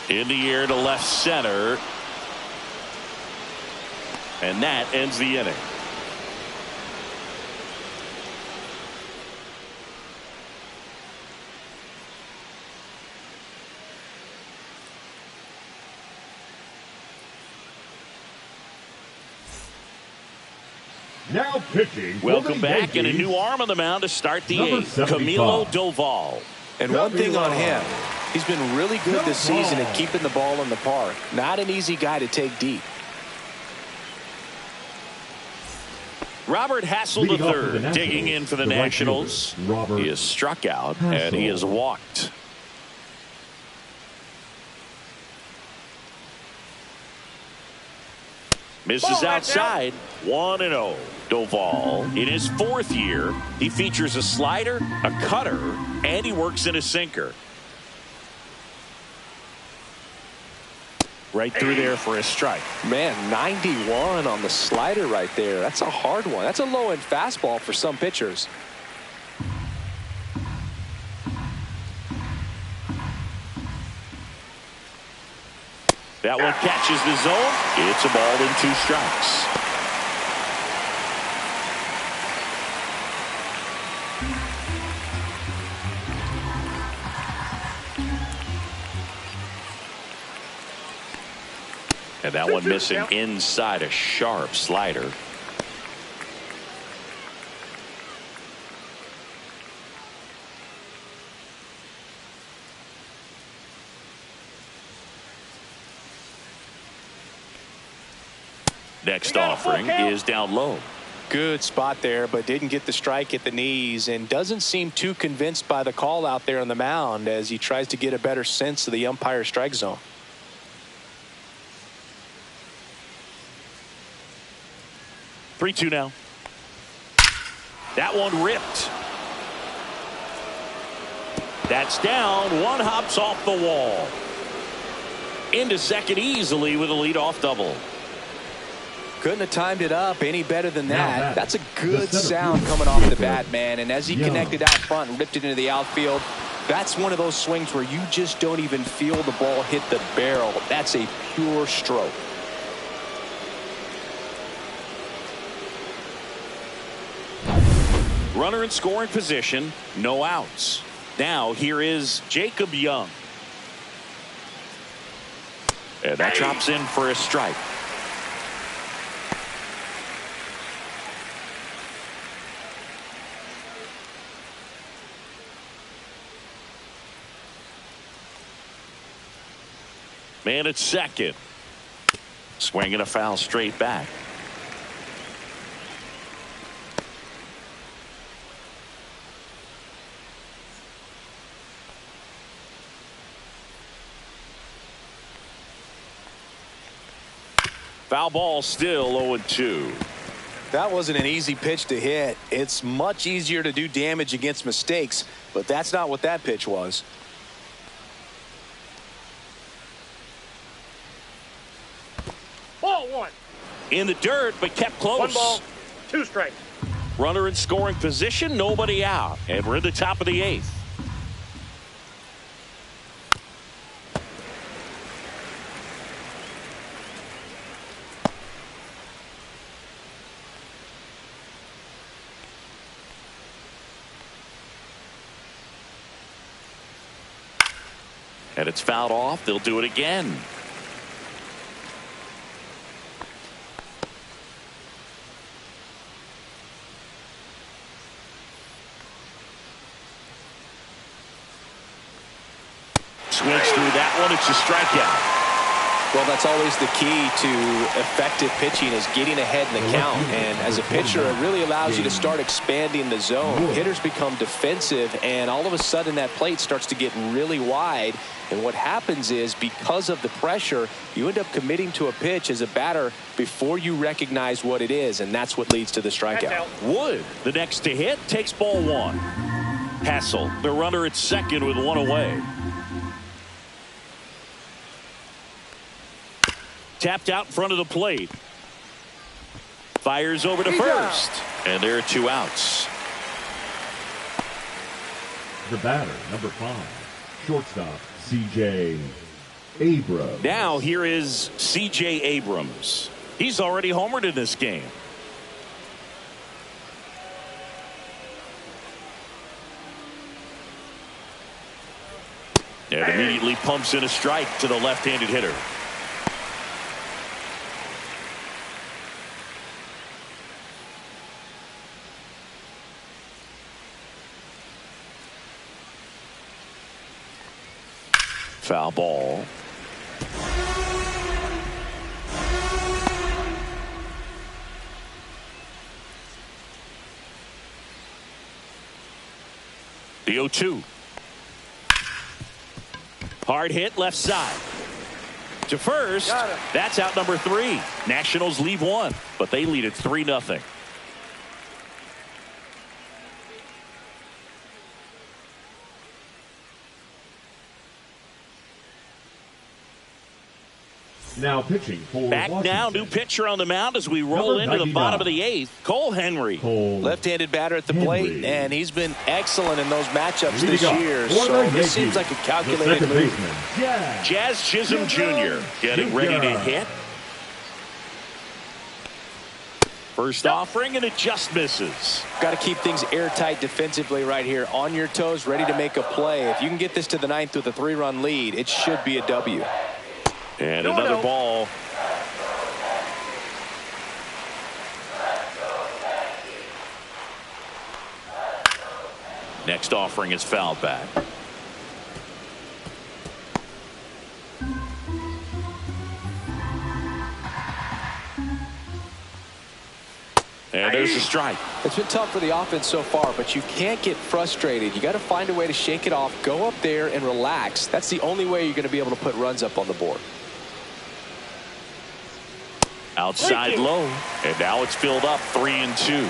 In the air to left center. And that ends the inning. Now pitching. Welcome back, and a new arm on the mound to start the eighth. Camilo Doval. And one thing on him, he's been really good this season at keeping the ball in the park. Not an easy guy to take deep. Robert Hassel III digging in for the Nationals. He is struck out and he is walked. Misses outside. 1-0. Doval in his fourth year. He features a slider, a cutter, and he works in a sinker. Right through there for a strike. Man, 91 on the slider right there. That's a hard one. That's a low-end fastball for some pitchers. That one catches the zone. It's a ball and 2 strikes. And that one missing inside, a sharp slider. Next offering is down low. Good spot there, but didn't get the strike at the knees and doesn't seem too convinced by the call out there on the mound as he tries to get a better sense of the umpire strike zone. Three-two now. That one ripped. That's down. One hops off the wall. Into second easily with a leadoff double. Couldn't have timed it up any better than that. That's a good sound coming off the bat, man. And as he connected out front and ripped it into the outfield, that's one of those swings where you just don't even feel the ball hit the barrel. That's a pure stroke. Runner in scoring position, no outs. Now here is Jacob Young. And that drops in for a strike. Man at second. Swinging a foul straight back. Foul ball, still 0-2. That wasn't an easy pitch to hit. It's much easier to do damage against mistakes, but that's not what that pitch was. Ball one. In the dirt, but kept close. 1 ball, 2 strikes. Runner in scoring position, nobody out. And we're in the top of the 8th. And it's fouled off. They'll do it again. Swings through that one. It's a strikeout. Well, that's always the key to effective pitching, is getting ahead in the count. And as a pitcher, it really allows you to start expanding the zone. Hitters become defensive, and all of a sudden that plate starts to get really wide. And what happens is, because of the pressure, you end up committing to a pitch as a batter before you recognize what it is, and that's what leads to the strikeout. Wood, the next to hit, takes ball one. Hassel, the runner at second with one away. Tapped out in front of the plate. Fires over to first. And there are 2 outs. The batter, number 5, shortstop, C.J. Abrams. Now here is C.J. Abrams. He's already homered in this game. And immediately pumps in a strike to the left-handed hitter. Foul ball. The 0-2. Hard hit left side. To first. That's out number 3. Nationals leave 1, but they lead it 3-0. Now pitching for back Washington. Now, new pitcher on the mound as we roll into the bottom of the 8th. Cole Henry. Left-handed batter at the plate, and he's been excellent in those matchups this year. So this seems like a calculated move. Jazz Chisholm Jr. getting ready to hit. First offering, and it just misses. Got to keep things airtight defensively right here. On your toes, ready to make a play. If you can get this to the 9th with a 3-run lead, it should be a W. And another ball. Next offering is fouled back. And there's a strike. It's been tough for the offense so far, but you can't get frustrated. You got to find a way to shake it off, go up there and relax. That's the only way you're going to be able to put runs up on the board. Outside low, and now it's filled up 3-2.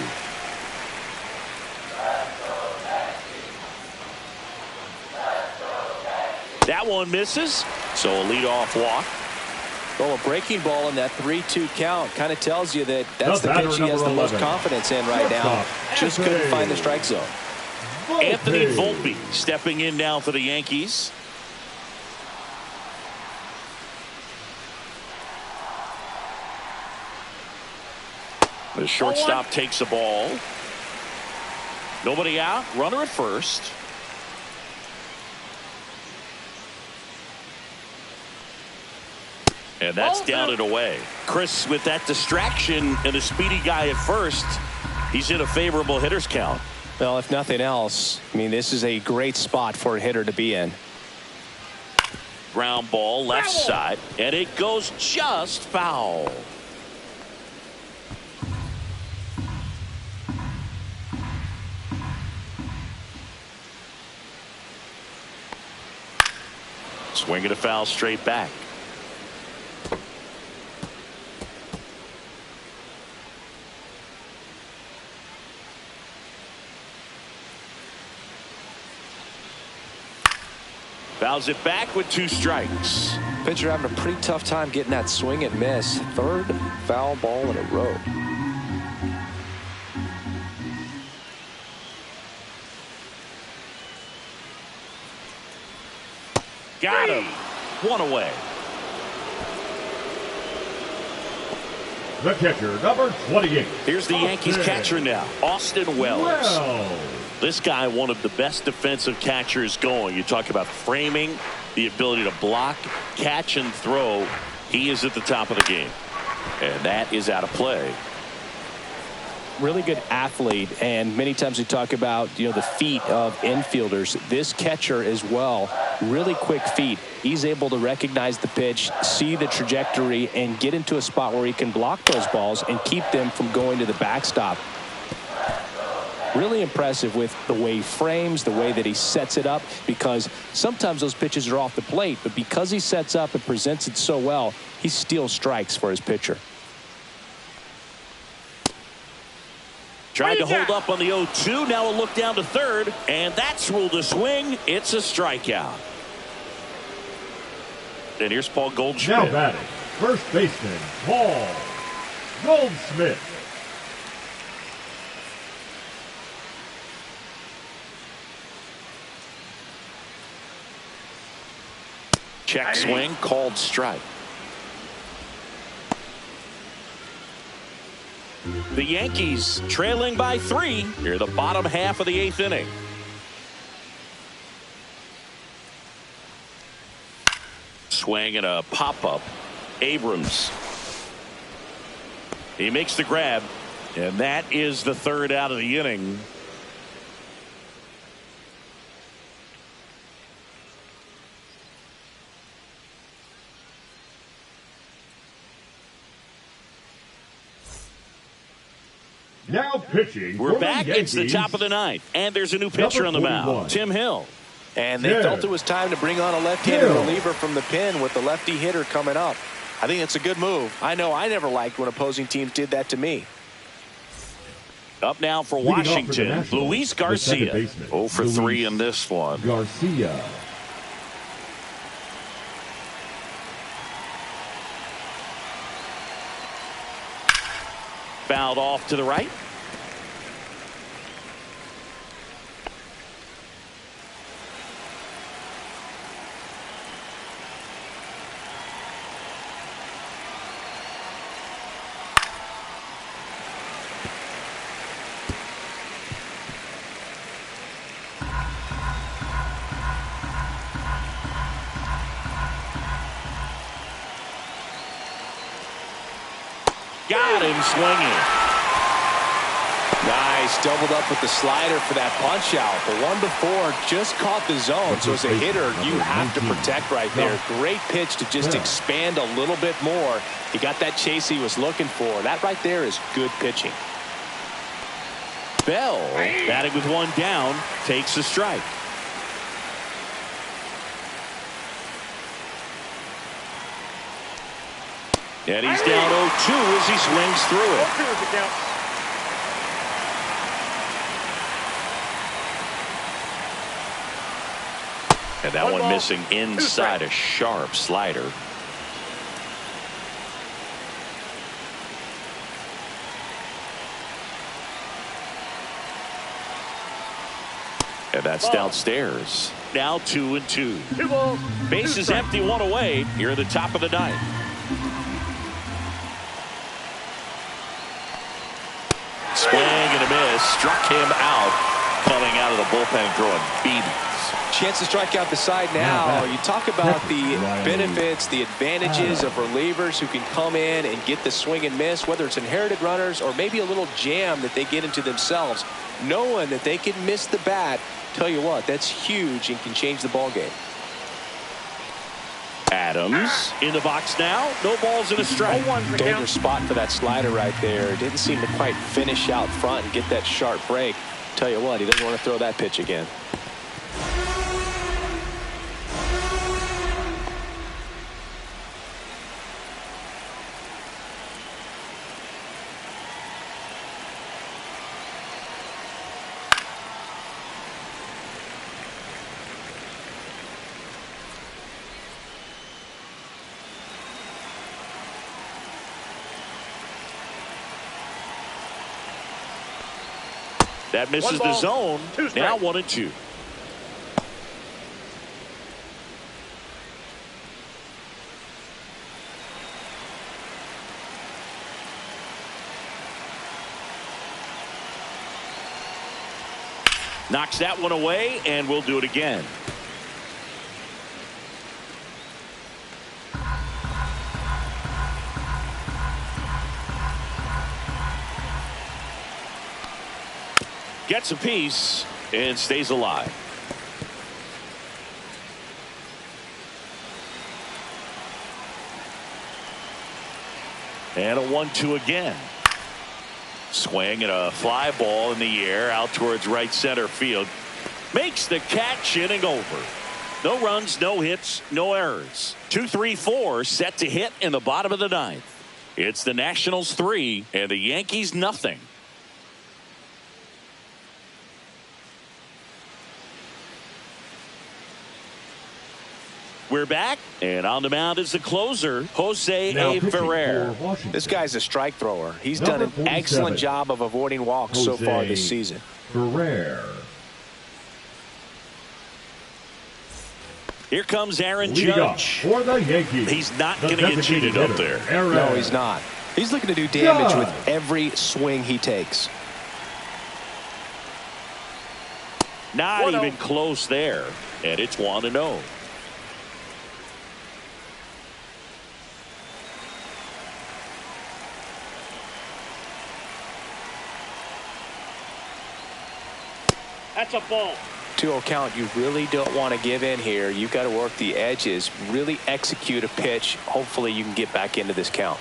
That one misses, so a leadoff walk. Well, a breaking ball in that 3-2 count kind of tells you that that's the pitch he has the most confidence in right now. Just couldn't find the strike zone. Anthony Volpe stepping in now for the Yankees. The shortstop takes the ball. Nobody out. Runner at first. And that's down and away. Chris, with that distraction and a speedy guy at first, he's in a favorable hitter's count. Well, if nothing else, I mean, this is a great spot for a hitter to be in. Ground ball left side, and it goes just foul. Swinging a foul straight back. Fouls it back with 2 strikes. Pitcher having a pretty tough time getting that swing and miss. 3rd foul ball in a row. Got him. 1 away. The catcher, number 28. Here's the Yankees catcher now, Austin Wells. This guy, one of the best defensive catchers going. You talk about framing, the ability to block, catch, and throw. He is at the top of the game. And that is out of play. Really good athlete, and many times we talk about, the feet of infielders. This catcher as well Really quick feet. He's able to recognize the pitch, see the trajectory, and get into a spot where he can block those balls and keep them from going to the backstop. Really impressive with the way he frames, the way that he sets it up, because sometimes those pitches are off the plate, but because he sets up and presents it so well, he steals strikes for his pitcher. Tried to hold up on the 0-2. Now a look down to third, and that's ruled a swing. It's a strikeout. And here's Paul Goldschmidt. Now batting, first baseman, Paul Goldschmidt. Check swing, called strike. The Yankees trailing by 3 near the bottom half of the 8th inning. Swing and a pop-up. Abrams. He makes the grab, and that is the third out of the inning. Now pitching. We're back. It's the top of the 9th, and there's a new pitcher on the mound, Tim Hill. And they felt it was time to bring on a left-handed reliever from the pen with the lefty hitter coming up. I think it's a good move. I know I never liked when opposing teams did that to me. Up now for Washington, Luis Garcia. 0 for 3 in this one. Garcia. Fouled off to the right. Got him swinging. Nice, doubled up with the slider for that punch out. The one before just caught the zone, so as a hitter, you have to protect right there. Great pitch to just expand a little bit more. He got that chase he was looking for. That right there is good pitching. Bell, batting with one down, takes a strike. And he's down 0-2 as he swings through it. And that one missing inside a sharp slider. And that's downstairs. Now 2-2. Bases empty, one away. Here at the top of the 9th. Swing and a miss. Struck him out. Coming out of the bullpen throwing beatings. Chance to strike out the side now. You talk about the benefits, the advantages of relievers who can come in and get the swing and miss, whether it's inherited runners or maybe a little jam that they get into themselves. Knowing that they can miss the bat, tell you what, that's huge and can change the ball game. Adams in the box now. No balls and a strike. Dangerous spot for that slider right there. Didn't seem to quite finish out front and get that sharp break. Tell you what, he doesn't want to throw that pitch again. That misses the zone. Now 1-2. Knocks that one away, and we'll do it again. Gets a piece and stays alive. And a 1-2 again. Swing and a fly ball in the air out towards right center field. Makes the catch, inning over. No runs, no hits, no errors. 2-3-4 set to hit in the bottom of the ninth. It's the Nationals 3 and the Yankees nothing. We're back, and on the mound is the closer, Jose A. Ferrer. This guy's a strike thrower. He's done an excellent job of avoiding walks so far this season. Ferrer. Here comes Aaron Judge. For the Yankees. He's not going to get cheated up there. No, he's not. He's looking to do damage with every swing he takes. Not even close there, and it's 1-0. That's a ball. 2-0 count. You really don't want to give in here. You've got to work the edges, really execute a pitch. Hopefully you can get back into this count.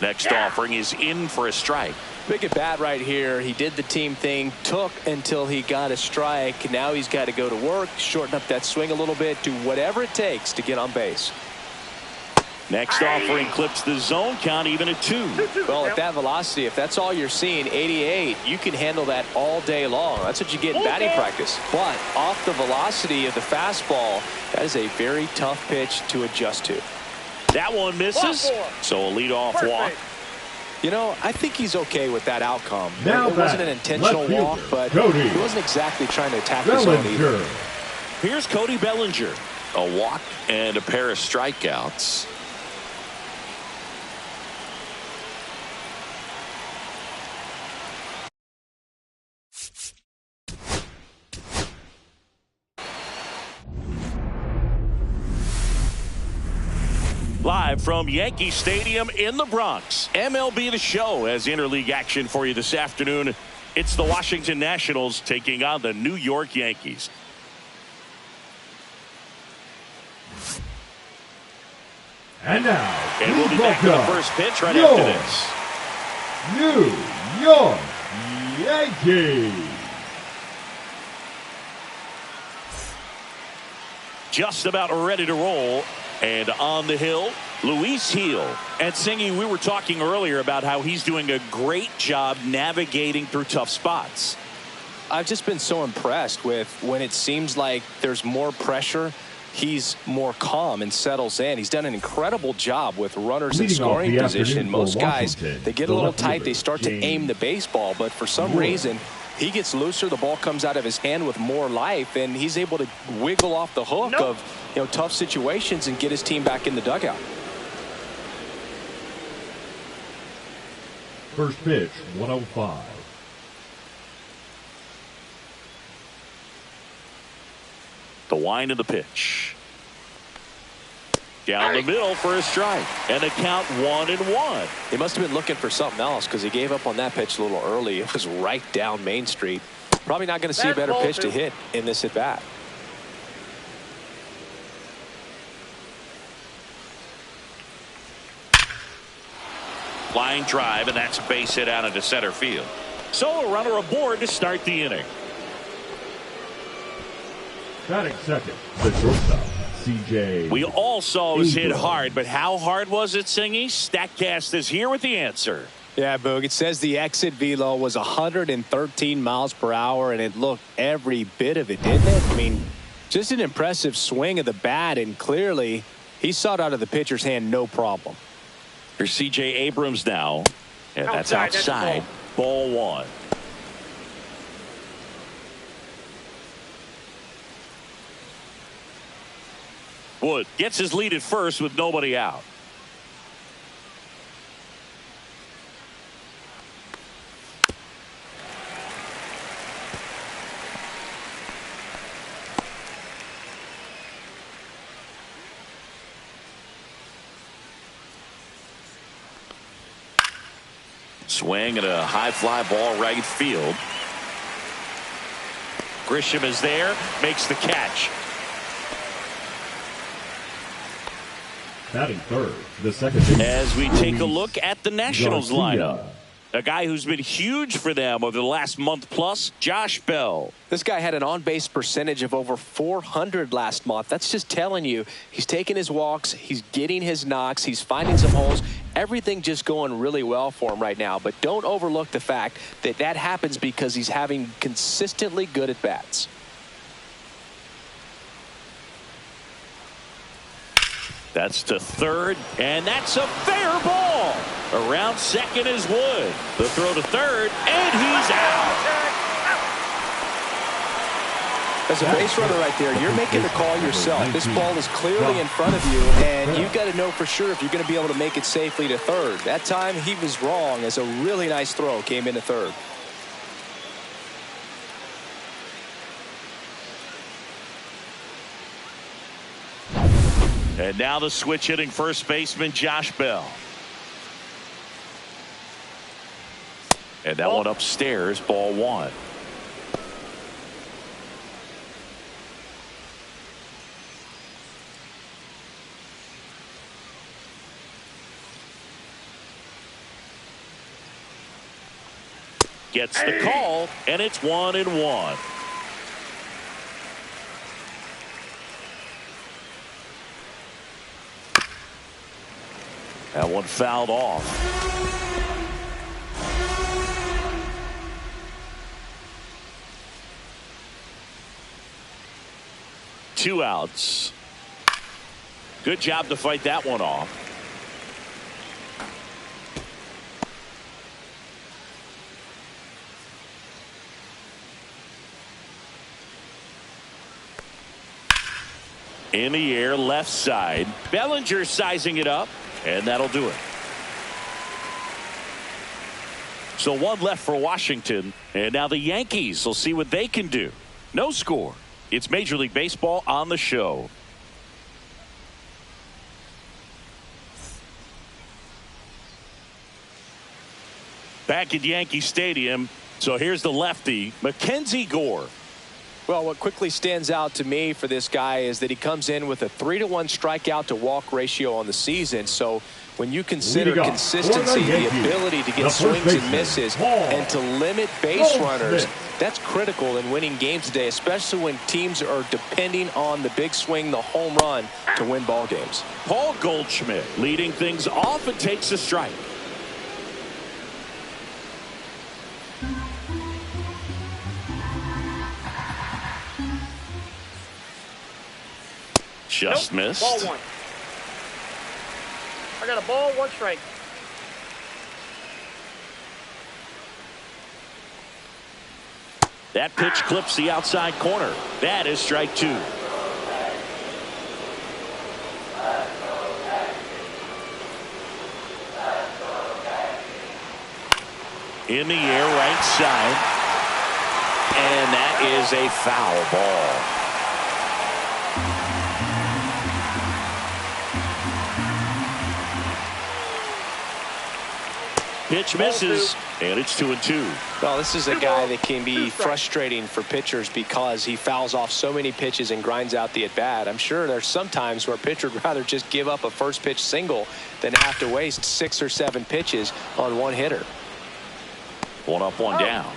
Next offering is in for a strike. Big at bat right here. He did the team thing, took until he got a strike. Now he's got to go to work, shorten up that swing a little bit, do whatever it takes to get on base. Next offering clips the zone count even at 2. Well, at that velocity, if that's all you're seeing, 88, you can handle that all day long. That's what you get in batting practice. But off the velocity of the fastball, that is a very tough pitch to adjust to. That one misses, so a leadoff walk. You know, I think he's okay with that outcome. Now it wasn't an intentional walk, but he wasn't exactly trying to attack the zone either. Here's Cody Bellinger. A walk and a pair of strikeouts. Live from Yankee Stadium in the Bronx, MLB The Show has interleague action for you this afternoon. It's the Washington Nationals taking on the New York Yankees. And now, and we'll be back to the first pitch right after this. New York Yankees. Just about ready to roll. And on the hill, Luis Gil. And Singy, we were talking earlier about how he's doing a great job navigating through tough spots. I've just been so impressed with when it seems like there's more pressure, he's more calm and settles in. He's done an incredible job with runners in scoring position. Most guys, they get a little tight, they start to aim the baseball, but for some reason, he gets looser, the ball comes out of his hand with more life, and he's able to wiggle off the hook of tough situations and get his team back in the dugout. First pitch, 105. The wind of the pitch. Down the middle for a strike. And a count 1-1. He must have been looking for something else because he gave up on that pitch a little early. It was right down Main Street. Probably not going to see a better pitch to hit in this at bat. Line drive, and that's a base hit out into center field. So a runner aboard to start the inning. Batting second, the shortstop, CJ. We all saw it was hit hard, but how hard was it, Singy? StatCast is here with the answer. Yeah, Boog, it says the exit velo was 113 miles per hour, and it looked every bit of it, didn't it? I mean, just an impressive swing of the bat, and clearly he saw it out of the pitcher's hand no problem. Here's C.J. Abrams now, and that's outside. Ball one. Wood gets his lead at first with nobody out. Swing and a high fly ball right field. Grisham is there, makes the catch. Batting third, the second baseman. As we take a look at the Nationals lineup. A guy who's been huge for them over the last month plus, Josh Bell. This guy had an on-base percentage of over 400 last month. That's just telling you he's taking his walks, he's getting his knocks, he's finding some holes. Everything just going really well for him right now. But don't overlook the fact that that happens because he's having consistently good at-bats. That's to third, and that's a fair ball. Around second is Wood. The throw to third, and he's out. As a base runner right there, you're making the call yourself. This ball is clearly in front of you, and you've got to know for sure if you're going to be able to make it safely to third. That time he was wrong as a really nice throw came into third. And now the switch hitting first baseman Josh Bell. And that one upstairs, ball one. Gets the call, and it's 1-1. That one fouled off. Two outs. Good job to fight that one off. In the air, left side. Bellinger sizing it up. And that'll do it. So one left for Washington. And now the Yankees will see what they can do. No score. It's Major League Baseball on the show. Back at Yankee Stadium. So here's the lefty, Mackenzie Gore. Well, what quickly stands out to me for this guy is that he comes in with a 3-to-1 strikeout to walk ratio on the season. So when you consider consistency, the ability to get swings and misses, and to limit base runners, that's critical in winning games today, especially when teams are depending on the big swing, the home run, to win ball games. Paul Goldschmidt leading things off and takes a strike. Just missed. Ball one. I got a ball, one strike. That pitch clips the outside corner. That is strike two. In the air, right side. And that is a foul ball. Pitch misses, and it's 2-2. Well, this is a guy that can be frustrating for pitchers because he fouls off so many pitches and grinds out the at-bat. I'm sure there's some times where a pitcher would rather just give up a first pitch single than have to waste 6 or 7 pitches on one hitter. One up, one down.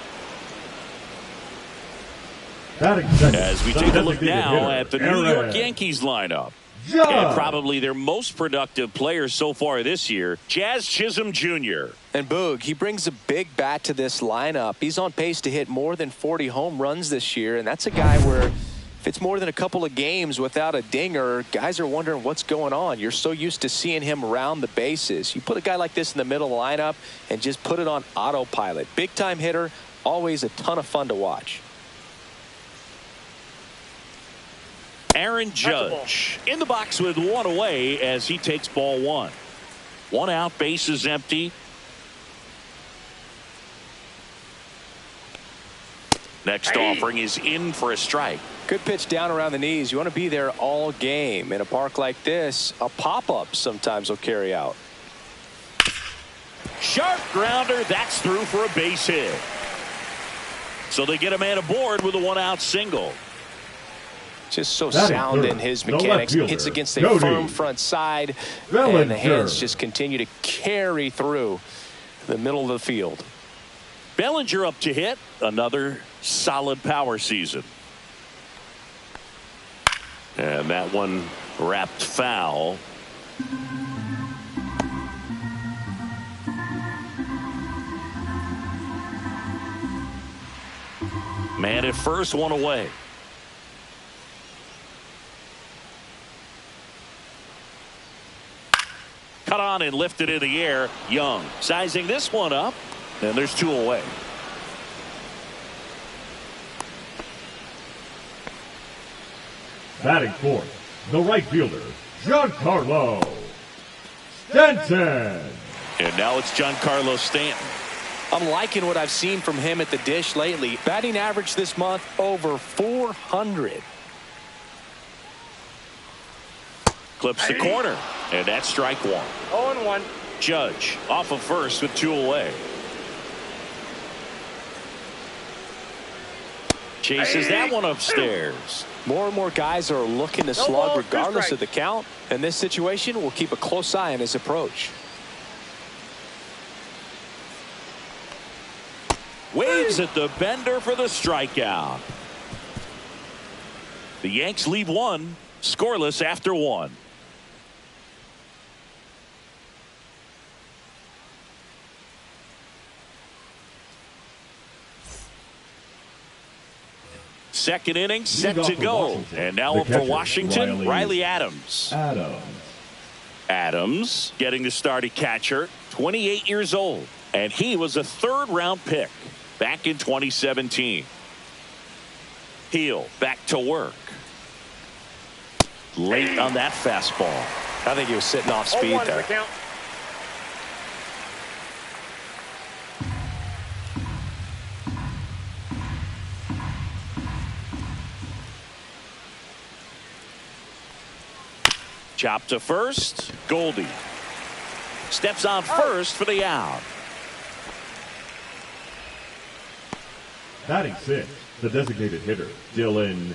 Second, as we take a look now at the New York Yankees lineup. And probably their most productive player so far this year, Jazz Chisholm Jr. And Boog, he brings a big bat to this lineup. He's on pace to hit more than 40 home runs this year, and that's a guy where if it's more than a couple of games without a dinger, guys are wondering what's going on. You're so used to seeing him around the bases. You put a guy like this in the middle of the lineup and just put it on autopilot. Big-time hitter, always a ton of fun to watch. Aaron Judge in the box with one away as he takes ball one. One out, base is empty. Next offering is in for a strike. Good pitch down around the knees. You want to be there all game. In a park like this, a pop-up sometimes will carry out. Sharp grounder. That's through for a base hit. So they get a man aboard with a one-out single. Just so sound in his mechanics. Hits against a firm front side, and the hands just continue to carry through the middle of the field. Bellinger up to hit. Another solid power season. And that one wrapped foul. Man at first, one away. Cut on and lifted in the air. Young sizing this one up, and there's two away. Batting fourth, the right fielder, Giancarlo Stanton. And now it's Giancarlo Stanton. I'm liking what I've seen from him at the dish lately. Batting average this month over 400. Clips the corner, and that's strike one. 0-1. Judge off of first with two away. Chases that one upstairs. More and more guys are looking to slug regardless of the count. In this situation, we'll keep a close eye on his approach. Waves at the bender for the strikeout. The Yanks leave one, scoreless after one. Second inning set to go. And now up for Washington, Riley Adams. Adams getting the start at catcher, 28 years old. And he was a third-round pick back in 2017. Heel back to work. Late on that fastball. I think he was sitting off speed there. Chop to first. Goldie steps on first for the out. Batting sixth, the designated hitter, Dylan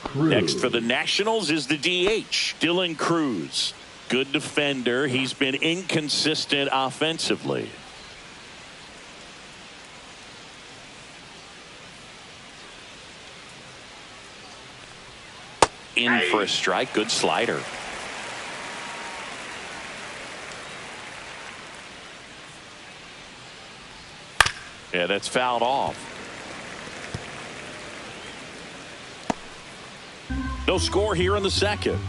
Cruz. Next for the Nationals is the DH, Dylan Cruz. Good defender. He's been inconsistent offensively. In for a strike. Good slider. Yeah, that's fouled off. No score here in the second.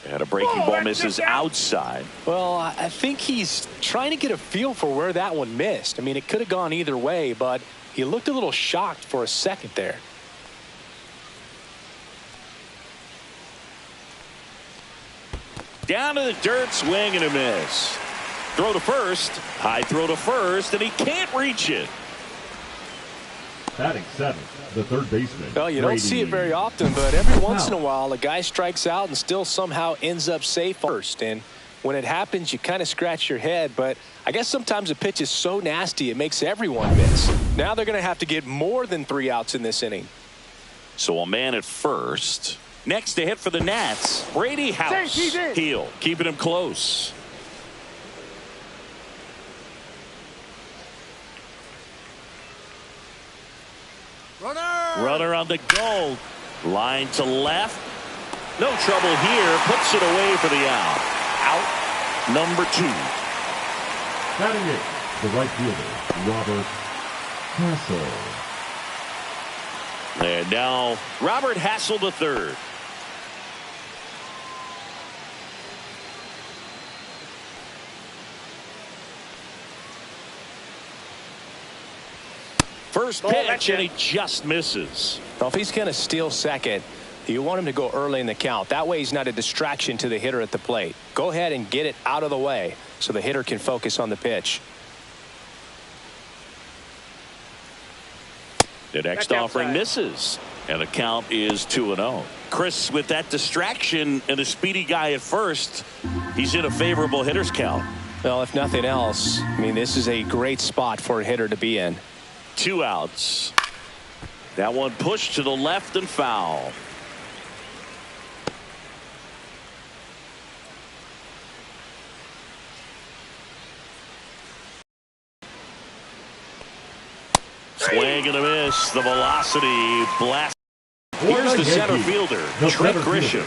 And a breaking ball misses outside. Well, I think he's trying to get a feel for where that one missed. I mean, it could have gone either way, but he looked a little shocked for a second there. Down to the dirt, swing and a miss. Throw to first. High throw to first, and he can't reach it. Batting seventh, the third baseman. Well, you don't see it very often, but every once in a while, a guy strikes out and still somehow ends up safe first. And when it happens, you kind of scratch your head. But I guess sometimes a pitch is so nasty, it makes everyone miss. Now they're going to have to get more than 3 outs in this inning. So a man at first. Next to hit for the Nats, Brady House. Heel, keeping him close. Runner on the go. Line to left. No trouble here. Puts it away for the out. Out number 2. Batting eighth, the right fielder, Robert Hassel. And now Robert Hassel III. First pitch, and he just misses. Well, if he's going to steal second, you want him to go early in the count. That way he's not a distraction to the hitter at the plate. Go ahead and get it out of the way so the hitter can focus on the pitch. The next offering misses, and the count is 2-0. Chris, with that distraction and a speedy guy at first, he's in a favorable hitter's count. Well, if nothing else, I mean, this is a great spot for a hitter to be in. 2 outs. That one pushed to the left and foul. Swing and a miss. The velocity blast. Here's the center fielder, Trent Grisham.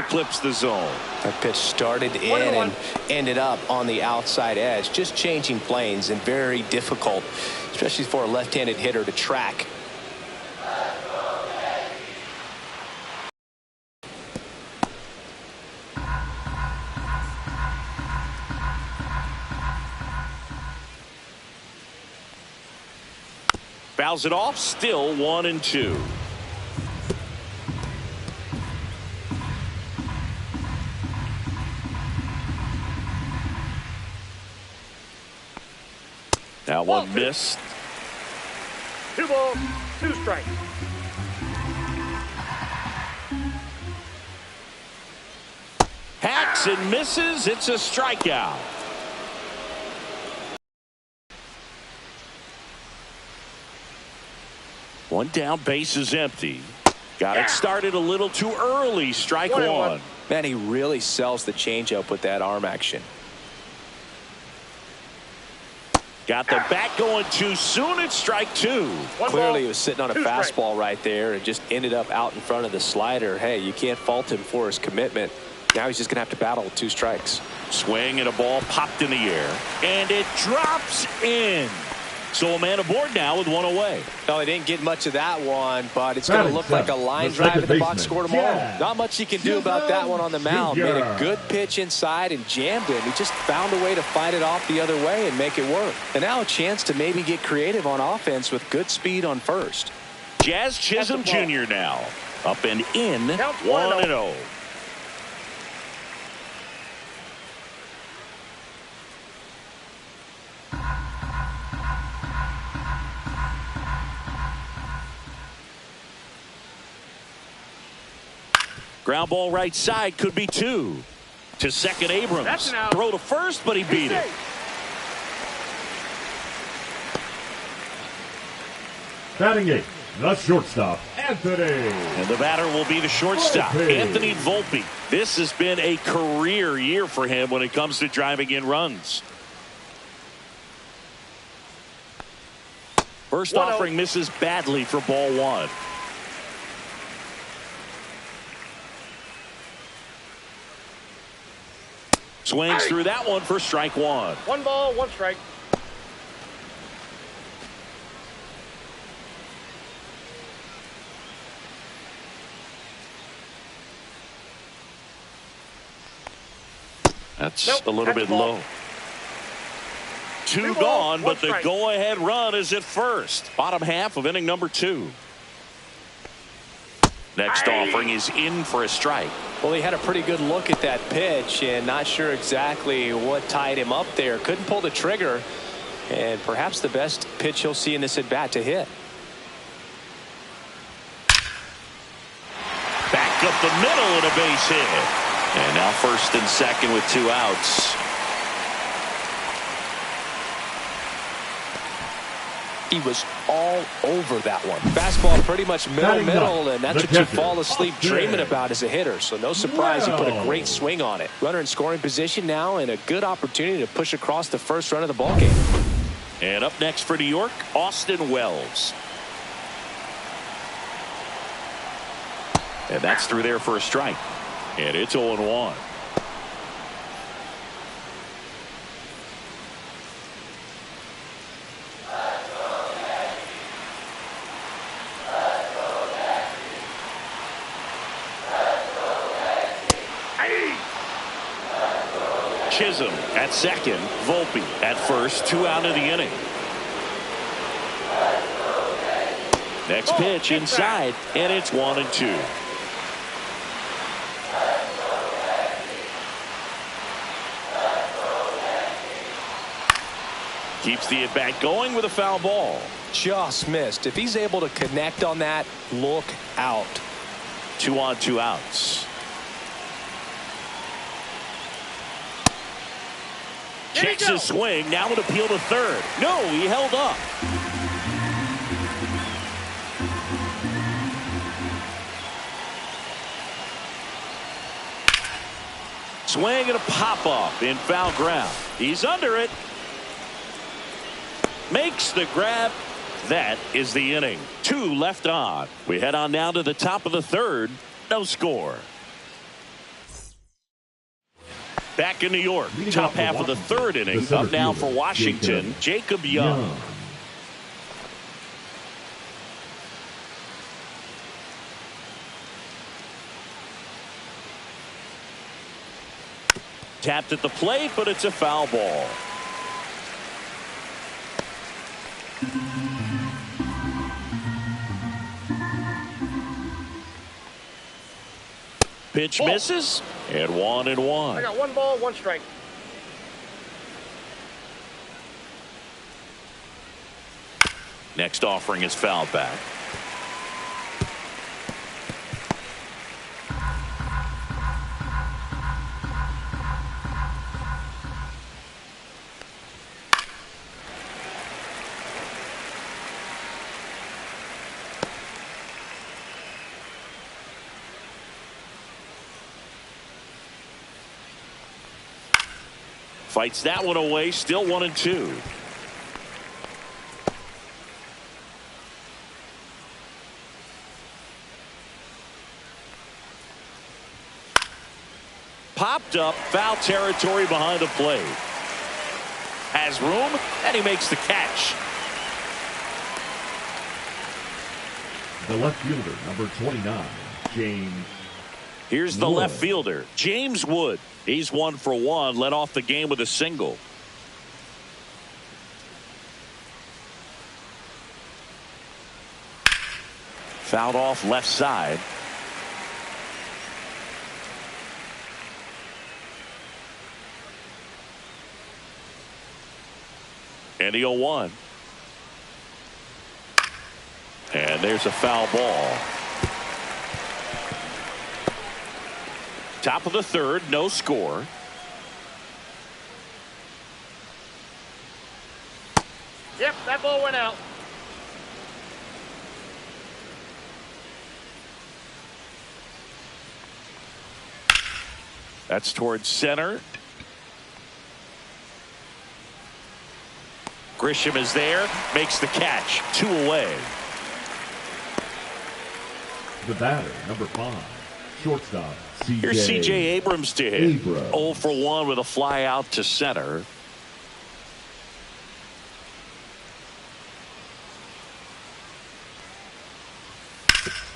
Clips the zone. That pitch started in and ended up on the outside edge, just changing planes, and very difficult, especially for a left-handed hitter to track. Fouls it off, still 1-2. That one missed. 2 balls, 2 strikes. Hacks and misses. It's a strikeout. One down, base is empty. Got it started a little too early. Strike 1. Man, he really sells the changeup with that arm action. Got the bat going too soon. It's strike 2. Clearly he was sitting on a fastball right there and just ended up out in front of the slider. Hey, you can't fault him for his commitment. Now he's just going to have to battle with 2 strikes. Swing and a ball popped in the air. And it drops in. So a man aboard now with 1 away. No, he didn't get much of that one, but it's going to look like a line drive in the box score tomorrow. Not much he can do about that one on the mound. Made a good pitch inside and jammed it. He just found a way to fight it off the other way and make it work. And now a chance to maybe get creative on offense with good speed on first. Jazz Chisholm Jr. now. Up and in. 1-0. Ground ball right side, could be 2. To second, Abrams. Throw to first, but he beat it. Batting 8, the shortstop, Anthony. And the batter will be the shortstop, Anthony Volpe. This has been a career year for him when it comes to driving in runs. First offering misses badly for ball 1. Swings through that one for strike 1. 1 ball, 1 strike. That's a little bit low. 2 gone, but the go-ahead run is at first. Bottom half of inning number 2. Next offering is in for a strike. Well, he had a pretty good look at that pitch and not sure exactly what tied him up there. Couldn't pull the trigger, and perhaps the best pitch he'll see in this at-bat to hit. Back up the middle and a base hit. And now first and second with 2 outs. He was all over that one. Fastball pretty much middle, and that's what you fall asleep dreaming about as a hitter. So no surprise he put a great swing on it. Runner in scoring position now, and a good opportunity to push across the first run of the ballgame. And up next for New York, Austin Wells. And that's through there for a strike. And it's 0-1. Chisholm at second, Volpe at first, 2 out of the inning. Next pitch inside, and it's 1-2. Keeps the at-bat going with a foul ball. Just missed. If he's able to connect on that, look out. 2 on, 2 outs. Checks his swing. Now an appeal to third. No, he held up. Swing and a pop-up in foul ground. He's under it. Makes the grab. That is the inning. 2 left on. We head on now to the top of the third. No score. Back in New York. Top half of the third inning. Up now for Washington, Jacob Young. Tapped at the plate, but it's a foul ball. Pitch misses, and 1-1. I got 1 ball, 1 strike. Next offering is fouled back. Fights that one away, still 1-2. Popped up, foul territory behind the plate. Has room, and he makes the catch. The left fielder, number 29, James. Here's the left fielder, James Wood. He's 1 for 1, led off the game with a single. Fouled off left side. And the 0-1. And there's a foul ball. Top of the third, no score. Yep, that ball went out. That's towards center. Grisham is there, makes the catch. 2 away. The batter, number 5, shortstop. Here's C.J. Abrams to hit. 0 for 1 with a fly out to center.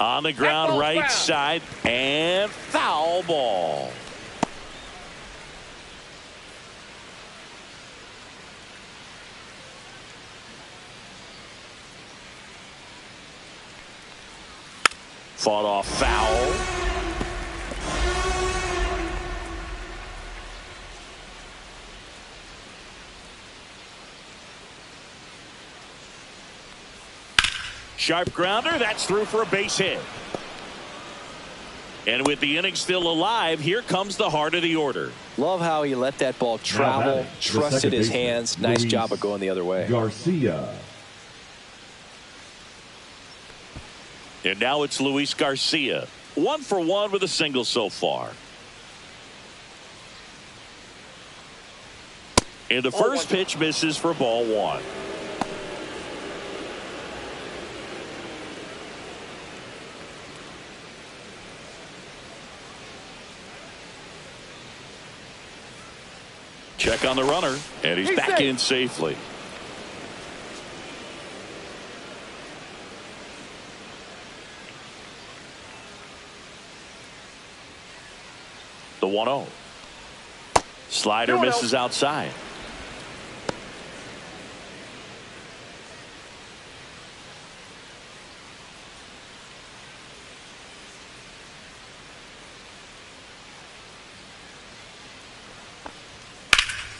On the ground, right side, and foul ball. Fought off foul. Sharp grounder, that's through for a base hit. And with the inning still alive, here comes the heart of the order. Love how he let that ball travel, trusted his hands. Nice job of going the other way. Garcia. And now it's Luis Garcia. 1 for 1 with a single so far. And the first pitch misses for ball 1. Check on the runner, and he's back safe. in safely. The 1-0. Slider misses outside.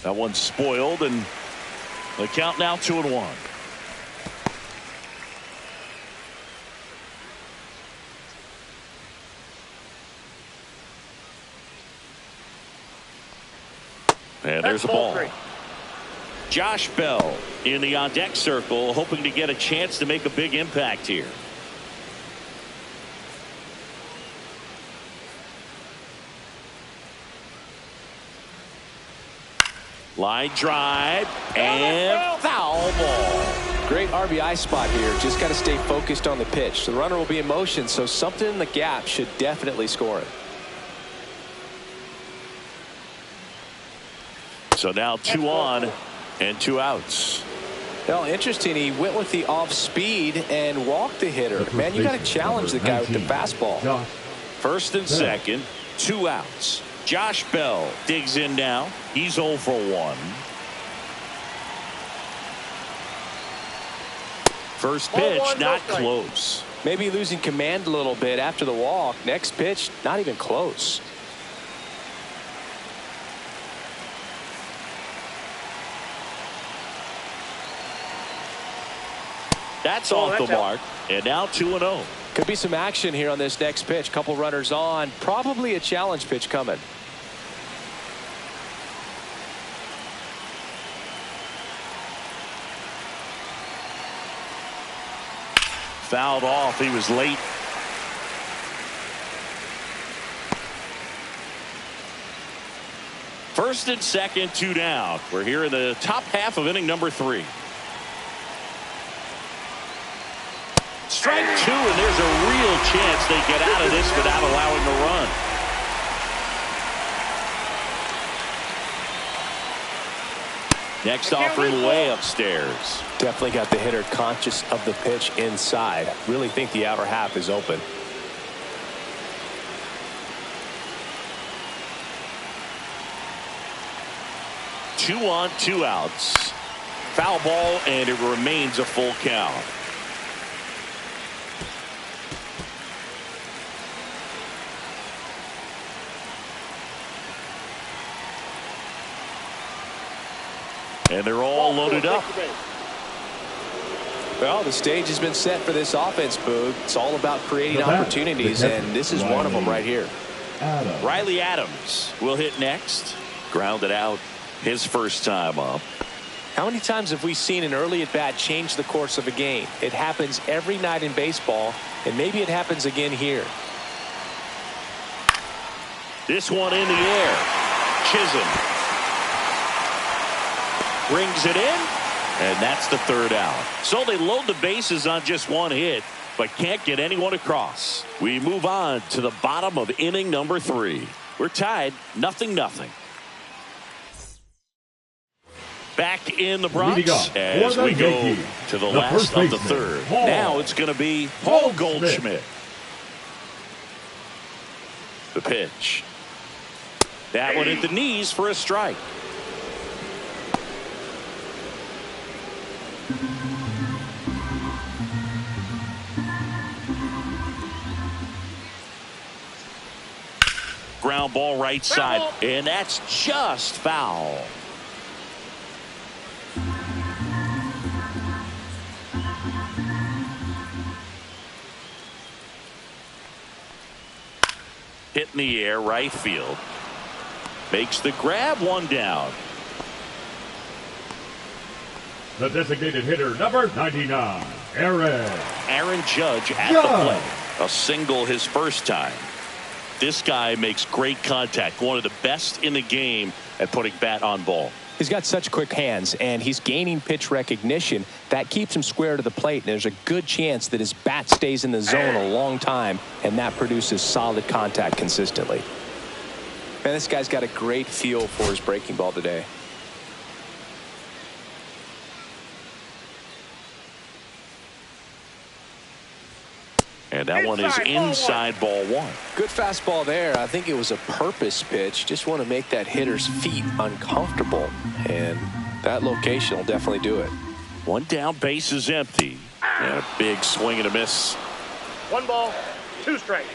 That one's spoiled, and the count now 2-1. And there's a ball. Josh Bell in the on-deck circle, hoping to get a chance to make a big impact here. Line drive and foul ball. Great RBI spot here. Just got to stay focused on the pitch. The runner will be in motion, so something in the gap should definitely score it. So now 2 on and 2 outs. Well, interesting. He went with the off speed and walked the hitter. Man, you got to challenge the guy with the fastball. First and second, 2 outs. Josh Bell digs in now. He's 0 for 1. First pitch, not close. Maybe losing command a little bit after the walk. Next pitch, not even close. That's off the mark. And now 2-0. Could be some action here on this next pitch. Couple runners on. Probably a challenge pitch coming. Fouled off. He was late. First and second, 2 down. We're here in the top half of inning number 3. Strike 2, and there's a real chance they get out of this without allowing a run. Next offering way upstairs. Definitely got the hitter conscious of the pitch inside. Really think the outer half is open. Two on, 2 outs. Foul ball, and it remains a full count. And they're all loaded up. Well, the stage has been set for this offense, Boog. It's all about creating opportunities, and this is one of them right here. Riley Adams will hit next. Grounded out his first time up. How many times have we seen an early at-bat change the course of a game? It happens every night in baseball, and maybe it happens again here. This one in the air. Chisholm brings it in, and that's the 3rd out. So they load the bases on just 1 hit, but can't get anyone across. We move on to the bottom of inning number 3. We're tied 0-0. Back in the Bronx as we go to the last of the 3rd. Now it's going to be Paul Goldschmidt. The pitch. That one at the knees for a strike. Ground ball right side, and that's just foul. Hit in the air, right field. Makes the grab, 1 down. The designated hitter, number 99, Aaron Judge at the plate. A single his first time. This guy makes great contact. One of the best in the game at putting bat on ball. He's got such quick hands, and he's gaining pitch recognition. That keeps him square to the plate, and there's a good chance that his bat stays in the zone a long time, and that produces solid contact consistently. Man, this guy's got a great feel for his breaking ball today. And that one is inside ball 1. Good fastball there. I think it was a purpose pitch. Just want to make that hitter's feet uncomfortable. And that location will definitely do it. 1 down, base is empty. And a big swing and a miss. 1 ball, 2 strikes.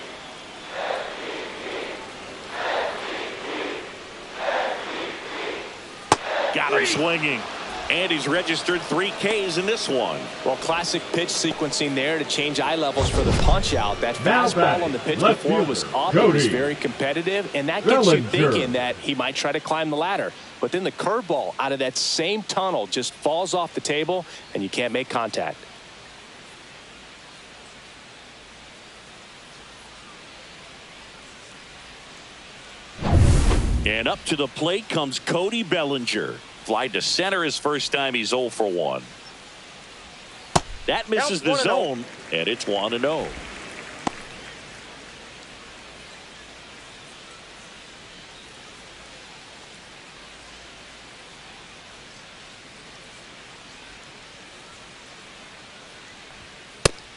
Got him swinging. And he's registered 3 Ks in this one. Well, classic pitch sequencing there to change eye levels for the punch out. That fastball on the pitch before was up. It was very competitive, and that gets you thinking that he might try to climb the ladder. But then the curveball out of that same tunnel just falls off the table, and you can't make contact. And up to the plate comes Cody Bellinger. Fly to center his first time. He's 0 for 1. That misses the zone, and it's 1-0.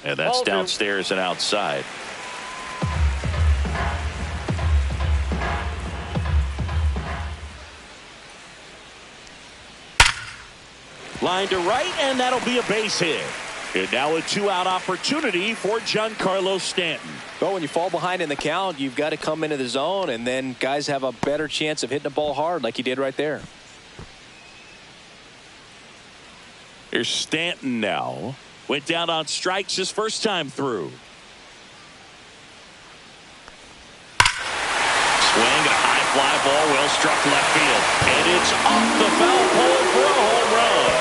And that's downstairs and outside. Line to right, and that'll be a base hit. And now a 2-out opportunity for Giancarlo Stanton. Well, when you fall behind in the count, you've got to come into the zone, and then guys have a better chance of hitting the ball hard like he did right there. Here's Stanton now. Went down on strikes his first time through. Swing, a high fly ball, well struck left field. And it's off the foul pole for a home run.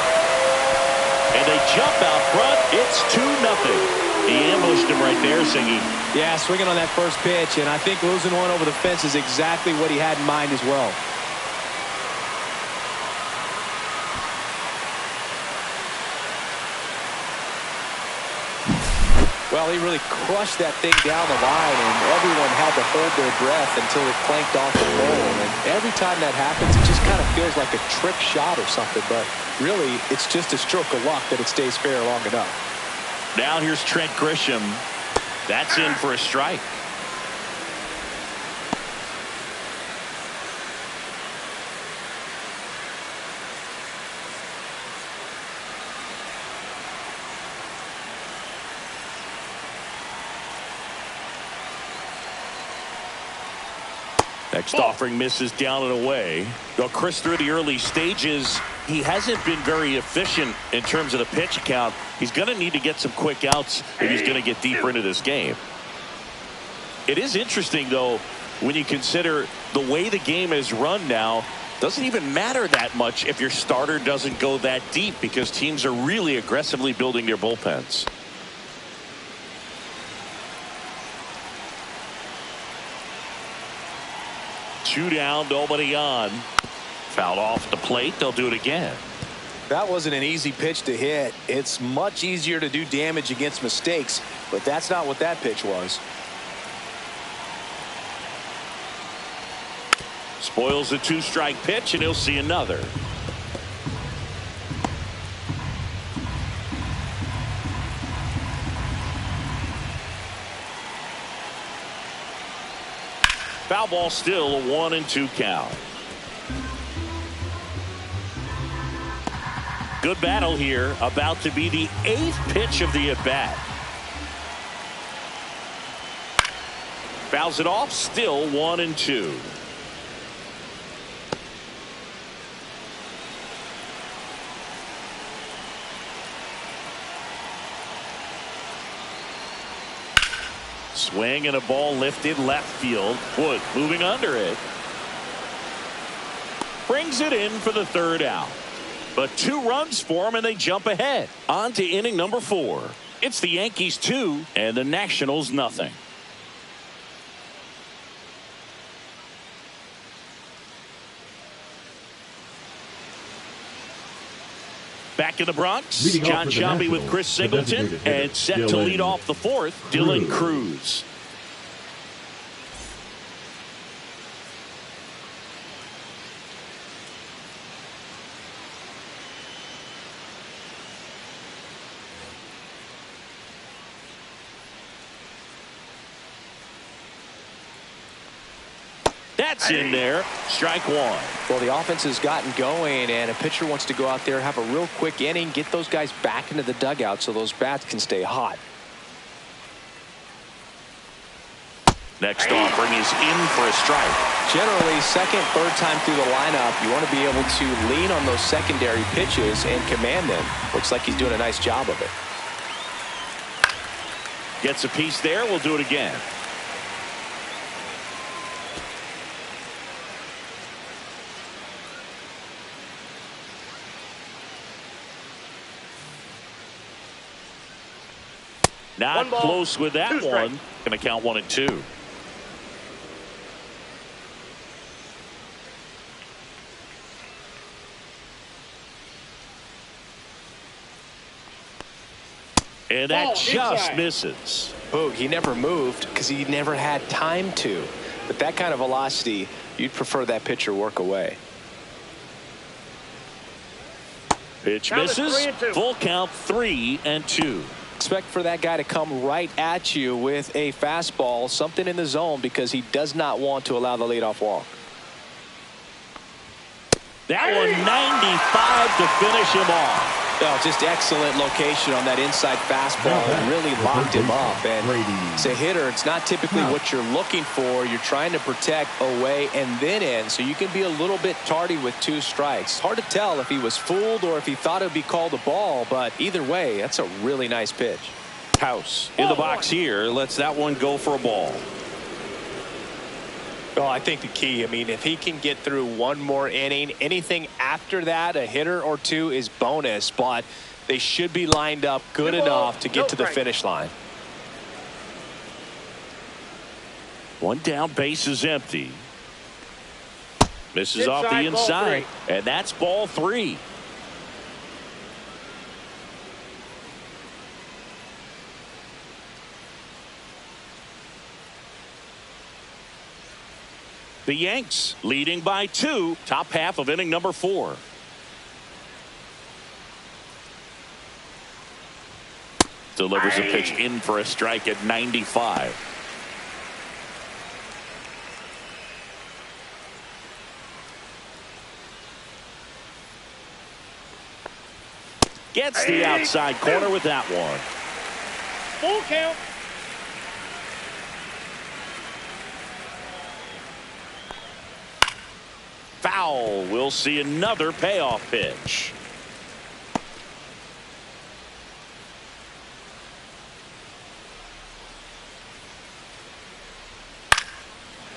And they jump out front. It's 2-0. He ambushed him right there, Siggy. Yeah, swinging on that first pitch, and I think losing one over the fence is exactly what he had in mind as well. Well, he really crushed that thing down the line, and everyone had to hold their breath until it clanked off the pole. And every time that happens, it just kind of feels like a trick shot or something. But really, it's just a stroke of luck that it stays fair long enough. Now here's Trent Grisham. That's in for a strike. Next offering misses down and away. Well, Chris, through the early stages, he hasn't been very efficient in terms of the pitch count. He's going to need to get some quick outs if he's going to get deeper into this game. It is interesting, though, when you consider the way the game is run now. Doesn't even matter that much if your starter doesn't go that deep, because teams are really aggressively building their bullpens. Two down, nobody on. Fouled off the plate. They'll do it again. That wasn't an easy pitch to hit. It's much easier to do damage against mistakes, but that's not what that pitch was. Spoils the 2-strike pitch, and he'll see another. Foul ball, still a 1-2 count. Good battle here. About to be the 8th pitch of the at-bat. Fouls it off, still 1-2. Swing and a ball lifted left field. Wood moving under it. Brings it in for the 3rd out. But 2 runs for him, and they jump ahead. On to inning number 4. It's the Yankees 2 and the Nationals nothing. Back in the Bronx, John Shelby with Chris Singleton, and set to lead off the 4th, Dylan Cruz. That's in there. Strike 1. Well, the offense has gotten going, and a pitcher wants to go out there, have a real quick inning, get those guys back into the dugout so those bats can stay hot. Next offering is in for a strike. Generally, second, third time through the lineup, you want to be able to lean on those secondary pitches and command them. Looks like he's doing a nice job of it. Gets a piece there. We'll do it again. Not close with that one. Going to count 1-2. And that just misses. Oh, he never moved because he never had time to. But that kind of velocity, you'd prefer that pitcher work away. Pitch misses. Full count, 3-2. Expect for that guy to come right at you with a fastball, something in the zone, because he does not want to allow the leadoff walk. That one 95 to finish him off. Oh, just excellent location on that inside fastball. Really locked him up. And as a hitter, it's not typically what you're looking for. You're trying to protect away and then in, so you can be a little bit tardy with 2 strikes. It's hard to tell if he was fooled or if he thought it would be called a ball, but either way, that's a really nice pitch. House in the box here. Lets that one go for a ball. Well, I think the key, if he can get through one more inning, anything after that, a hitter or 2 is bonus, but they should be lined up good enough to get to the finish line. One down, base is empty. Misses off the inside, and that's ball 3. The Yanks leading by 2, top half of inning number 4. Delivers a pitch in for a strike at 95. Gets the outside corner with that one. Full count. Foul. We'll see another payoff pitch.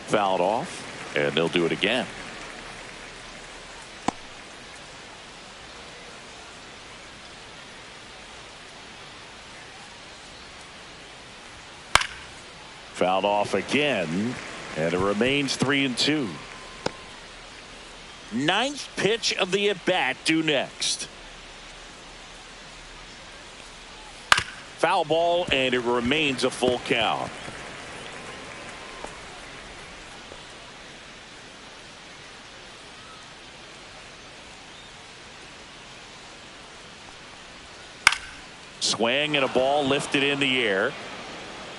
Fouled off, and they'll do it again. Fouled off again, and it remains 3-2. 9th pitch of the at-bat due next. Foul ball, and it remains a full count. Swing and a ball lifted in the air.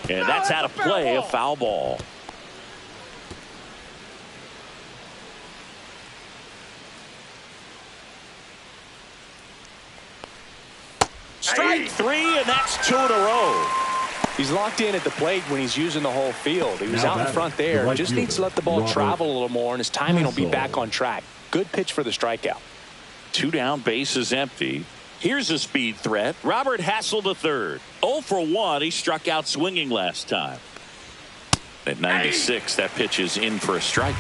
And that's out of play, a foul ball. Strike 3, and that's 2 in a row. He's locked in at the plate when he's using the whole field. He was out in front there. Just needs to let the ball travel a little more, and his timing will be back on track. Good pitch for the strikeout. 2 down, base is empty. Here's a speed threat. Robert Hassel III. 0 for 1. He struck out swinging last time. At 96, that pitch is in for a strike.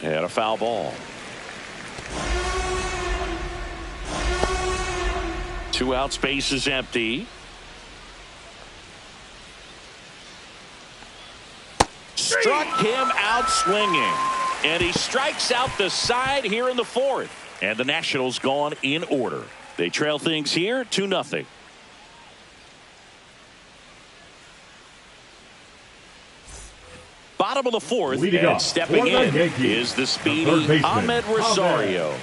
And a foul ball. 2 outs, base is empty. Struck him out swinging, and he strikes out the side here in the 4th. And the Nationals gone in order. They trail things here 2-0. Bottom of the 4th, and stepping in is the speedy Ahmed Rosario.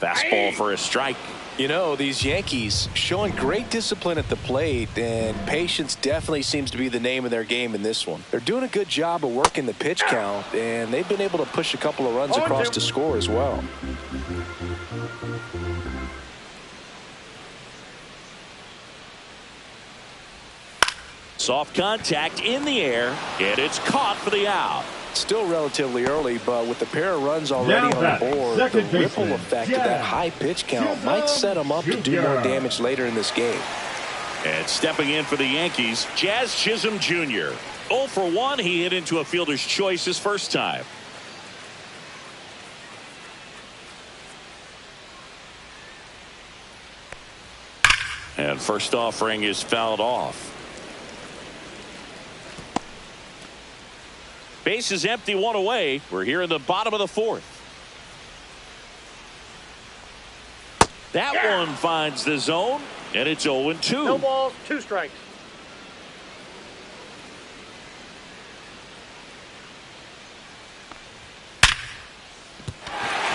Fastball for a strike. You know, these Yankees showing great discipline at the plate, and patience definitely seems to be the name of their game in this one. They're doing a good job of working the pitch count, and they've been able to push a couple of runs across to score as well. Soft contact in the air, and it's caught for the out. Still relatively early, but with the pair of runs already on the board, the ripple effect of that high pitch count might set them up to do more damage later in this game. And stepping in for the Yankees, Jazz Chisholm Jr. 0 for 1. He hit into a fielder's choice his first time. And first offering is fouled off. Base is empty, one away. We're here in the bottom of the fourth. That one finds the zone, and it's 0-2. No balls, 2 strikes.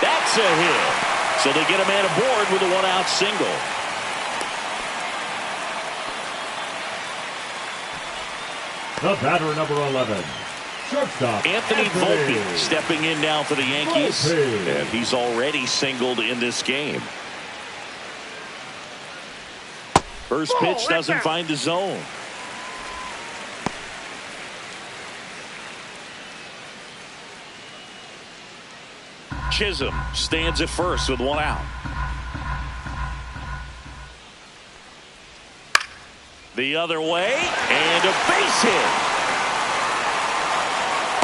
That's a hit. So they get a man aboard with a 1-out single. The batter, number 11. Shortstop, Anthony Volpe stepping in now for the Yankees, and he's already singled in this game. First pitch doesn't find the zone. Chisholm stands at first with 1 out. The other way, and a base hit.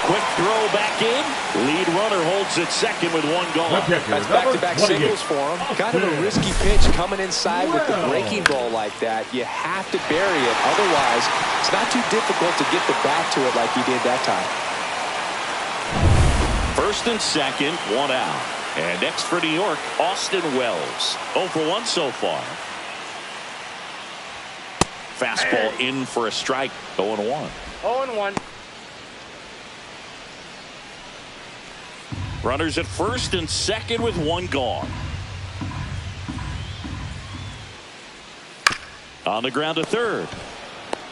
Quick throw back in. Lead runner holds at second with 1 gone. That's back-to-back singles for him. Kind of a risky pitch coming inside with the breaking ball like that. You have to bury it. Otherwise, it's not too difficult to get the bat to it like he did that time. First and second, 1 out. And next for New York, Austin Wells. 0 for 1 so far. Fastball in for a strike. 0-1. 0-1. Runners at first and second with 1 gone. On the ground to third.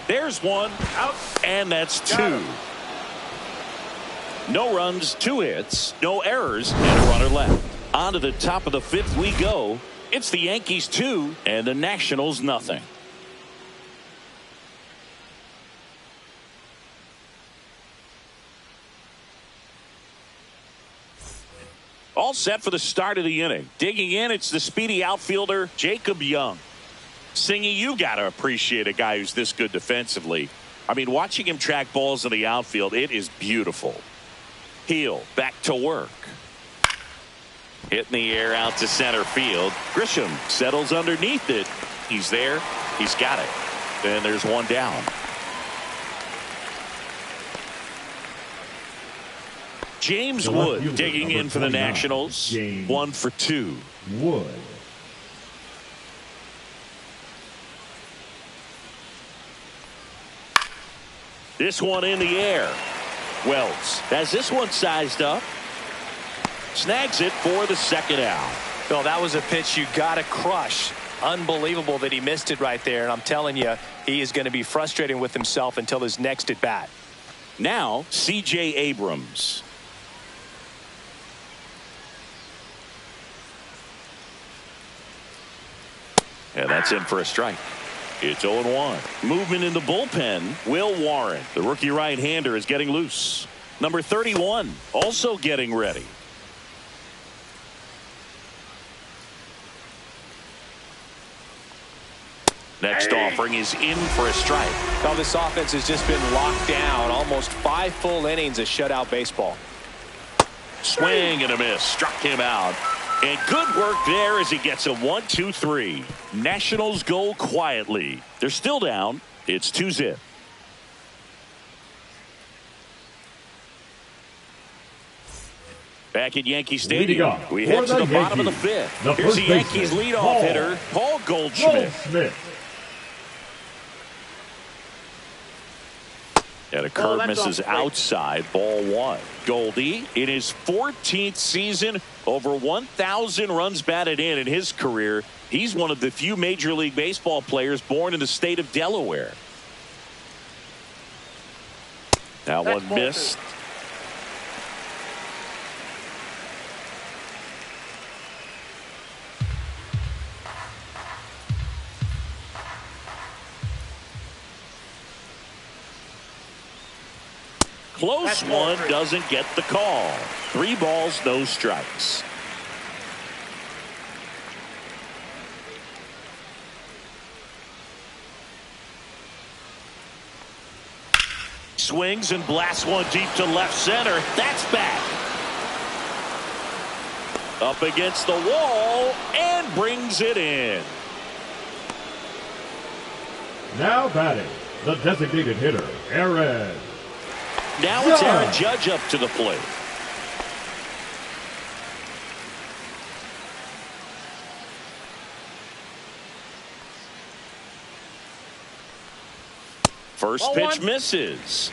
There's 1 out, and that's 2. No runs, 2 hits, no errors, and a runner left. On to the top of the 5th we go. It's the Yankees 2 and the Nationals nothing. All set for the start of the inning. Digging in, it's the speedy outfielder, Jacob Young. Singy, you got to appreciate a guy who's this good defensively. I mean, watching him track balls in the outfield, it is beautiful. Heel, back to work. Hit in the air out to center field. Grisham settles underneath it. He's there. He's got it. And there's 1 down. James Wood digging in for the Nationals. 1 for 2. Wood. This one in the air. Wells has this one sized up. Snags it for the 2nd out. Phil, that was a pitch you got to crush. Unbelievable that he missed it right there. And I'm telling you, he is going to be frustrating with himself until his next at bat. Now, C.J. Abrams. And that's in for a strike. It's 0-1. Movement in the bullpen. Will Warren, the rookie right-hander, is getting loose. Number 31 also getting ready. Next offering is in for a strike. Now this offense has just been locked down. Almost 5 full innings of shutout baseball. Swing and a miss. Struck him out. And good work there as he gets a 1-2-3. Nationals go quietly. They're still down. It's 2-0. Back at Yankee Stadium, we head to the bottom of the 5th. Here's the Yankees leadoff hitter, Paul Goldschmidt. And a curve misses outside, ball one. Goldie in his 14th season, over 1,000 runs batted in his career. He's one of the few Major League Baseball players born in the state of Delaware. That one missed. Close one, doesn't get the call. 3 balls, no strikes. Swings and blasts one deep to left center. That's back. Up against the wall and brings it in. Now batting, the designated hitter, Aaron. Now it's Aaron Judge up to the plate. First pitch misses.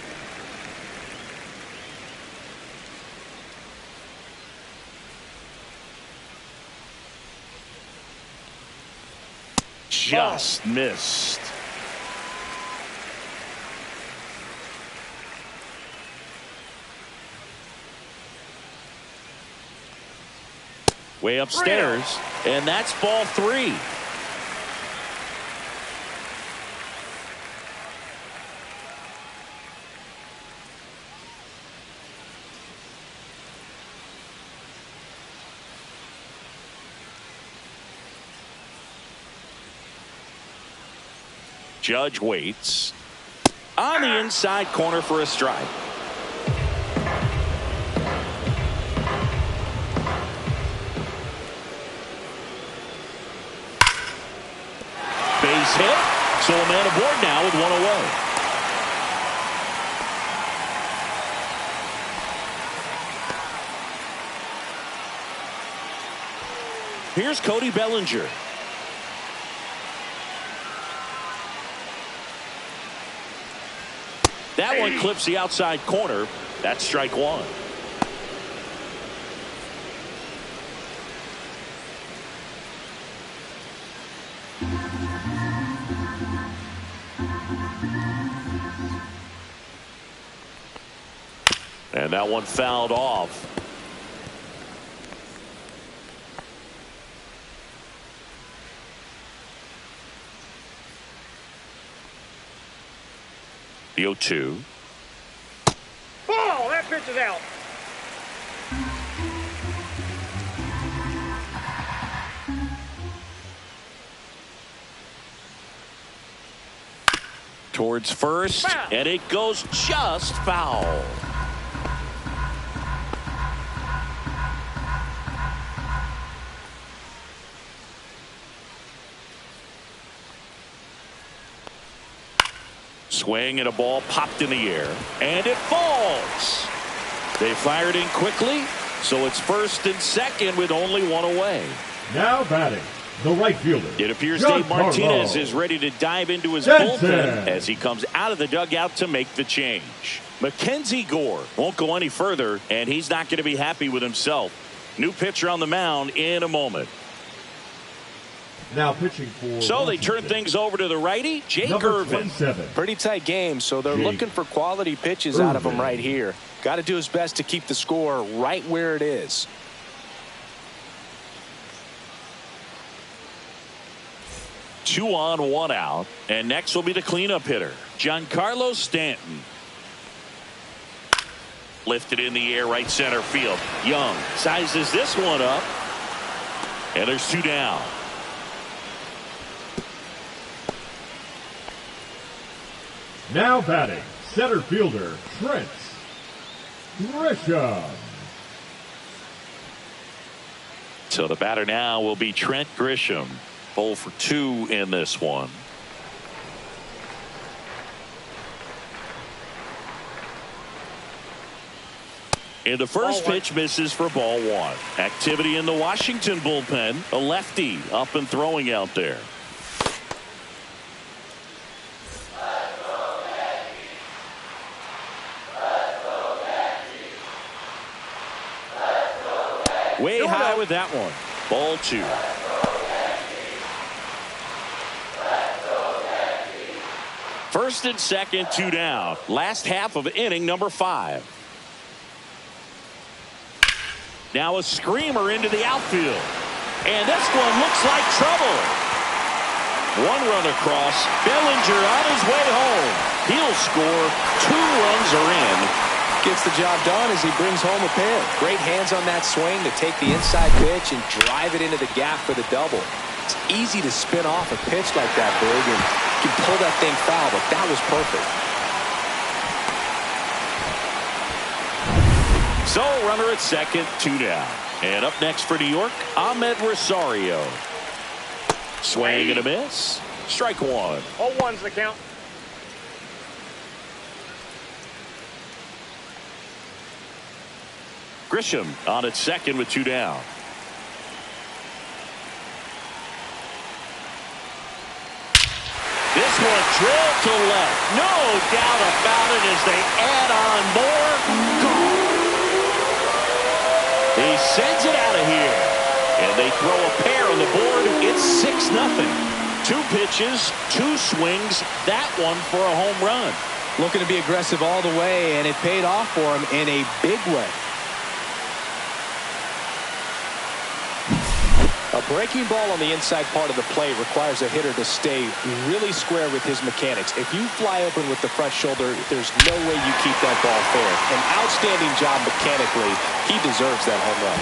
Just missed. Way upstairs, and that's ball 3. Judge waits on the inside corner for a strike. Base hit, so a man aboard now with 1 away. Here's Cody Bellinger. That one clips the outside corner. That's strike 1. And that one fouled off. The 0-2. Ball, that pitch is out. Towards first, and it goes just foul. Swing and a ball popped in the air, and it falls. They fired in quickly, so it's first and second with only 1 away. Now batting, the right fielder. It appears Dave Martinez is ready to dive into his bullpen as he comes out of the dugout to make the change. Mackenzie Gore won't go any further, and he's not going to be happy with himself. New pitcher on the mound in a moment. Now pitching for so they turn things over to the righty, Jake Irvin. Pretty tight game, so they're looking for quality pitches out of him right here. Got to do his best to keep the score right where it is. Two on, 1 out, and next will be the cleanup hitter, Giancarlo Stanton. Lifted in the air, right center field. Young sizes this one up, and there's 2 down. Now batting, center fielder, Trent Grisham. So the batter now will be Trent Grisham. 0 for 2 in this one. And the first pitch misses for ball 1. Activity in the Washington bullpen. A lefty up and throwing out there. Way high with that one. Ball 2. First and second, 2 down. Last half of inning number 5. Now a screamer into the outfield. And this one looks like trouble. One run across. Bellinger on his way home. He'll score. 2 runs are in. Gets the job done as he brings home a pair. Great hands on that swing to take the inside pitch and drive it into the gap for the double. It's easy to spin off a pitch like that, Big, and you can pull that thing foul, but that was perfect. So runner at second, 2 down. And up next for New York, Ahmed Rosario. Swing and a miss. Strike 1. 0-1's the count. Grisham on at second with 2 down. This one drilled to left. No doubt about it as they add on more. He sends it out of here. And they throw a pair on the board. It's 6-0. 2 pitches, 2 swings. That one for a home run. Looking to be aggressive all the way, and it paid off for him in a big way. A breaking ball on the inside part of the plate requires a hitter to stay really square with his mechanics. If you fly open with the front shoulder, there's no way you keep that ball fair. An outstanding job mechanically. He deserves that home run.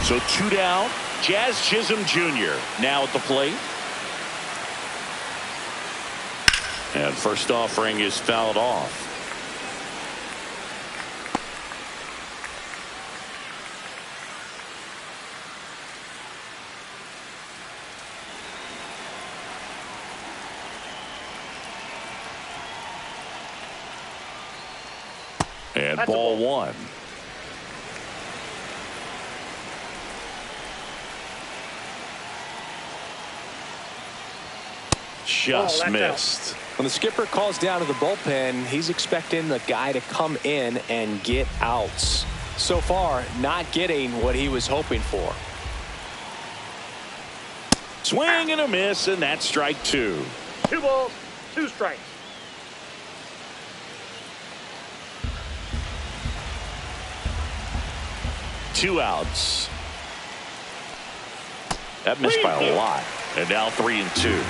So 2 down. Jazz Chisholm Jr. now at the plate. And first offering is fouled off. And That's ball 1. Just missed. When the skipper calls down to the bullpen, he's expecting the guy to come in and get outs. So far, not getting what he was hoping for. Swing and a miss, and that's strike 2. 2 balls, 2 strikes. Two outs. That missed by a lot. And now 3-2.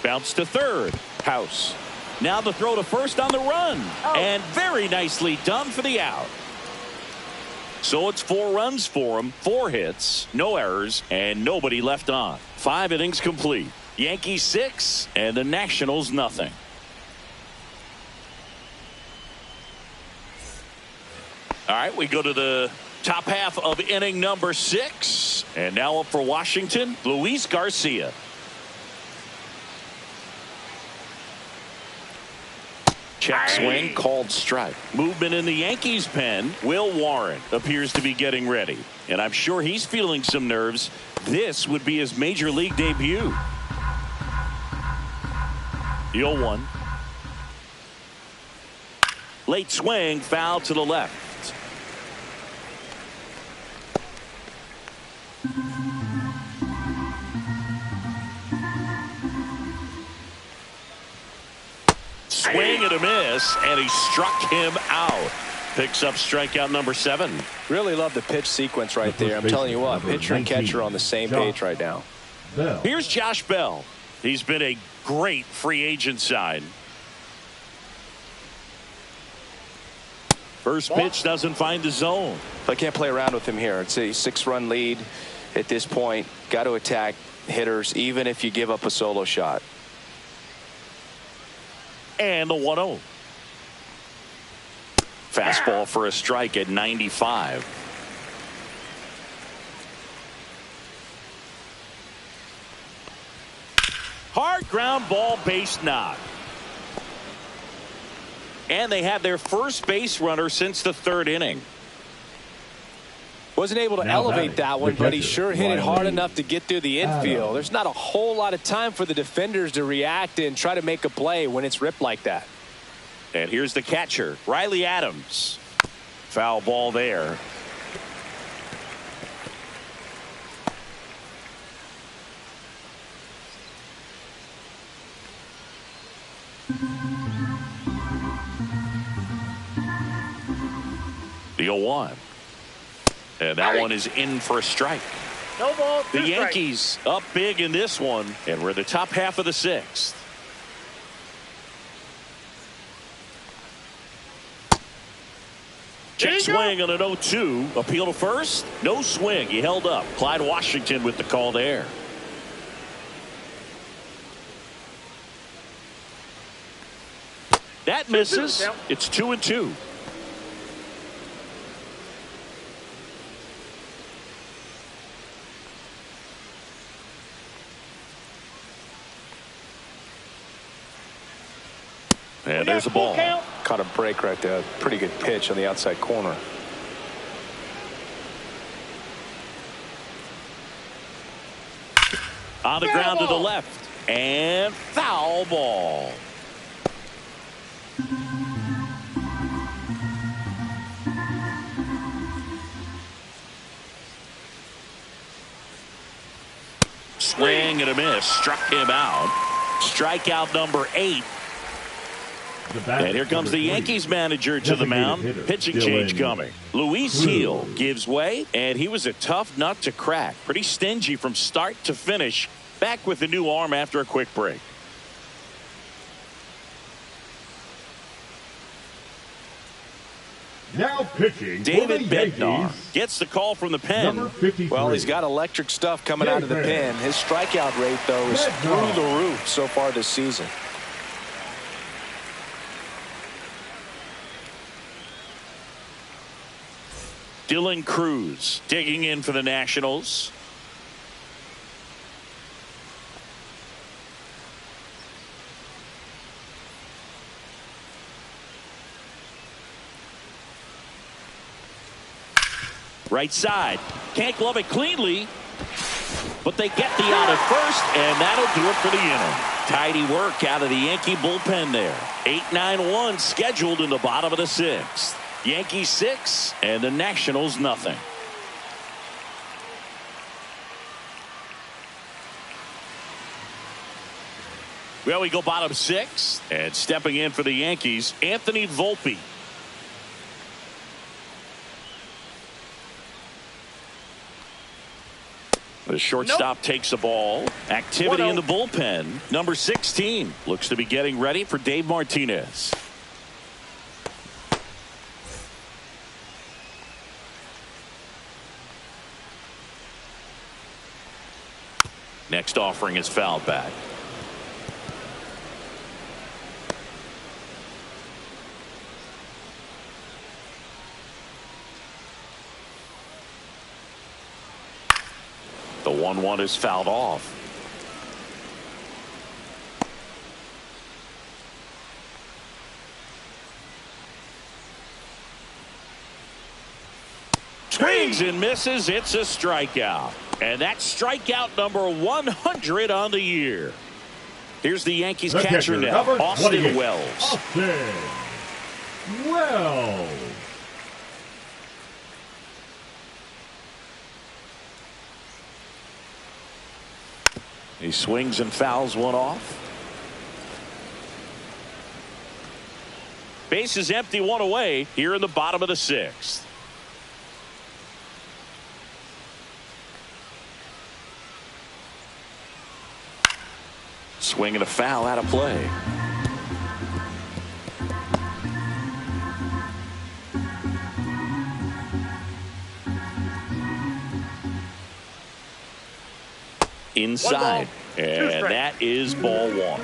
Bounce to third. House. Now the throw to first on the run. And very nicely done for the out. So it's 4 runs for him, 4 hits, no errors, and nobody left on. 5 innings complete. Yankees 6 and the Nationals nothing. All right, we go to the top half of inning number 6. And now up for Washington, Luis Garcia. Check swing, called strike. Movement in the Yankees pen. Will Warren appears to be getting ready. And I'm sure he's feeling some nerves. This would be his major league debut. The 0-1. Late swing, foul to the left. Swing and a miss, and he struck him out. Picks up strikeout number 7. Really love the pitch sequence right there. I'm telling you what, pitcher and catcher on the same page right now. Here's Josh Bell. He's been a great free agent sign. First pitch doesn't find the zone. I can't play around with him here. It's a 6-run lead at this point. Got to attack hitters even if you give up a solo shot. And the 1-0. Fastball for a strike at 95. Hard ground ball, base knock. And they have their first base runner since the 3rd inning. Wasn't able to elevate that one, but he sure hit it hard enough to get through the infield. There's not a whole lot of time for the defenders to react and try to make a play when it's ripped like that. And here's the catcher, Riley Adams. Foul ball there. The 0-1. And that one is in for a strike. No ball. The Yankees up big in this one, and we're in the top half of the sixth. Check swing on an 0-2. Appeal to first. No swing. He held up. Clyde Washington with the call there. That misses. It's 2-2. And there's a ball. Caught a break right there. Pretty good pitch on the outside corner. On the ground to the left. And foul ball. Swing and a miss. Struck him out. Strikeout number 8. And here comes the Yankees manager to the mound. Pitching change coming. Luis Gil gives way, and he was a tough nut to crack. Pretty stingy from start to finish. Back with the new arm after a quick break. Now pitching, David Bednar gets the call from the pen. Well, he's got electric stuff coming out of the pen. His strikeout rate, though, is through the roof so far this season. Dylan Cruz digging in for the Nationals. Right side. Can't glove it cleanly. But they get the out at first, and that'll do it for the inning. Tidy work out of the Yankee bullpen there. 8-9-1 scheduled in the bottom of the sixth. Yankees 6 and the Nationals nothing. Well, we go bottom 6, and stepping in for the Yankees, Anthony Volpe. The shortstop takes the ball. Activity in the bullpen. Number 16 looks to be getting ready for Dave Martinez. Next offering is fouled back. The 1-1 is fouled off. Swings and misses. It's a strikeout. And that's strikeout number 100 on the year. Here's the Yankees catcher now, Austin Wells. Austin Wells. He swings and fouls one off. Base is empty, one away here in the bottom of the sixth. Swing and a foul out of play. Inside, and that is ball 1.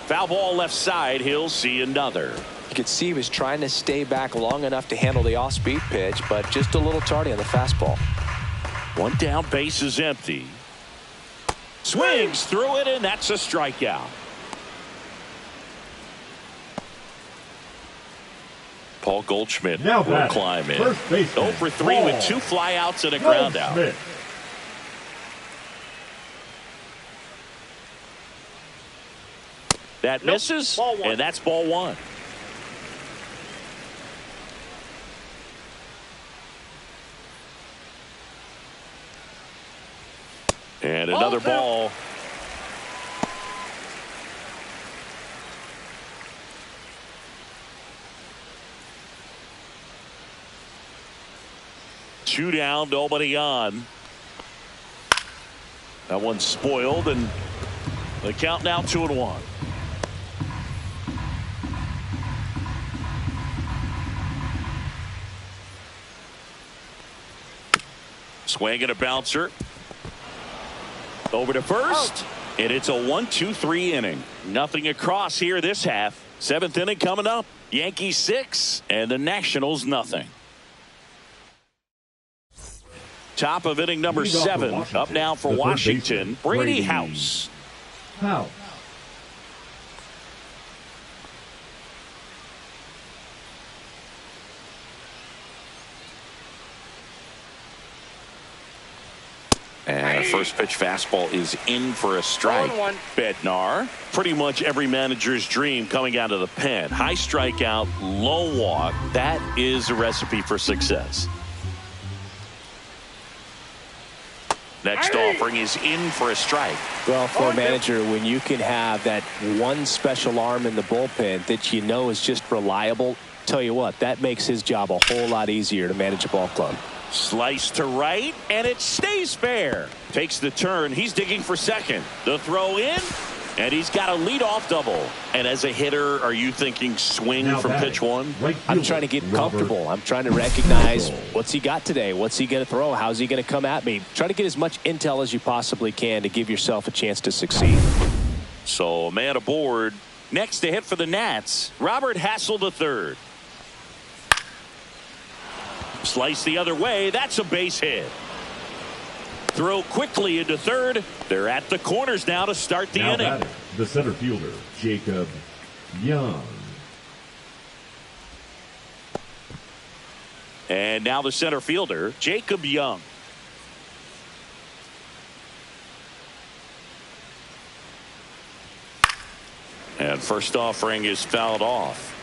Foul ball left side. He'll see another. You could see he was trying to stay back long enough to handle the off-speed pitch, but just a little tardy on the fastball. One down, base is empty. Swings through it, and that's a strikeout. Paul Goldschmidt Now will climb in. 0 for 3 with 2 flyouts and a ground out. That misses, and that's ball 1. And another ball. Two down, nobody on. That one's spoiled, and the count now 2-1. Swing and a bouncer. Over to first, and it's a 1-2-3 inning. Nothing across here this half. 7th inning coming up. Yankees 6 and the Nationals nothing. Top of inning number 7. Up now for Washington, Brady House. And a first pitch fastball is in for a strike. Bednar, pretty much every manager's dream coming out of the pen. High strikeout, low walk. That is a recipe for success. Next offering is in for a strike. Well, for a manager, when you can have that one special arm in the bullpen that you know is just reliable, tell you what, that makes his job a whole lot easier to manage a ball club. Slice to right, and it stays fair. Takes the turn. He's digging for second. The throw in, and he's got a leadoff double. And as a hitter, are you thinking swing Now from batting, pitch 1? right I'm trying to get comfortable. I'm trying to recognize what's he got today. What's he going to throw? How's he going to come at me? Try to get as much intel as you possibly can to give yourself a chance to succeed. So a man aboard. Next to hit for the Nats, Robert Hassel III. Slice the other way. That's a base hit. Throw quickly into third. They're at the corners now to start the inning. Batting, the center fielder, Jacob Young. And now the center fielder, Jacob Young. And first offering is fouled off.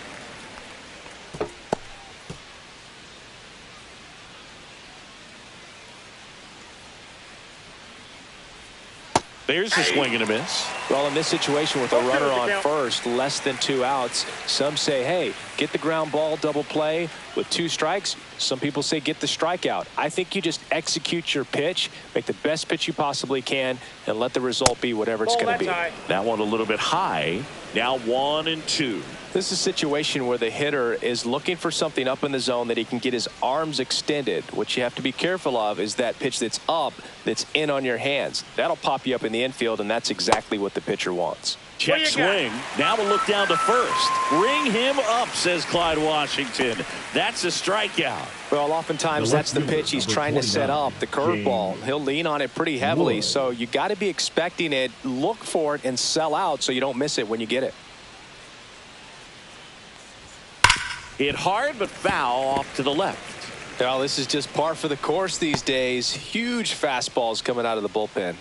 There's a swing and a miss. Well, in this situation with a runner on first, less than 2 outs, some say, hey, get the ground ball, double play with 2 strikes. Some people say get the strikeout. I think you just execute your pitch, make the best pitch you possibly can, and let the result be whatever it's going to be. That one a little bit high. Now 1-2. This is a situation where the hitter is looking for something up in the zone that he can get his arms extended. What you have to be careful of is that pitch that's up, that's in on your hands. That'll pop you up in the infield, and that's exactly what the pitcher wants. Check swing. Now we'll look down to first. Ring him up, says Clyde Washington. That's a strikeout. Well, oftentimes that's the pitch he's trying to set up, the curveball. He'll lean on it pretty heavily, so you got to be expecting it, look for it, and sell out so you don't miss it when you get it. Hit hard, but foul off to the left. Well, this is just par for the course these days. Huge fastballs coming out of the bullpen.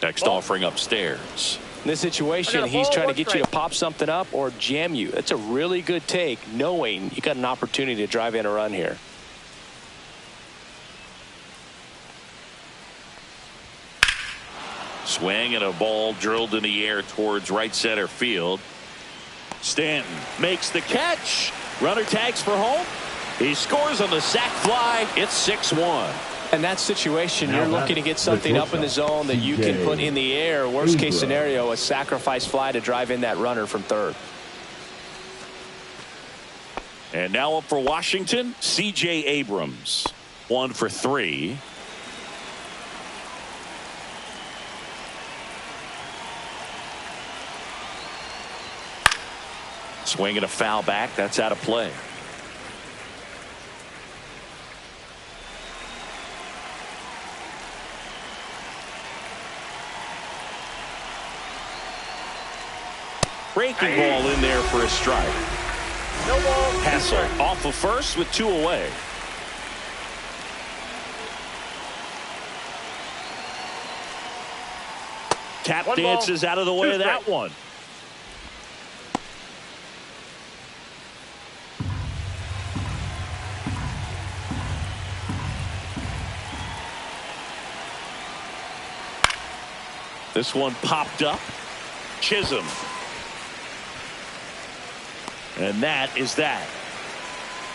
Next offering upstairs. In this situation, he's trying to get you to pop something up or jam you. That's a really good take, knowing you got an opportunity to drive in a run here. Swing and a ball drilled in the air towards right center field. Stanton makes the catch. Runner tags for home. He scores on the sac fly. It's 6-1. In that situation, you're looking to get something up in the zone that you can put in the air. Worst case scenario, a sacrifice fly to drive in that runner from third. And now up for Washington, C.J. Abrams. 1 for 3. Swing and a foul back. That's out of play. Breaking ball in there for a strike. No ball. Hassel off of first with 2 away. Tap dances out of the way of that one. This one popped up. Chisholm. And that is that.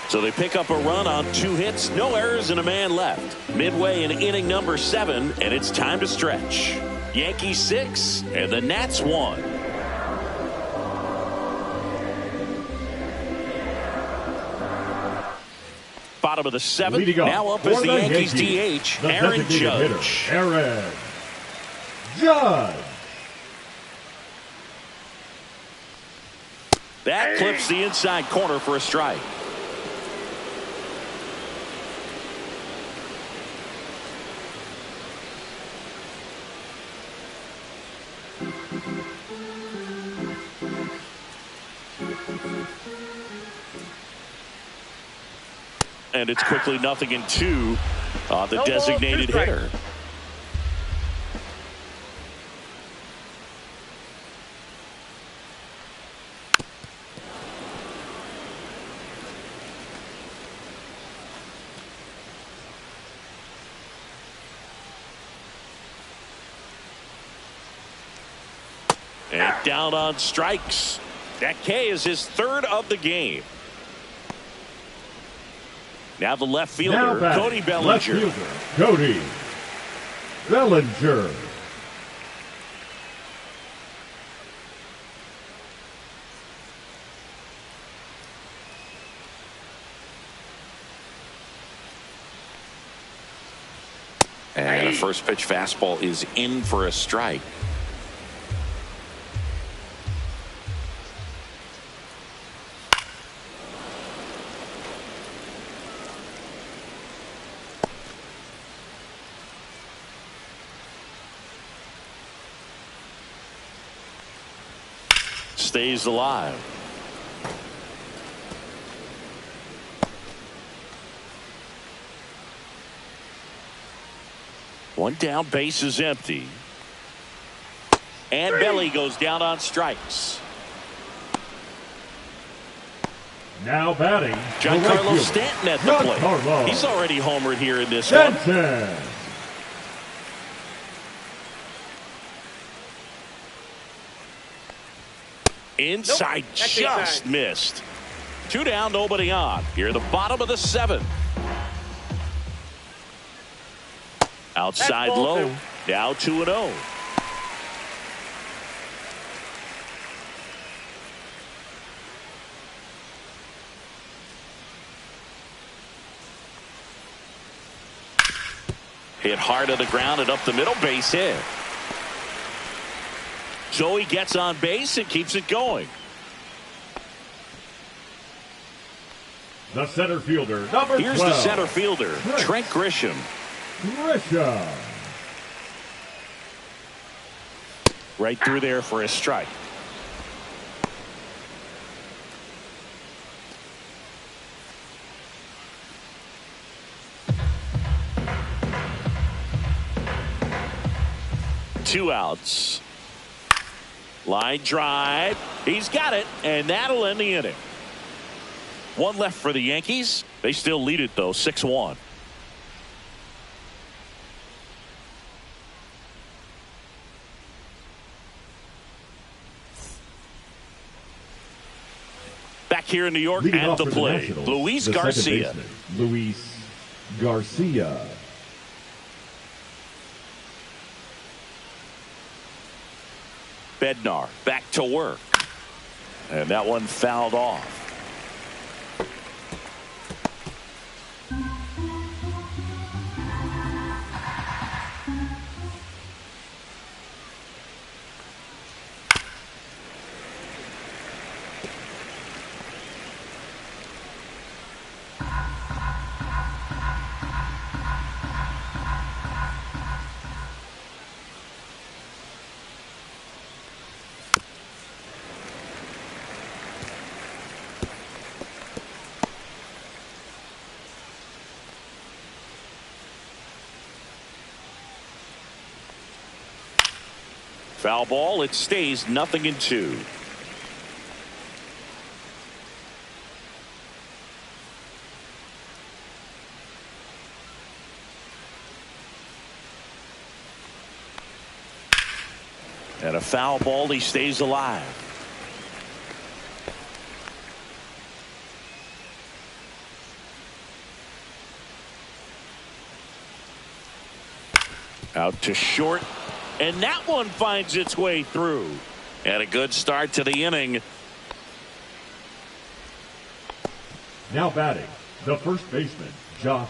So they pick up a run on 2 hits, no errors, and a man left. Midway in inning number 7, and it's time to stretch. Yankees 6 and the Nats 1. Bottom of the 7th. Now up as the Yankees DH, Aaron Judge. Aaron Judge. That clips the inside corner for a strike. And it's quickly 0-2 the designated hitter. And down on strikes. That K is his 3rd of the game. Now the left fielder, Cody Bellinger. Left fielder, Cody Bellinger. And a first pitch fastball is in for a strike. Stays alive. One down, base is empty. And Belly goes down on strikes. Now batting, Giancarlo Stanton at the plate. He's already homered here in this one. Inside, just missed. 2 down, nobody on. Here at the bottom of the 7th. Outside low. Now 2-0. Hit hard to the ground and up the middle, base hit. Joey gets on base and keeps it going. The center fielder, number 12. Here's the center fielder, Trent Grisham. Right through there for a strike. Two outs. Line drive. He's got it, and that'll end the inning. 1 left for the Yankees. They still lead it, though, 6-1. Back here in New York at the plate, Luis Garcia. Luis Garcia. Bednar back to work. And that one fouled off. Foul ball. It stays 0-2. And a foul ball. He stays alive. Out to short. And that one finds its way through. And a good start to the inning. Now batting, the first baseman, Josh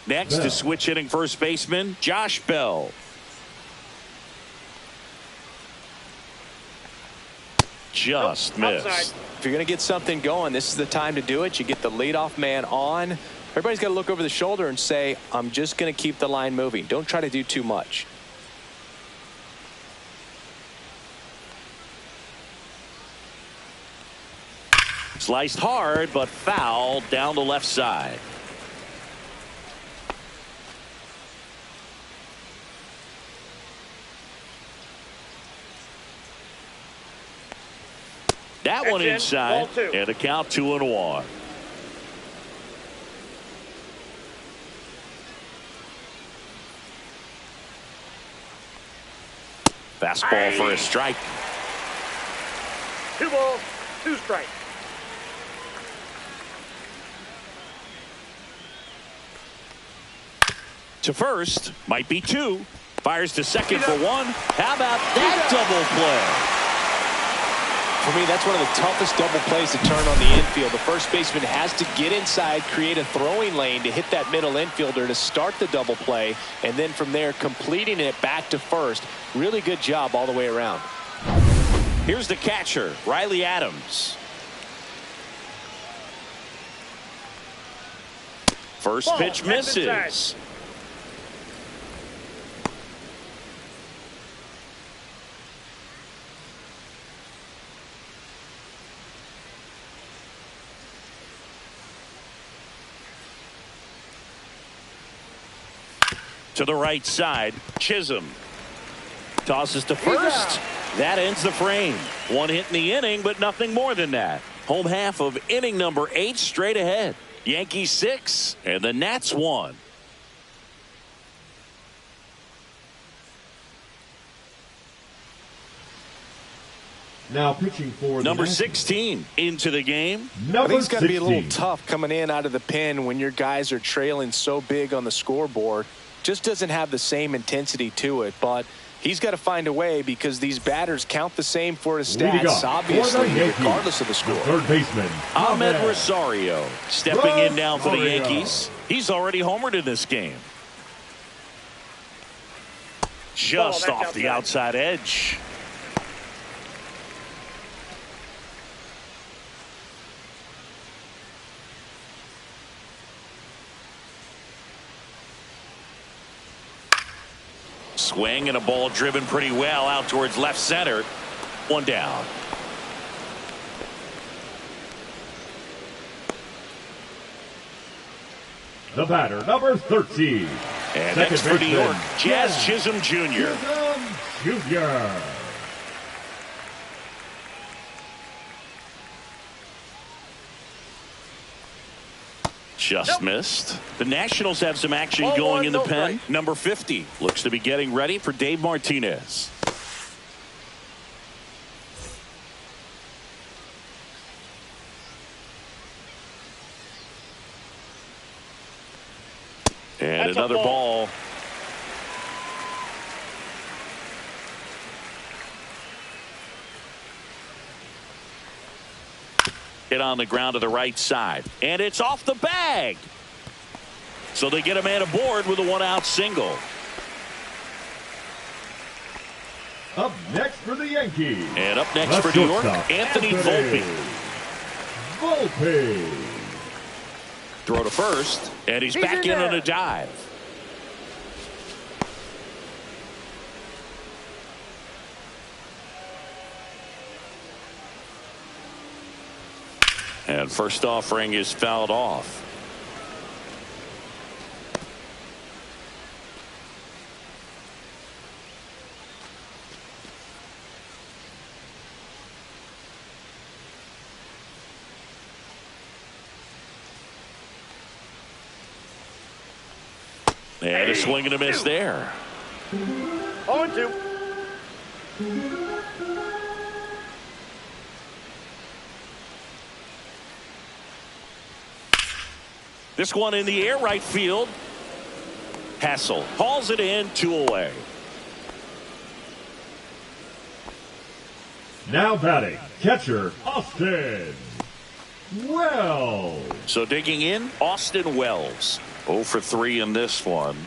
Next Bell. to switch hitting first baseman, Josh Bell. Just missed. If you're going to get something going, this is the time to do it. You get the leadoff man on. Everybody's got to look over the shoulder and say, I'm just going to keep the line moving. Don't try to do too much. Sliced hard, but foul down the left side. That one inside, and a count 2-1. Fastball for a strike. 2 balls, 2 strikes. To first, might be 2. Fires to second for 1. How about that double play? For me, that's one of the toughest double plays to turn on the infield. The first baseman has to get inside, create a throwing lane to hit that middle infielder to start the double play, and then from there completing it back to first. Really good job all the way around. Here's the catcher, Riley Adams. First pitch misses. To the right side, Chisholm tosses to first. That ends the frame. 1 hit in the inning, but nothing more than that. Home half of inning number 8 straight ahead. Yankees 6 and the Nats 1. Now pitching for number the 16 into the game. I think it's got to be a little tough coming in out of the pen when your guys are trailing so big on the scoreboard. Just doesn't have the same intensity to it, but he's got to find a way because these batters count the same for his stats, obviously, regardless of the score. Third baseman, Ahmed Rosario stepping in now for the Yankees. He's already homered in this game. Just off the outside edge. Swing and a ball driven pretty well out towards left center. 1 down. The batter, number 13. And next for New York, Jazz Chisholm Jr. Chisholm Jr. Just missed. The Nationals have some action going in the pen. Number 50 looks to be getting ready for Dave Martinez. And another ball. Hit on the ground to the right side. And it's off the bag. So they get a man aboard with a 1-out single. Up next for the Yankees. And up next for New York, Anthony Volpe. Volpe. Throw to first, and he's back in on a dive. And first offering is fouled off. And a swing and a miss there. 0-2. This one in the air, right field. Hassel hauls it in, 2 away. Now batting, catcher Austin Wells. So digging in, Austin Wells. 0 for 3 in this one.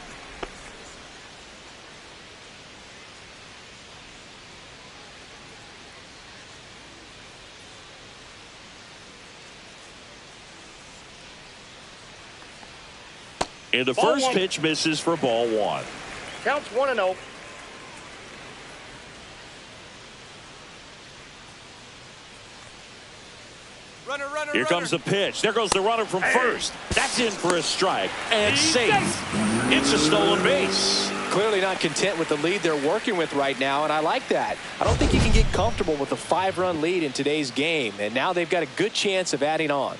And the first pitch misses for ball 1. Counts 1-0. Here comes the pitch. There goes the runner from first. That's in for a strike. And safe. It's a stolen base. Clearly not content with the lead they're working with right now, and I like that. I don't think you can get comfortable with a 5-run lead in today's game, and now they've got a good chance of adding on.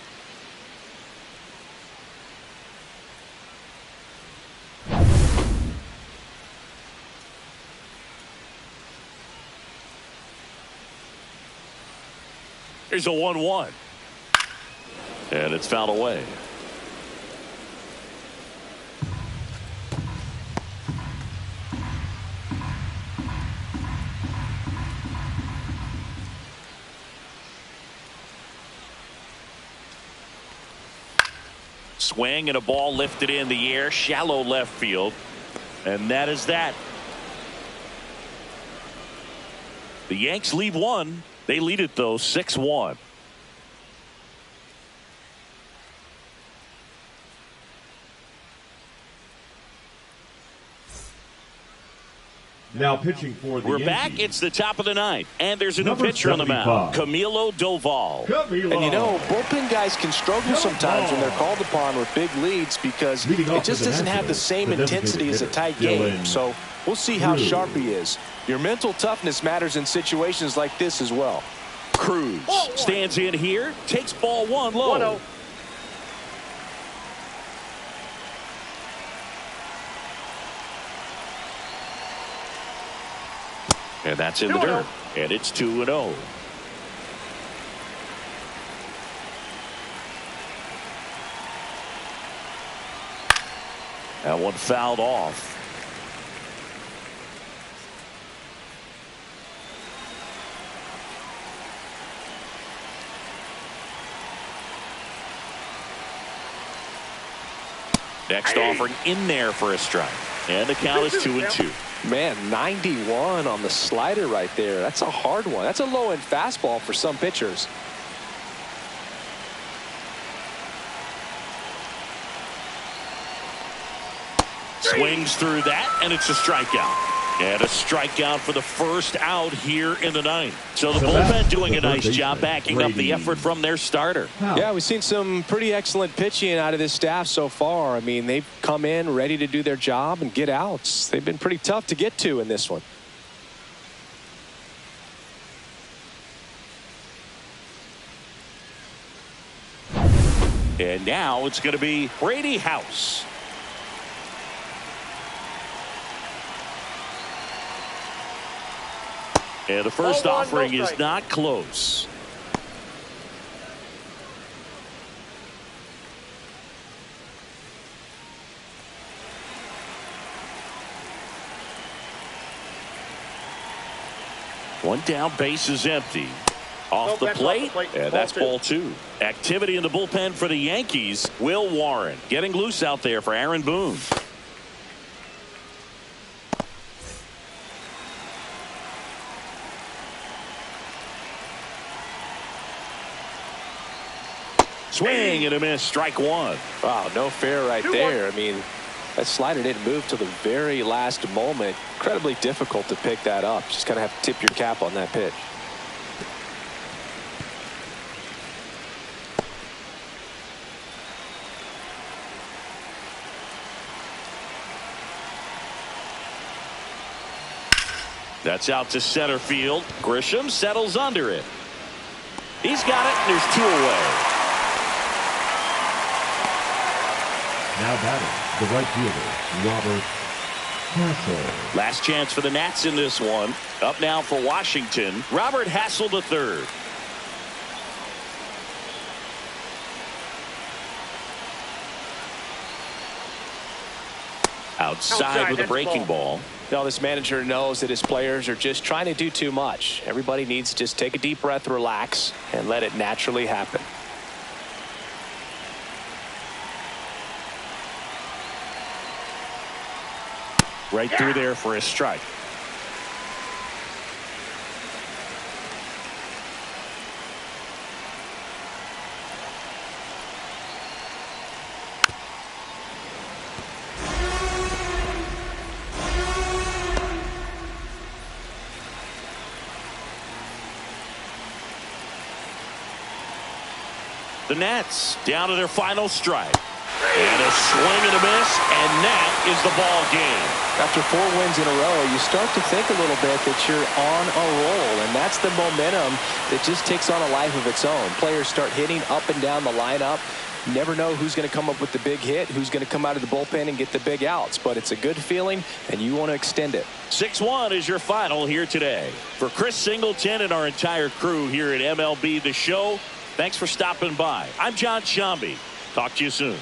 Here's a 1-1. And it's fouled away. Swing and a ball lifted in the air, shallow left field. And that is that. The Yanks leave one. They lead it, though, 6-1. Now pitching for the We're Yankees. back. It's the top of the ninth. And there's a new Number pitcher on the mound. 75. Camilo Doval. Camilo. And you know, bullpen guys can struggle sometimes when they're called upon with big leads because Leading it off just for the doesn't have the Nationals, same the intensity as a designated tight hitter, game. Dylan So we'll see how Cruz. sharp he is. Your mental toughness matters in situations like this as well. Cruz stands in here, takes ball 1 low. 1-0. And that's in the 2-0. dirt. And it's 2-0. That one fouled off. Next offering in there for a strike. And the count is 2-2. Man, 91 on the slider right there. That's a hard one. That's a low-end fastball for some pitchers. Swings through that, and it's a strikeout. And a strikeout for the first out here in the ninth. So the bullpen doing a nice job backing up the effort from their starter. Yeah, we've seen some pretty excellent pitching out of this staff so far. I mean, they've come in ready to do their job and get outs. They've been pretty tough to get to in this one. And now it's going to be Brady House. And the first offering is not close. One down, base is empty. Off the plate, and that's ball 2. Activity in the bullpen for the Yankees. Will Warren getting loose out there for Aaron Boone. Swing and a miss, strike 1. Wow, no fair right there. I mean, that slider didn't move till the very last moment. Incredibly difficult to pick that up. Just kind of have to tip your cap on that pitch. That's out to center field. Grisham settles under it. He's got it, and there's 2 away. Now batting, the right fielder, Robert Hassel. Last chance for the Nats in this one. Up now for Washington, Robert Hassel III. Outside with a breaking ball. Now this manager knows that his players are just trying to do too much. Everybody needs to just take a deep breath, relax, and let it naturally happen. Right through there for a strike. The Nats down to their final strike. And a swing and a miss, and that is the ball game. After 4 wins in a row, you start to think a little bit that you're on a roll, and that's the momentum that just takes on a life of its own. Players start hitting up and down the lineup. You never know who's going to come up with the big hit, who's going to come out of the bullpen and get the big outs, but it's a good feeling, and you want to extend it. 6-1 is your final here today. For Chris Singleton and our entire crew here at MLB The Show, thanks for stopping by. I'm John Shambi. Talk to you soon.